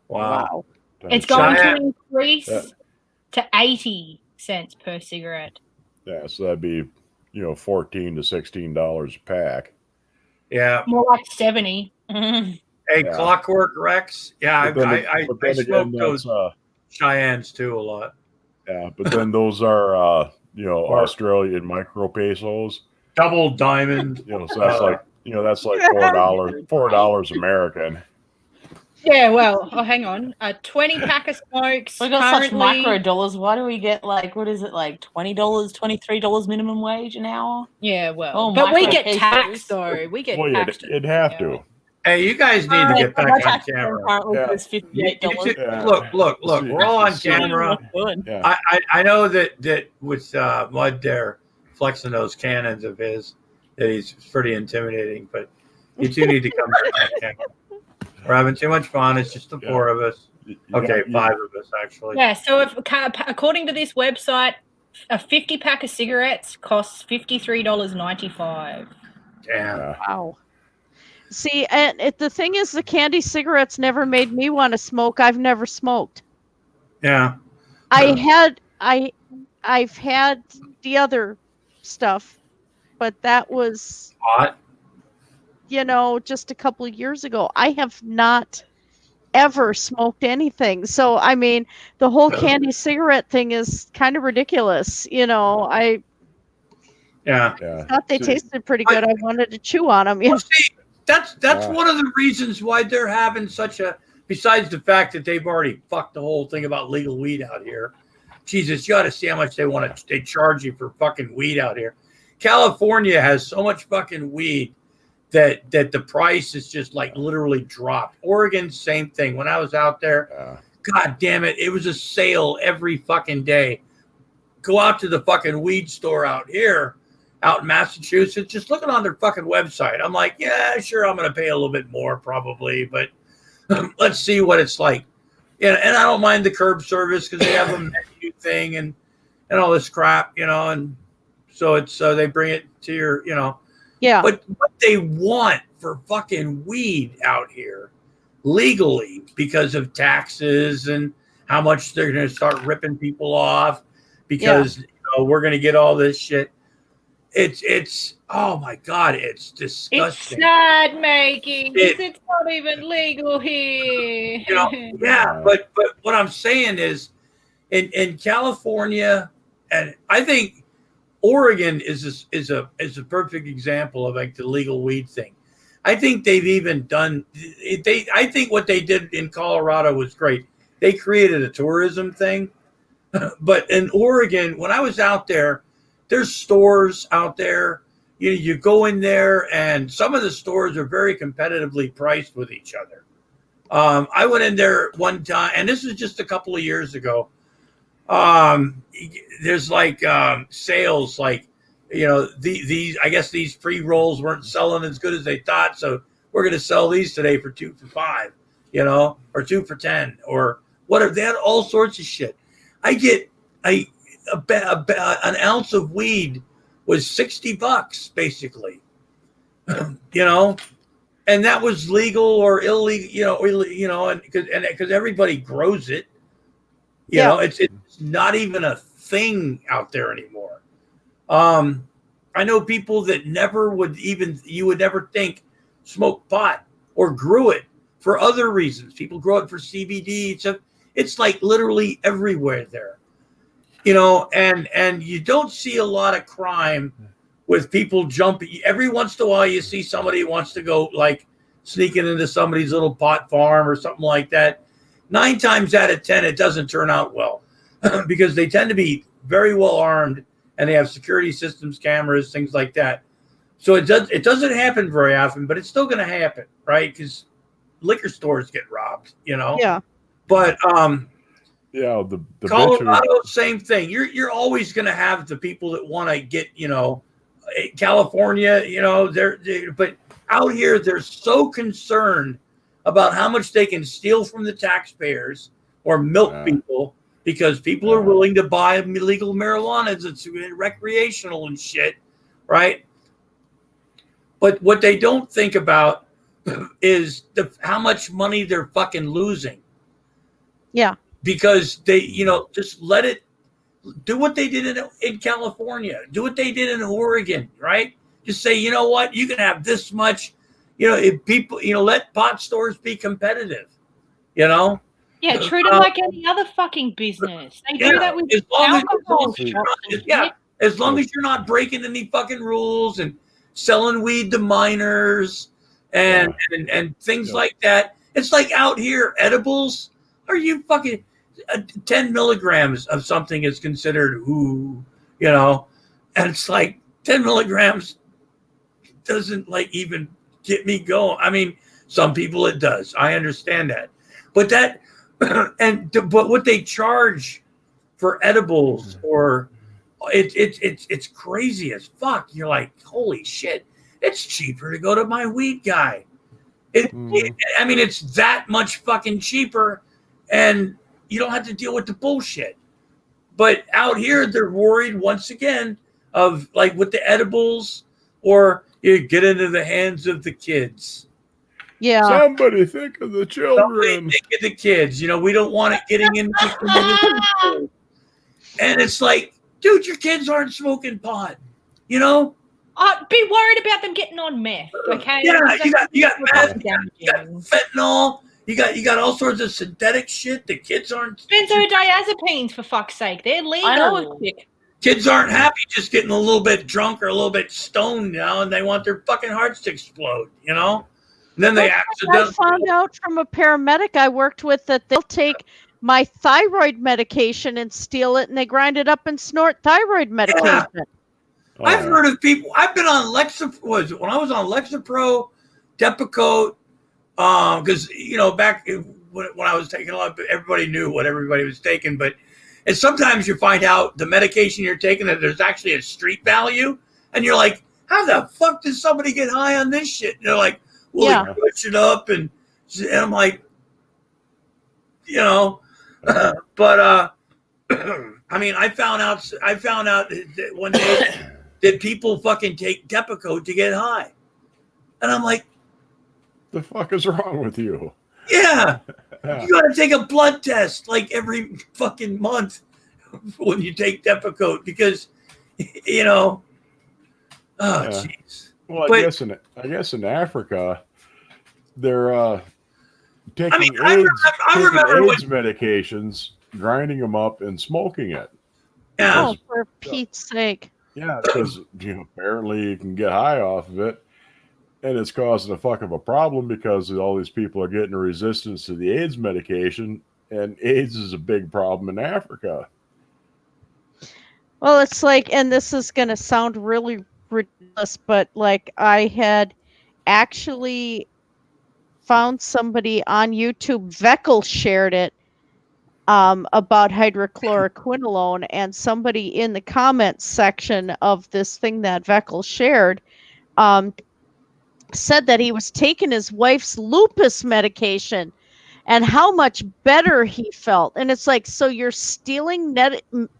Wow. It's going to increase to 80 cents per cigarette. Yeah, so that'd be, $14 to $16 a pack. Yeah. More like 70. Hey, Clockwork Rex. Yeah, I smoke those Cheyennes too a lot. Yeah, but then those are Australian micro pesos. Double diamond. So that's that's like $4 American. Yeah, well, hang on. A 20 pack of smokes. We got such micro dollars. Why do we get what is it, like $20, $23 minimum wage an hour? Yeah, well, but we get taxed though. We get taxed. You'd have to. Hey, you guys need to get back on camera. Look. We're all on camera. I know that with Mud there flexing those cannons of his, that he's pretty intimidating, but you two need to come back on camera. We're having too much fun. It's just the four of us. Okay, 5 of us actually. Yeah, so according to this website, a 50 pack of cigarettes costs $53.95. Damn. Wow. See, and the thing is, the candy cigarettes never made me want to smoke. I've never smoked. Yeah. I've had the other stuff, but that was hot. Just a couple of years ago. I have not ever smoked anything. So, I mean, the whole candy cigarette thing is kind of ridiculous. I thought they tasted pretty good. I wanted to chew on them. Well, see, that's one of the reasons why they're having such a, besides the fact that they've already fucked the whole thing about legal weed out here. Jesus, you ought to see how much they charge you for fucking weed out here. California has so much fucking weed that the price is just like literally dropped. Oregon, same thing. When I was out there, God damn it, it was a sale every fucking day. Go out to the fucking weed store out here, out in Massachusetts, just looking on their fucking website. I'm like, yeah, sure, I'm going to pay a little bit more probably, but let's see what it's like. And I don't mind the curb service because they have a menu thing and all this crap, and so it's they bring it to your, Yeah. But what they want for fucking weed out here legally because of taxes and how much they're going to start ripping people off because we're going to get all this shit. It's oh my God, it's disgusting. It's sad making. It's not even legal here. But what I'm saying is in California, and I think Oregon is a perfect example of like the legal weed thing. I think they've even done. I think what they did in Colorado was great. They created a tourism thing, but in Oregon, when I was out there, there's stores out there. You go in there, and some of the stores are very competitively priced with each other. I went in there one time, and this is just a couple of years ago. There's like sales, like these I guess these pre-rolls weren't selling as good as they thought, so we're going to sell these today for 2 for $5, or 2 for $10, or whatever. They had all sorts of shit. I get an ounce of weed was $60 basically, and that was legal or illegal, and because everybody grows it. It's not even a thing out there anymore. I know people that never would even, you would never think smoked pot or grew it for other reasons. People grow it for CBD. It's like literally everywhere there, and you don't see a lot of crime with people jumping. Every once in a while you see somebody who wants to go like sneaking into somebody's little pot farm or something like that. 9 times out of 10, it doesn't turn out well because they tend to be very well armed and they have security systems, cameras, things like that. So it doesn't happen very often, but it's still going to happen, right? Because liquor stores get robbed, Yeah. But yeah, the Colorado, same thing. You're always going to have the people that want to get, California, but out here they're so concerned about how much they can steal from the taxpayers or milk people because people are willing to buy illegal marijuana. It's recreational and shit, right? But what they don't think about is how much money they're fucking losing. Yeah. Because they, just let it do what they did in California, do what they did in Oregon, right? Just say, you know what, you can have this much, if people, let pot stores be competitive, Yeah, treat them like any other fucking business. They do that with alcohol shops. As long as you're not breaking any fucking rules and selling weed to minors and things like that. It's like out here, edibles. Are you fucking 10 milligrams of something is considered and it's like 10 milligrams doesn't like even get me going. I mean, some people it does. I understand that, but but what they charge for edibles or it's crazy as fuck. You're like, holy shit, it's cheaper to go to my weed guy. I mean, it's that much fucking cheaper and you don't have to deal with the bullshit. But out here, they're worried once again of like with the edibles or you get into the hands of the kids. Yeah. Somebody think of the children. Somebody think of the kids. We don't want it getting into the community. And it's like, dude, your kids aren't smoking pot, Be worried about them getting on meth, okay? Yeah, you got meth, you got fentanyl, you got all sorts of synthetic shit. The kids aren't benzodiazepines, for fuck's sake. They're legal. I know. Kids aren't happy just getting a little bit drunk or a little bit stoned now, and they want their fucking hearts to explode, And then they accidentally. I found out from a paramedic I worked with that they'll take my thyroid medication and steal it, and they grind it up and snort thyroid medication. Yeah. I've heard of people. I've been on when I was on Lexapro, Depakote, because back when I was taking a lot, everybody knew what everybody was taking, and sometimes you find out the medication you're taking that there's actually a street value, and you're like, how the fuck does somebody get high on this shit? And they're like, well, they push it up, and I'm like, but I mean, I found out that one day that people fucking take Depakote to get high, and I'm like, the fuck is wrong with you? Yeah. You got to take a blood test like every fucking month when you take Depakote because, jeez. Well, I guess in Africa, they're taking AIDS medications, grinding them up, and smoking it. Yeah. Oh, for Pete's sake. Yeah, because apparently you can get high off of it. And it's causing a fuck of a problem because all these people are getting a resistance to the AIDS medication, and AIDS is a big problem in Africa. Well, it's like, and this is going to sound really ridiculous, but like I had actually found somebody on YouTube, Veckel shared it, about hydrochloroquinolone, and somebody in the comments section of this thing that Veckel shared, said that he was taking his wife's lupus medication and how much better he felt. And it's like, so you're stealing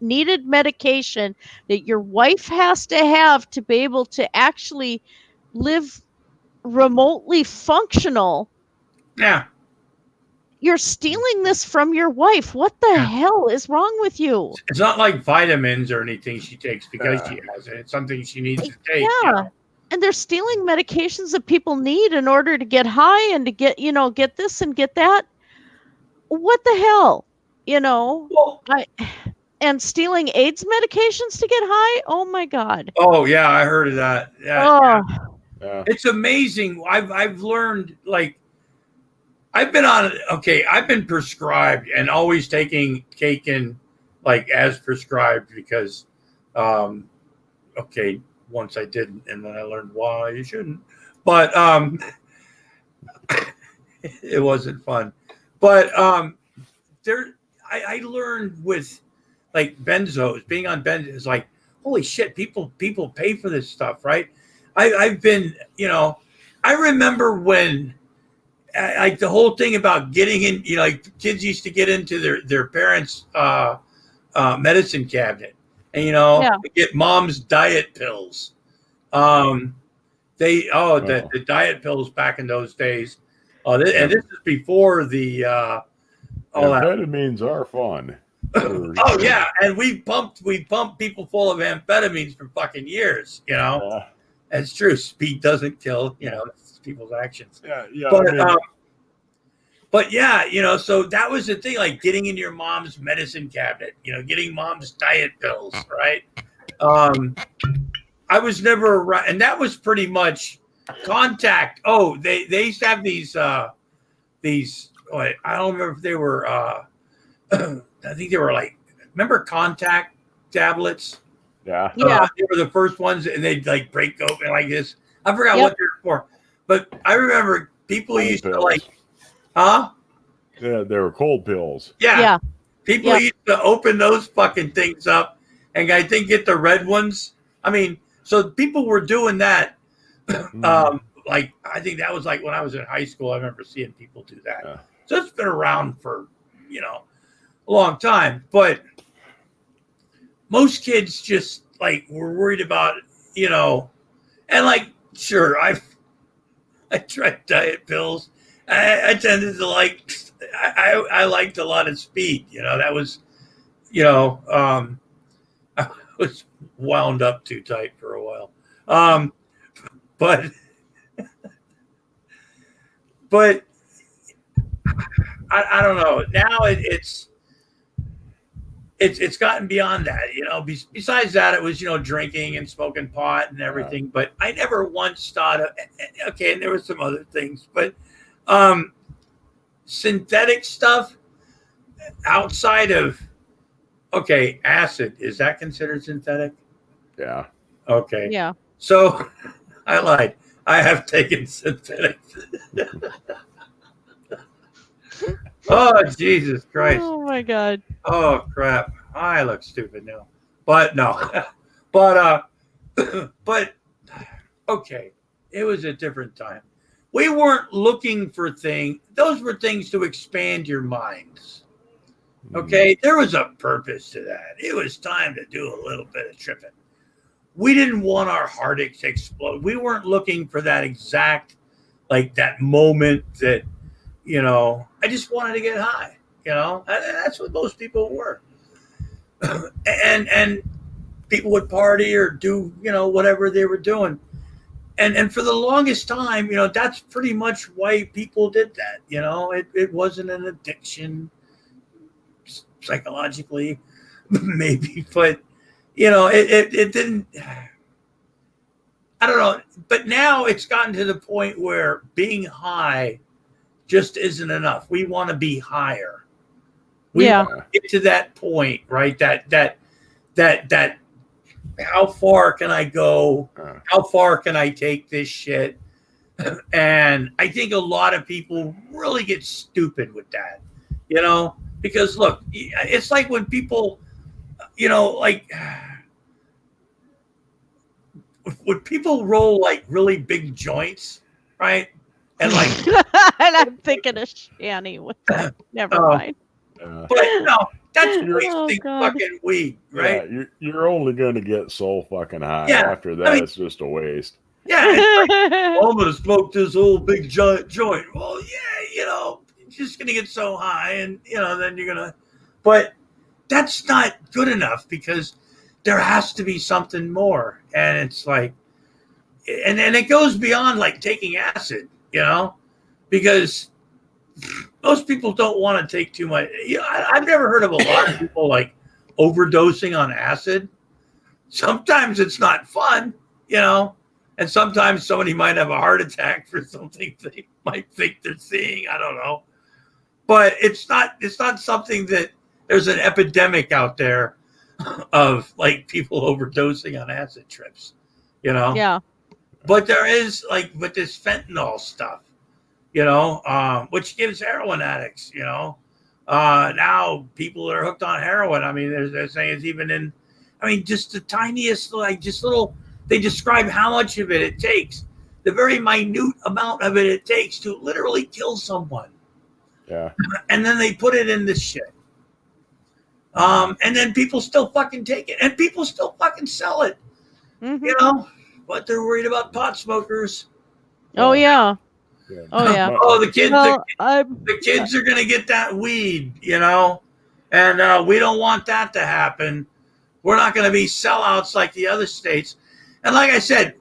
needed medication that your wife has to have to be able to actually live remotely functional. Yeah. you're stealing this from your wife. What the hell is wrong with you? It's not like vitamins or anything she takes because she has it. It's something she needs to take. Yeah. You know? And they're stealing medications that people need in order to get high and to get, get this and get that. What the hell? And stealing AIDS medications to get high? Oh my God. Oh yeah, I heard of that. Yeah, Oh. Yeah. It's amazing. I've learned, like, I've been prescribed and always taken like as prescribed because once I didn't, and then I learned why you shouldn't. But it wasn't fun. But I learned with like benzos, being on benzos is like, holy shit, people pay for this stuff, right? I've been, I remember when like the whole thing about getting in, like kids used to get into their parents' medicine cabinet and, get mom's diet pills. The diet pills back in those days. And this is before the amphetamines are fun. Oh yeah, and we pumped people full of amphetamines for fucking years. It's true. Speed doesn't kill. It's people's actions. Yeah. But yeah, so that was the thing, like getting in your mom's medicine cabinet. Getting mom's diet pills, right? I was never around, and that was pretty much contact. Oh, they used to have these. I don't remember if they were. I think they were like, remember contact tablets? Yeah. They were the first ones, and they'd like break open like this. I forgot what they were for, but I remember people Cold used pills. to like, huh? Yeah, they were cold pills. Yeah. People used to open those fucking things up, and I think get the red ones. I mean, so people were doing that. Like I think that was like when I was in high school. I remember seeing people do that. Yeah. So it's been around for a long time, but most kids just like were worried about and like sure I tried diet pills. I tended to like I liked a lot of speed. That was I was wound up too tight for a while. But I don't know. Now it's gotten beyond that. Besides that, it was drinking and smoking pot and everything. But I never once thought of and there were some other things, but synthetic stuff outside of acid, is that considered synthetic? Yeah. Okay. Yeah. So I lied. I have taken synthetic. Oh, Jesus Christ. Oh my God. Oh crap. I look stupid now. But no. But okay. It was a different time. We weren't looking for things. Those were things to expand your minds. Okay? There was a purpose to that. It was time to do a little bit of tripping. We didn't want our heartaches to explode. We weren't looking for that exact, like that moment that, I just wanted to get high, and that's what most people were. and people would party or do, whatever they were doing. And for the longest time, that's pretty much why people did that. It wasn't an addiction psychologically, maybe, but it didn't, I don't know. But now it's gotten to the point where being high just isn't enough. We want to be higher. We want to get to that point, right? That how far can I go? How far can I take this shit? And I think a lot of people really get stupid with that, because look, it's like when people, like would people roll like really big joints, right? And like, and I'm thinking of Shanny with that. Never mind. But that's wasting fucking weed, right? Yeah, you're only going to get so fucking high. Yeah, After that, it's just a waste. Yeah, it's like, I'm going to smoke this whole big giant joint. Well, yeah, just going to get so high, and then you're going to. But that's not good enough because there has to be something more, and it's like, and it goes beyond like taking acid, because most people don't want to take too much. I've never heard of a lot of people like overdosing on acid. Sometimes it's not fun, and sometimes somebody might have a heart attack for something they might think they're seeing. I don't know, but it's not something that there's an epidemic out there of like people overdosing on acid trips, Yeah. But there is with this fentanyl stuff, which gives heroin addicts, now people are hooked on heroin. I mean, they're saying it's even in, just the tiniest, they describe how much of it takes, the very minute amount of it takes to literally kill someone. Yeah. And then they put it in this shit. And then people still fucking take it, and people still fucking sell it, but they're worried about pot smokers. Oh yeah. Oh yeah. Oh, the kids. Well, the kids are gonna get that weed, and we don't want that to happen. We're not gonna be sellouts like the other states. And like I said,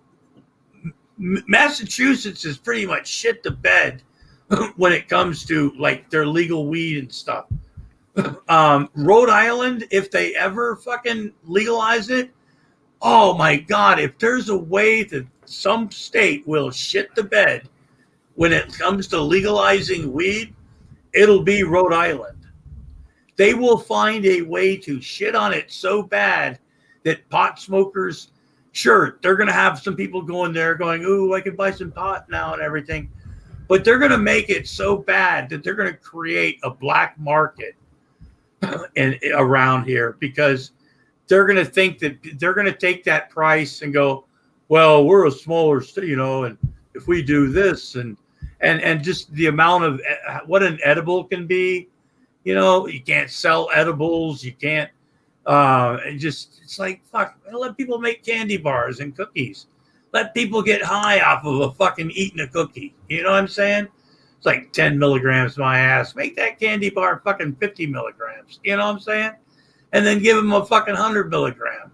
Massachusetts is pretty much shit the bed when it comes to like their legal weed and stuff. Rhode Island, if they ever fucking legalize it, oh my God, if there's a way that some state will shit the bed when it comes to legalizing weed, it'll be Rhode Island. They will find a way to shit on it so bad that pot smokers, sure, they're going to have some people going there going, ooh, I can buy some pot now and everything. But they're going to make it so bad that they're going to create a black market around here, because they're going to think that they're going to take that price and go, well, we're a smaller state, and if we do this and just the amount of what an edible can be, you can't sell edibles, you can't, it's like, fuck, let people make candy bars and cookies. Let people get high off of a fucking eating a cookie. You know what I'm saying? It's like 10 milligrams, my ass. Make that candy bar fucking 50 milligrams. You know what I'm saying? And then give them a fucking 100 milligram.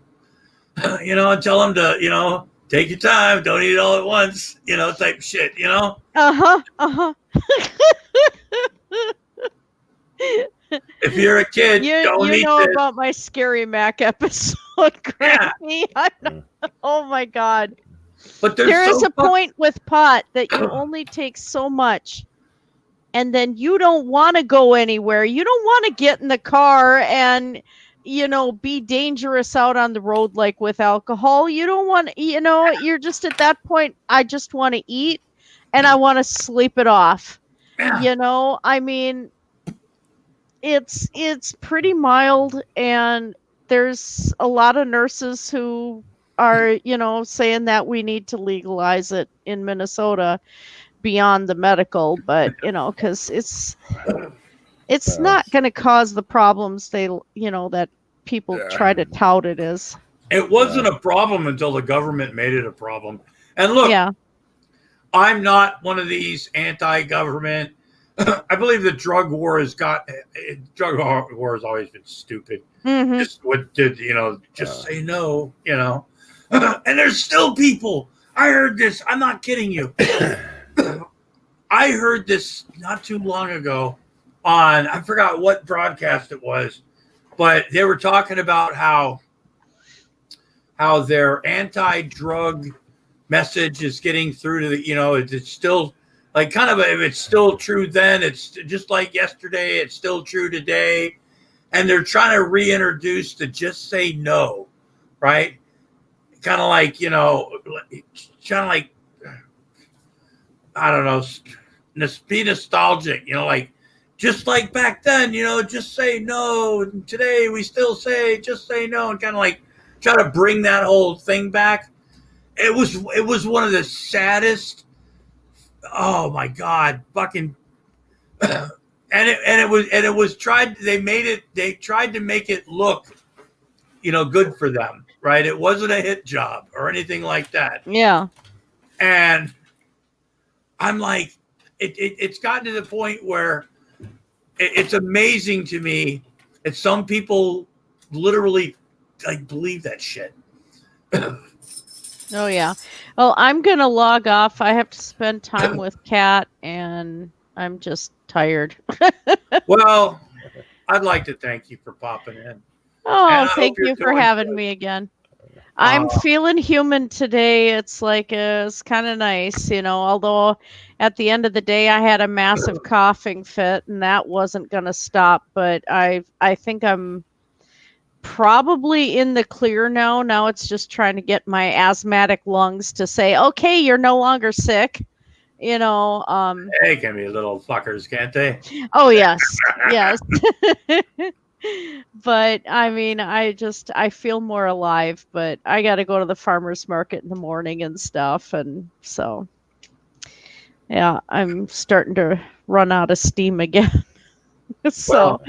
And tell them to, take your time, don't eat it all at once, type shit, If you're a kid, don't eat this. About my Scary Mac episode, Granny. Oh my God. But there is a point with pot that you only take so much, and then you don't want to go anywhere. You don't want to get in the car and, be dangerous out on the road like with alcohol. You don't want, you're just at that point, I just want to eat and I want to sleep it off. Yeah. It's pretty mild, and there's a lot of nurses who are, saying that we need to legalize it in Minnesota beyond the medical, but, because it's not going to cause the problems that people try to tout it as. It wasn't a problem until the government made it a problem. And look, I'm not one of these anti-government. I believe the drug war has always been stupid. Mm-hmm. Just what did just say no, and there's still people. I heard this. I'm not kidding you. I heard this not too long ago on, I forgot what broadcast it was, but they were talking about how their anti-drug message is getting through to the, it's still like kind of if it's still true then, it's just like yesterday, it's still true today. And they're trying to reintroduce the just say no, right? Kind of like, kind of like, I don't know, be nostalgic, like just like back then, just say no. And today we still say just say no, and kind of like try to bring that whole thing back. It was one of the saddest. Oh my God, fucking. And it was tried. They tried to make it look, good for them, right? It wasn't a hit job or anything like that. Yeah. And I'm like, it's gotten to the point where it's amazing to me that some people literally like believe that shit. Oh yeah. Well, I'm gonna log off. I have to spend time with Kat, and I'm just tired. Well, I'd like to thank you for popping in. Oh, I thank hope you're you for doing having good. me again. I'm feeling human today. It's like it's kind of nice, you know, although at the end of the day I had a massive coughing fit and that wasn't going to stop, but I think I'm probably in the clear now. Now it's just trying to get my asthmatic lungs to say, "Okay, you're no longer sick." You know, They can be little fuckers, can't they? oh yes. Yes. But I mean, I feel more alive, but I got to go to the farmer's market in the morning and stuff. And so, yeah, I'm starting to run out of steam again. So,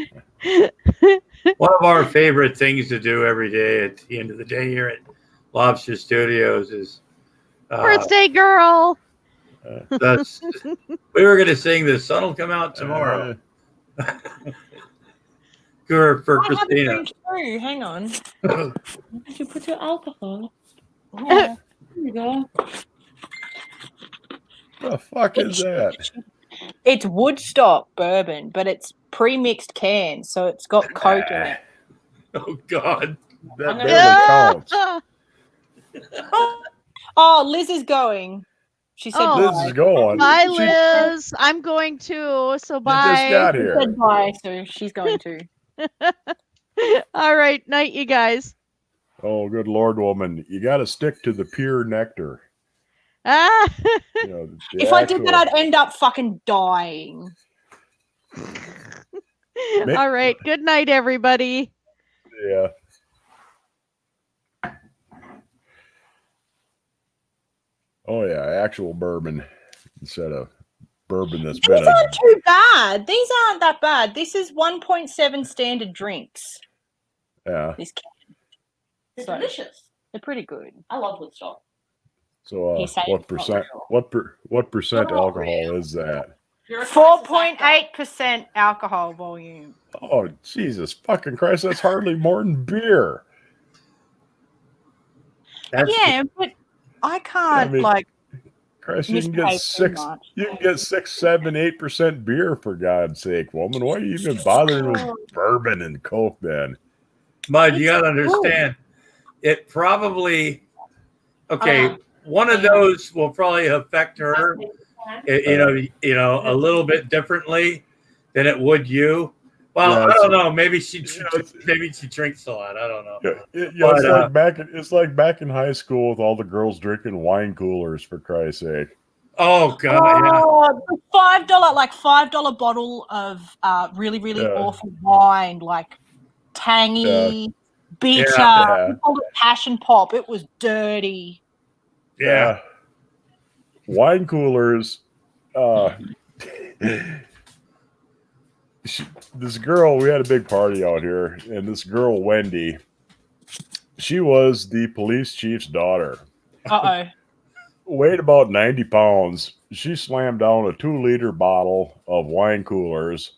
One of our favorite things to do every day at the end of the day here at Lobster Studios is birthday girl. We were going to sing "The Sun Will Come Out Tomorrow" for Christina. True. Hang on. You put your alcohol. The fuck is that? It's Woodstock bourbon, but it's pre-mixed cans, so it's got Coke in it. Oh God, that barely counts. Oh, Liz is going. She said Liz bye. is going. Bye, Liz. I'm going too. So bye. Just got She here. said bye, so she's going to. All right, night, you guys. Oh, good Lord, woman! You got to stick to the pure nectar. Ah. You know, If I did that, I'd end up fucking dying. All right. Good night, everybody. Yeah. Oh yeah, actual bourbon instead of bourbon that's been. These aren't too bad. These aren't that bad. This is 1.7 standard drinks. Yeah. This can. They're So, delicious. they're pretty good. I love Woodstock. So He said what it's not percent? real. What percent They're not alcohol real. is that? 4.8% alcohol volume. Oh Jesus fucking Christ! That's hardly more than beer. Yeah, but I can't mean, Christ, you can get misbehave too 6, much. you can get 6, 7, 8% beer for God's sake, woman. Why are you even bothering with bourbon and Coke then? Mud, you got to understand. It probably one of those will probably affect her, you know, a little bit differently than it would you. Well, Yeah, I don't know. Maybe she drinks a lot. I don't know. It's like back in high school with all the girls drinking wine coolers, for Christ's sake. Oh God! The $5 bottle of really awful wine, like tangy, bitter. We called it passion pop. It was dirty. Yeah. Wine coolers. This girl, we had a big party out here, and this girl, Wendy, she was the police chief's daughter. Weighed about 90 pounds. She slammed down a 2-liter bottle of wine coolers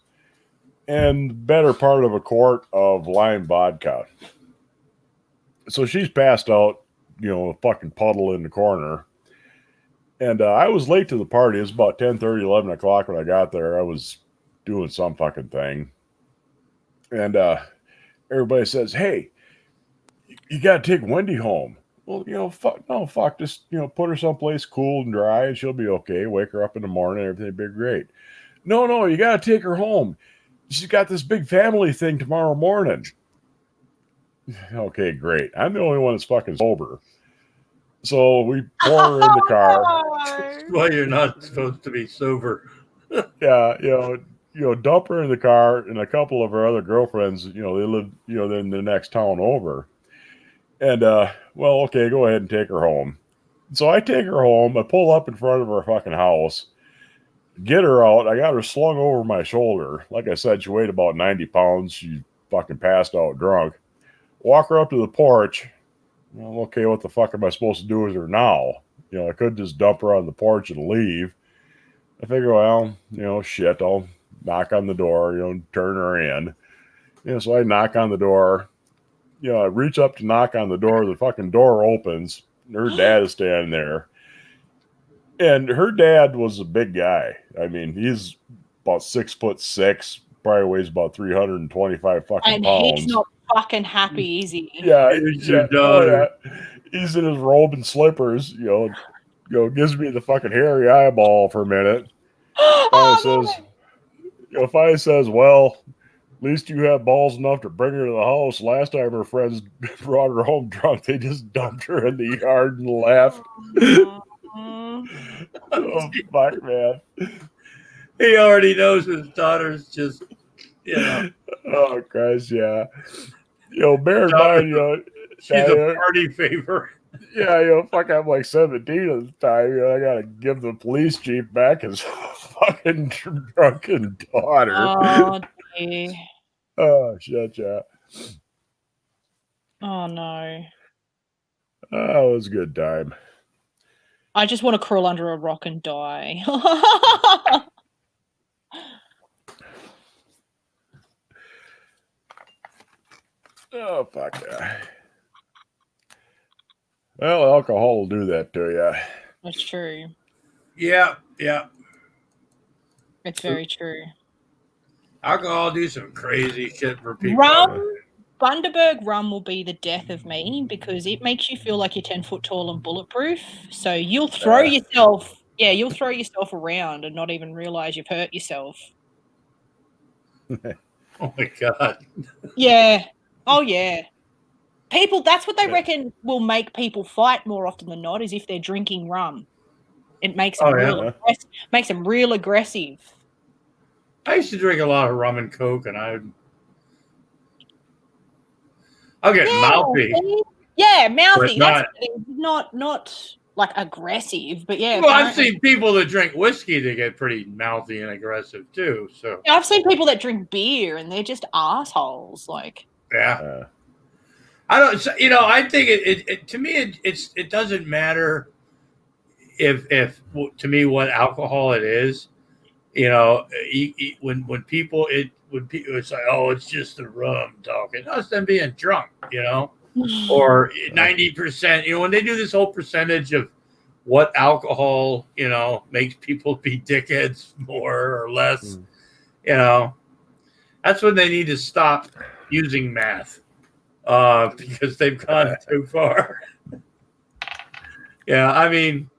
and the better part of a quart of lime vodka. So she's passed out, you know, a fucking puddle in the corner. And I was late to the party. It was about 10:30, 11 o'clock when I got there. I was doing some fucking thing. And everybody says, hey, you got to take Wendy home. Well, you know, fuck, just, you know, put her someplace cool and dry and she'll be okay. Wake her up in the morning, everything will be great. No, you got to take her home. She's got this big family thing tomorrow morning. Okay, great. I'm the only one that's fucking sober. So we pour her in the car. Well, you're not supposed to be sober. Yeah, you know, dump her in the car, and a couple of her other girlfriends, you know, they live, you know, in the next town over. And, well, okay, go ahead and take her home. So I take her home. I pull up in front of her fucking house, get her out. I got her slung over my shoulder. Like I said, she weighed about 90 pounds. She fucking passed out drunk. Walk her up to the porch. Well, okay, what the fuck am I supposed to do with her now? You know, I could just dump her on the porch and leave. I figure, well, you know, shit, I'll knock on the door, turn her in. So I knock on the door. I reach up to knock on the door. The fucking door opens. Her dad is standing there. And her dad was a big guy. I mean, he's about 6'6", probably weighs about 325 fucking And pounds. he's not fucking happy, is he? Yeah, It's your daughter. He's in his robe and slippers. Gives me the fucking hairy eyeball for a minute. Finally says, well, at least you have balls enough to bring her to the house. Last time her friends brought her home drunk, they just dumped her in the yard and left. Oh, fuck, man. He already knows his daughter's just, Oh, Christ, yeah. Bear in mind, she's a party favor. Yeah, fuck, I'm like 17 at the time. I gotta give the police chief back his fucking drunken daughter. Oh, dear. Oh, shit, yeah. Oh, no. Oh, it was a good time. I just want to crawl under a rock and die. Oh, fuck yeah. Well, alcohol will do that to you. That's true. Yeah. It's very true. Alcohol do some crazy shit for people. Bundaberg rum will be the death of me because it makes you feel like you're 10 foot tall and bulletproof. So you'll throw yourself around and not even realize you've hurt yourself. Oh my God. Yeah. Oh yeah. People, that's what they reckon will make people fight more often than not, is if they're drinking rum. It makes them real aggressive. I used to drink a lot of rum and coke, and I'll get mouthy. Yeah, mouthy. That's not like aggressive, but yeah. Well, I've seen people that drink whiskey that get pretty mouthy and aggressive too. So yeah, I've seen people that drink beer and they're just assholes. Like, yeah. I don't. I think it to me it doesn't matter if to me what alcohol it is. When people it's like, oh, it's just the rum talking. No, it's them being drunk. Or 90%. When they do this whole percentage of what alcohol makes people be dickheads more or less. That's when they need to stop using math. Because they've gone too far. Yeah, I mean,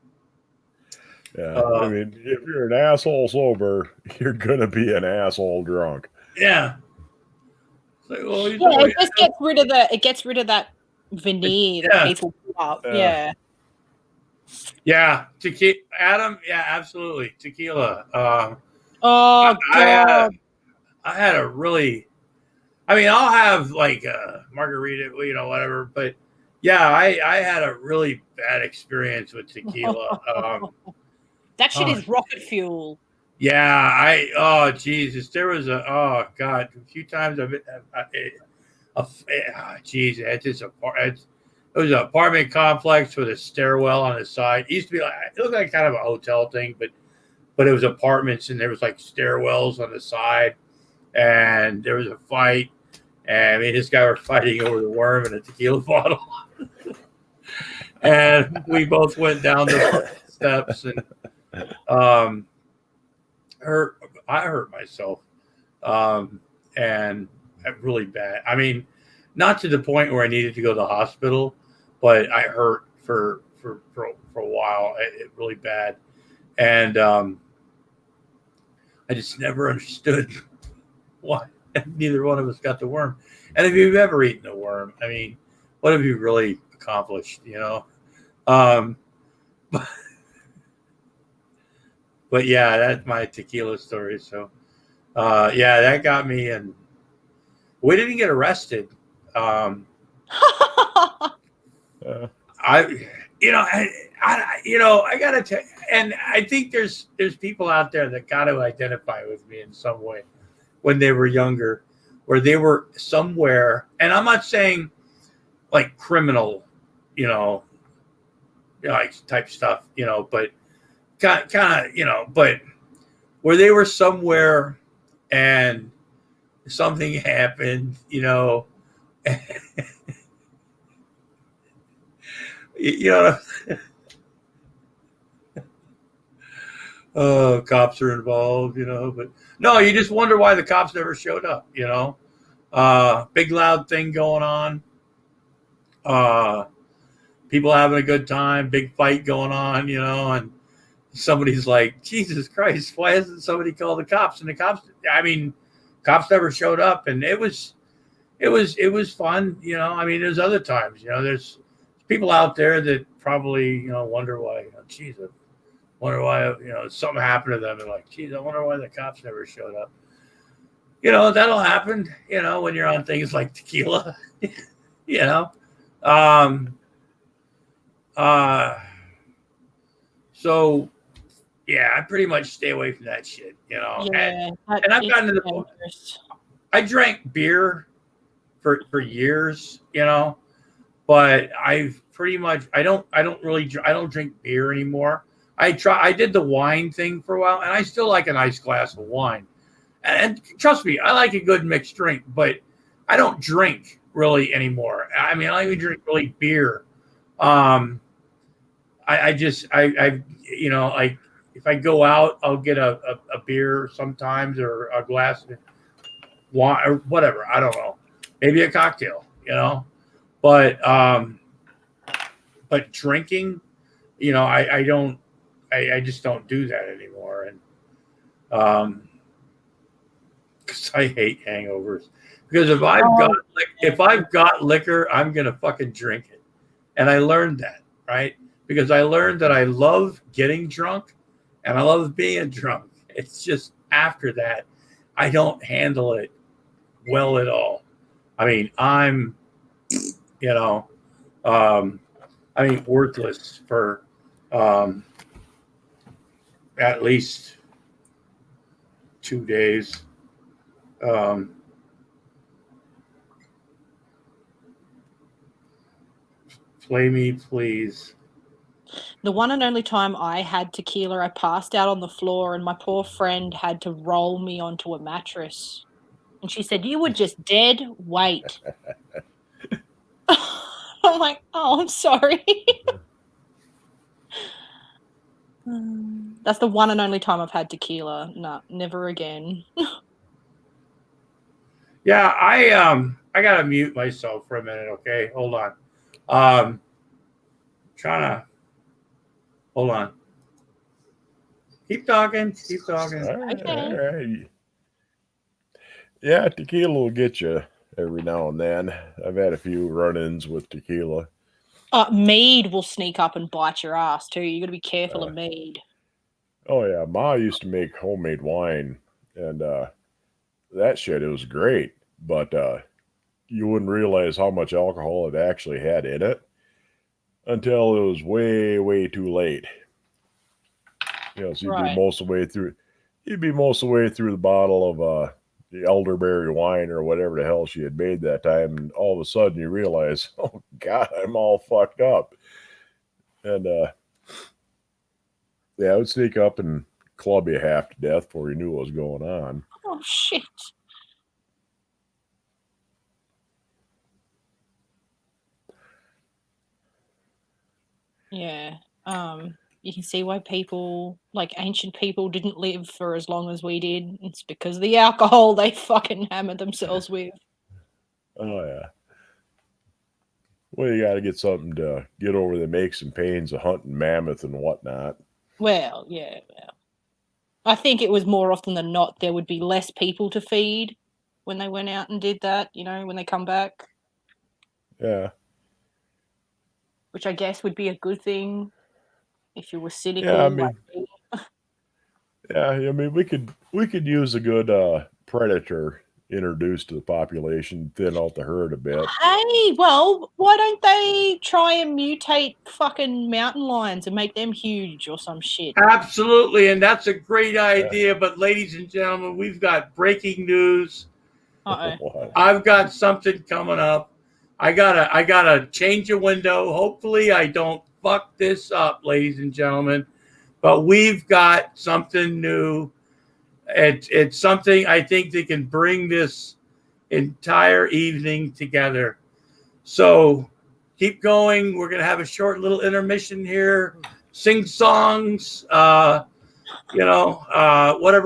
if you're an asshole sober, you're gonna be an asshole drunk. Yeah. Like, it just gets rid of that veneer that people put up. Yeah. Yeah, tequila, Adam. Yeah, absolutely, tequila. God. I had a really. I mean, I'll have like a margarita, whatever. But yeah, I had a really bad experience with tequila. That shit is rocket fuel. Yeah, oh Jesus, there was a few times it was an apartment complex with a stairwell on the side. It used to be it looked like kind of a hotel thing, but it was apartments and there was like stairwells on the side. And there was a fight, and me and this guy were fighting over the worm in a tequila bottle. And we both went down the steps, and I hurt myself, and really bad. I mean, not to the point where I needed to go to the hospital, but I hurt for a while, really bad, and I just never understood why neither one of us got the worm. And if you've ever eaten a worm, I mean, what have you really accomplished, but yeah, that's my tequila story. So that got me, and we didn't get arrested. I gotta tell you, and I think there's people out there that got to identify with me in some way when they were younger, where they were somewhere, and I'm not saying like criminal, like type stuff, but kind of, but where they were somewhere and something happened, you know. You know, cops are involved, you know, but no, you just wonder why the cops never showed up, you know. Big loud thing going on. People having a good time, big fight going on, you know, and somebody's like, Jesus Christ, why hasn't somebody called the cops? And the cops, I mean, cops never showed up, and it was fun, you know. I mean, there's other times, you know, there's people out there that probably, you know, wonder why, you know, geez, I wonder why, you know, something happened to them, and like, geez, I wonder why the cops never showed up. You know, that'll happen, you know, when you're on things like tequila, you know. So yeah, I pretty much stay away from that shit, you know. Yeah, and I've gotten to the point. dangerous. I drank beer for years, you know, but I've pretty much I don't drink beer anymore. I did the wine thing for a while, and I still like a nice glass of wine. And trust me, I like a good mixed drink, but I don't drink really anymore. I mean, I don't even drink really beer. I you know, like if I go out, I'll get a beer sometimes, or a glass of wine or whatever. I don't know, maybe a cocktail, you know. But drinking, you know, I just don't do that anymore. And because I hate hangovers. Because if I've got liquor, I'm gonna fucking drink it. And I learned that, right? Because I learned that I love getting drunk and I love being drunk. It's just after that, I don't handle it well at all. I mean, I'm, you know, worthless for at least 2 days. Play me, please. The one and only time I had tequila, I passed out on the floor, and my poor friend had to roll me onto a mattress. And she said, "You were just dead weight." I'm like, "Oh, I'm sorry." That's the one and only time I've had tequila. No, never again. Yeah, I gotta mute myself for a minute, okay? Hold on. Hold on. Keep talking. All right. Yeah, tequila will get you every now and then. I've had a few run-ins with tequila. Mead will sneak up and bite your ass too. You got to be careful of mead. Oh yeah, Ma used to make homemade wine, and that shit, it was great. But you wouldn't realize how much alcohol it actually had in it until it was way, way too late. You know, so you'd be most of the way through. You'd be most of the way through the bottle of the elderberry wine or whatever the hell she had made that time, and all of a sudden you realize, oh God, I'm all fucked up. And yeah, I would sneak up and club you half to death before you knew what was going on. Oh shit. Yeah. You can see why people, like ancient people, didn't live for as long as we did. It's because of the alcohol they fucking hammered themselves with. Oh yeah. Well, you got to get something to get over the aches and pains of hunting mammoth and whatnot. Well, yeah. Well, I think it was more often than not there would be less people to feed when they went out and did that. You know, when they come back. Yeah. Which I guess would be a good thing if you were cynical. Yeah, I mean, yeah, I mean, we could use a good predator introduced to the population, thin out the herd a bit. Hey, well, why don't they try and mutate fucking mountain lions and make them huge or some shit? Absolutely, and that's a great idea. Yeah. But ladies and gentlemen, we've got breaking news. Uh-oh. I've got something coming up. I gotta change a window. Hopefully I don't fuck this up, ladies and gentlemen. But we've got something new. It's something I think they can bring this entire evening together. So keep going. We're gonna have a short little intermission here. Sing songs, whatever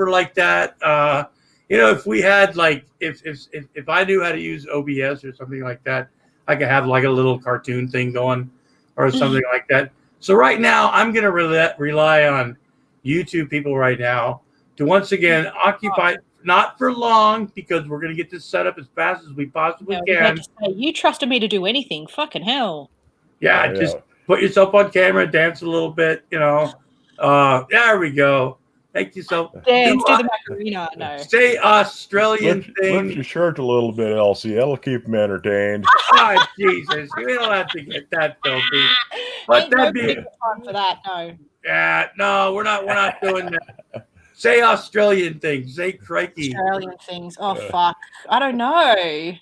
like that. If we had like if I knew how to use OBS or something like that, I could have like a little cartoon thing going or something like that. So right now, I'm gonna rely on YouTube people right now to once again occupy, not for long, because we're going to get this set up as fast as we possibly can. You trusted me to do anything. Fucking hell. Yeah, just put yourself on camera, dance a little bit, There we go. Make yourself dance, do the Macarena. No. Say Australian thing. Lift your shirt a little bit, Elsie. That'll keep them entertained. Oh, Jesus. You don't have to get that filthy. But that'd be time for that, no. Yeah, no, we're not doing that. Say Australian things. Say crikey. Australian things. Oh fuck. I don't know.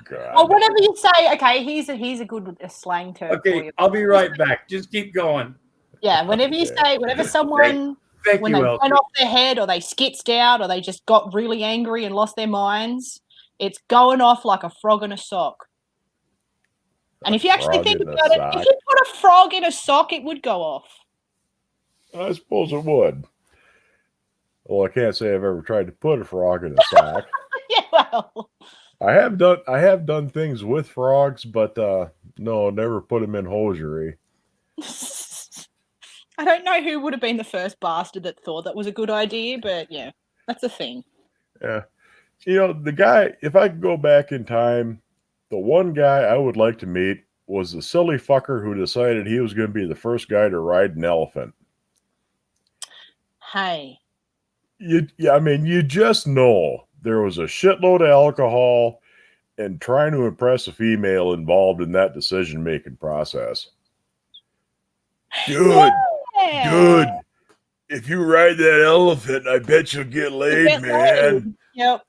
God. Oh, whatever you say. Okay, he's a good slang term. Okay, I'll be right back. Just keep going. Yeah, whenever you say, whenever someone when they went off their head or they skitzed out or they just got really angry and lost their minds, it's going off like a frog in a sock. And if you actually think about it, if you put a frog in a sock, it would go off. I suppose it would. Well, I can't say I've ever tried to put a frog in a sock. Yeah, well, I have done things with frogs, but no, never put them in hosiery. I don't know who would have been the first bastard that thought that was a good idea, but yeah, that's a thing. Yeah, the guy. If I could go back in time, the one guy I would like to meet was the silly fucker who decided he was going to be the first guy to ride an elephant. Hey. You just know there was a shitload of alcohol and trying to impress a female involved in that decision-making process. Dude, if you ride that elephant, I bet you'll get laid, man. Yep.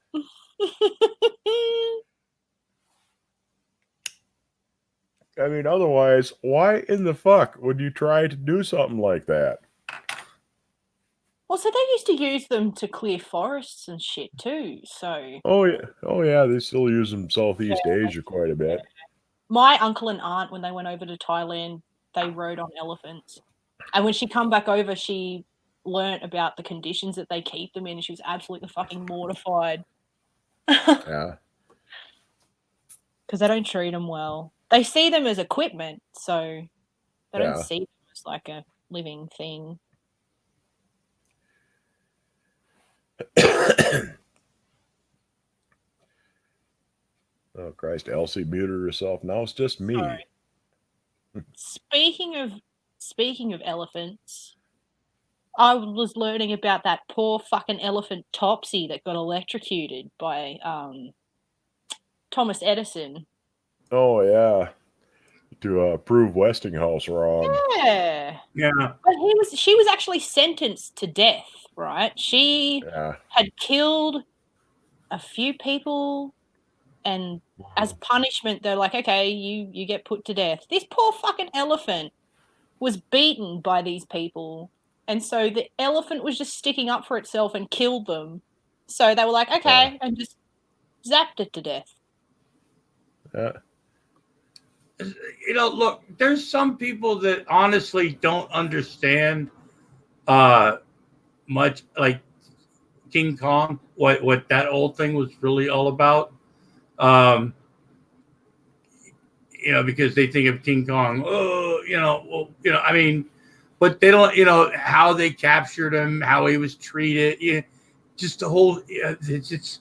I mean, otherwise, why in the fuck would you try to do something like that? Well, so they used to use them to clear forests and shit too. So. Oh yeah, they still use them Southeast Asia quite a bit. My uncle and aunt, when they went over to Thailand, they rode on elephants, and when she come back over, she learnt about the conditions that they keep them in, and she was absolutely fucking mortified. Yeah. Because they don't treat them well. They see them as equipment, so they don't see them as like a living thing. Oh Christ, Elsie muted herself. Now it's just me. Sorry. Speaking of elephants, I was learning about that poor fucking elephant Topsy that got electrocuted by Thomas Edison. Oh yeah, to prove Westinghouse wrong. Yeah. But she was actually sentenced to death, right? She had killed a few people, and as punishment, they're like, okay, you get put to death. This poor fucking elephant was beaten by these people, and so the elephant was just sticking up for itself and killed them. So they were like, okay, and just zapped it to death. Yeah. Look, there's some people that honestly don't understand much, like King Kong, what that whole thing was really all about. Because they think of King Kong, I mean, but they don't, how they captured him, how he was treated, just the whole, it's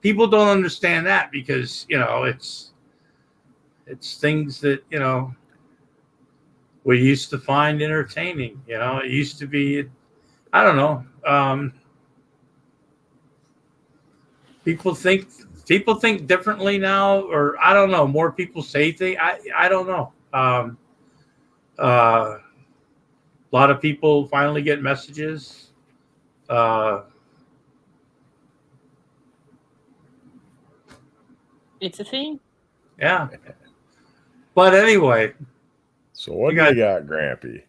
people don't understand that because, it's things that, we used to find entertaining, it used to be, I don't know. People think differently now, or I don't know, more people say things. I don't know. A lot of people finally get messages. It's a thing. Yeah. But anyway. So what do you got, Grampy?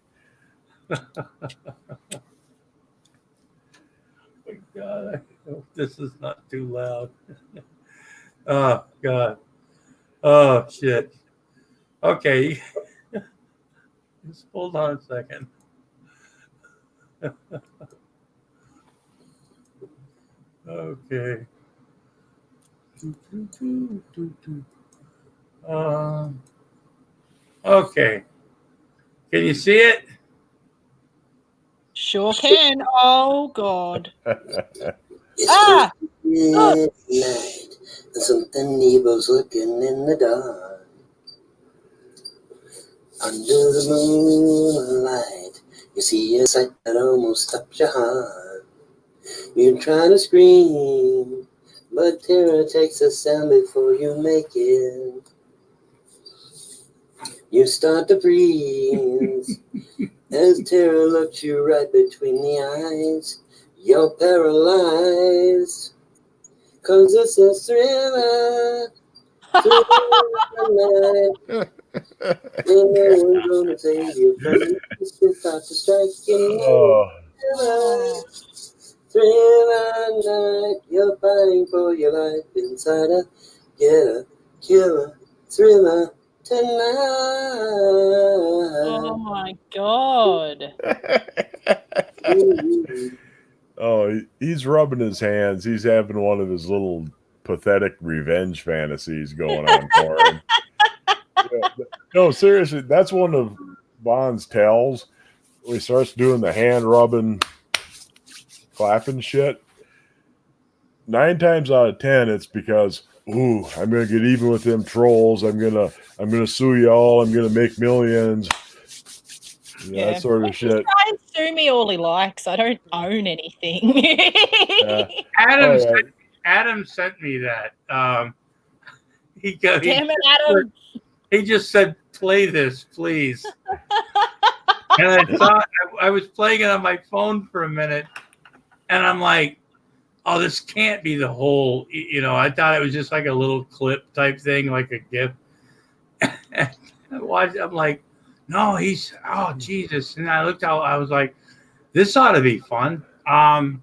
God. God, I hope this is not too loud. Oh, God. Oh, shit. Okay. Just hold on a second. Okay. Okay. Can you see it? Sure can. Oh God. It's Ah! midnight, and something evil's looking in the dark. Under the moonlight, you see a sight that almost stops your heart. You're trying to scream, but terror takes a sound before you make it. You start to freeze as terror looks you right between the eyes. You're paralyzed, 'cause it's a thriller. No one's gonna save you from this without to strike you. Oh, Thriller night, you're fighting for your life inside a killer thriller tonight. Oh my God. oh, he's rubbing his hands. He's having one of his little pathetic revenge fantasies going on for him. Yeah, no, seriously, that's one of Bond's tells. When he starts doing the hand rubbing, clapping shit. 9 times out of 10, it's because, ooh, I'm gonna get even with them trolls. I'm gonna sue you all. I'm gonna make millions. Yeah. That sort of shit. Try and sue me all he likes. I don't own anything. Adam sent me that. Damn it, Adam. He just said, "Play this, please." And I thought I was playing it on my phone for a minute, and I'm like, "Oh, this can't be the whole." I thought it was just like a little clip type thing, like a GIF. And I watched. I'm like, "No, he's oh Jesus!" And I looked out. I was like, "This ought to be fun." Oh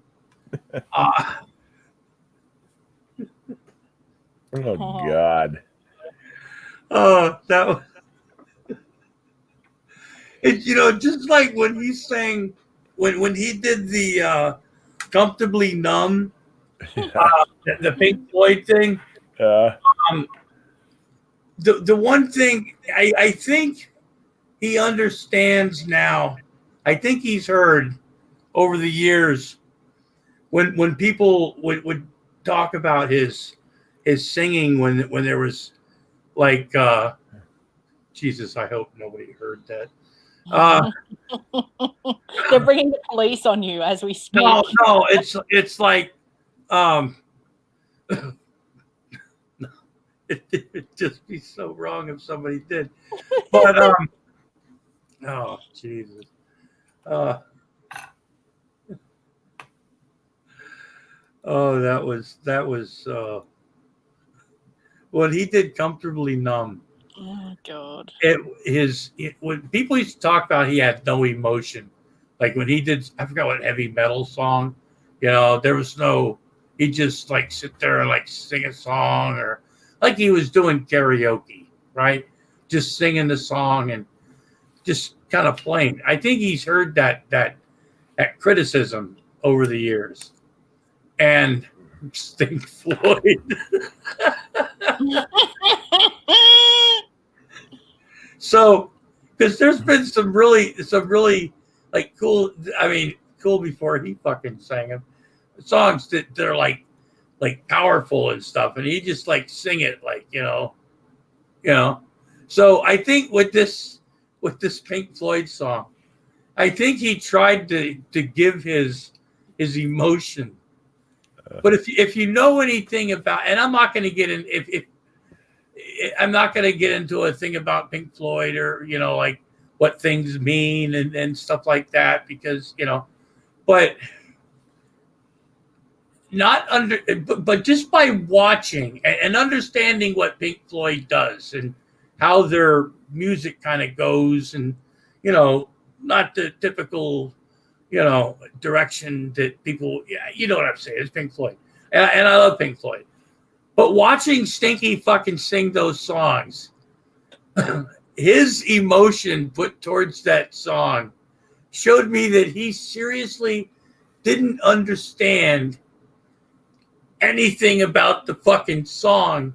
God. Oh, that was it. Just like when he sang, when he did the "Comfortably Numb," the Pink Floyd thing. The one thing I think he understands now. I think he's heard over the years when people would talk about his singing when there was like Jesus, I hope nobody heard that. They're bringing the police on you as we speak. No, it's like it'd just be so wrong if somebody did. But oh Jesus. Oh, that was when he did "Comfortably Numb." Oh God. When people used to talk about he had no emotion, like when he did, I forgot what heavy metal song, there was no, he just like sit there and like sing a song, or like he was doing karaoke, right? Just singing the song and just kind of playing. I think he's heard that criticism over the years. And Pink Floyd. So, because there's been some really like cool. I mean, cool before he fucking sang them. Songs that are like powerful and stuff, and he just like sing it like So I think with this Pink Floyd song, I think he tried to give his emotion. But if you know anything about, and I'm not going to get in, I'm not going to get into a thing about Pink Floyd or like what things mean and stuff like that, because but but just by watching and understanding what Pink Floyd does and how their music kind of goes, and not the typical direction that people, you know what I'm saying? It's Pink Floyd. And I love Pink Floyd. But watching Stinky fucking sing those songs, his emotion put towards that song showed me that he seriously didn't understand anything about the fucking song,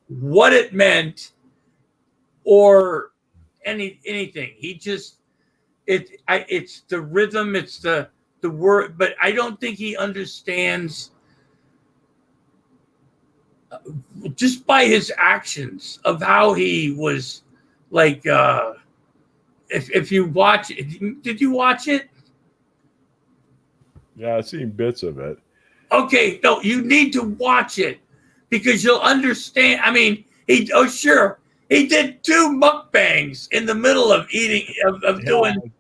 what it meant, or anything. He just it's the rhythm, it's the word, but I don't think he understands just by his actions of how he was like. If you watch it, did you watch it? Yeah, I've seen bits of it. Okay, no, you need to watch it because you'll understand. I mean, he did 2 mukbangs in the middle of eating of doing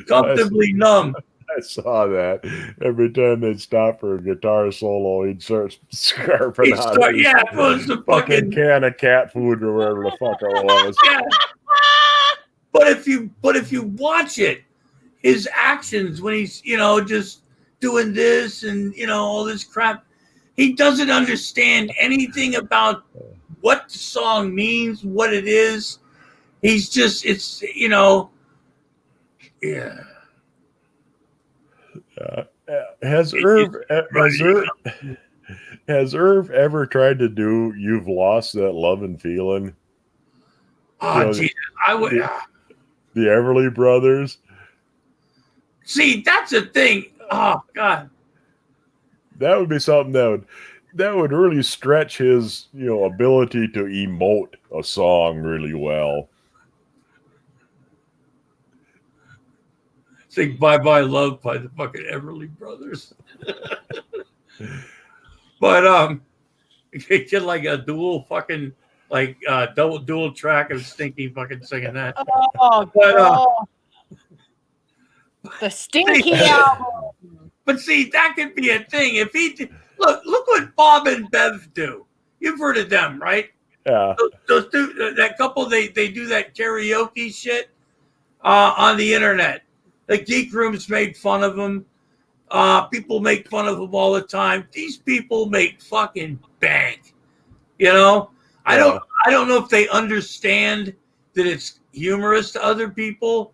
Comfortably Numb. I saw that. Every time they'd stop for a guitar solo, he'd start scarfing out it was the fucking can of cat food or whatever the fuck it was. Yeah. But if you watch it, his actions when he's just doing this and all this crap, he doesn't understand anything about what the song means, what it is. He's just yeah. Has Irv ever tried to do "You've Lost That Love and Feeling"? Oh, Jesus, I would. The Everly Brothers. See, that's a thing. Oh God, that would be something that would really stretch his ability to emote a song really well. Sing "Bye Bye Love" by the fucking Everly Brothers. But get like a dual fucking dual track of Stinky fucking singing that. Oh, God. The Stinky album. But see, that could be a thing. If he look what Bob and Bev do. You've heard of them, right? Yeah. Those two, that couple, they do that karaoke shit on the internet. The geek rooms made fun of them. People make fun of them all the time. These people make fucking bank. I don't know if they understand that it's humorous to other people.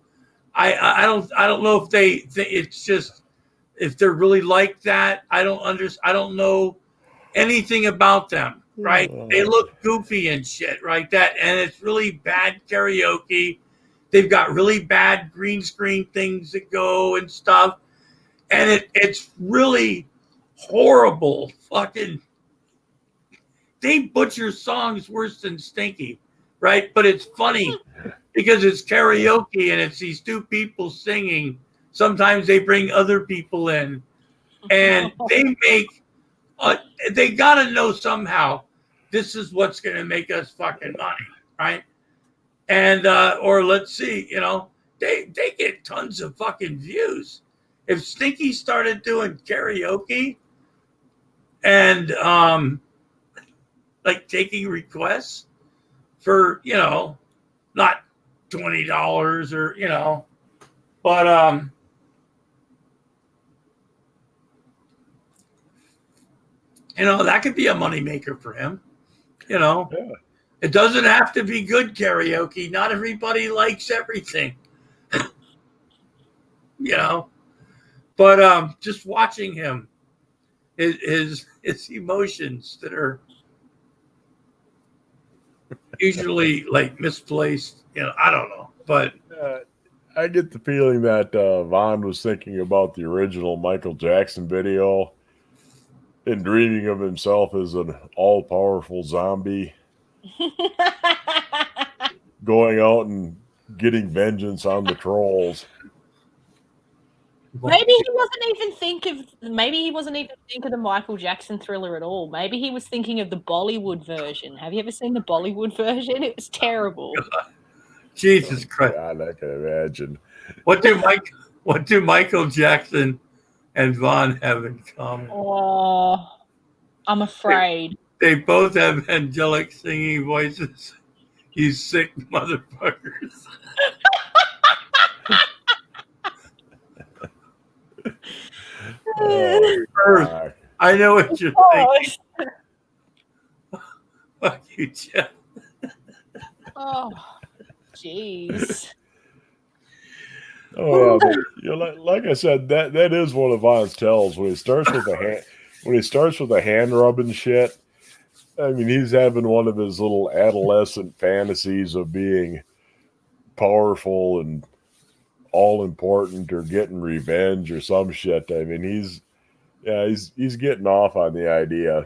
I don't know if it's just if they're really like that. I don't know anything about them, right? They look goofy and shit, right? And it's really bad karaoke. They've got really bad green screen things that go and stuff. And it's really horrible. Fucking, they butcher songs worse than Stinky, right? But it's funny because it's karaoke and it's these 2 people singing. Sometimes they bring other people in, and they gotta know somehow this is what's gonna make us fucking money, right? And or let's see, they get tons of fucking views. If Stinky started doing karaoke and taking requests for not $20 or but that could be a moneymaker for him. Yeah. It doesn't have to be good karaoke. Not everybody likes everything. But just watching him, his emotions that are usually misplaced. I don't know, but I get the feeling that Vaughn was thinking about the original Michael Jackson video and dreaming of himself as an all-powerful zombie going out and getting vengeance on the trolls. Maybe he wasn't even thinking of the Michael Jackson Thriller at all. Maybe he was thinking of the Bollywood version. Have you ever seen the Bollywood version? It was terrible. Jesus Christ! God, I can imagine. What do Michael Jackson and Vaughn have in common? Oh, I'm afraid. They both have angelic singing voices. You sick motherfuckers. Oh, Earth. fuck. I know what you're Oh, thinking. Fuck you, Jeff. oh, jeez. Oh yeah, but you know, like I said, that is one of Von's tells when he starts with the hand rubbing shit. I mean, he's having one of his little adolescent fantasies of being powerful and all important or getting revenge or some shit. I mean, he's getting off on the idea.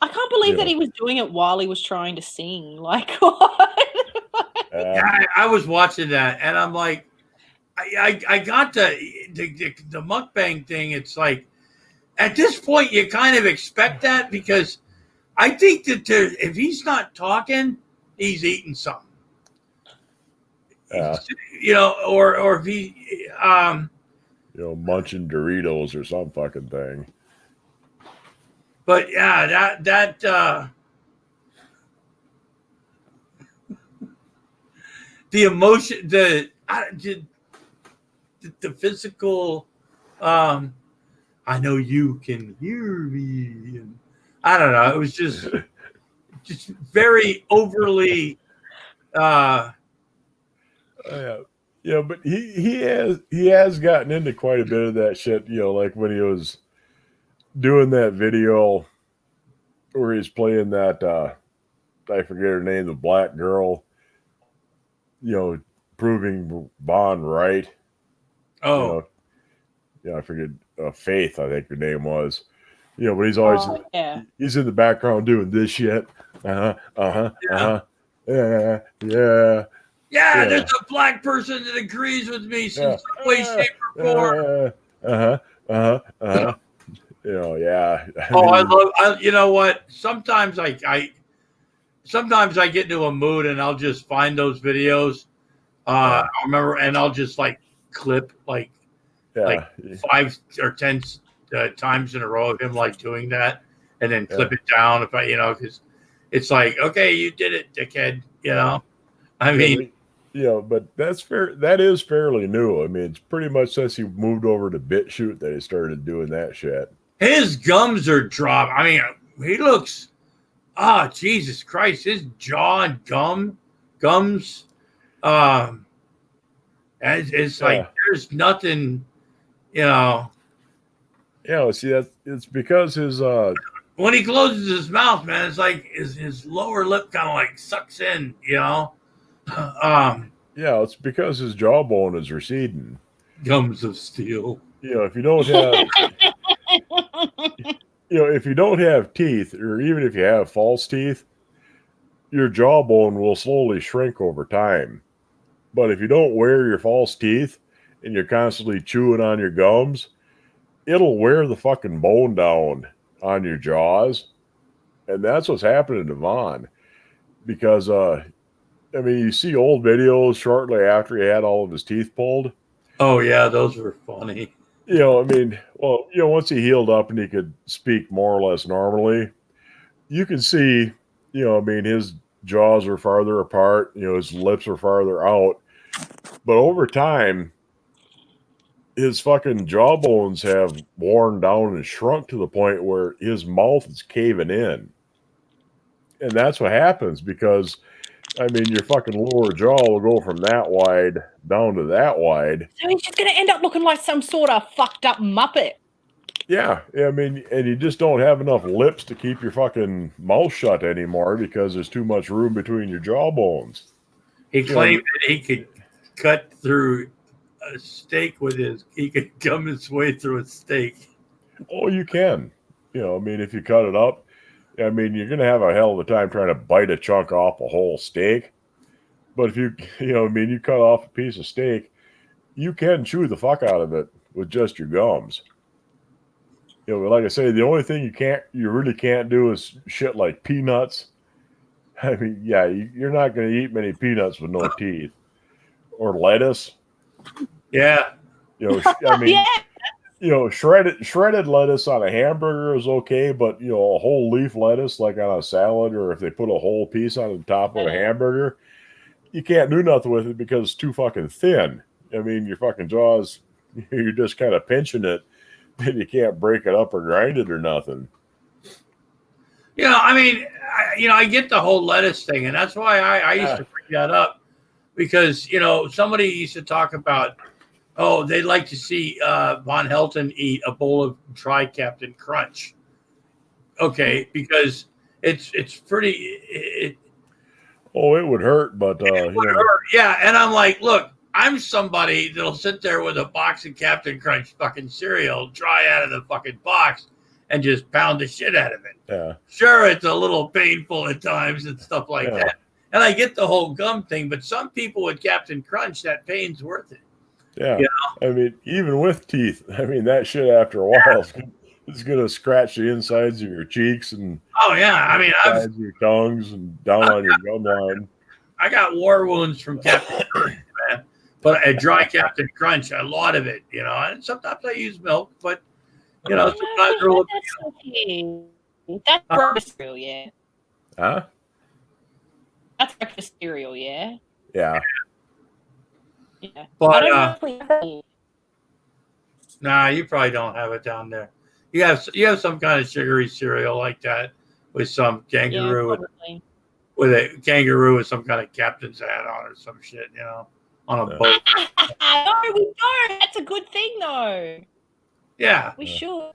I can't believe that he was doing it while he was trying to sing. Like, what? I was watching that, and I'm like, I got the mukbang thing. It's like, at this point, you kind of expect that because I think that if he's not talking, he's eating something. You know, or if he, munching Doritos or some fucking thing. But yeah, that the emotion, the physical. I know you can hear me. And I don't know. It was just very overly. Yeah, but he has gotten into quite a bit of that shit. You know, like when he was doing that video where he's playing that I forget her name, the black girl. You know, proving Bond right. Oh, I forget Faith. I think her name was. You know, but he's always he's in the background doing this shit. Yeah. Yeah, there's a black person that agrees with me in some way, shape, or form. You know, yeah. You know what? Sometimes I get into a mood and I'll just find those videos. I remember, and I'll just like clip like 5 or 10 times in a row of him like doing that, and then clip it down if I, because it's like, okay, you did it, dickhead. I mean. But that's fair. That is fairly new. I mean, it's pretty much since he moved over to BitChute that he started doing that shit. His gums are dropped. I mean, he looks. Jesus Christ! His jaw and gums. It's like there's nothing. Yeah. See, it's because his when he closes his mouth, man, it's like his lower lip kind of like sucks in. It's because his jawbone is receding. Gums of steel. If you don't have, if you don't have teeth, or even if you have false teeth, your jawbone will slowly shrink over time. But if you don't wear your false teeth and you're constantly chewing on your gums, it'll wear the fucking bone down on your jaws. And that's what's happening to Von. Because, I mean, you see old videos shortly after he had all of his teeth pulled. Oh, yeah, those were funny. I mean, once he healed up and he could speak more or less normally, you can see, I mean, his jaws are farther apart, his lips are farther out. But over time, his fucking jawbones have worn down and shrunk to the point where his mouth is caving in. And that's what happens because, I mean, your fucking lower jaw will go from that wide down to that wide. So he's just going to end up looking like some sort of fucked up Muppet. Yeah, I mean, and you just don't have enough lips to keep your fucking mouth shut anymore because there's too much room between your jawbones. He claimed that he could cut through a steak he could gum his way through a steak. Oh, you can. I mean, if you cut it up, I mean, you're going to have a hell of a time trying to bite a chunk off a whole steak. But if you cut off a piece of steak, you can chew the fuck out of it with just your gums. Like I say, the only thing you really can't do is shit like peanuts. I mean, yeah, you're not going to eat many peanuts with no teeth. Or lettuce. Yeah. I mean, shredded lettuce on a hamburger is okay, but a whole leaf lettuce like on a salad, or if they put a whole piece on the top of a hamburger, you can't do nothing with it because it's too fucking thin. I mean, your fucking jaws You're just kind of pinching it, and you can't break it up or grind it or nothing. You know, I mean, I get the whole lettuce thing, and that's why I used to bring that up, because, you know, somebody used to talk about, oh, they'd like to see Von Helton eat a bowl of dry Captain Crunch. Okay, because it's pretty. Oh, it would hurt, but It would hurt. Yeah, and I'm like, look, I'm somebody that'll sit there with a box of Captain Crunch fucking cereal, dry out of the fucking box, and just pound the shit out of it. Yeah. Sure, it's a little painful at times and stuff like that. And I get the whole gum thing, but some people with Captain Crunch, that pain's worth it. Yeah. You know? I mean, even with teeth, I mean, that shit after a while is going to scratch the insides of your cheeks and oh yeah, I mean, insides of your tongues and down on your gum line. I got war wounds from Captain Crunch, man. But a dry Captain Crunch, a lot of it, you know. And sometimes I use milk, but you know, sometimes they're a little. That's breakfast cereal, yeah. Huh? That's breakfast cereal, yeah. Yeah. Yeah. But Nah, you probably don't have it down there. You have some kind of sugary cereal like that with some kangaroo with a kangaroo with some kind of captain's hat on or some shit, you know, on a boat. No, we don't. That's a good thing, though. Yeah, we should.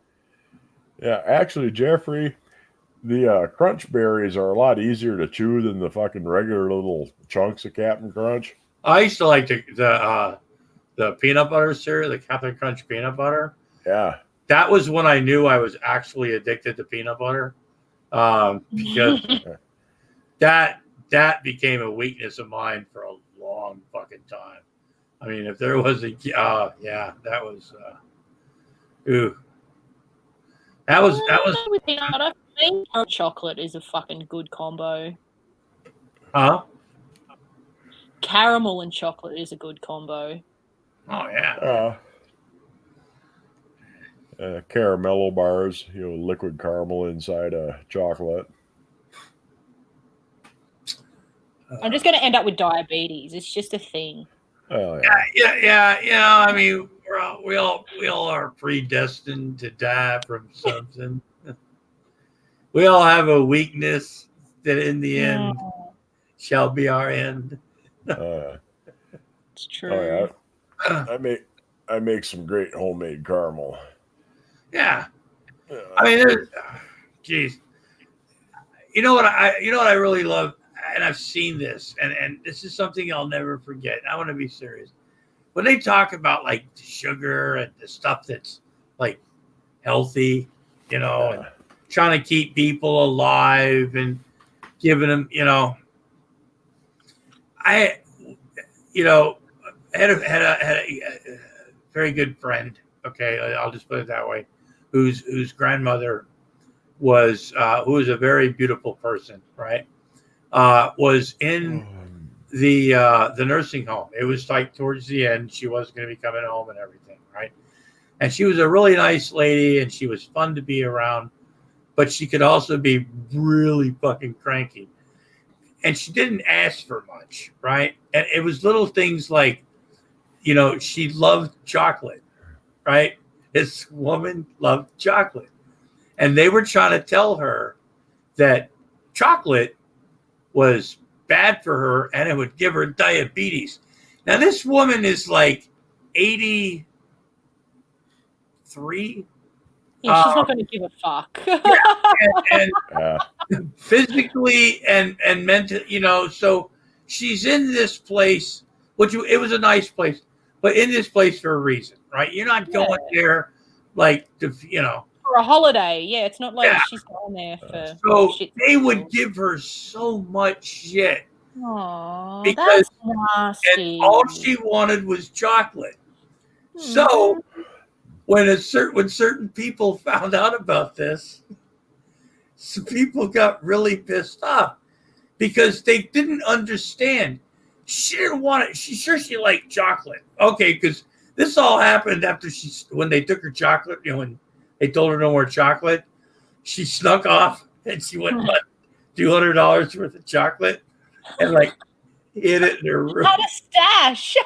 Yeah, actually, Jeffrey, the crunch berries are a lot easier to chew than the fucking regular little chunks of Captain Crunch. I used to like the peanut butter cereal, the Captain Crunch peanut butter. Yeah. That was when I knew I was actually addicted to peanut butter, because that became a weakness of mine for a long fucking time. I mean, if there was a that was ooh. That was with peanut butter. Chocolate is a fucking good combo. Huh? Caramel and chocolate is a good combo. Oh yeah. Caramello bars, you know, liquid caramel inside a chocolate. I'm just going to end up with diabetes. It's just a thing. Oh yeah. You know, I mean, we all are predestined to die from something. We all have a weakness that, in the end, shall be our end. It's true. Oh, yeah. I make some great homemade caramel. Yeah. I mean, geez. You know what I really love, and I've seen this, and this is something I'll never forget. I want to be serious. When they talk about like sugar and the stuff that's like healthy, you know, and trying to keep people alive and giving them, you know, I had a very good friend. Okay, I'll just put it that way. Whose grandmother was who was a very beautiful person, right? Was in the nursing home. It was like towards the end. She was going to be coming home and everything, right? And she was a really nice lady, and she was fun to be around. But she could also be really fucking cranky. And she didn't ask for much, right? And it was little things like, you know, she loved chocolate, right? This woman loved chocolate. And they were trying to tell her that chocolate was bad for her and it would give her diabetes. Now, this woman is like 83. Yeah, she's not going to give a fuck. and physically and mentally, you know, so she's in this place, which it was a nice place, but in this place for a reason, right? You're not going there like to, you know, for a holiday. Yeah, it's not like she's going there for. So they would give her so much shit. Aww, because that's nasty. And all she wanted was chocolate. So when certain people found out about this, some people got really pissed off because they didn't understand. She didn't want it. She liked chocolate. Okay, because this all happened after when they took her chocolate, you know, when they told her no more chocolate, she snuck off and she went and bought $200 worth of chocolate and like hid it in her room. Had a stash.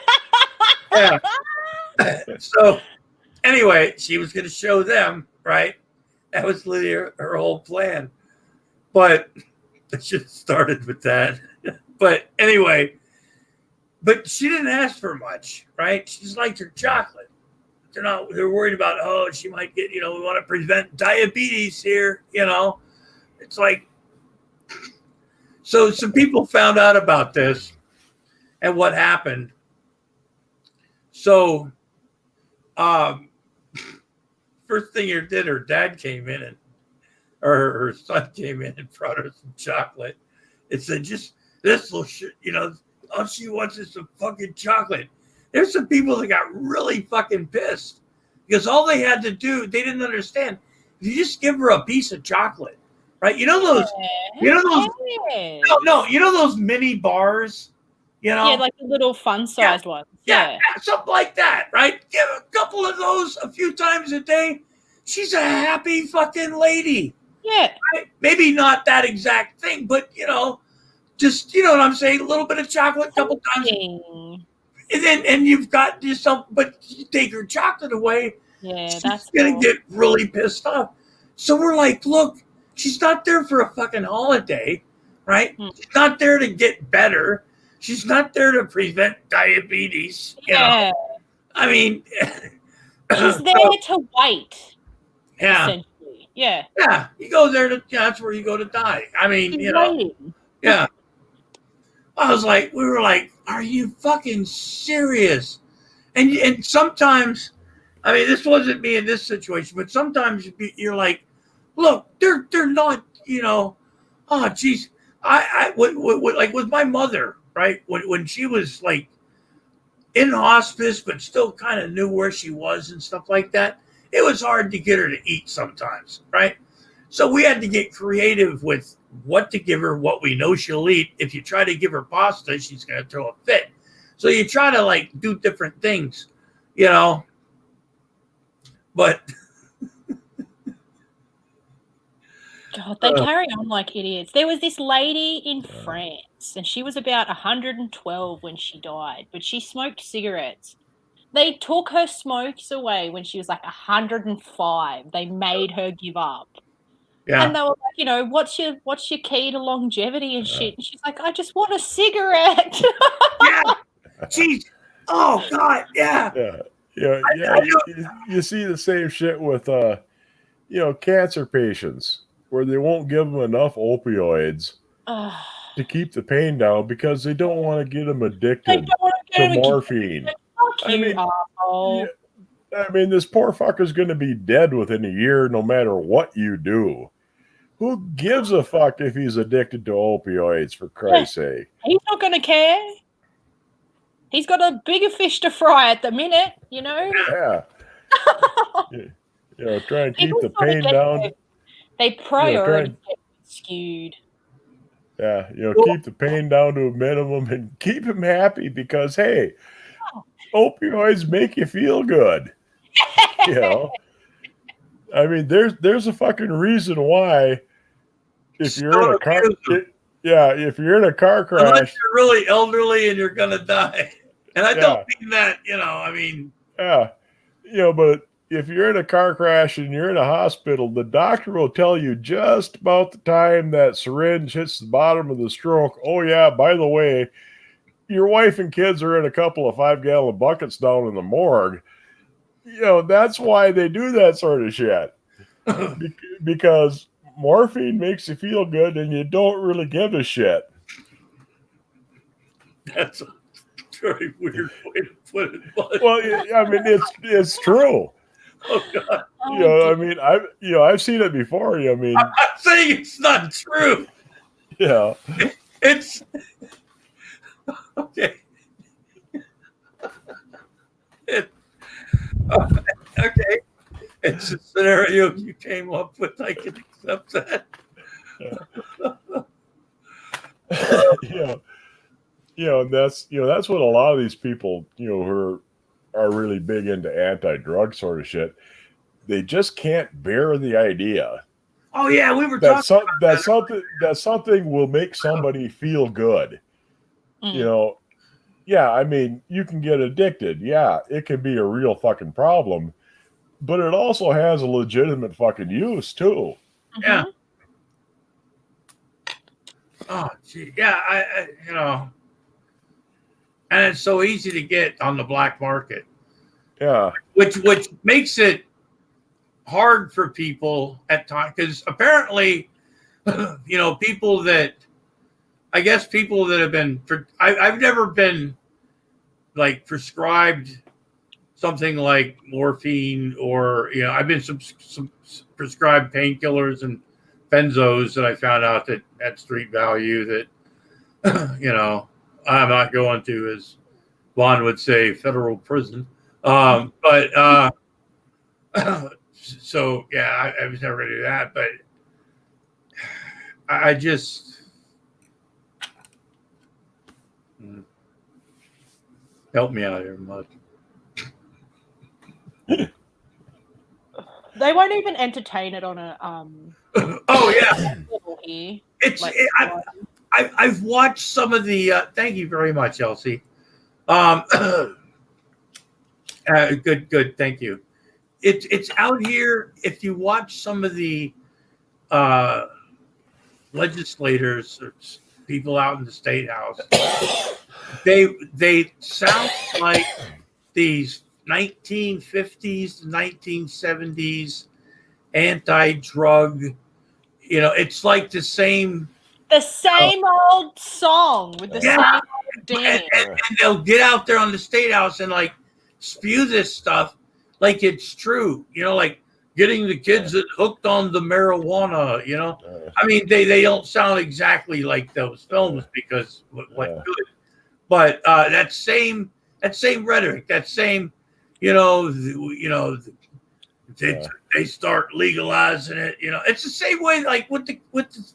Yeah. So anyway, she was going to show them, right? That was literally her whole plan. But I should have started with that. But anyway, but she didn't ask for much, right? She just liked her chocolate. They're worried about, oh, she might get, we want to prevent diabetes here, It's like, so some people found out about this and what happened. So, first thing her dad came in or her son came in and brought her some chocolate. It said, just this little shit, all she wants is some fucking chocolate. There's some people that got really fucking pissed because all they had to do, they didn't understand. If you just give her a piece of chocolate, right? those mini bars, Yeah, like the little fun-sized ones. Yeah, something like that, right? Give a couple of those a few times a day. She's a happy fucking lady. Yeah. Right? Maybe not that exact thing, but just what I'm saying, a little bit of chocolate a couple times. And you've got yourself, but you take her chocolate away, she's gonna get really pissed off. So we're like, look, she's not there for a fucking holiday, right? She's not there to get better. She's not there to prevent diabetes. I mean, she's there to wait. Yeah. Essentially. Yeah. Yeah. You go there that's where you go to die. I mean, yeah. We were like, are you fucking serious? And sometimes, I mean, this wasn't me in this situation, but sometimes you're like, look, they're not, oh geez. I like with my mother, right? When she was like in hospice, but still kind of knew where she was and stuff like that, it was hard to get her to eat sometimes, right? So we had to get creative with what to give her, what we know she'll eat. If you try to give her pasta, she's going to throw a fit. So you try to like do different things, but God, they carry on like idiots. There was this lady in France, and she was about 112 when she died, but she smoked cigarettes. They took her smokes away when she was like 105. They made her give up. Yeah. And they were like, what's your key to longevity and shit? And she's like, I just want a cigarette. Yeah. Jeez. Oh God. Yeah. You see the same shit with cancer patients where they won't give them enough opioids to keep the pain down because they don't want to get them addicted to morphine. I mean, this poor fucker's going to be dead within a year no matter what you do. Who gives a fuck if he's addicted to opioids, for Christ's sake? He's not going to care. He's got a bigger fish to fry at the minute, Yeah. Try and keep the pain down. They prioritize get skewed. Yeah, keep the pain down to a minimum and keep him happy because, hey, opioids make you feel good. I mean, there's a fucking reason why if you're in a car, if you're in a car crash, unless you're really elderly and you're gonna die, and I don't mean that, I mean, but if you're in a car crash and you're in a hospital, the doctor will tell you just about the time that syringe hits the bottom of the stroke. Oh yeah, by the way, your wife and kids are in a couple of 5-gallon buckets down in the morgue. That's why they do that sort of shit. Because morphine makes you feel good and you don't really give a shit. That's a very weird way to put it. But... Well, I mean, it's true. Oh God. I mean, I've seen it before. I mean, I'm not saying it's not true. Yeah. It's okay. Okay. It's a scenario you came up with. I can accept that. And that's what a lot of these people, who are really big into anti-drug sort of shit, they just can't bear the idea. Oh yeah, we were talking that something will make somebody feel good. Yeah, I mean, you can get addicted. Yeah, it can be a real fucking problem, but it also has a legitimate fucking use too. Yeah. Oh, gee. Yeah, I you know, and it's so easy to get on the black market. Yeah. Which makes it hard for people at times, because apparently, you know, people that have been, I've never been like prescribed something like morphine, or, you know, I've been some prescribed painkillers and benzos that I found out that at street value that, you know, I'm not going to, as Vaughn would say, federal prison. But so yeah, I was never going to do that, but I just help me out here, Mud. They won't even entertain it on a oh yeah, level here. it's Like, I've watched some of the. Thank you very much, Elsie. Good. Thank you. It's out here. If you watch some of the legislators or people out in the state house, they sound like these 1950s, 1970s anti-drug. You know, it's like the same old song with the same old dance. And they'll get out there on the state house and like spew this stuff like it's true. You know, like getting the kids hooked on the marijuana. You know, I mean, they don't sound exactly like those films because what good, but that same rhetoric, that same, they start legalizing it. You know, it's the same way like with the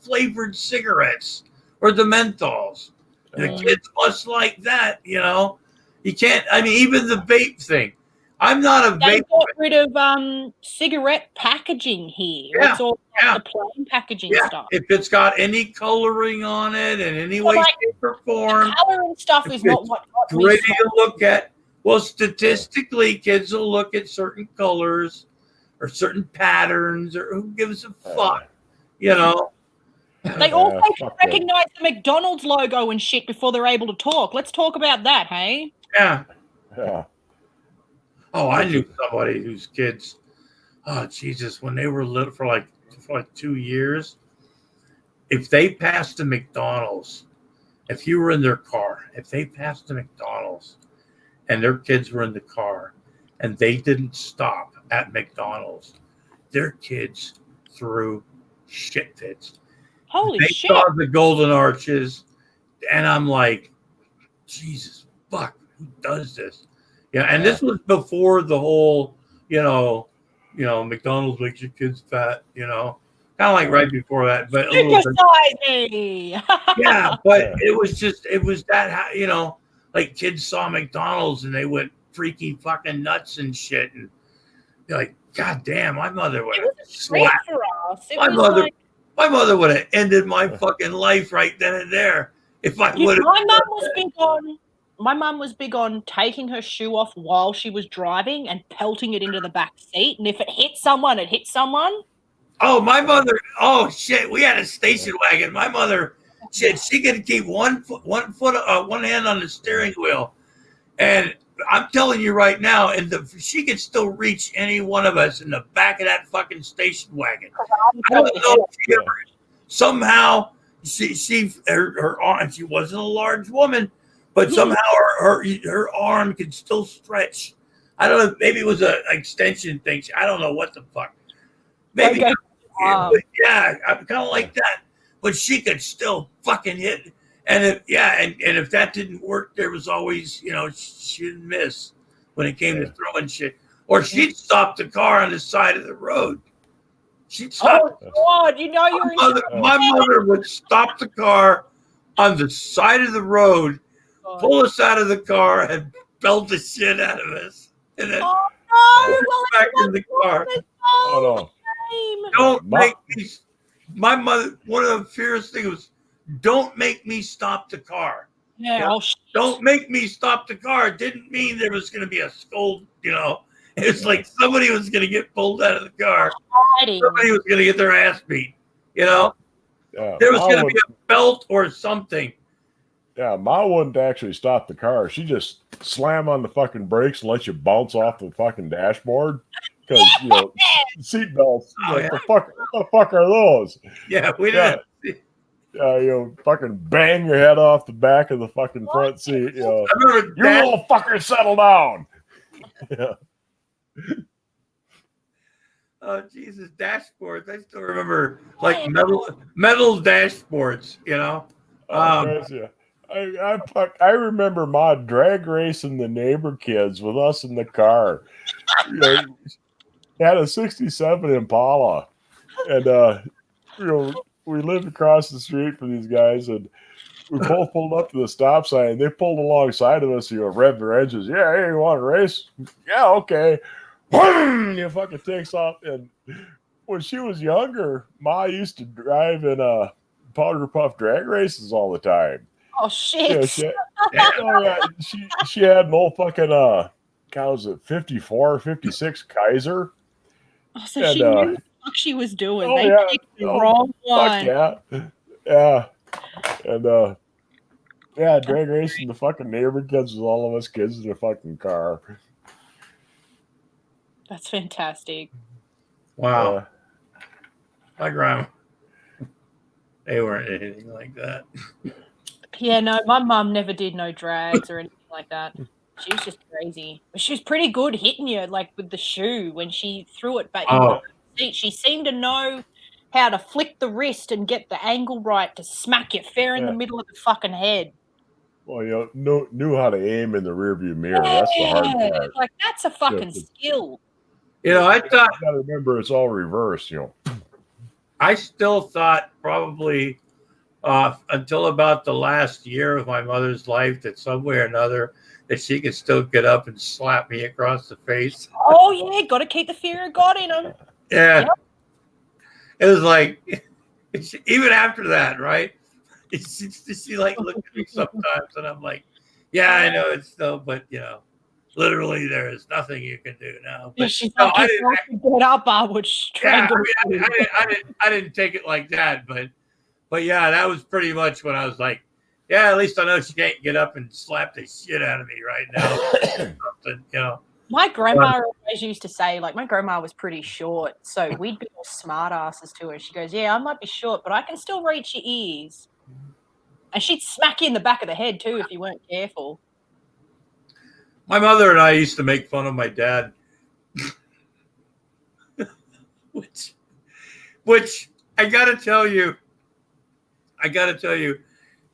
flavored cigarettes or the menthols. The kids must like that. You know, you can't. I mean, even the vape thing. I'm not a vape. They got rid of cigarette packaging here. Yeah, It's all the plain packaging stuff. If it's got any coloring on it in any way, shape, or form, coloring stuff is not what got me pretty to look at. Well, statistically, kids will look at certain colors or certain patterns, or who gives a fuck, you know? They also can recognize the McDonald's logo and shit before they're able to talk. Let's talk about that, hey? Yeah. Yeah. Oh, I knew somebody whose kids, oh Jesus, when they were little for like 2 years, if they passed a McDonald's, if you were in their car, if they passed a McDonald's and their kids were in the car and they didn't stop at McDonald's, their kids threw shit fits. Holy they shit. saw the golden arches, and I'm like, Jesus fuck, who does this? Yeah, and this was before the whole, McDonald's makes your kids fat, kind of like right before that, but a little bit. Me. Yeah, but it was that, like kids saw McDonald's and they went freaking fucking nuts and shit, and you're like, God damn, my mother would have slapped for us. My mother would have ended my fucking life right then and there if I would have. My mum was big on taking her shoe off while she was driving and pelting it into the back seat. And if it hit someone, it hit someone. Oh, my mother. Oh shit, we had a station wagon. My mother, shit, she could keep one hand on the steering wheel, and I'm telling you right now, she could still reach any one of us in the back of that fucking station wagon. I don't know if she ever, somehow her arm. She wasn't a large woman, but somehow her arm could still stretch. I don't know. Maybe it was an extension thing. I don't know what the fuck. Maybe. Okay. But yeah, I'm kind of like that. But she could still fucking hit. And if that didn't work, there was always, she didn't miss when it came to throwing shit. Or she'd stop the car on the side of the road. She'd stop. Oh God, my mother would stop the car on the side of the road, pull us out of the car, and belt the shit out of us, and then back in the car. Oh no! Don't make me. My mother. One of the fierce things was, don't make me stop the car. Yeah. You know, Oh, shit. don't make me stop the car. It didn't mean there was going to be a scold. You know, it's like somebody was going to get pulled out of the car. Hiding. Somebody was going to get their ass beat. You know, there was going to be a belt or something. Yeah, Ma wouldn't actually stop the car. She just slam on the fucking brakes and let you bounce off the fucking dashboard. Because, you know, seat belts, what the fuck are those? Yeah, we didn't. Yeah, you know, fucking bang your head off the back of the fucking front seat. You know, I remember you little fucker, settle down. Yeah. Oh Jesus, dashboards! I still remember like metal dashboards. You know. Crazy. I remember Ma drag racing the neighbor kids with us in the car. You know, had a '67 Impala, and you know, we lived across the street from these guys, and we both pulled up to the stop sign. They pulled alongside of us. You know, rev their engines. Yeah, hey, you want to race? Yeah, okay. You fucking takes off. And when she was younger, Ma used to drive in powder puff drag races all the time. Oh shit! She had an old fucking God, was it 54, 56 Kaiser? Oh, so she knew what the fuck she was doing. They picked the Oh, wrong one. Yeah. And drag racing the fucking neighbor kids with all of us kids in the fucking car. That's fantastic. Wow. My grandma. They weren't anything like that. Yeah, no, my mum never did no drags or anything like that. She was just crazy. But she was pretty good hitting you, like with the shoe when she threw it back in the seat. She seemed to know how to flick the wrist and get the angle right to smack you fair in the middle of the fucking head. Well, you know, knew how to aim in the rearview mirror. That's the hard part. Like that's a fucking skill. You know, I thought. You gotta remember, it's all reversed. You know, I still thought probably until about the last year of my mother's life that some way or another that she could still get up and slap me across the face. Oh yeah, got to keep the fear of God in them. Yeah, it was like even after that, right? She like looked at me sometimes, and I'm like, yeah, I know it's still, but you know, literally there is nothing you can do now. But she's like, I didn't get up, I would strangle. Yeah, I didn't take it like that, but yeah, that was pretty much when I was like, yeah, at least I know she can't get up and slap the shit out of me right now. Something, you know. My grandma always used to say, like, my grandma was pretty short, so we'd be all smart asses to her. She goes, yeah, I might be short, but I can still reach your ears. And she'd smack you in the back of the head, too, if you weren't careful. My mother and I used to make fun of my dad. which I gotta tell you,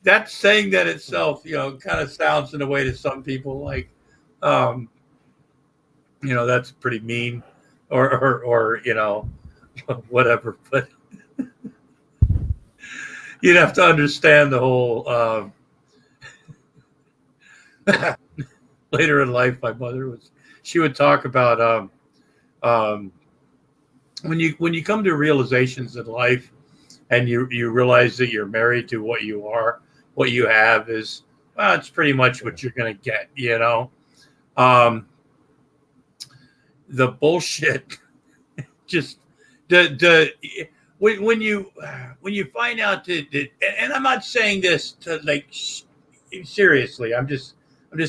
that saying that itself, you know, kind of sounds in a way to some people like, you know, that's pretty mean or you know, whatever. But you'd have to understand the whole later in life, my mother she would talk about when you come to realizations in life and you realize that you're married to what you are, what you have is, well, it's pretty much what you're going to get, you know. The bullshit just when you find out that, and I'm not saying this to like seriously, I'm just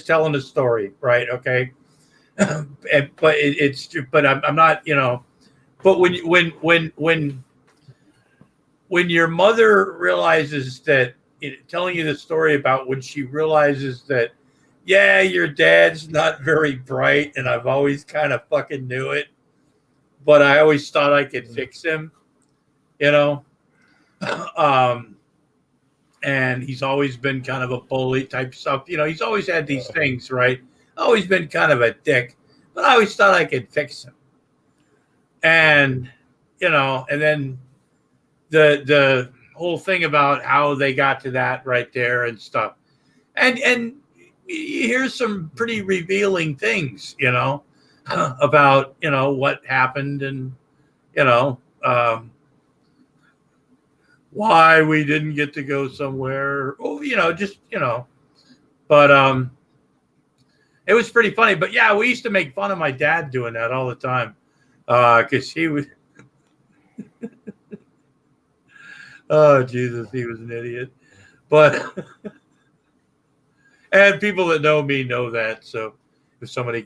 telling a story, right? Okay. But I'm not, you know, but when your mother realizes that, telling you the story about when she realizes that, yeah, your dad's not very bright and I've always kind of fucking knew it, but I always thought I could fix him, you know? And he's always been kind of a bully type stuff. You know, he's always had these things, right? Always been kind of a dick, but I always thought I could fix him. And, you know, and then the whole thing about how they got to that right there and stuff. And you hear some pretty revealing things, you know, about, you know, what happened and, you know, why we didn't get to go somewhere. Oh, you know, just, you know, But it was pretty funny. But yeah, we used to make fun of my dad doing that all the time because he was. Oh Jesus, he was an idiot. But and people that know me know that. So if somebody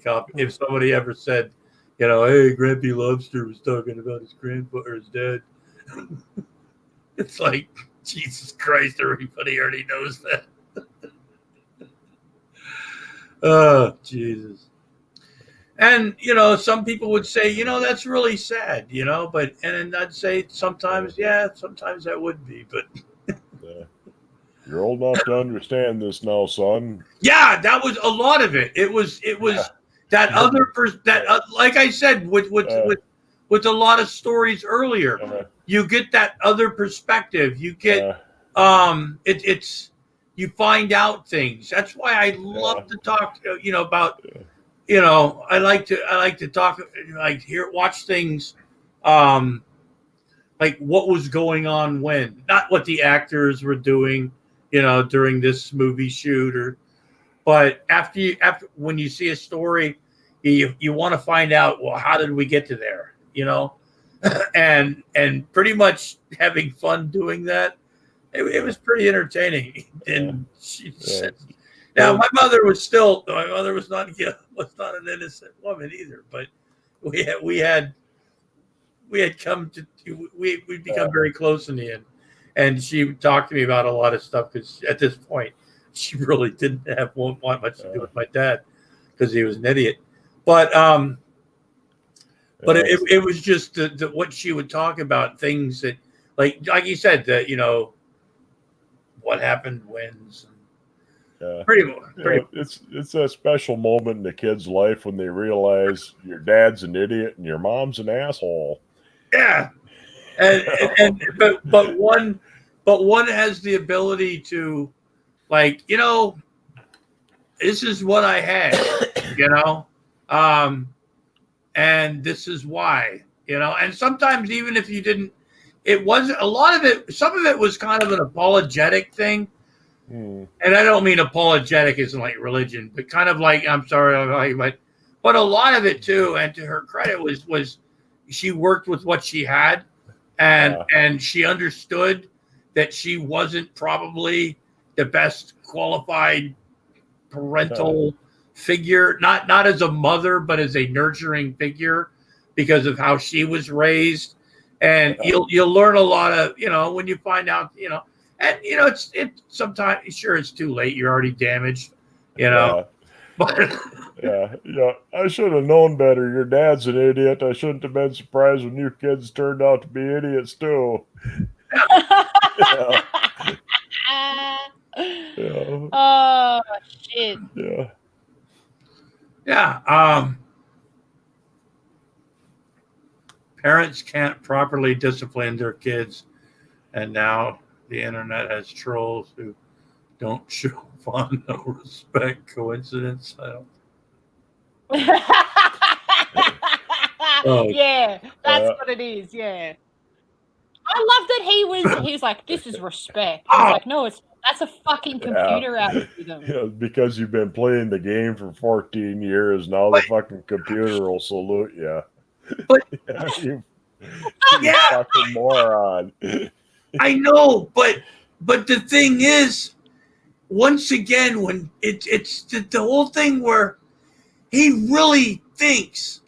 ever said, you know, hey, Grampy Lobster was talking about his grandfather or his dad, it's like Jesus Christ, everybody already knows that. Oh Jesus. And you know, some people would say, you know, that's really sad, you know, but and I'd say sometimes, yeah, sometimes that would be, but you're old enough to understand this now, son. Yeah, that was a lot of it. It was that other like I said with a lot of stories earlier, you get that other perspective. You get it's you find out things. That's why I love to talk, you know, about. You know, I like to talk, like watch things, like what was going on when, not what the actors were doing, you know, during this movie shoot, but after when you see a story, you want to find out, well, how did we get to there, you know, and pretty much having fun doing that. It was pretty entertaining, and she said. Now, my mother was not an innocent woman either, but we'd become very close in the end, and she talked to me about a lot of stuff because at this point she really didn't want much to do with my dad because he was an idiot, but it was just what she would talk about, things that like you said, that, you know, what happened when's. Pretty. It's a special moment in the kid's life when they realize your dad's an idiot and your mom's an asshole. Yeah, but one has the ability to, like, you know, this is what I had, you know, and this is why, you know, and sometimes even if you didn't, it wasn't a lot of it. Some of it was kind of an apologetic thing. And I don't mean apologetic isn't like religion, but kind of like, I'm sorry, but a lot of it too, and to her credit, was she worked with what she had, and she understood that she wasn't probably the best qualified parental figure, not as a mother, but as a nurturing figure because of how she was raised. And you'll learn a lot of, you know, when you find out, you know. And you know, it's sometimes sure it's too late. You're already damaged, you know. But I should have known better. Your dad's an idiot. I shouldn't have been surprised when you kids turned out to be idiots too. Oh shit. Yeah. Parents can't properly discipline their kids, and now the internet has trolls who don't show fun, no respect. Coincidence? I don't. Yeah, that's what it is. Yeah, I love that he was like, this is respect. He's like, no, that's a fucking computer algorithm. Yeah, because you've been playing the game for 14 years, now the fucking computer will salute you. But you fucking moron. I know, but the thing is, once again, when it's the whole thing where he really thinks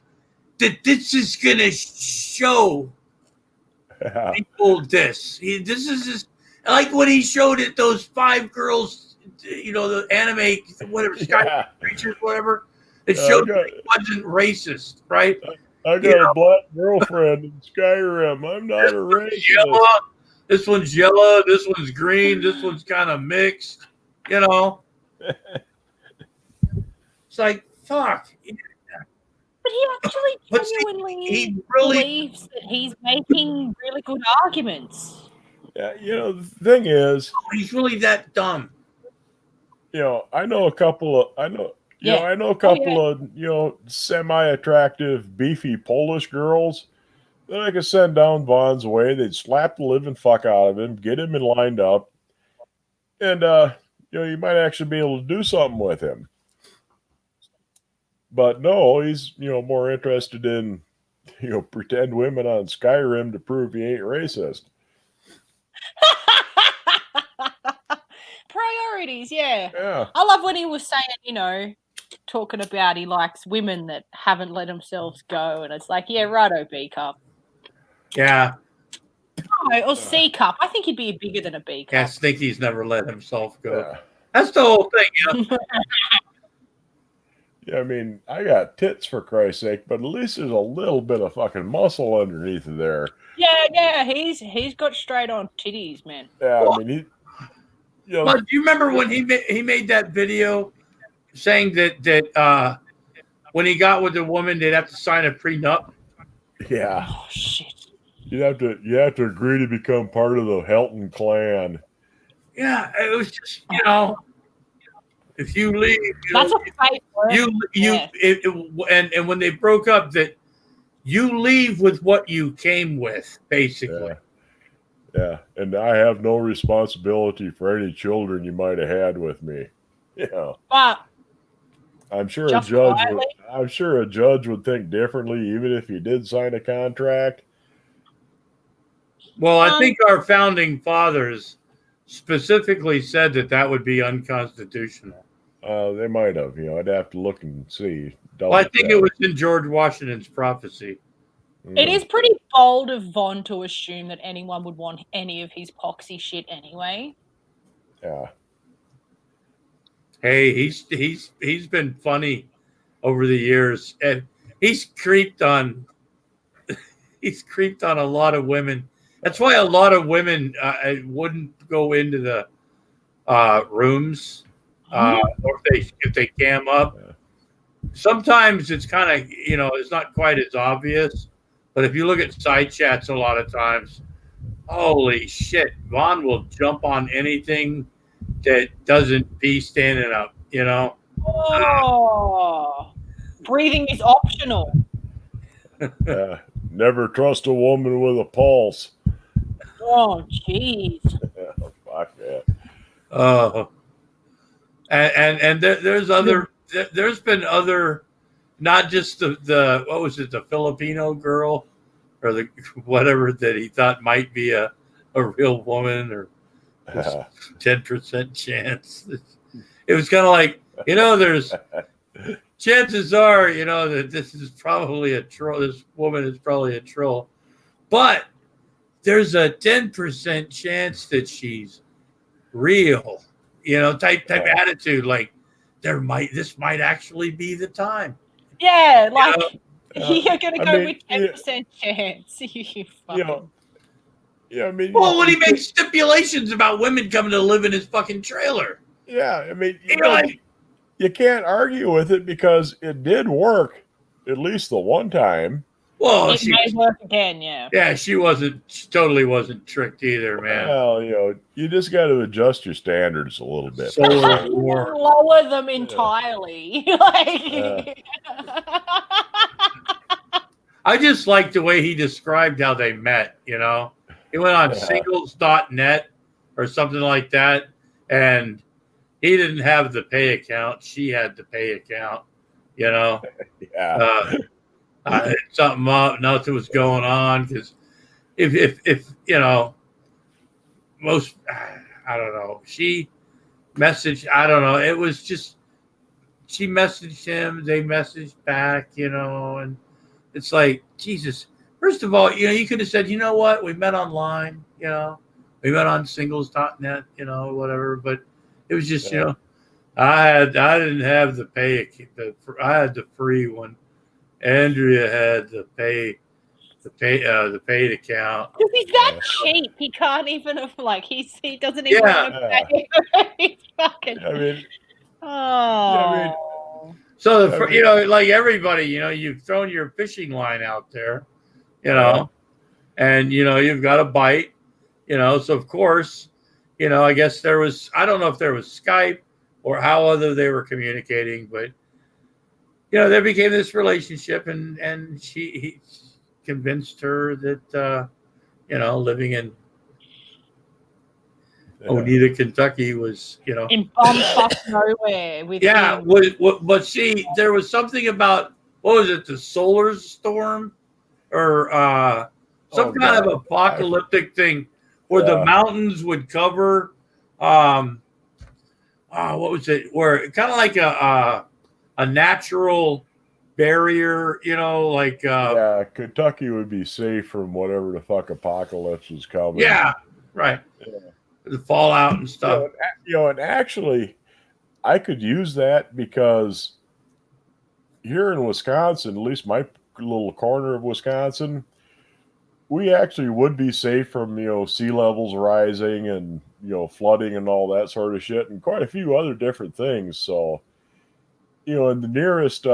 that this is gonna show people this. This is just like when he showed it, those 5 girls, you know, the anime, whatever, Sky Creatures, whatever. It showed that it wasn't racist, right? I got a black girlfriend in Skyrim. I'm not a racist. Yellow. This one's yellow. This one's green. This one's kind of mixed. You know, it's like fuck. But he actually genuinely believes that he's making really good arguments. Yeah, you know, the thing is, he's really that dumb. You know, I know a couple of, you know, semi-attractive, beefy Polish girls that I could send down Vaughn's way. They'd slap the living fuck out of him, get him lined up, and you might actually be able to do something with him. But no, he's, more interested in, pretend women on Skyrim to prove he ain't racist. Priorities, yeah. Yeah. I love when he was saying, talking about he likes women that haven't let themselves go, and it's like, yeah, righto, B cup. Yeah. No, or C cup. I think he'd be bigger than a B cup. Yeah, Stinky's never let himself go. Yeah. That's the whole thing, Yeah, I mean, I got tits for Christ's sake, but at least there's a little bit of fucking muscle underneath of there. Yeah, he's got straight on titties, man. Yeah, I mean, But do you remember when he made that video saying that when he got with the woman, they'd have to sign a prenup? Yeah. Oh shit. You have to agree to become part of the Helton clan. Yeah, it was just if you leave, that's a fight. And when they broke up, that you leave with what you came with, basically. Yeah, and I have no responsibility for any children you might have had with me. Yeah. But I'm sure a judge would think differently, even if you did sign a contract. Well, I think our founding fathers specifically said that would be unconstitutional. They might have. I'd have to look and see. Well, I think it was in George Washington's prophecy. It is pretty bold of Vaughn to assume that anyone would want any of his poxy shit anyway. Yeah. Hey, he's been funny over the years, and he's creeped on a lot of women. That's why a lot of women wouldn't go into the rooms, or if they cam up. Sometimes it's kind of it's not quite as obvious, but if you look at side chats, a lot of times, holy shit, Vaughn will jump on anything that doesn't be standing up. Oh, breathing is optional. Never trust a woman with a pulse. Oh, jeez. Fuck that. There's been other, not just the what was it, the Filipino girl or the whatever that he thought might be a real woman, or 10% chance. It was kind of like, there's chances are, that this is probably a troll. This woman is probably a troll, but there's a 10% chance that she's real, type attitude. Like this might actually be the time. Yeah, like you're gonna go with 10% chance. You fucking. Yeah, I mean. Well, when he makes stipulations about women coming to live in his fucking trailer. Yeah, I mean, you can't argue with it because it did work, at least the one time. Well, it may work again, yeah. Yeah, she totally wasn't tricked either, man. Well, you just got to adjust your standards a little bit. So lower them entirely. I just like the way he described how they met. He went on singles.net or something like that, and he didn't have the pay account. She had the pay account. Yeah. Something up, nothing was going on, because if most, I don't know, she messaged, I don't know, it was just, she messaged him, they messaged back, and it's like, Jesus, first of all, you could have said, you know what, we met online, we met on singles.net, whatever, but it was just, I didn't have the pay, I had the free one. Andrea had the paid account. He's that cheap. He can't even he doesn't even want to pay. He's fucking. I mean, so like everybody, you've thrown your fishing line out there, and you've got a bite, so of course, I guess I don't know if there was Skype or how other they were communicating, but there became this relationship, and he convinced her that living in Oneida, Kentucky was, in bumfuck nowhere with yeah. him. But see, there was something about, what was it, the solar storm or some kind of apocalyptic thing where the mountains would cover. What was it? Where kind of like a natural barrier, like yeah, Kentucky would be safe from whatever the fuck apocalypse was coming. Yeah, right. The fallout and stuff. And actually, I could use that because here in Wisconsin, at least my little corner of Wisconsin, we actually would be safe from sea levels rising and flooding and all that sort of shit, and quite a few other different things. So, and the nearest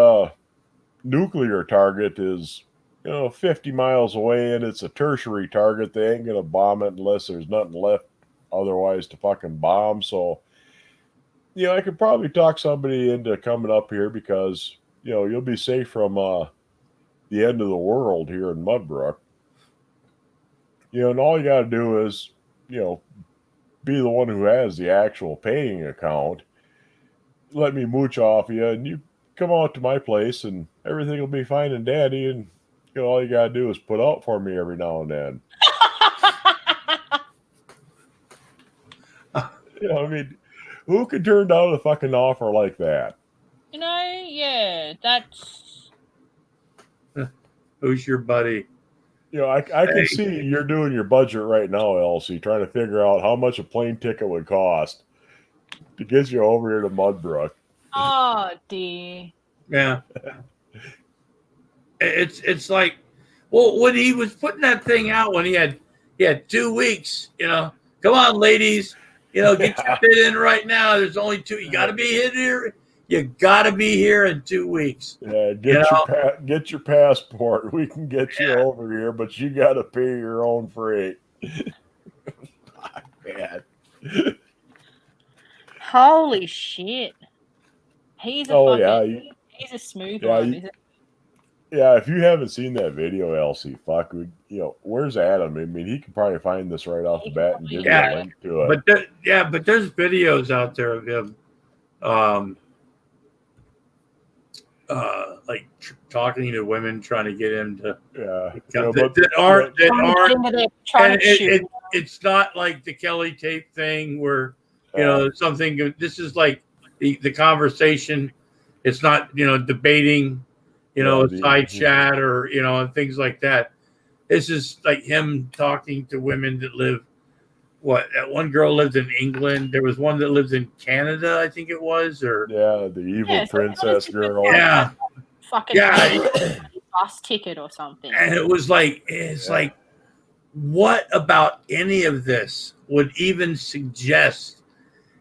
nuclear target is 50 miles away, and it's a tertiary target. They ain't gonna bomb it unless there's nothing left otherwise to fucking bomb. So I could probably talk somebody into coming up here because you'll be safe from the end of the world here in Mudbrook. And all you got to do is be the one who has the actual paying account. Let me mooch off you, and you come out to my place, and everything will be fine and dandy. And all you got to do is put out for me every now and then. I mean, who could turn down a fucking offer like that? Yeah, that's. Who's your buddy? I can see you're doing your budget right now, Elsie, trying to figure out how much a plane ticket would cost to get you over here to Mudbrook. Oh dear. Yeah. It's like, well, when he was putting that thing out, when he had 2 weeks, come on, ladies, get your bid in right now. There's only 2. You got to be here. You got to be here in 2 weeks. Yeah, get your passport. We can get you over here, but you got to pay your own freight. Man. Holy shit. He's a he's a smooth one, isn't he? Yeah, if you haven't seen that video, Elsie, where's Adam? I mean, he can probably find this right off the bat and give you a link to it. But there's videos out there of him, like talking to women, trying to get him to, that aren't. It's not like the Kelly tape thing where something. This is like the conversation. It's not debating. Side chat or and things like that. This is like him talking to women that live. That one girl lived in England. There was one that lives in Canada, I think it was, or the evil princess girl. Yeah, fucking bus ticket or something. And it was like, like, what about any of this would even suggest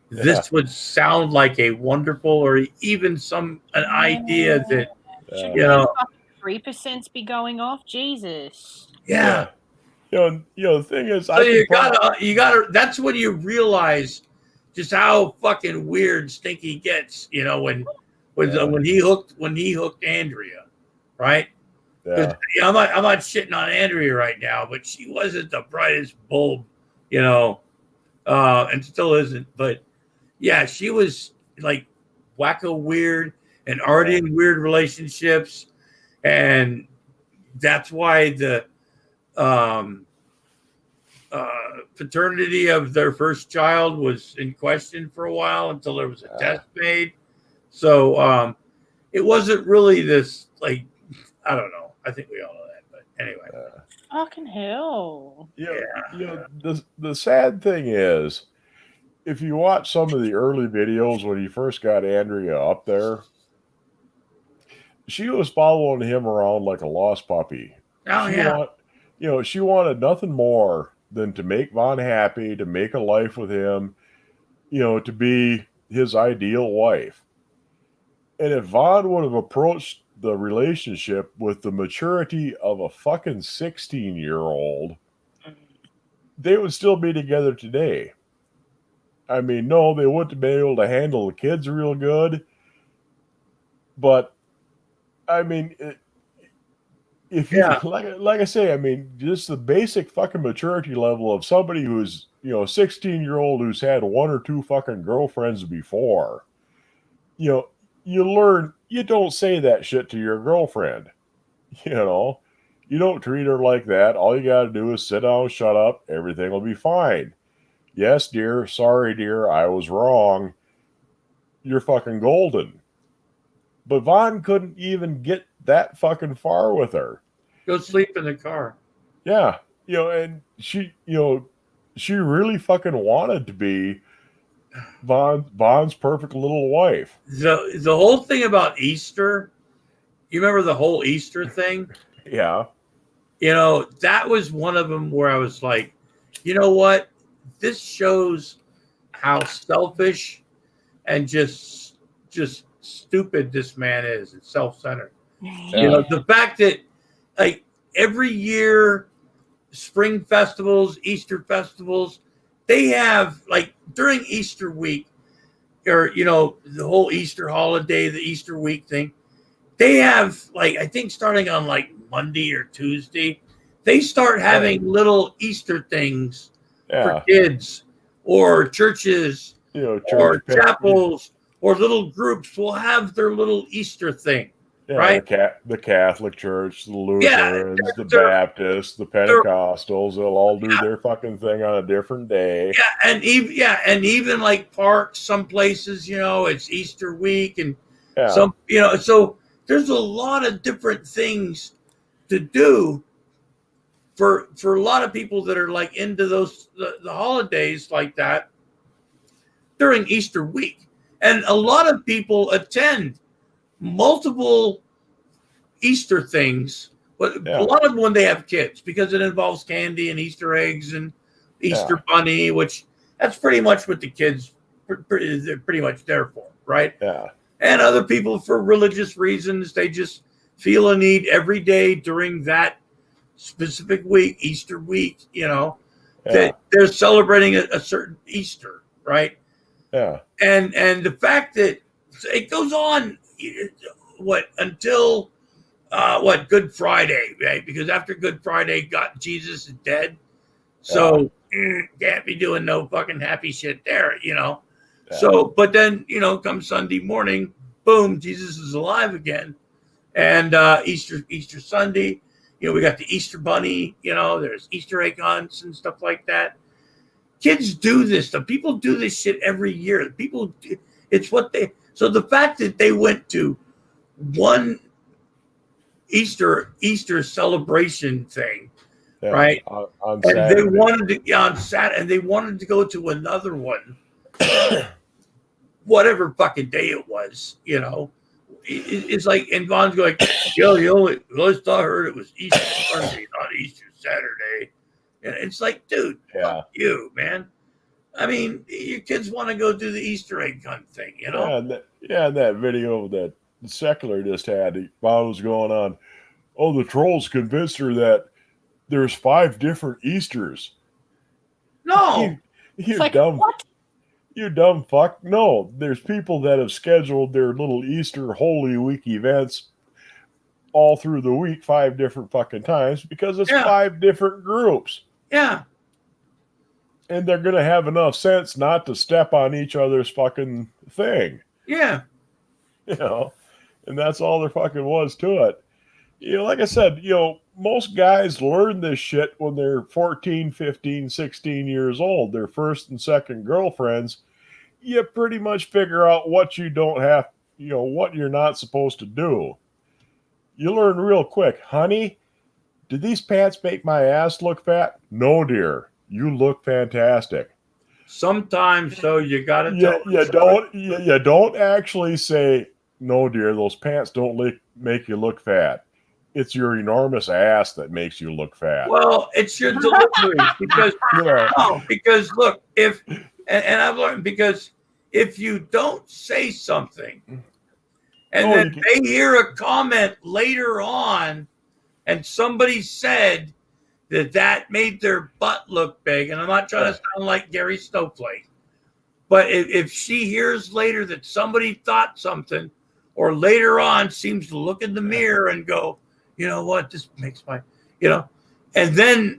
this would sound like a wonderful or even an idea that. Should 3% be going off? Jesus. Yeah. The thing is, so you gotta. That's when you realize just how fucking weird Stinky gets. When he hooked Andrea, right? Yeah. I'm not shitting on Andrea right now, but she wasn't the brightest bulb, and still isn't. But yeah, she was like wacko weird. And already in weird relationships, and that's why the paternity of their first child was in question for a while until there was a test made. So it wasn't really this, like, I don't know. I think we all know that, but anyway. Fucking hell. The sad thing is, if you watch some of the early videos when he first got Andrea up there, she was following him around like a lost puppy. She wanted nothing more than to make Vaughn happy, to make a life with him, to be his ideal wife. And if Vaughn would have approached the relationship with the maturity of a fucking 16-year-old, they would still be together today. I mean, no, they wouldn't have been able to handle the kids real good, but I mean, if you like I say, I mean, just the basic fucking maturity level of somebody who's 16-year-old who's had one or two fucking girlfriends before, you learn you don't say that shit to your girlfriend. You don't treat her like that. All you got to do is sit down, shut up, everything will be fine. Yes, dear, sorry, dear, I was wrong. You're fucking golden. But Vaughn couldn't even get that fucking far with her. Go sleep in the car. Yeah. And she really fucking wanted to be Vaughn's perfect little wife. The whole thing about Easter, you remember the whole Easter thing? Yeah. That was one of them where I was like, you know what? This shows how selfish and just stupid this man is and self-centered. Yeah. The fact that like every year, spring festivals, Easter festivals, they have like during Easter week or, the whole Easter holiday, the Easter week thing, they have like, I think starting on like Monday or Tuesday, they start having little Easter things for kids or churches or chapels or little groups will have their little Easter thing. Yeah, right? The Catholic Church, the Lutherans, the Baptists, the Pentecostals, they'll all do their fucking thing on a different day. Yeah, and even like parks, some places, it's Easter week and some, so there's a lot of different things to do for a lot of people that are like into those the holidays like that during Easter week. And a lot of people attend multiple Easter things, but a lot of them when they have kids, because it involves candy and Easter eggs and Easter bunny, which that's pretty much what the kids they're pretty much there for, right? Yeah. And other people for religious reasons, they just feel a need every day during that specific week, Easter week, that they're celebrating a certain Easter, right? Yeah. And the fact that it goes on until Good Friday, right? Because after Good Friday, Jesus is dead, so can't be doing no fucking happy shit there, So, but then come Sunday morning, boom, Jesus is alive again, and Easter Sunday, we got the Easter bunny, there's Easter egg hunts and stuff like that. Kids do this stuff. People do this shit every year. It's what they. So the fact that they went to one Easter celebration thing, right? On and Saturday. they wanted to on Saturday, and they wanted to go to another one, whatever fucking day it was. It's like, and Vaughn's going, last I heard it was Easter Sunday, not Easter Saturday. And it's like, dude, fuck you, man. I mean, your kids want to go do the Easter egg hunt thing, Yeah, and that video that Secular just had, Vaughn was going on, the trolls convinced her that there's 5 different Easters. No. You dumb. What? You dumb fuck. No, there's people that have scheduled their little Easter Holy Week events all through the week 5 different fucking times because it's 5 different groups. Yeah. And they're going to have enough sense not to step on each other's fucking thing. Yeah. And that's all there fucking was to it. Like I said, most guys learn this shit when they're 14, 15, 16 years old. Their first and second girlfriends, you pretty much figure out what you don't have, what you're not supposed to do. You learn real quick. Honey, did these pants make my ass look fat? No, dear. You look fantastic. Sometimes, so you got to tell you don't actually say, no, dear, those pants don't make you look fat. It's your enormous ass that makes you look fat. Well, it's your delivery because look, and I've learned, because if you don't say something and then they hear a comment later on and somebody said that made their butt look big, and I'm not trying to sound like Gary Snowflake, but if she hears later that somebody thought something, or later on seems to look in the mirror and go, you know what, this makes my, you know, and then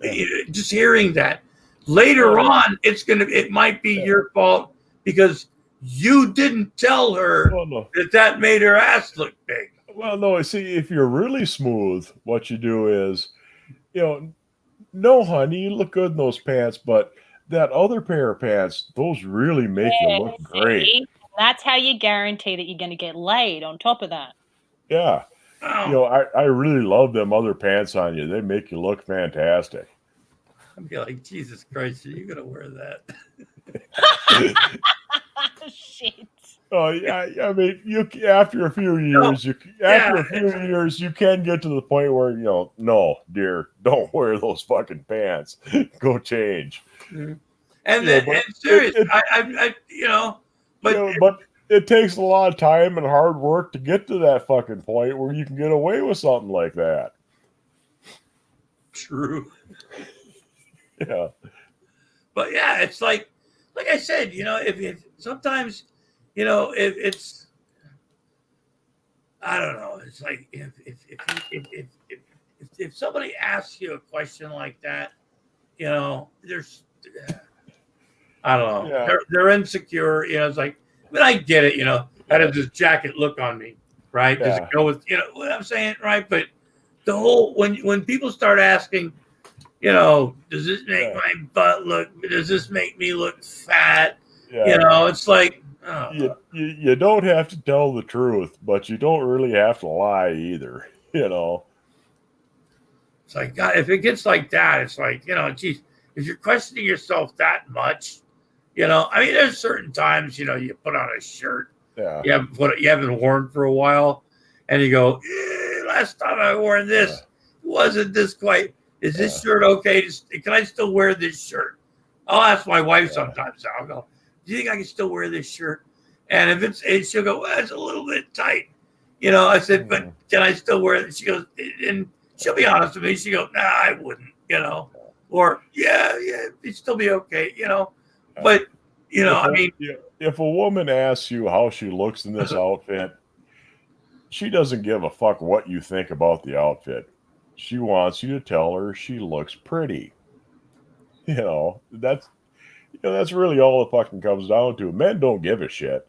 just hearing that later on, it might be your fault because you didn't tell her that made her ass look big. Well, no, see, if you're really smooth, what you do is, you know, no, honey, you look good in those pants, but that other pair of pants, those really make you look great. See? That's how you guarantee that you're going to get laid on top of that. Yeah. You know, I really love them other pants on you. They make you look fantastic. I'd be like, Jesus Christ, are you going to wear that? Shit. Oh yeah, I mean, after a few years, you can get to the point where, you know, no, dear, don't wear those fucking pants. Go change. And then, and serious, but it takes a lot of time and hard work to get to that fucking point where you can get away with something like that. True. Yeah. But yeah, it's like I said, you know, if sometimes, you know, if it's, I don't know, it's like if somebody asks you a question like that, you know, there's, I don't know, Yeah. they're insecure, you know. It's like, but I get it, you know. How does this jacket look on me, right? Does it go with, you know what I'm saying, right? But the whole when people start asking, you know, does this make my butt look? Does this make me look fat? Yeah. You know, it's like, you don't have to tell the truth, but you don't really have to lie either. You know, it's like, God, if it gets like that, it's like, you know, geez, if you're questioning yourself that much, you know, I mean, there's certain times, you know, you put on a shirt, you haven't worn for a while, and you go, last time I wore this, wasn't this quite. Is this shirt okay? Can I still wear this shirt? I'll ask my wife sometimes. I'll go, do you think I can still wear this shirt? And if she'll go, well, it's a little bit tight. You know, I said, but can I still wear it? She goes, and she'll be honest with me. She goes, nah, I wouldn't, you know. Or, yeah, it'd still be okay, you know. But, you know, I mean. If a woman asks you how she looks in this outfit, she doesn't give a fuck what you think about the outfit. She wants you to tell her she looks pretty. You know, that's really all it fucking comes down to. Men don't give a shit.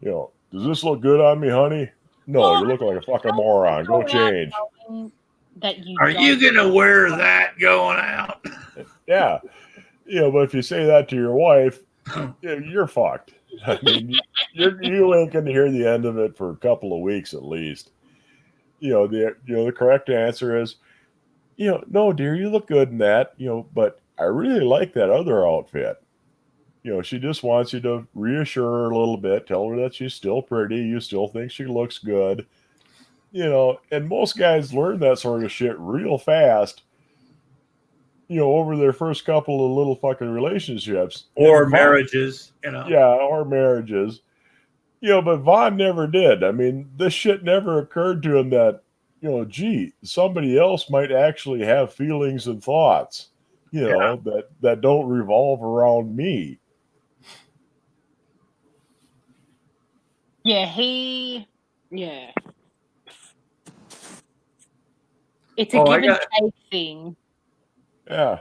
You know, does this look good on me, honey? No, you look like a fucking moron. Go change. Are you gonna wear that going out? Yeah. You know, but if you say that to your wife, you're fucked. I mean, you ain't gonna hear the end of it for a couple of weeks at least. You know, the correct answer is, you know, no, dear, you look good in that, you know, but I really like that other outfit. You know, she just wants you to reassure her a little bit, tell her that she's still pretty, you still think she looks good. You know, and most guys learn that sort of shit real fast, you know, over their first couple of little fucking relationships. Or marriages, you know. Yeah, or marriages. You know, but Vaughn never did. I mean, this shit never occurred to him that, you know, gee, somebody else might actually have feelings and thoughts, you know, that don't revolve around me. Yeah, it's a give and take thing. Yeah.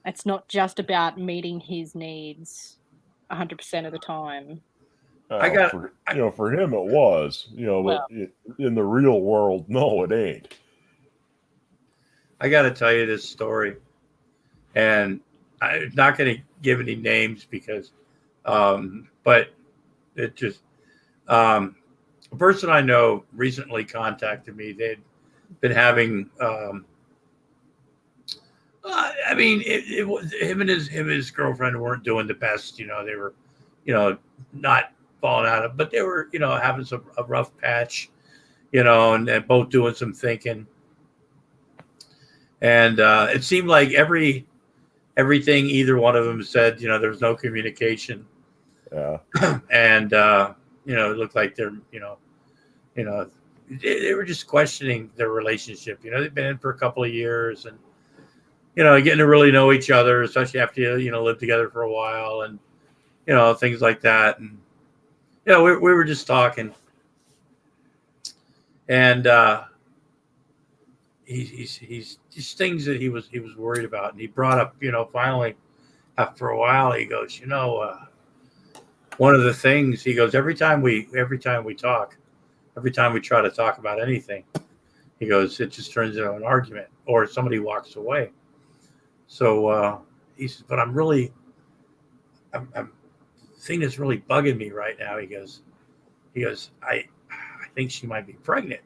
It's not just about meeting his needs 100% of the time. For him it was, you know, but in the real world, no, it ain't. I got to tell you this story, and I'm not going to give any names because, but it just, a person I know recently contacted me. They'd been having, I mean, it was him and his girlfriend weren't doing the best. You know, they were, you know, not falling out of, but they were, you know, having a rough patch, you know, and both doing some thinking. And it seemed like everything either one of them said, you know, there was no communication. Yeah. And you know, it looked like they're, you know, they were just questioning their relationship. You know, they've been in for a couple of years, and you know, getting to really know each other, especially after you know live together for a while, and you know, things like that. And you know, we were just talking, and he's just things that he was worried about, and he brought up, finally after a while, he goes, one of the things, he goes, every time we talk, every time we try to talk about anything, he goes, it just turns into an argument or somebody walks away. So he says, but I'm the thing that's really bugging me right now. He goes, I think she might be pregnant.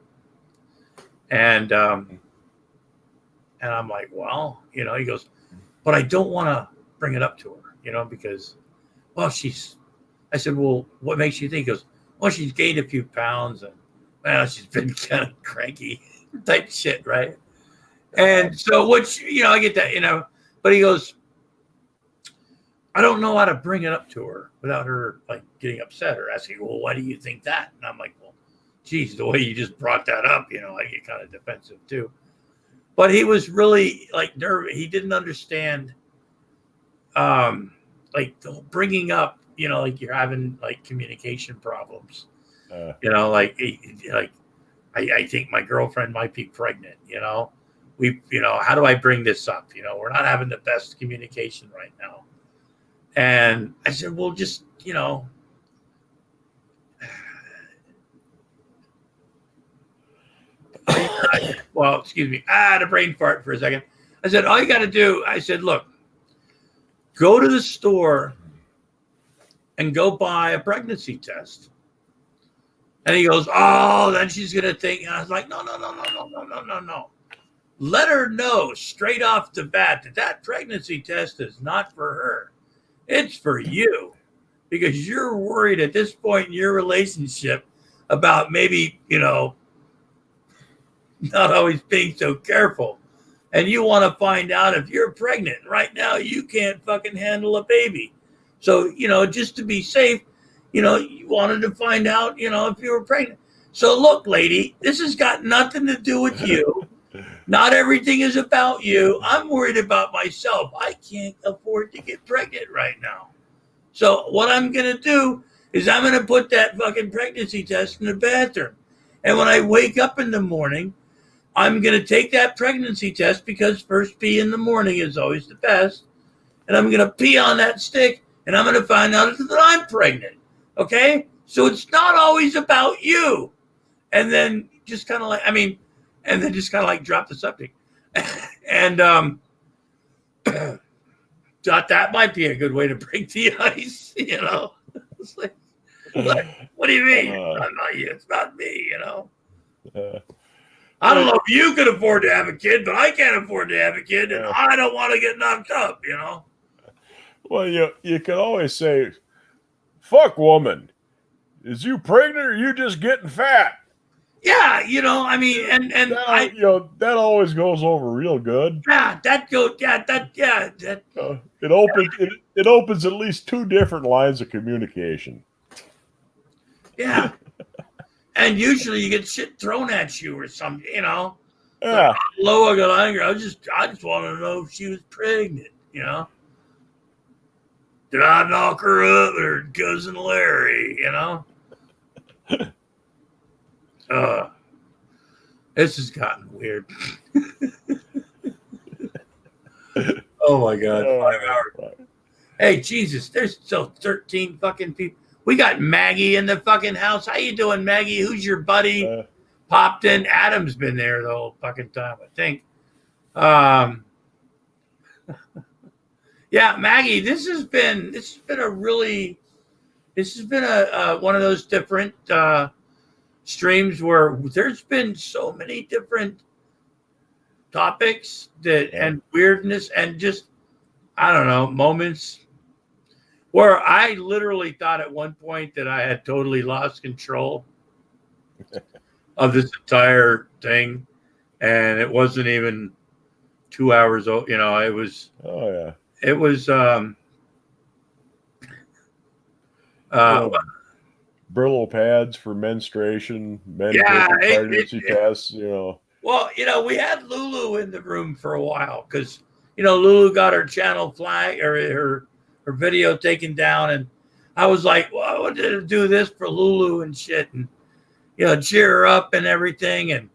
And I'm like, well, he goes, but I don't want to bring it up to her, because, well, I said, well, what makes you think? He goes, well, she's gained a few pounds and, well, she's been kind of cranky type shit, right? And so, which, I get that, but he goes, I don't know how to bring it up to her without her, like, getting upset or asking, well, why do you think that? And I'm like, well, geez, the way you just brought that up, I get kind of defensive too. But he was really, like, nervous. He didn't understand, like, bringing up, like you're having, like, communication problems. I think my girlfriend might be pregnant, how do I bring this up? We're not having the best communication right now. And I said, well, just, well, excuse me. I had a brain fart for a second. I said, all you got to do, I said, look, go to the store and go buy a pregnancy test. And he goes, oh, then she's going to think. And I was like, no. Let her know straight off the bat that pregnancy test is not for her. It's for you, because you're worried at this point in your relationship about maybe, not always being so careful. And you want to find out if you're pregnant. Right now, you can't fucking handle a baby. So, just to be safe, you wanted to find out, if you were pregnant. So look, lady, this has got nothing to do with you. Not everything is about you. I'm worried about myself. I can't afford to get pregnant right now. So what I'm going to do is I'm going to put that fucking pregnancy test in the bathroom. And when I wake up in the morning, I'm going to take that pregnancy test, because first pee in the morning is always the best. And I'm going to pee on that stick, and I'm going to find out that I'm pregnant. Okay? So it's not always about you. And then just kind of like, drop the subject. And thought that might be a good way to break the ice, It's like, what do you mean? It's not you. It's not me, I don't know if you could afford to have a kid, but I can't afford to have a kid, and I don't want to get knocked up, Well, you can always say, fuck, woman, is you pregnant or you just getting fat? Yeah, and that always goes over real good. Yeah, it opens at least two different lines of communication. Yeah. And usually you get shit thrown at you or something, Yeah. Like, low, I got angry. I just wanted to know if she was pregnant, Did I knock her up, or cousin Larry, This has gotten weird. Oh my God, 5 hours. Hey, Jesus, there's still 13 fucking people. We got Maggie in the fucking house. How you doing, Maggie? Who's your buddy? Popped in. Adam's been there the whole fucking time, I think. Yeah, Maggie, this has been one of those different streams where there's been so many different topics and weirdness and just, I don't know, moments where I literally thought at one point that I had totally lost control of this entire thing, and it wasn't even 2 hours old. It was. Oh yeah. It was. Brillo pads for menstruation, pregnancy tests. Well, we had Lulu in the room for a while because Lulu got her channel flag or her video taken down, and I was like, well, I wanted to do this for Lulu and shit, and cheer her up and everything, and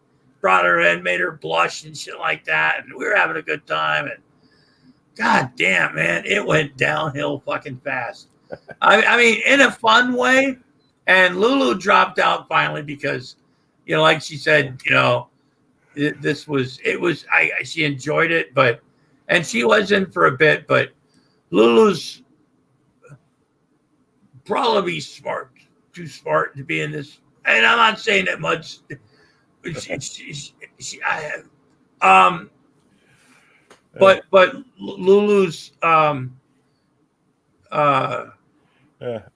brought her in, made her blush and shit like that. And we were having a good time. And God damn, man, it went downhill fucking fast. I mean, in a fun way. And Lulu dropped out finally because, you know, like she said, you know, she enjoyed it, and she was in for a bit, but Lulu's probably too smart to be in this. And I'm not saying that much. But Lulu's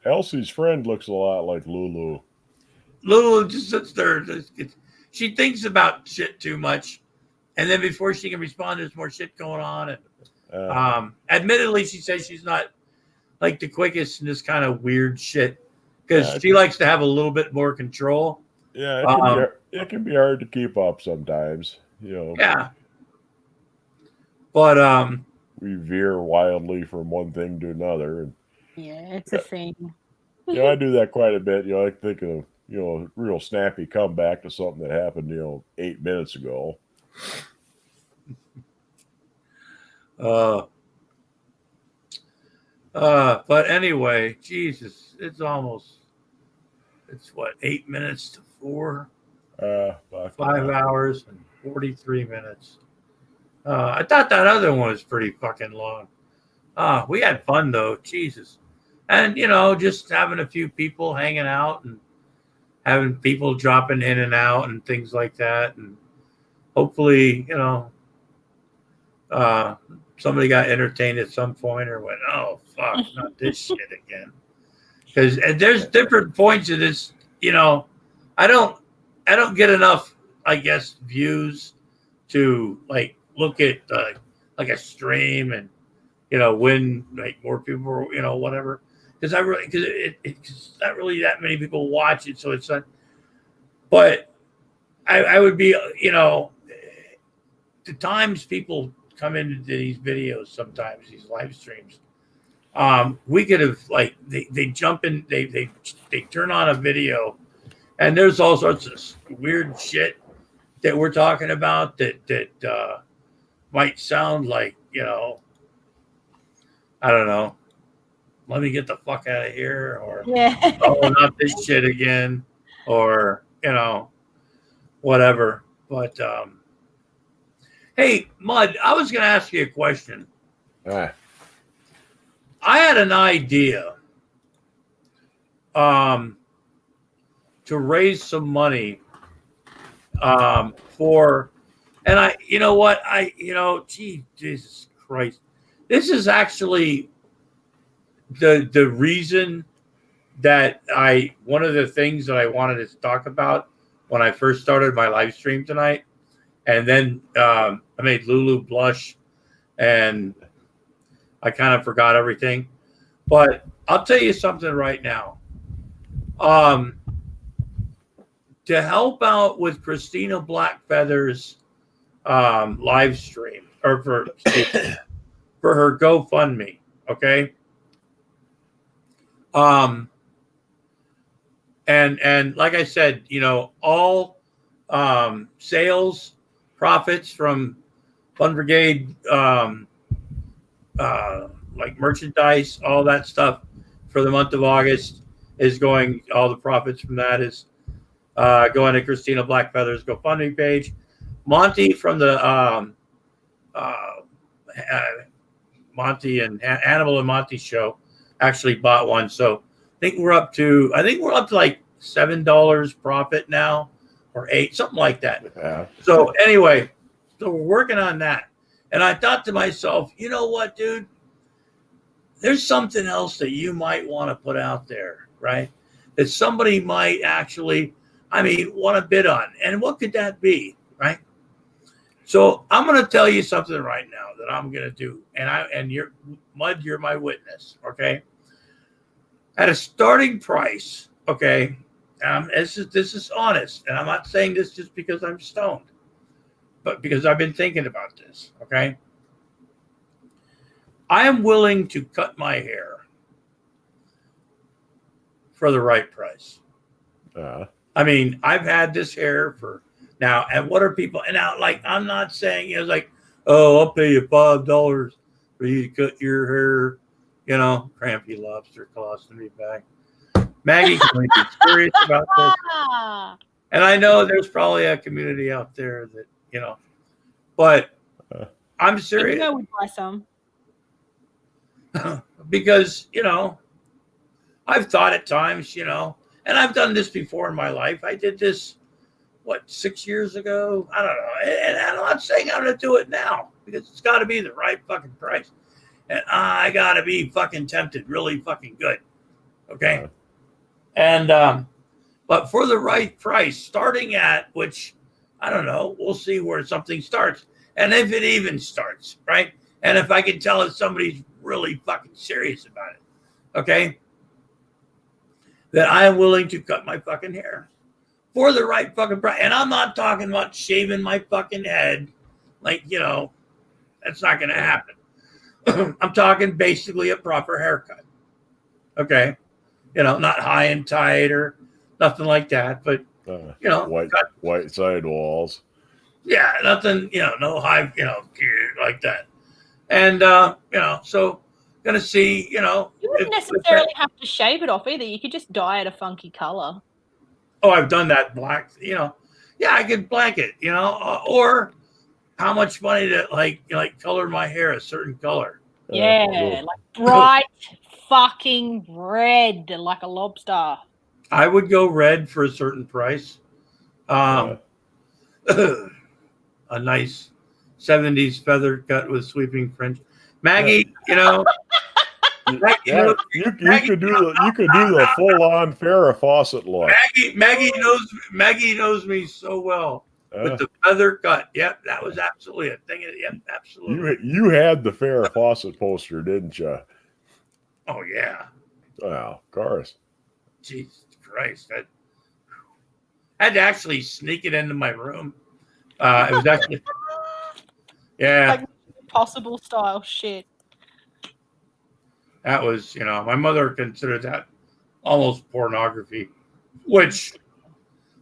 Elsie's friend looks a lot like Lulu. Lulu just sits there. She thinks about shit too much, and then before she can respond, there's more shit going on. And admittedly, she says she's not like the quickest in this kind of weird shit because she likes to have a little bit more control. Yeah, it can be hard to keep up sometimes, you know. Yeah. But we veer wildly from one thing to another. And, yeah, it's a thing. You know, I do that quite a bit. You know, I think of, you know, real snappy comeback to something that happened, you know, 8 minutes ago. But anyway, Jesus, it's what, 8 minutes to 4? 5 hours and 43 minutes. I thought that other one was pretty fucking long. We had fun though, Jesus. And, you know, just having a few people hanging out and having people dropping in and out and things like that. And hopefully, you know, somebody got entertained at some point or went, oh, fuck, not this shit again. Because there's different points of this, you know, I don't get enough, I guess, views to, like, look at, like, a stream and, you know, when, like, more people, you know, whatever. Because it's not really that many people watch it, so it's not. But I would be, you know, the times people come into these videos, sometimes these live streams, we could have, like, they jump in, they turn on a video, and there's all sorts of weird shit that we're talking about that might sound like, you know, I don't know. Let me get the fuck out of here, or oh, not this shit again, or, you know, whatever. But hey, Mud, I was going to ask you a question. I had an idea to raise some money for, and you know what, gee, Jesus Christ, this is actually the reason that one of the things that I wanted to talk about when I first started my live stream tonight, and then I made Lulu blush, and I kind of forgot everything. But I'll tell you something right now. To help out with Christina Blackfeather's live stream, or for her GoFundMe, okay? And like I said, you know, all sales profits from Fun Brigade, like merchandise, all that stuff for the month of August is going, all the profits from that is going to Christina Blackfeather's GoFundMe page. Monty from the Monty and Hannibal and Monty show actually bought one. So I think we're up to like $7 profit now, or $8, something like that. Yeah. So anyway, so we're working on that. And I thought to myself, you know what, dude? There's something else that you might want to put out there, right? That somebody might actually, want to bid on. And what could that be, right? So I'm going to tell you something right now that I'm going to do. And you're Mud, you're my witness, okay? At a starting price, okay? This is honest, and I'm not saying this just because I'm stoned, but because I've been thinking about this, okay? I am willing to cut my hair for the right price. I've had this hair for Now, and what are people? And now, like, I'm not saying it's like, oh, I'll pay you $5 for you to cut your hair. You know, crampy lobster costing me back. Maggie, can we be serious about this? And I know there's probably a community out there that, you know, but I'm serious. You know, we buy some. Because, you know, I've thought at times, you know, and I've done this before in my life. I did this, 6 years ago? I don't know. And I'm not saying I'm going to do it now because it's got to be the right fucking price. And I got to be fucking tempted really fucking good. Okay. And, but for the right price, starting at which, I don't know, we'll see where something starts. And if it even starts, right? And if I can tell if somebody's really fucking serious about it, okay, that I am willing to cut my fucking hair for the right fucking price. And I'm not talking about shaving my fucking head. Like, you know, that's not going to happen. I'm talking basically a proper haircut. Okay. You know, not high and tight or nothing like that, but, you know, white sidewalls. Yeah, nothing, you know, no high, you know, like that. And, you know, so going to see, you know. You wouldn't necessarily have to shave it off either. You could just dye it a funky color. Oh, I've done that black, you know. Yeah, I could black it, you know, or how much money to, like color my hair a certain color. Yeah, like bright fucking red, like a lobster. I would go red for a certain price. A nice 70s feather cut with sweeping fringe. Maggie, you know. You could do the full on Farrah Fawcett look. Maggie knows me so well with the feather cut. Yep, that was absolutely a thing. Yep, absolutely. You had the Farrah Fawcett poster, didn't you? Oh yeah. Wow, of course. Jesus Christ! I had to actually sneak it into my room. It was actually, yeah. Like possible style shit. That was, you know, my mother considered that almost pornography, which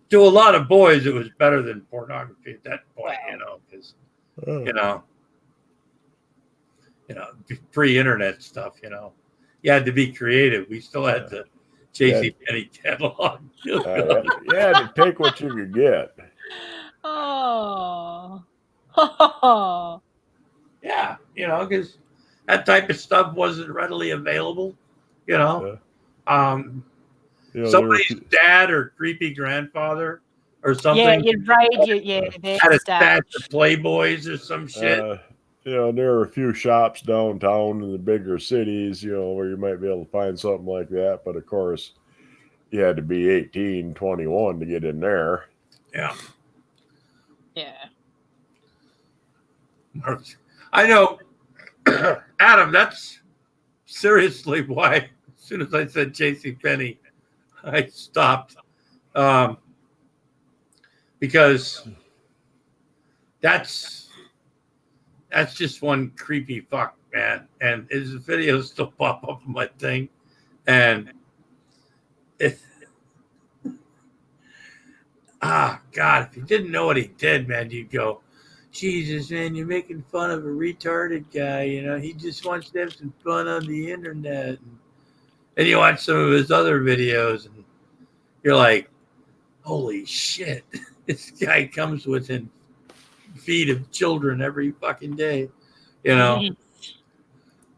to a lot of boys, it was better than pornography at that point, you know, because, you know, pre-internet stuff, you know, you had to be creative. We still had the JCPenney catalog. You had to take what you could get. Oh. Yeah, you know, because that type of stuff wasn't readily available, you know. You know, somebody's dad or creepy grandfather or something. Yeah, you'd raid had a stash of Playboys or some shit. You know, there are a few shops downtown in the bigger cities, you know, where you might be able to find something like that. But of course, you had to be 18, 21 to get in there. Yeah. Yeah. I know, Adam, that's seriously why as soon as I said JCPenney, I stopped. Because that's just one creepy fuck, man. And his videos still pop up on my thing. And God, if you didn't know what he did, man, you'd go, Jesus, man, you're making fun of a retarded guy. You know, he just wants to have some fun on the internet. And you watch some of his other videos, and you're like, holy shit, this guy comes within feet of children every fucking day. You know?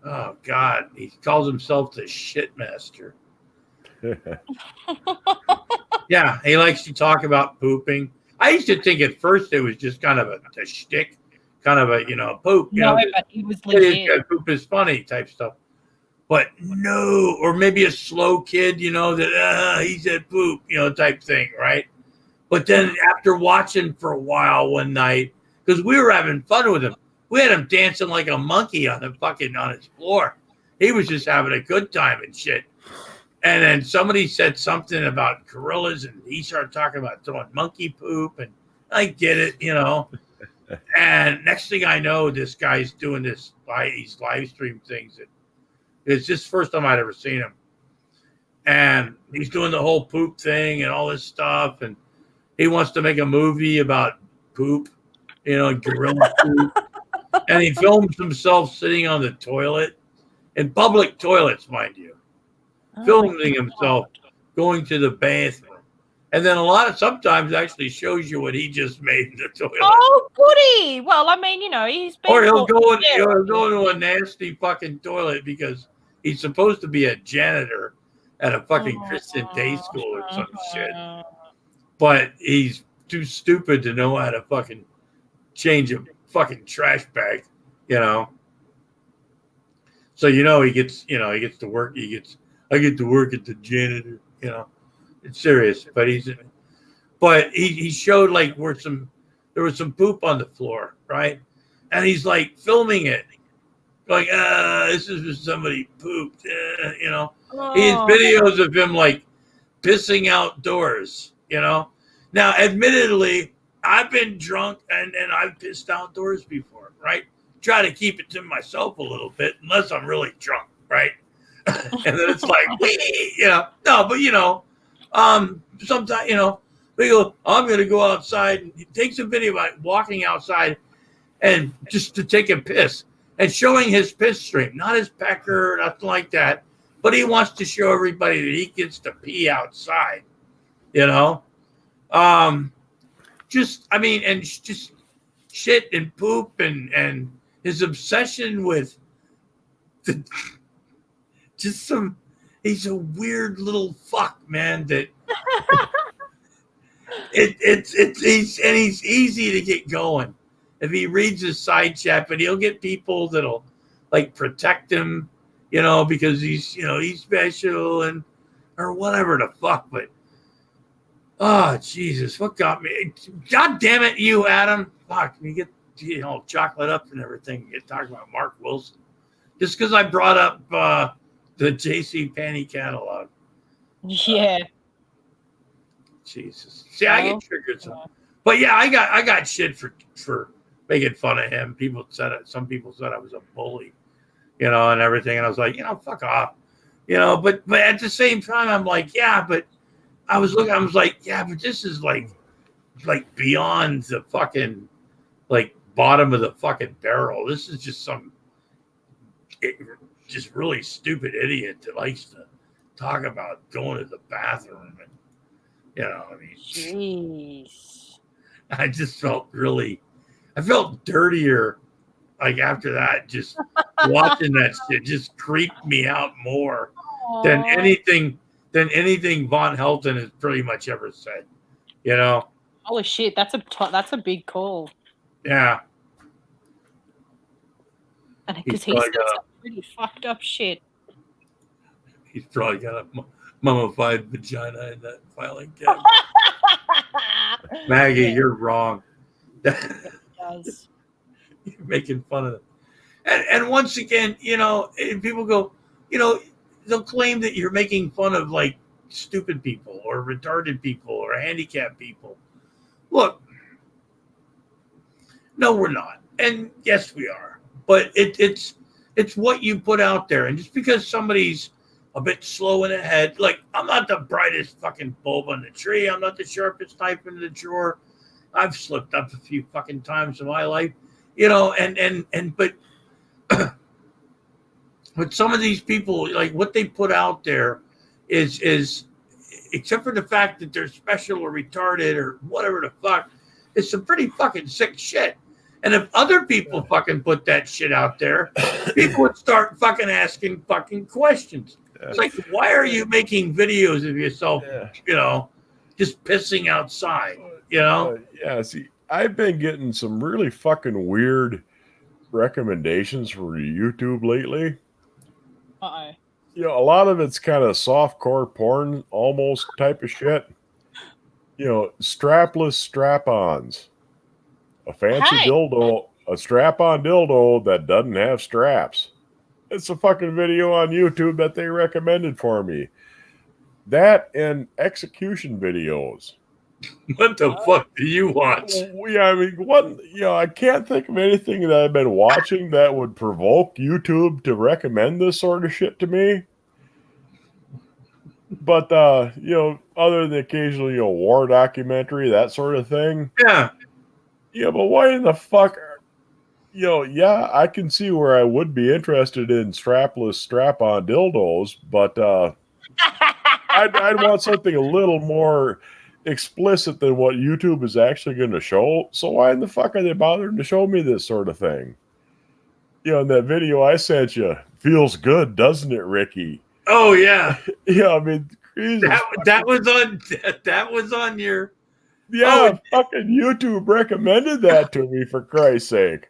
Oh, God. He calls himself the shit master. Yeah, he likes to talk about pooping. I used to think at first it was just kind of a shtick, kind of a, you know, poop. You know, but he was legit. Poop is funny type stuff. But no, or maybe a slow kid, you know, that he said poop, you know, type thing, right? But then after watching for a while one night, because we were having fun with him, we had him dancing like a monkey on his floor. He was just having a good time and shit. And then somebody said something about gorillas, and he started talking about throwing monkey poop, and I get it, you know. And next thing I know, this guy's doing these live stream things. It's just the first time I'd ever seen him. And he's doing the whole poop thing and all this stuff. And he wants to make a movie about poop, gorilla poop, and he films himself sitting on the toilet, in public toilets, mind you, filming himself going to the bathroom. And then sometimes actually shows you what he just made in the toilet. Oh, goody! Well, I mean, he's been. Or he'll go into a nasty fucking toilet because he's supposed to be a janitor at a fucking Christian day school or some shit. But he's too stupid to know how to fucking change a fucking trash bag, So he gets to work. I get to work at the janitor, It's serious, but he showed like there was some poop on the floor, right? And he's like filming it, like, this is where somebody pooped, He has videos of him like pissing outdoors, Now, admittedly, I've been drunk and I've pissed outdoors before, right? Try to keep it to myself a little bit, unless I'm really drunk, right? And then it's like, no, but sometimes, we go, I'm going to go outside. And he takes a video about walking outside and just to take a piss and showing his piss stream, not his pecker, nothing like that. But he wants to show everybody that he gets to pee outside, just shit and poop and his obsession with he's a weird little fuck, man, that he's easy to get going if he reads his side chat, but he'll get people that'll like protect him, because he's special or whatever the fuck. But oh Jesus, what got me? God damn it, you Adam! Fuck, you get chocolate up and everything. You're talking about Mark Wilson just because I brought up the J.C. Penney catalog. Yeah. Jesus. See, I get triggered. But yeah, I got shit for making fun of him. People said it. Some people said I was a bully, and everything. And I was like, fuck off, But at the same time, I'm like, yeah, but I was like, yeah, but this is like beyond the fucking like bottom of the fucking barrel. This is just just really stupid idiot that likes to talk about going to the bathroom and Jeez. I just felt dirtier like after that. Just watching that shit just creeped me out more than anything Von Helton has pretty much ever said. Holy shit, that's a big call. Yeah. Because he said some pretty fucked up shit. He's probably got a mummified vagina in that filing cabinet. Maggie, you're wrong. Does. You're making fun of it. And once again, people go, they'll claim that you're making fun of like stupid people or retarded people or handicapped people. Look, no, we're not. And yes, we are. But it's what you put out there. And just because somebody's a bit slow in the head, like I'm not the brightest fucking bulb on the tree. I'm not the sharpest knife in the drawer. I've slipped up a few fucking times in my life, but but some of these people, like what they put out there is except for the fact that they're special or retarded or whatever the fuck, it's some pretty fucking sick shit. And if other people fucking put that shit out there, people would start fucking asking fucking questions. It's like, why are you making videos of yourself, just pissing outside, Yeah, see, I've been getting some really fucking weird recommendations for YouTube lately. Uh-oh. A lot of it's kind of softcore porn almost type of shit. Strapless strap-ons. A fancy dildo, a strap-on dildo that doesn't have straps. It's a fucking video on YouTube that they recommended for me. That and execution videos. What the fuck do you watch? Yeah, I mean, I can't think of anything that I've been watching that would provoke YouTube to recommend this sort of shit to me. But you know, other than the occasional, you know, war documentary, that sort of thing. Yeah. Yeah, but why in the fuck you know, yeah, I can see where I would be interested in strapless strap-on dildos, but I'd want something a little more explicit than what YouTube is actually going to show. So why in the fuck are they bothering to show me this sort of thing? You know, in that video I sent you, feels good, doesn't it, Ricky? Oh yeah. Yeah, I mean, Jesus. That was on your. Yeah, fucking YouTube recommended that to me, for Christ's sake.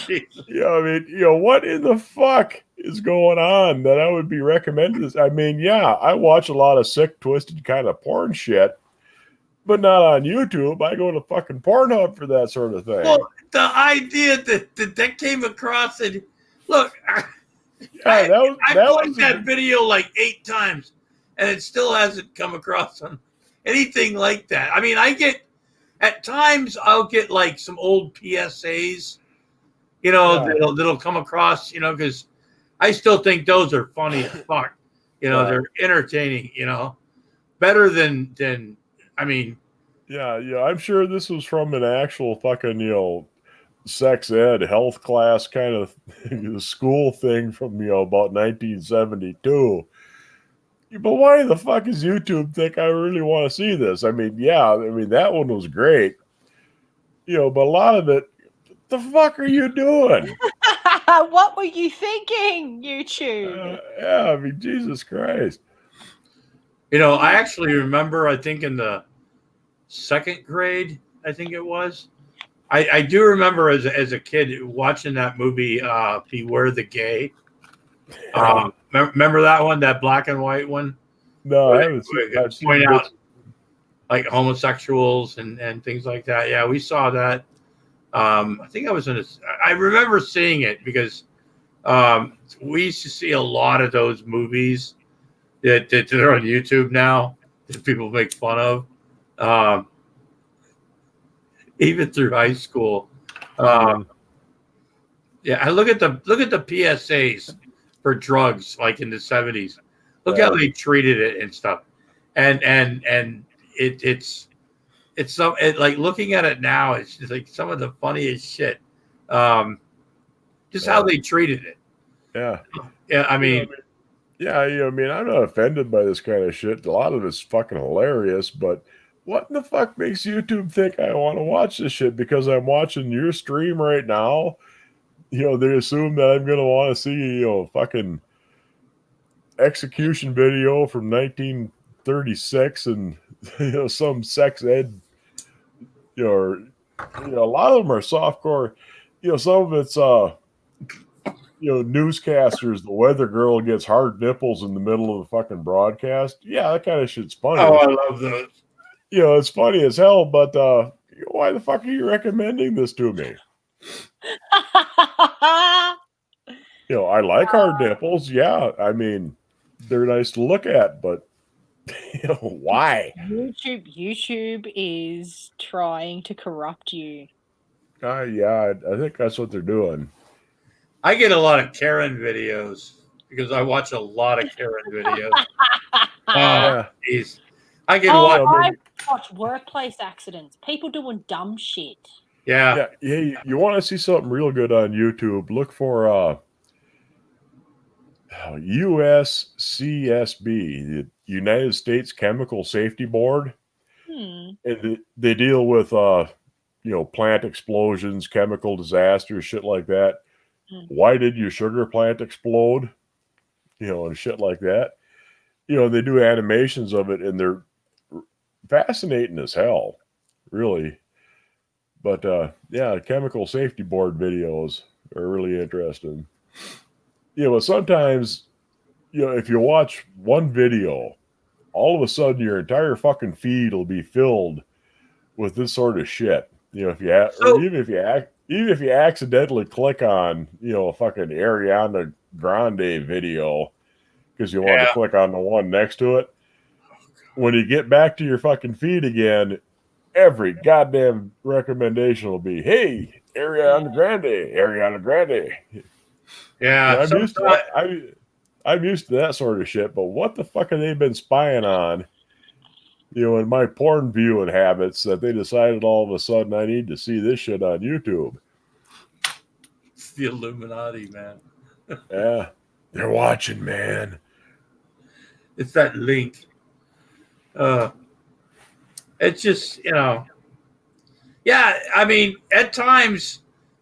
Yeah, I mean, you know, what in the fuck is going on that I would be recommending this? I mean, yeah, I watch a lot of sick, twisted kind of porn shit, but not on YouTube. I go to fucking Pornhub for that sort of thing. Well, the idea that came across and look, yeah, I played that video like 8 times, and it still hasn't come across on anything like that. I mean, I get at times I'll get like some old PSAs, you know, that'll come across, you know, because I still think those are funny as fuck. You know, they're entertaining. You know, better than I mean. Yeah, I'm sure this was from an actual fucking, you know, sex ed health class kind of school thing from, you know, about 1972. But why the fuck does YouTube think I really want to see this? I mean, yeah, I mean, that one was great. You know, but a lot of it, what the fuck are you doing? What were you thinking, YouTube? Yeah, I mean, Jesus Christ. You know, I actually remember, I think in the 2nd grade, I think it was. I do remember as a kid watching that movie, Beware the Gay. Remember that one, that black and white one? No, I haven't seen. I've seen point bits. out like homosexuals and things like that. Yeah, we saw that. I think I was in I remember seeing it because we used to see a lot of those movies that are on YouTube now that people make fun of. Even through high school. Yeah, I look at the PSAs for drugs like in the 70s. Look how they treated it and stuff. And it's like looking at it now, it's just like some of the funniest shit. Just how they treated it. Yeah. Yeah, I mean, yeah, I mean, I'm not offended by this kind of shit. A lot of it's fucking hilarious, but what in the fuck makes YouTube think I want to watch this shit? Because I'm watching your stream right now. You know, they assume that I'm going to want to see, you know, fucking execution video from 1936 and, you know, some sex ed, you know, a lot of them are softcore. You know, some of it's, you know, newscasters, the weather girl gets hard nipples in the middle of the fucking broadcast. Yeah, that kind of shit's funny. Oh, I love those. You know, it's funny as hell, but why the fuck are you recommending this to me? You know, I like hard nipples. Yeah, I mean, they're nice to look at, but you know, why? YouTube is trying to corrupt you. Yeah, I think that's what they're doing. I get a lot of Karen videos because I watch a lot of Karen videos. Geez. I can watch. I watch workplace accidents. People doing dumb shit. Yeah. You want to see something real good on YouTube? Look for USCSB, the United States Chemical Safety Board. And they deal with you know, plant explosions, chemical disasters, shit like that. Why did your sugar plant explode? You know, and shit like that. You know, they do animations of it, and they're fascinating as hell, really. But yeah, chemical safety board videos are really interesting. You know, but sometimes, you know, if you watch one video, all of a sudden your entire fucking feed will be filled with this sort of shit. You know, even if you accidentally click on, you know, a fucking Ariana Grande video because you want to click on the one next to it, when you get back to your fucking feed again, every goddamn recommendation will be, hey, Ariana Grande. Yeah. You know, I'm used to that sort of shit, but what the fuck have they been spying on? In my porn viewing habits that they decided all of a sudden I need to see this shit on YouTube. It's the Illuminati, man. Yeah. They're watching, man. It's that link. It's just, yeah, I mean, at times,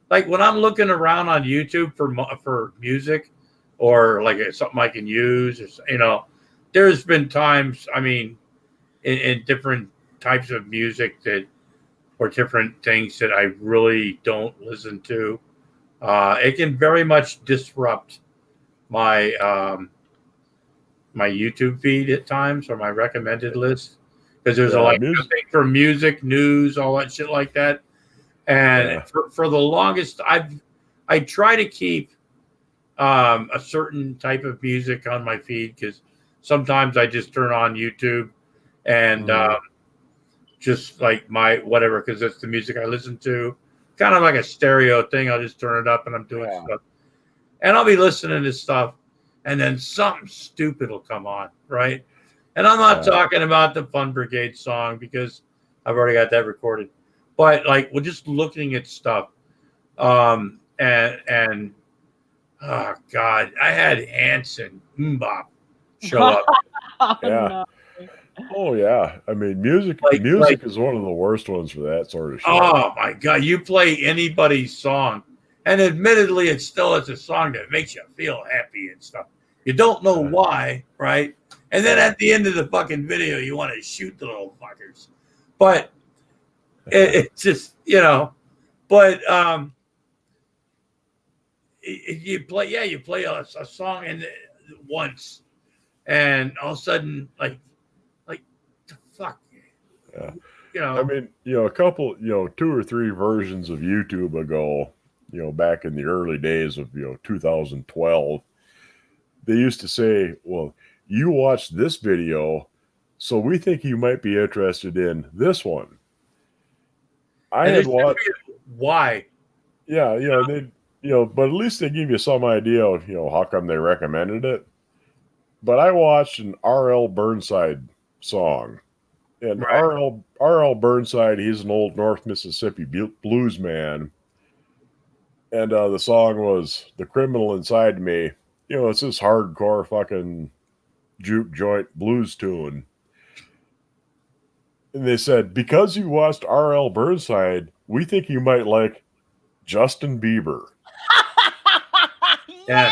like when I'm looking around on YouTube for music or like something I can use, or, there's been times, I mean, in different types of music or different things that I really don't listen to. It can very much disrupt my my YouTube feed at times or my recommended list because there's a lot for music, news, all that shit like that. And for the longest, I try to keep a certain type of music on my feed because sometimes I just turn on YouTube and just like my whatever because that's the music I listen to. Kind of like a stereo thing. I'll just turn it up and I'm doing stuff. And I'll be listening to stuff and then something stupid will come on, right? And I'm not talking about the Fun Brigade song because I've already got that recorded. But like we're just looking at stuff. And oh God, I had Hanson Mbop show up. Yeah. No. Oh yeah. I mean music is one of the worst ones for that sort of shit. Oh my God. You play anybody's song. And admittedly, it's a song that makes you feel happy and stuff. You don't know why, right? And then at the end of the fucking video, you want to shoot the little fuckers. But it's just, but you play a song and once, and all of a sudden, like the fuck. Yeah. I mean, a couple, 2 or 3 versions of YouTube ago, back in the early days of, 2012, they used to say, well, you watched this video, so we think you might be interested in this one. I had watched. Why? Yeah, they, but at least they give you some idea of, how come they recommended it. But I watched an R.L. Burnside song. And R.L. Burnside, he's an old North Mississippi blues man. And the song was The Criminal Inside Me. It's this hardcore fucking juke joint blues tune. And they said, because you watched R.L. Burnside, we think you might like Justin Bieber. Yeah.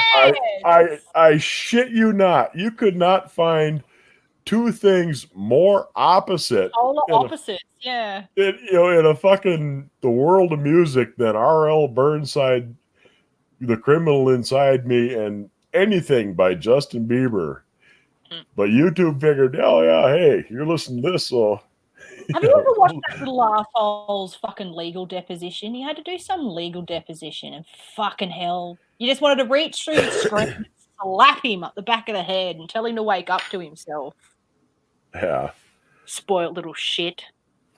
I shit you not. You could not find 2 things more opposite. Polar opposites, yeah. In a fucking the world of music than R.L. Burnside, The Criminal Inside Me, and anything by Justin Bieber. But YouTube figured, oh yeah, hey, you're listening to this, so. Have you ever watched that little asshole's fucking legal deposition? He had to do some legal deposition, and fucking hell, you just wanted to reach through the screen and slap him up the back of the head and tell him to wake up to himself. Yeah. Spoiled little shit.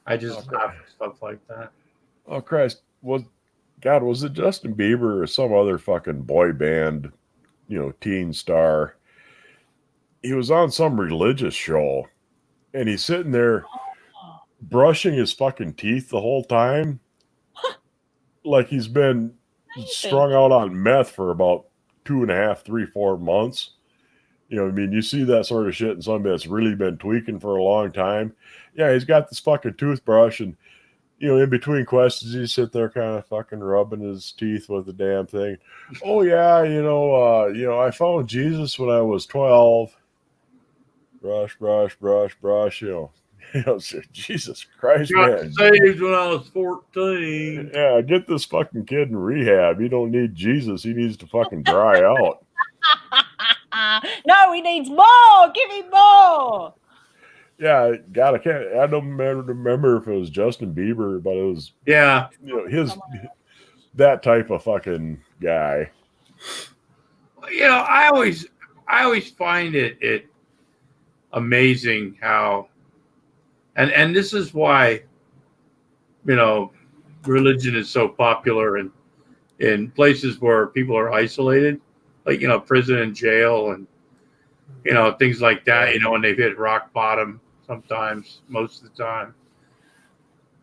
I just laugh at stuff like that. Oh Christ, was it Justin Bieber or some other fucking boy band, teen star? He was on some religious show and he's sitting there brushing his fucking teeth the whole time. Like he's been strung out on meth for about 2.5, 3, 4 months. You see that sort of shit in somebody that's really been tweaking for a long time. Yeah, he's got this fucking toothbrush and, in between questions, he sit there kind of fucking rubbing his teeth with the damn thing. Oh, yeah, I found Jesus when I was 12. Brush, brush, brush, brush, Jesus Christ, man. Saved when I was 14. Yeah, get this fucking kid in rehab. He don't need Jesus. He needs to fucking dry out. No, he needs more. Give him more. Yeah, God, I don't remember if it was Justin Bieber, but it was that type of fucking guy. I always find it amazing how, and this is why, religion is so popular in places where people are isolated, like prison and jail and you know, things like that, you know, when they've hit rock bottom sometimes, most of the time.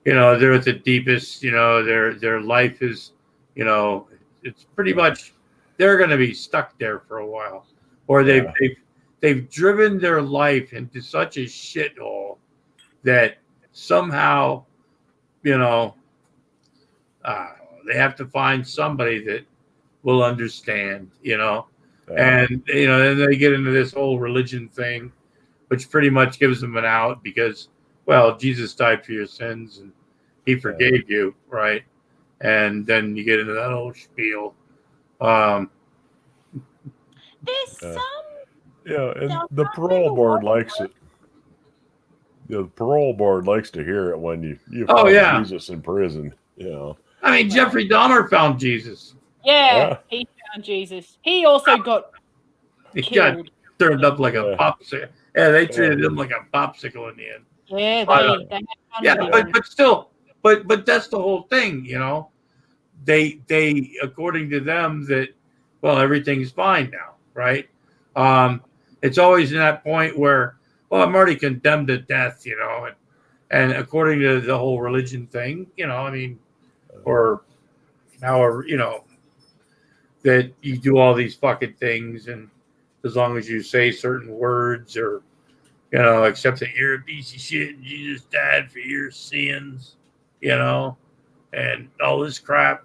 You know, they're at the deepest, you know, their life is, you know, it's pretty much they're going to be stuck there for a while, or they've driven their life into such a shithole that somehow, you know, they have to find somebody that will understand, you know, and you know, then they get into this whole religion thing, which pretty much gives them an out because, well, Jesus died for your sins and he forgave you, right? And then you get into that whole spiel. There's some. Yeah, and the parole board likes it. The parole board likes to hear it when you find Jesus in prison. You know, I mean, Jeffrey Dahmer found Jesus. Yeah, he found Jesus. He also got He killed. got turned up like a popsicle. Yeah, they treated him like a popsicle in the end. Yeah, but still, but that's the whole thing, you know. They according to them that, well, everything's fine now, right? It's always in that point where, well, I'm already condemned to death, you know, and according to the whole religion thing, you know, I mean, or however, you know, that you do all these fucking things, and as long as you say certain words or, you know, except that you're a piece of shit and Jesus died for your sins, you know, and all this crap.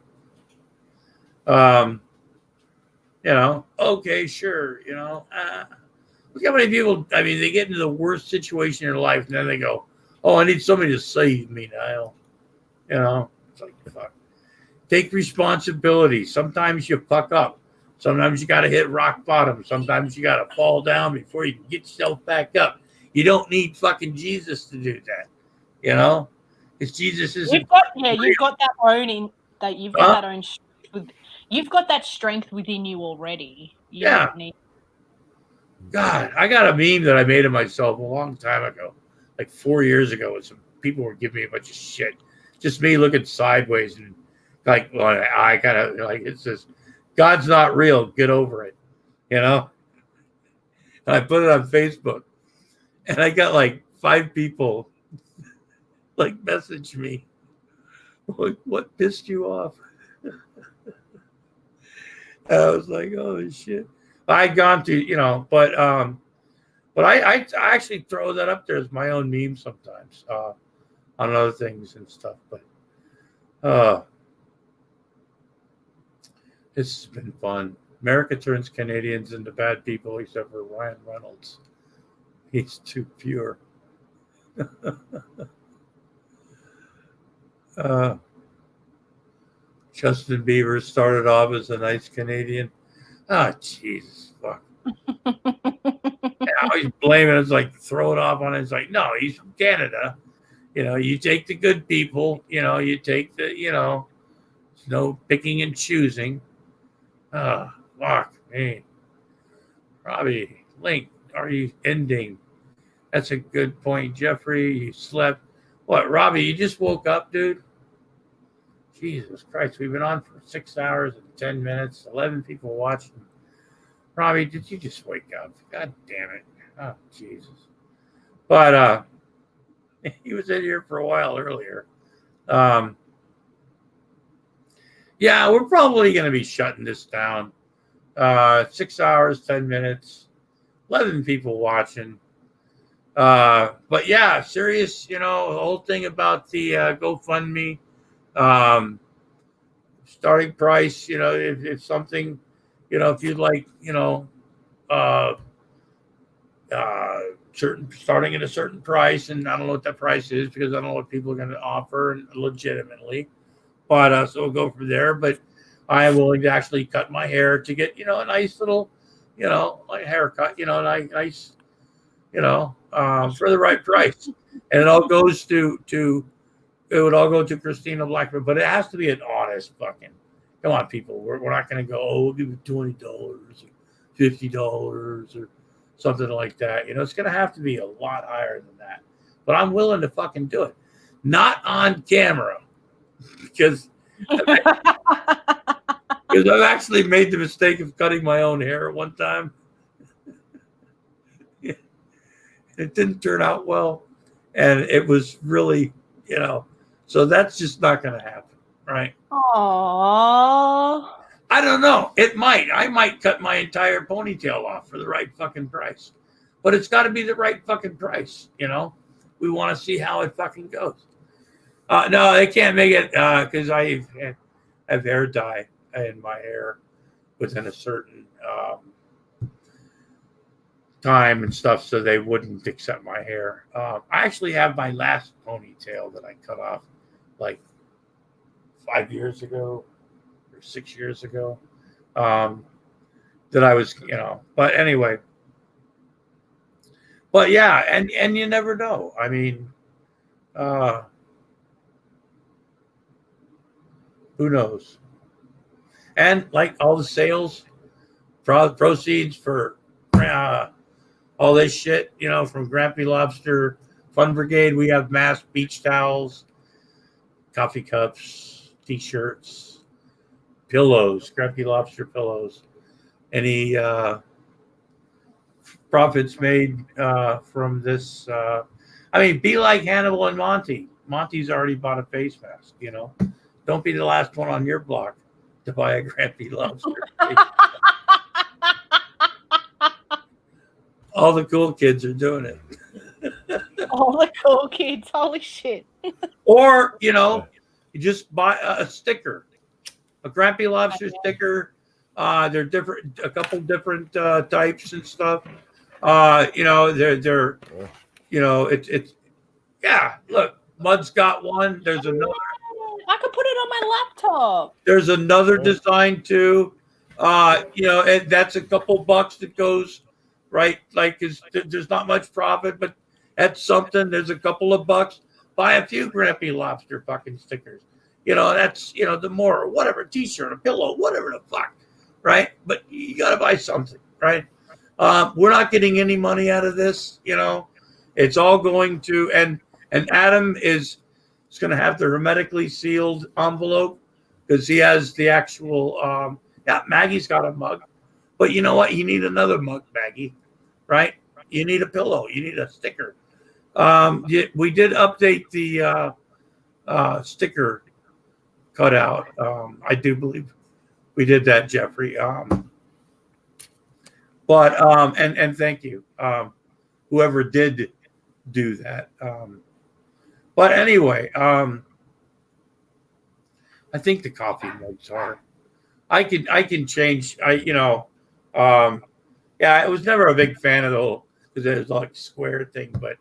You know, okay, sure, you know. Look how many people, I mean, they get into the worst situation in their life and then they go, oh, I need somebody to save me now. You know, it's like, fuck. Take responsibility. Sometimes you fuck up. Sometimes you got to hit rock bottom. Sometimes you got to fall down before you can get yourself back up. You don't need fucking Jesus to do that. You know, because Jesus isn't. You've got that own that you've got that own strength. You've got that strength within you already. You don't need. God, I got a meme that I made of myself a long time ago, like 4 years ago, and some people were giving me a bunch of shit. Just me looking sideways and like, well, I kind of like it says, God's not real. Get over it. You know? And I put it on Facebook and I got like 5 people like message me. What pissed you off? I was like, oh shit. I'd gone to, you know, but I actually throw that up there as my own meme sometimes on other things and stuff. But it's been fun. America turns Canadians into bad people, except for Ryan Reynolds. He's too pure. Justin Bieber started off as a nice Canadian. Oh, Jesus, fuck. Now he's blaming us, like, throw it off on it. It's like, no, he's from Canada. You know, you take the good people, you know, you take the, you know, there's no picking and choosing. Oh, fuck me. Robbie, Link, are you ending? That's a good point, Jeffrey. You slept. What, Robbie, you just woke up, dude? Jesus Christ, we've been on for 6 hours and 10 minutes, 11 people watching. Robbie, did you just wake up? God damn it. Oh, Jesus. But he was in here for a while earlier. Yeah, we're probably going to be shutting this down. 6 hours, 10 minutes, 11 people watching. But yeah, serious, you know, the whole thing about the GoFundMe. Starting price, you know, if something, you know, if you'd like, you know, starting at a certain price, and I don't know what that price is because I don't know what people are going to offer legitimately, but so we'll go from there. But I am willing to actually cut my hair to get, you know, a nice little, you know, like haircut, you know, nice, you know, for the right price, and it all goes to. It would all go to Christina Blackman, but it has to be an honest fucking. Come on, people. We're not going to go, oh, we'll give you $20 or $50 or something like that. You know, it's going to have to be a lot higher than that. But I'm willing to fucking do it. Not on camera. Because I've actually made the mistake of cutting my own hair at one time. It didn't turn out well. And it was really, so that's just not going to happen, right? Aww. I don't know. It might. I might cut my entire ponytail off for the right fucking price. But it's got to be the right fucking price, We want to see how it fucking goes. No, they can't make it because I have hair dye in my hair within a certain time and stuff, so they wouldn't accept my hair. I actually have my last ponytail that I cut off like 5 years ago or 6 years ago. That I was, but anyway. But yeah, and you never know. I mean, who knows? And like all the sales, proceeds for all this shit, from Grampy Lobster, Fun Brigade, we have mass beach towels, coffee cups, T-shirts, pillows, Grampy Lobster pillows. Any profits made from this? Be like Hannibal and Monty. Monty's already bought a face mask, Don't be the last one on your block to buy a Grampy Lobster. All the cool kids are doing it. All the cool kids. Holy shit. Or, you just buy a sticker, a Grampy Lobster sticker. They're different, a couple different types and stuff. They're yeah, look, Mud's got one. There's another. I could put it on my laptop. There's another design too. And that's a couple bucks that goes right. Like, there's not much profit, but that's something. There's a couple of bucks. Buy a few Grampy Lobster fucking stickers. That's the more whatever, T-shirt, a pillow, whatever the fuck, right? But you got to buy something, right? We're not getting any money out of this. It's all going to and Adam is going to have the hermetically sealed envelope because he has the actual. Maggie's got a mug, but you know what? You need another mug, Maggie, right? You need a pillow. You need a sticker. We did update the sticker cutout. I do believe we did that, Jeffrey. But and thank you, whoever did do that. But anyway, I think the coffee mugs are. I can change. I was never a big fan of the whole because it was like square thing, but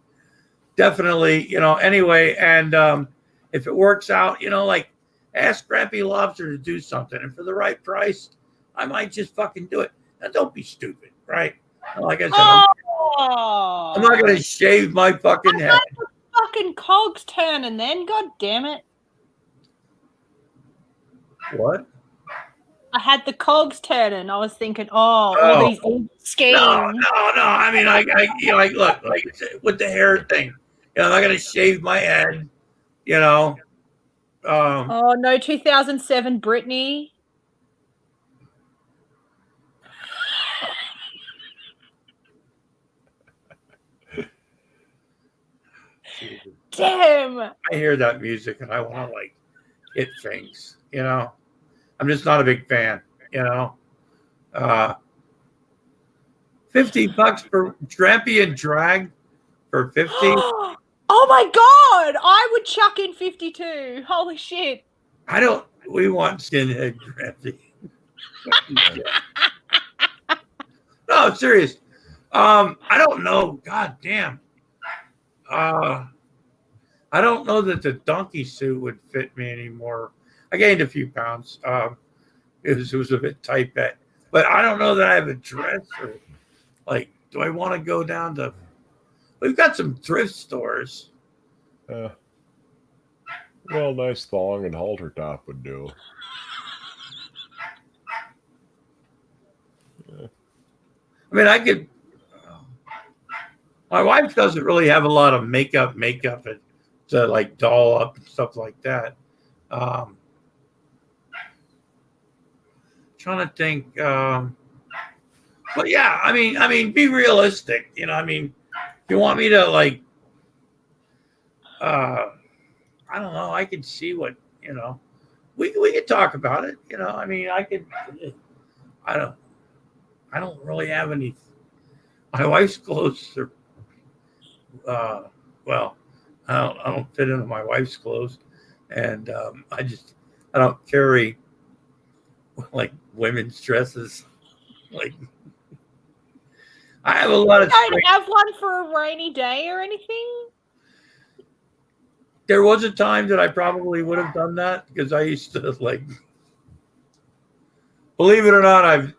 definitely anyway. And if it works out, like ask Grampy Lobster to do something, and for the right price, I might just fucking do it. Now don't be stupid, right? Like I said, I'm not gonna shave my fucking head. Fucking cogs turning then, god damn it. What? I had the cogs turning. I was thinking, all these old schemes. No. I mean, I look, like with the hair thing, I'm not gonna shave my head, no, 2007 Britney. Damn. I hear that music and I want to hit things, I'm just not a big fan, $50 for Grampy and Drag for 50. Oh my god! I would chuck in 52. Holy shit. We want skinhead Grampy. No, I'm serious. I don't know. God damn. I don't know that the donkey suit would fit me anymore. I gained a few pounds. It was a bit tight, but I don't know that I have a dress or do I want to go down to? We've got some thrift stores. Well, nice thong and halter top would do. I mean, I could. My wife doesn't really have a lot of makeup to doll up and stuff like that. Trying to think. But yeah, I mean, be realistic. you want me to like, I don't know. I could see what we could talk about it. I mean, I could. I don't really have any. My wife's clothes are. Well, I don't fit into my wife's clothes, and I don't carry like women's dresses. Like I have a lot of. You don't have one for a rainy day or anything? There was a time that I probably would have done that because I used to like. Believe it or not, I've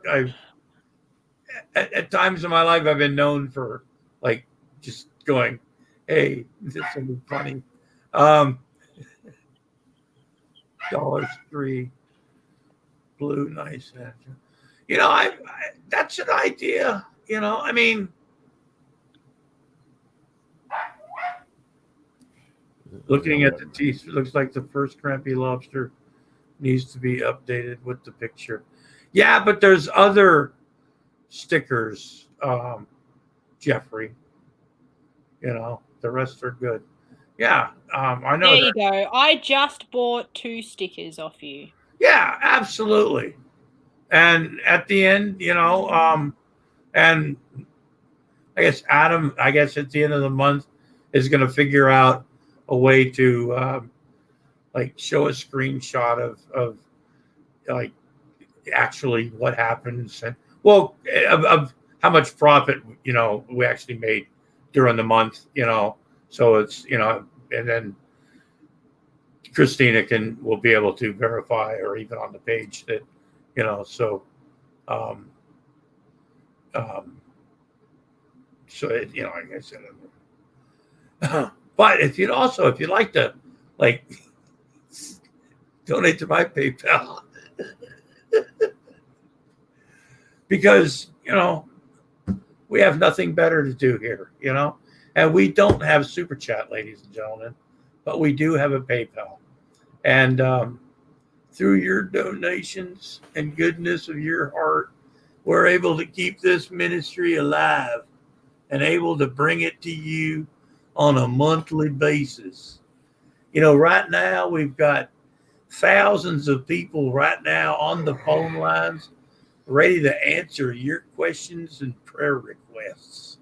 at times in my life I've been known for like just going, "Hey, this will be funny." $3 blue, nice. I that's an idea. I mean, looking at the teeth, it looks like the first crappy lobster needs to be updated with the picture. Yeah, but there's other stickers, Jeffrey. The rest are good. Yeah, I know. There you go. I just bought 2 stickers off you. Yeah, absolutely. And at the end, and I guess Adam, at the end of the month is going to figure out a way to like show a screenshot of like actually what happens and of how much profit we actually made during the month. So it's and then Christina will be able to verify, or even on the page that so so it, like I said, but if you'd like to like donate to my PayPal because we have nothing better to do here, and we don't have super chat, ladies and gentlemen, but we do have a PayPal, and through your donations and goodness of your heart, we're able to keep this ministry alive and able to bring it to you on a monthly basis. Right now we've got thousands of people right now on the phone lines ready to answer your questions and prayer requests.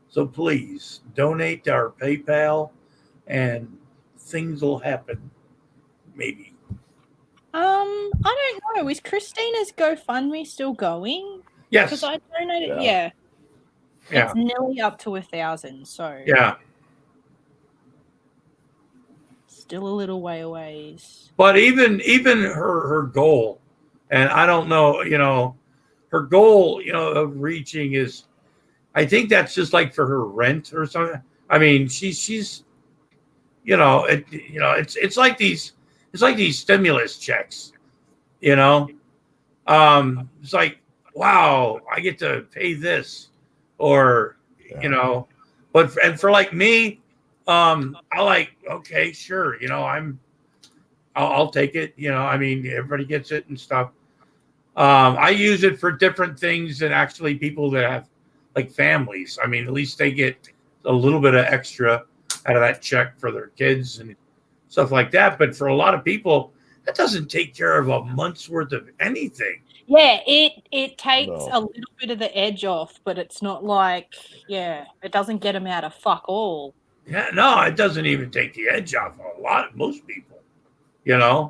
So please donate to our PayPal and things will happen. Maybe. I don't know. Is Christina's GoFundMe still going? Yes. Because I donated. Yeah. Yeah. It's nearly up to 1,000. So yeah. Still a little way away. But even her goal, and I don't know, her goal, of reaching is, I think that's just like for her rent or something. I mean, she's, it's like these stimulus checks, it's like, wow, I get to pay this, or, but for like me, I like, okay, sure, I'll take it. I mean, everybody gets it and stuff. I use it for different things than actually people that have like families. I mean, at least they get a little bit of extra out of that check for their kids and stuff like that. But for a lot of people, that doesn't take care of a month's worth of anything. Yeah, it takes a little bit of the edge off, but it's not like, it doesn't get them out of fuck all. Yeah, no, it doesn't even take the edge off most people, yeah.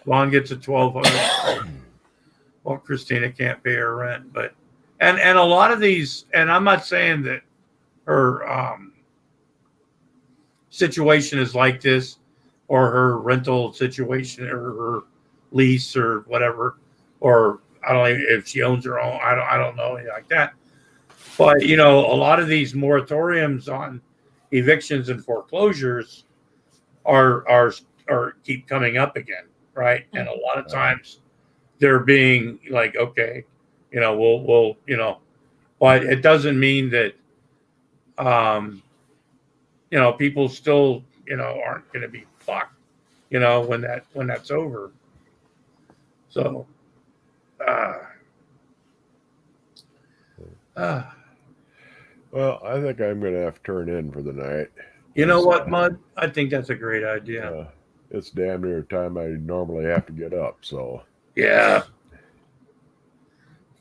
Vaughn gets a $1,200. Well, Christina can't pay her rent, but and a lot of these, and I'm not saying that her situation is like this, or her rental situation, or her lease, or whatever, or I don't know if she owns her own. I don't know anything like that. But a lot of these moratoriums on evictions and foreclosures are keep coming up again, right? And a lot of times they're being like, okay, we'll but it doesn't mean that people still aren't going to be fucked when that's over. So, Well, I think I'm going to have to turn in for the night. you know what, Mud? I think that's a great idea. It's damn near time I normally have to get up. So, Yeah.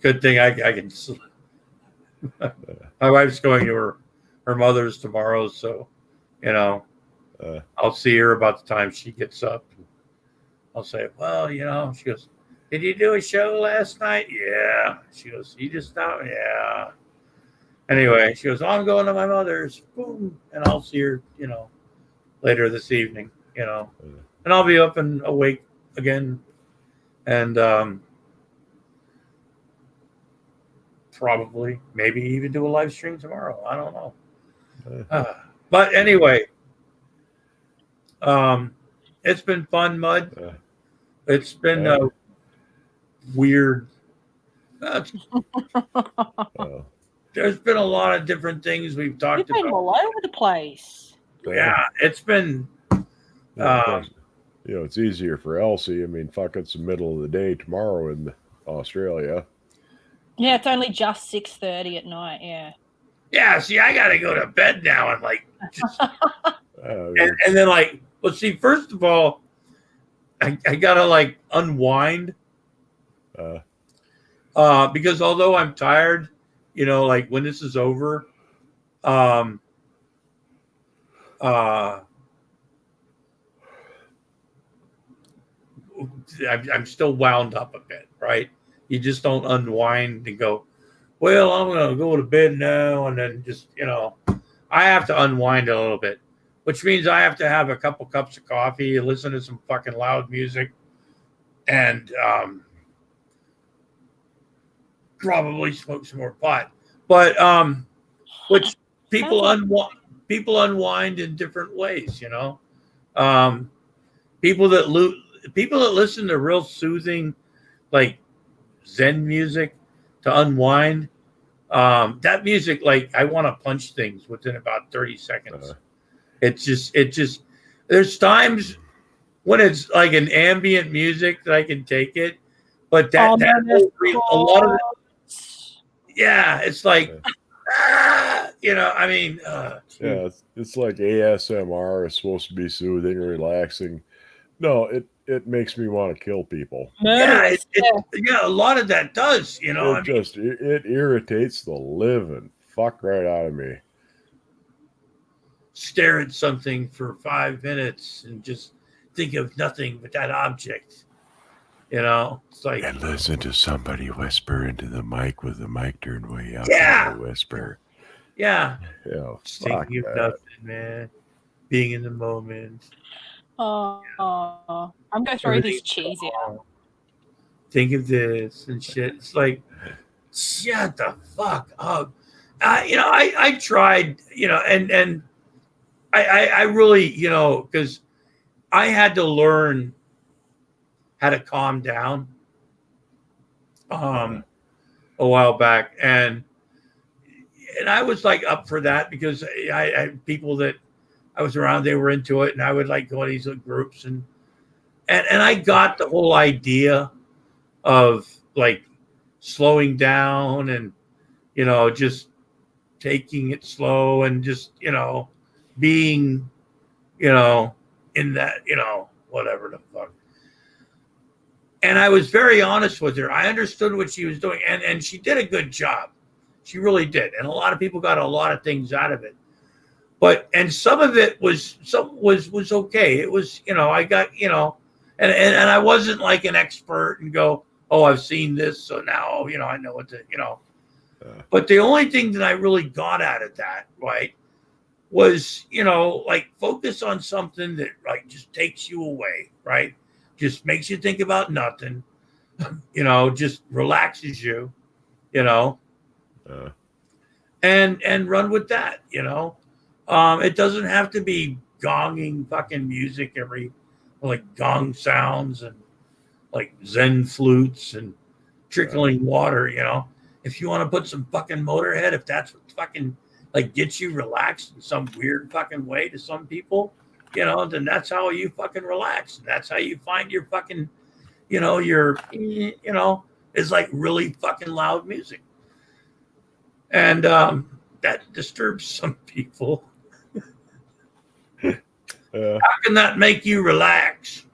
Good thing I can. My wife's going to her mother's tomorrow, so I'll see her about the time she gets up. I'll say, well, she goes, did you do a show last night? Yeah. She goes, you just stopped? Yeah. Anyway, she goes, I'm going to my mother's. Boom. And I'll see her, later this evening, and I'll be up and awake again. And probably, maybe even do a live stream tomorrow. I don't know. But anyway, it's been fun, Mud. It's been weird. There's been a lot of different things we've talked You've been about. all over the place. Yeah, it's been. It's easier for Elsie. I mean, fuck, it's the middle of the day tomorrow in Australia. Yeah, it's only just 6:30 at night. Yeah. Yeah, see, I got to go to bed now and just, and then let's see. First of all, I got to unwind because although I'm tired, when this is over, I'm still wound up a bit, right? You just don't unwind and go, well, I'm going to go to bed now. And then just, I have to unwind a little bit, which means I have to have a couple cups of coffee, listen to some fucking loud music, and probably smoke some more pot. But which people unwind in different ways, people that listen to real soothing, Zen music to unwind. That music, I want to punch things within about 30 seconds. It just there's times when it's like an ambient music that I can take it, but a lot of it, it's like, it's like ASMR is supposed to be soothing and relaxing. No, it makes me want to kill people. Yeah, a lot of that does, It irritates the living fuck right out of me. Stare at something for 5 minutes and just think of nothing but that object. It's like, and listen to somebody whisper into the mic with the mic turned way up. Yeah. Whisper. Yeah. Just thinking of nothing, man. Being in the moment. I'm going to throw this cheese out. Think of this and shit. It's like, shut the fuck up. I tried, and I really, because I had to learn how to calm down a while back. And I was up for that because I people that I was around, they were into it, and I would go to these groups and I got the whole idea of slowing down and just taking it slow and just being in that whatever the fuck. And I was very honest with her. I understood what she was doing, and she did a good job. She really did, and a lot of people got a lot of things out of it. And some of it was okay. It was, I got, and I wasn't an expert and go, oh, I've seen this, so now, I know what to, But the only thing that I really got out of that, right, was, focus on something that, just takes you away, right? Just makes you think about nothing, just relaxes you, and run with that, It doesn't have to be gonging fucking music gong sounds and Zen flutes and trickling water, If you want to put some fucking Motorhead, if that's what fucking gets you relaxed in some weird fucking way to some people, then that's how you fucking relax. And that's how you find your fucking, is like really fucking loud music. And that disturbs some people. How can that make you relax?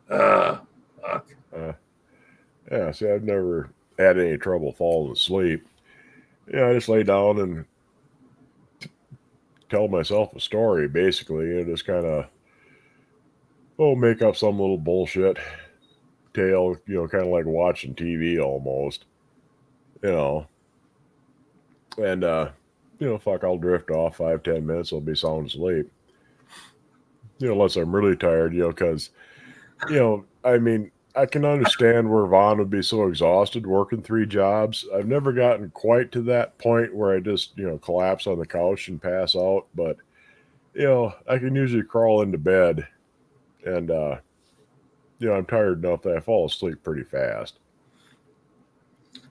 Fuck. Yeah, see, I've never had any trouble falling asleep. I just lay down and tell myself a story, basically. Just kind of, make up some little bullshit tale, kind of like watching TV almost, And, fuck, I'll drift off 5-10 minutes, I'll be sound asleep. Unless I'm really tired, because, I mean, I can understand where Vaughn would be so exhausted working 3 jobs. I've never gotten quite to that point where I just, collapse on the couch and pass out. But, I can usually crawl into bed and, I'm tired enough that I fall asleep pretty fast.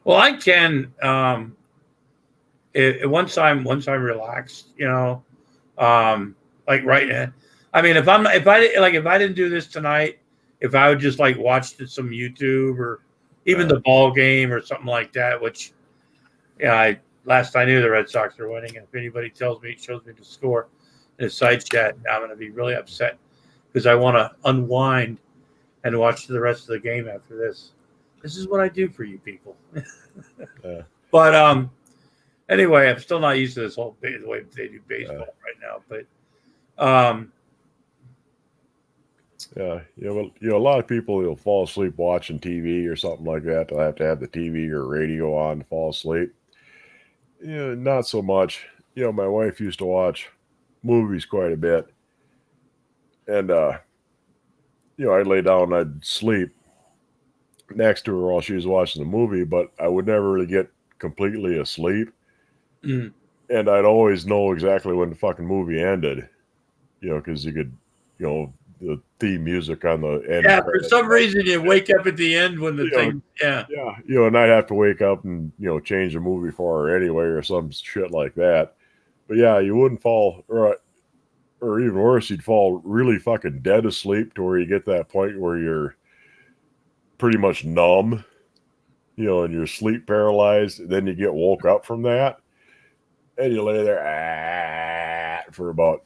Well, I can, once I'm relaxed, like right now. I mean, if I didn't do this tonight, if I would just like watch some YouTube or even the ball game or something like that, which, last I knew the Red Sox were winning. And if anybody shows me the score in a side chat, I'm going to be really upset because I want to unwind and watch the rest of the game after this. This is what I do for you people. But anyway, I'm still not used to this whole the way they do baseball right now. But a lot of people will fall asleep watching TV or something like that. They'll have to have the TV or radio on to fall asleep. Not so much. My wife used to watch movies quite a bit, and I'd lay down and I'd sleep next to her while she was watching the movie, but I would never really get completely asleep. And I'd always know exactly when the fucking movie ended, because you could, the theme music on the end. Yeah, for some reason you wake up at the end when the thing. And I'd have to wake up and change the movie for her anyway or some shit like that. But yeah, you wouldn't fall, or even worse, you'd fall really fucking dead asleep to where you get that point where you're pretty much numb, and you're sleep paralyzed. And then you get woke up from that, and you lay there for about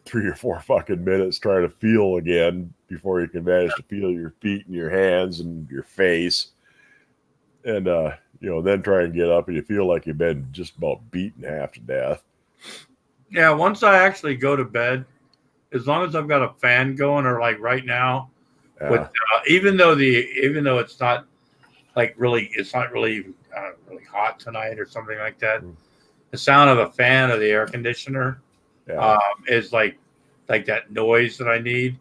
3 or 4 fucking minutes trying to feel again before you can manage to feel your feet and your hands and your face. And, then try and get up and you feel like you've been just about beaten half to death. Yeah, once I actually go to bed, as long as I've got a fan going, or like right now, with even though it's not like really, it's not really really hot tonight or something like that. The sound of a fan or the air conditioner is like that noise that I need.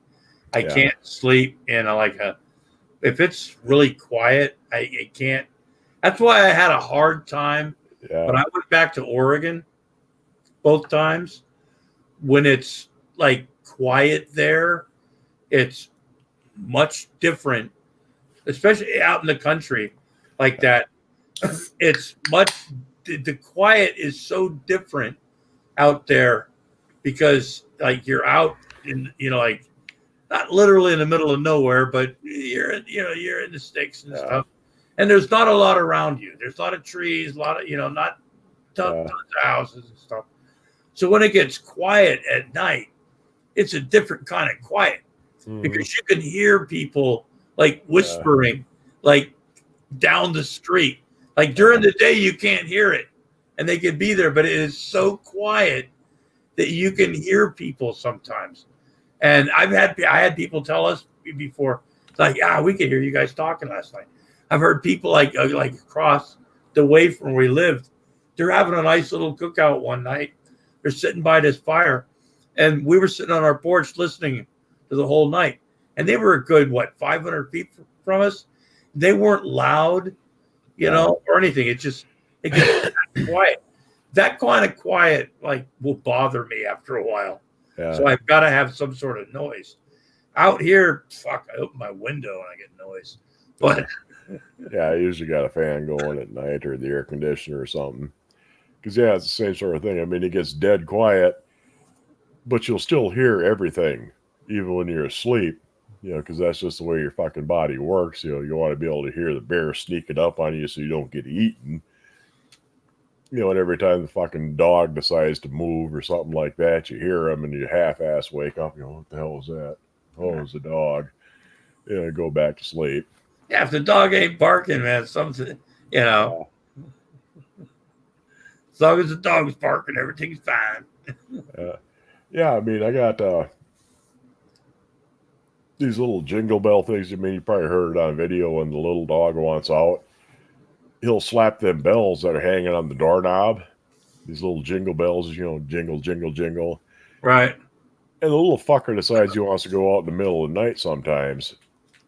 I can't sleep in if it's really quiet. I can't. That's why I had a hard time when I went back to Oregon both times. When it's like quiet there, it's much different, especially out in the country like that. It's the quiet is so different out there because like you're out in, like not literally in the middle of nowhere, but you're in the sticks and stuff. And there's not a lot around you. There's a lot of trees, a lot of, not tons of houses and stuff. So when it gets quiet at night, it's a different kind of quiet because you can hear people like whispering, like down the street. Like during the day, you can't hear it and they can be there, but it is so quiet that you can hear people sometimes. And I had people tell us before, like, we could hear you guys talking last night. I've heard people like across the way from where we lived. They're having a nice little cookout one night. They're sitting by this fire, and we were sitting on our porch listening to the whole night. And they were a good 500 feet from us. They weren't loud, or anything. It gets quiet. That kind of quiet will bother me after a while. Yeah. So I've got to have some sort of noise. Out here, I open my window and I get noise. But I usually got a fan going at night or the air conditioner or something. Because it's the same sort of thing. I mean, it gets dead quiet, but you'll still hear everything, even when you're asleep. You know, because that's just the way your fucking body works. You know, you want to be able to hear the bear sneaking up on you so you don't get eaten. You know, and every time the fucking dog decides to move or something like that, you hear him and you half-ass wake up. You know, what the hell was that? Oh, it was a dog. You know, go back to sleep. Yeah, if the dog ain't barking, man, something, you know. As long as the dog's barking, everything's fine. Yeah, I mean, I got these little jingle bell things. I mean, you probably heard it on video when the little dog wants out. He'll slap them bells that are hanging on the doorknob. These little jingle bells, you know, jingle, jingle, jingle. Right. And the little fucker decides he wants to go out in the middle of the night sometimes.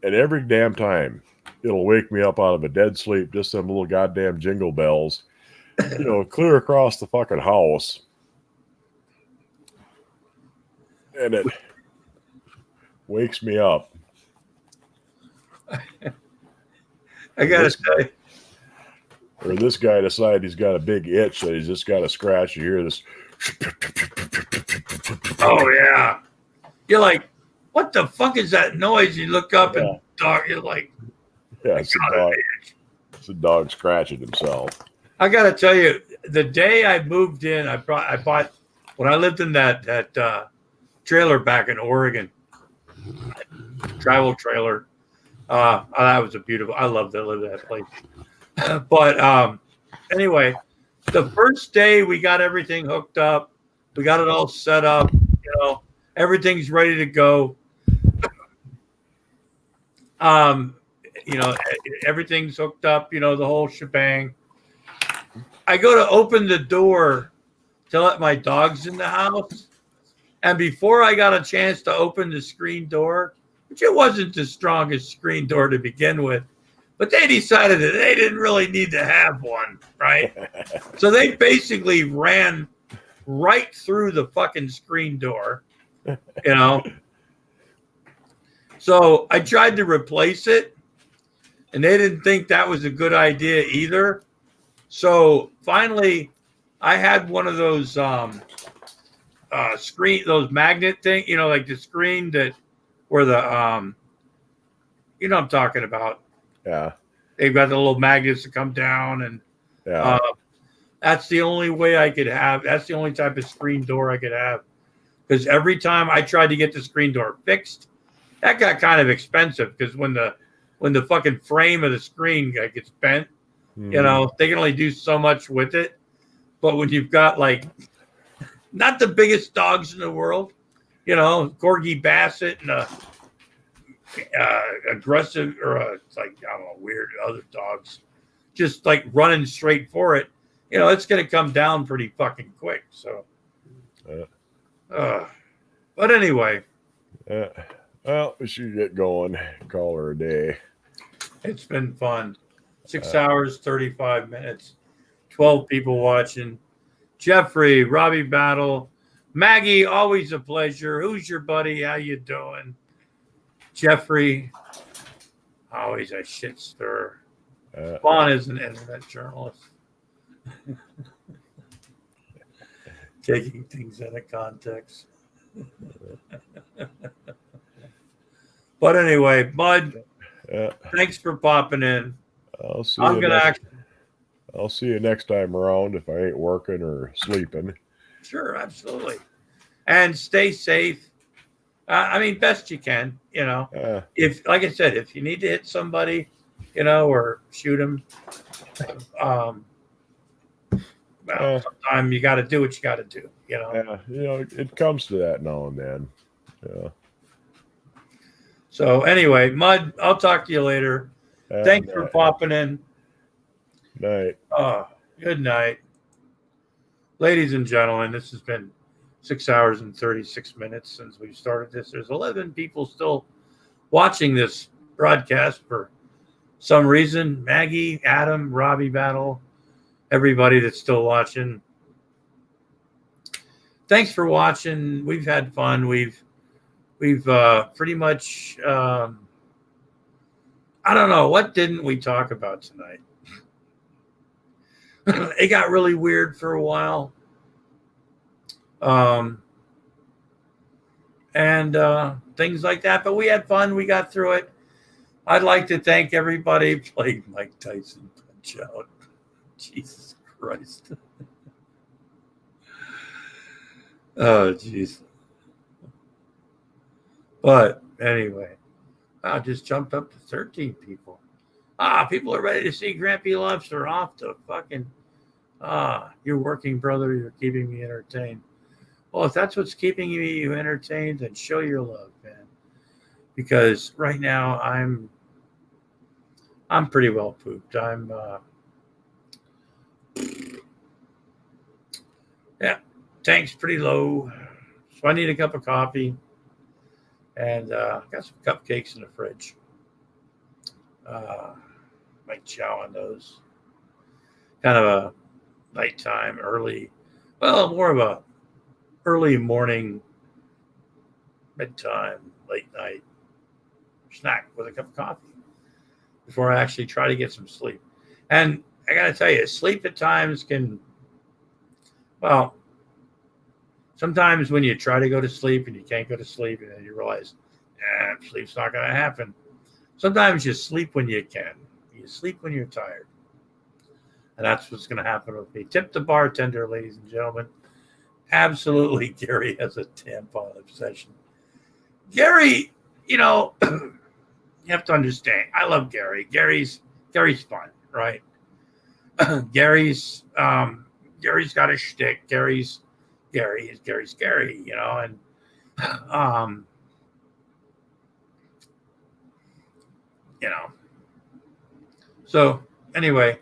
And every damn time, it'll wake me up out of a dead sleep, just them little goddamn jingle bells, you know, clear across the fucking house. And it wakes me up. I gotta say. Or this guy decides he's got a big itch that he's just got to scratch. You hear this. Oh, yeah. You're like, what the fuck is that noise? You look up and dog, you're like, yeah, it's a dog. It's a dog scratching himself. I got to tell you, the day I moved in, I bought, when I lived in that trailer back in Oregon, travel trailer. That was a beautiful, I loved to live in that place. But anyway, the first day we got everything hooked up, we got it all set up, you know, everything's ready to go. You know, everything's hooked up, you know, the whole shebang. I go to open the door to let my dogs in the house. And before I got a chance to open the screen door, which it wasn't the strongest screen door to begin with, but they decided that they didn't really need to have one, right? So they basically ran right through the fucking screen door, you know? So I tried to replace it, and they didn't think that was a good idea either. So finally, I had one of those those magnet thing, you know, like the screen that where the you know what I'm talking about. Yeah. They've got the little magnets that come down, and that's the only way I could have. That's the only type of screen door I could have. Because every time I tried to get the screen door fixed, that got kind of expensive. Because when the fucking frame of the screen gets bent, you know, they can only do so much with it. But when you've got like not the biggest dogs in the world, you know, Corgi Basset and aggressive or like, I don't know, weird other dogs just like running straight for it, you know, it's going to come down pretty fucking quick. So, but anyway, well, we should get going. Call her a day. It's been fun. 6 hours, 35 minutes, 12 people watching. Jeffrey, Robbie Battle, Maggie, always a pleasure. Who's your buddy? How you doing? Jeffrey, always a shit stir. Vaughn is an internet journalist. Taking things out of context. But anyway, Bud, thanks for popping in. I'll see you next time around if I ain't working or sleeping. Sure, absolutely. And stay safe. I mean, best you can, you know. If, like I said, if you need to hit somebody, you know, or shoot them, well, sometimes you got to do what you got to do, you know. Yeah, you know, it comes to that now and then. Yeah. So anyway, Mud, I'll talk to you later. Thanks for popping in. Night. Good night. Ladies and gentlemen, this has been 6 hours and 36 minutes since we started this. There's 11 people still watching this broadcast for some reason. Maggie, Adam, Robbie Battle, everybody that's still watching. Thanks for watching. We've had fun. We've pretty much, I don't know, what didn't we talk about tonight? It got really weird for a while. and things like that. But we had fun. We got through it. I'd like to thank everybody who played Mike Tyson Punch Out. Jesus Christ. Oh, jeez. But anyway, I just jumped up to 13 people. People are ready to see Grampy Lobster off to fucking... you're working, brother. You're keeping me entertained. Well, if that's what's keeping you entertained, then show your love, man. Because right now I'm pretty well pooped. Tank's pretty low. So I need a cup of coffee. And got some cupcakes in the fridge. Might chow on those. Kind of a nighttime, more of a early morning, bedtime, late night snack with a cup of coffee before I actually try to get some sleep. And I got to tell you, sleep at times sometimes when you try to go to sleep and you can't go to sleep, and then you realize, sleep's not going to happen. Sometimes you sleep when you can. You sleep when you're tired. And that's what's going to happen with me. Tip the bartender, ladies and gentlemen. Absolutely, Gary has a tampon obsession. Gary, you have to understand. I love Gary. Gary's fun, right? Gary's got a shtick. Gary's Gary, and So anyway,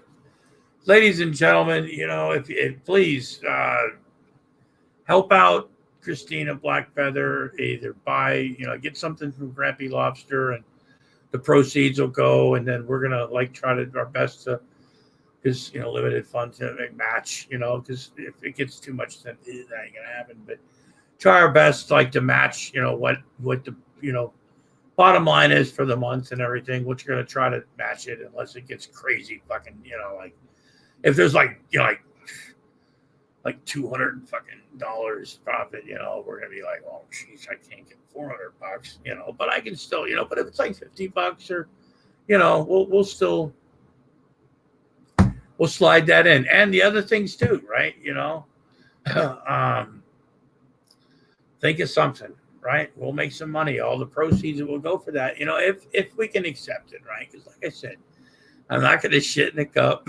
ladies and gentlemen, if please help out Christina Blackfeather. Either buy, get something from Grampy Lobster, and the proceeds will go, and then we're gonna try to do our best to, because limited funds to match, because if it gets too much, then that ain't gonna happen. But try our best, to match, what the bottom line is for the month and everything. We're gonna try to match it unless it gets crazy, fucking, if there's like $200 profit, we're gonna be like, oh geez, I can't get $400, but I can still, but if it's like $50 or, we'll slide that in. And the other things too, right? Think of something, right? We'll make some money. All the proceeds will go for that, if we can accept it, right? Because like I said, I'm not going to shit in the cup.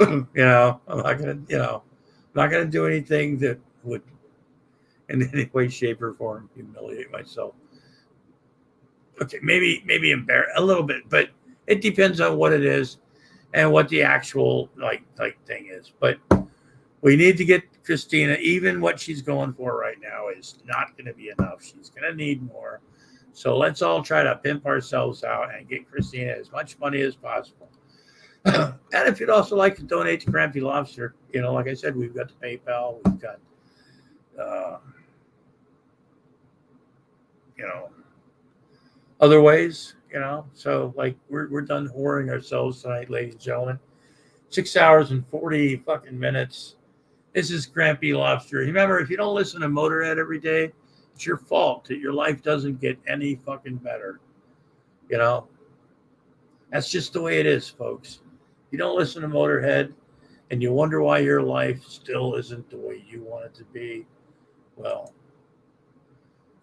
I'm not going to do anything that would in any way, shape, or form humiliate myself. Okay, maybe embarrass a little bit, but it depends on what it is and what the actual thing is. But we need to get Christina. Even what she's going for right now is not going to be enough. She's going to need more. So let's all try to pimp ourselves out and get Christina as much money as possible. And if you'd also like to donate to Grampy Lobster, like I said, we've got the PayPal, we've got, other ways, So we're done whoring ourselves tonight, ladies and gentlemen. 6 hours and 40 fucking minutes. This is Grampy Lobster. Remember, if you don't listen to Motorhead every day, it's your fault that your life doesn't get any fucking better. That's just the way it is, folks. You don't listen to Motorhead and you wonder why your life still isn't the way you want it to be. Well,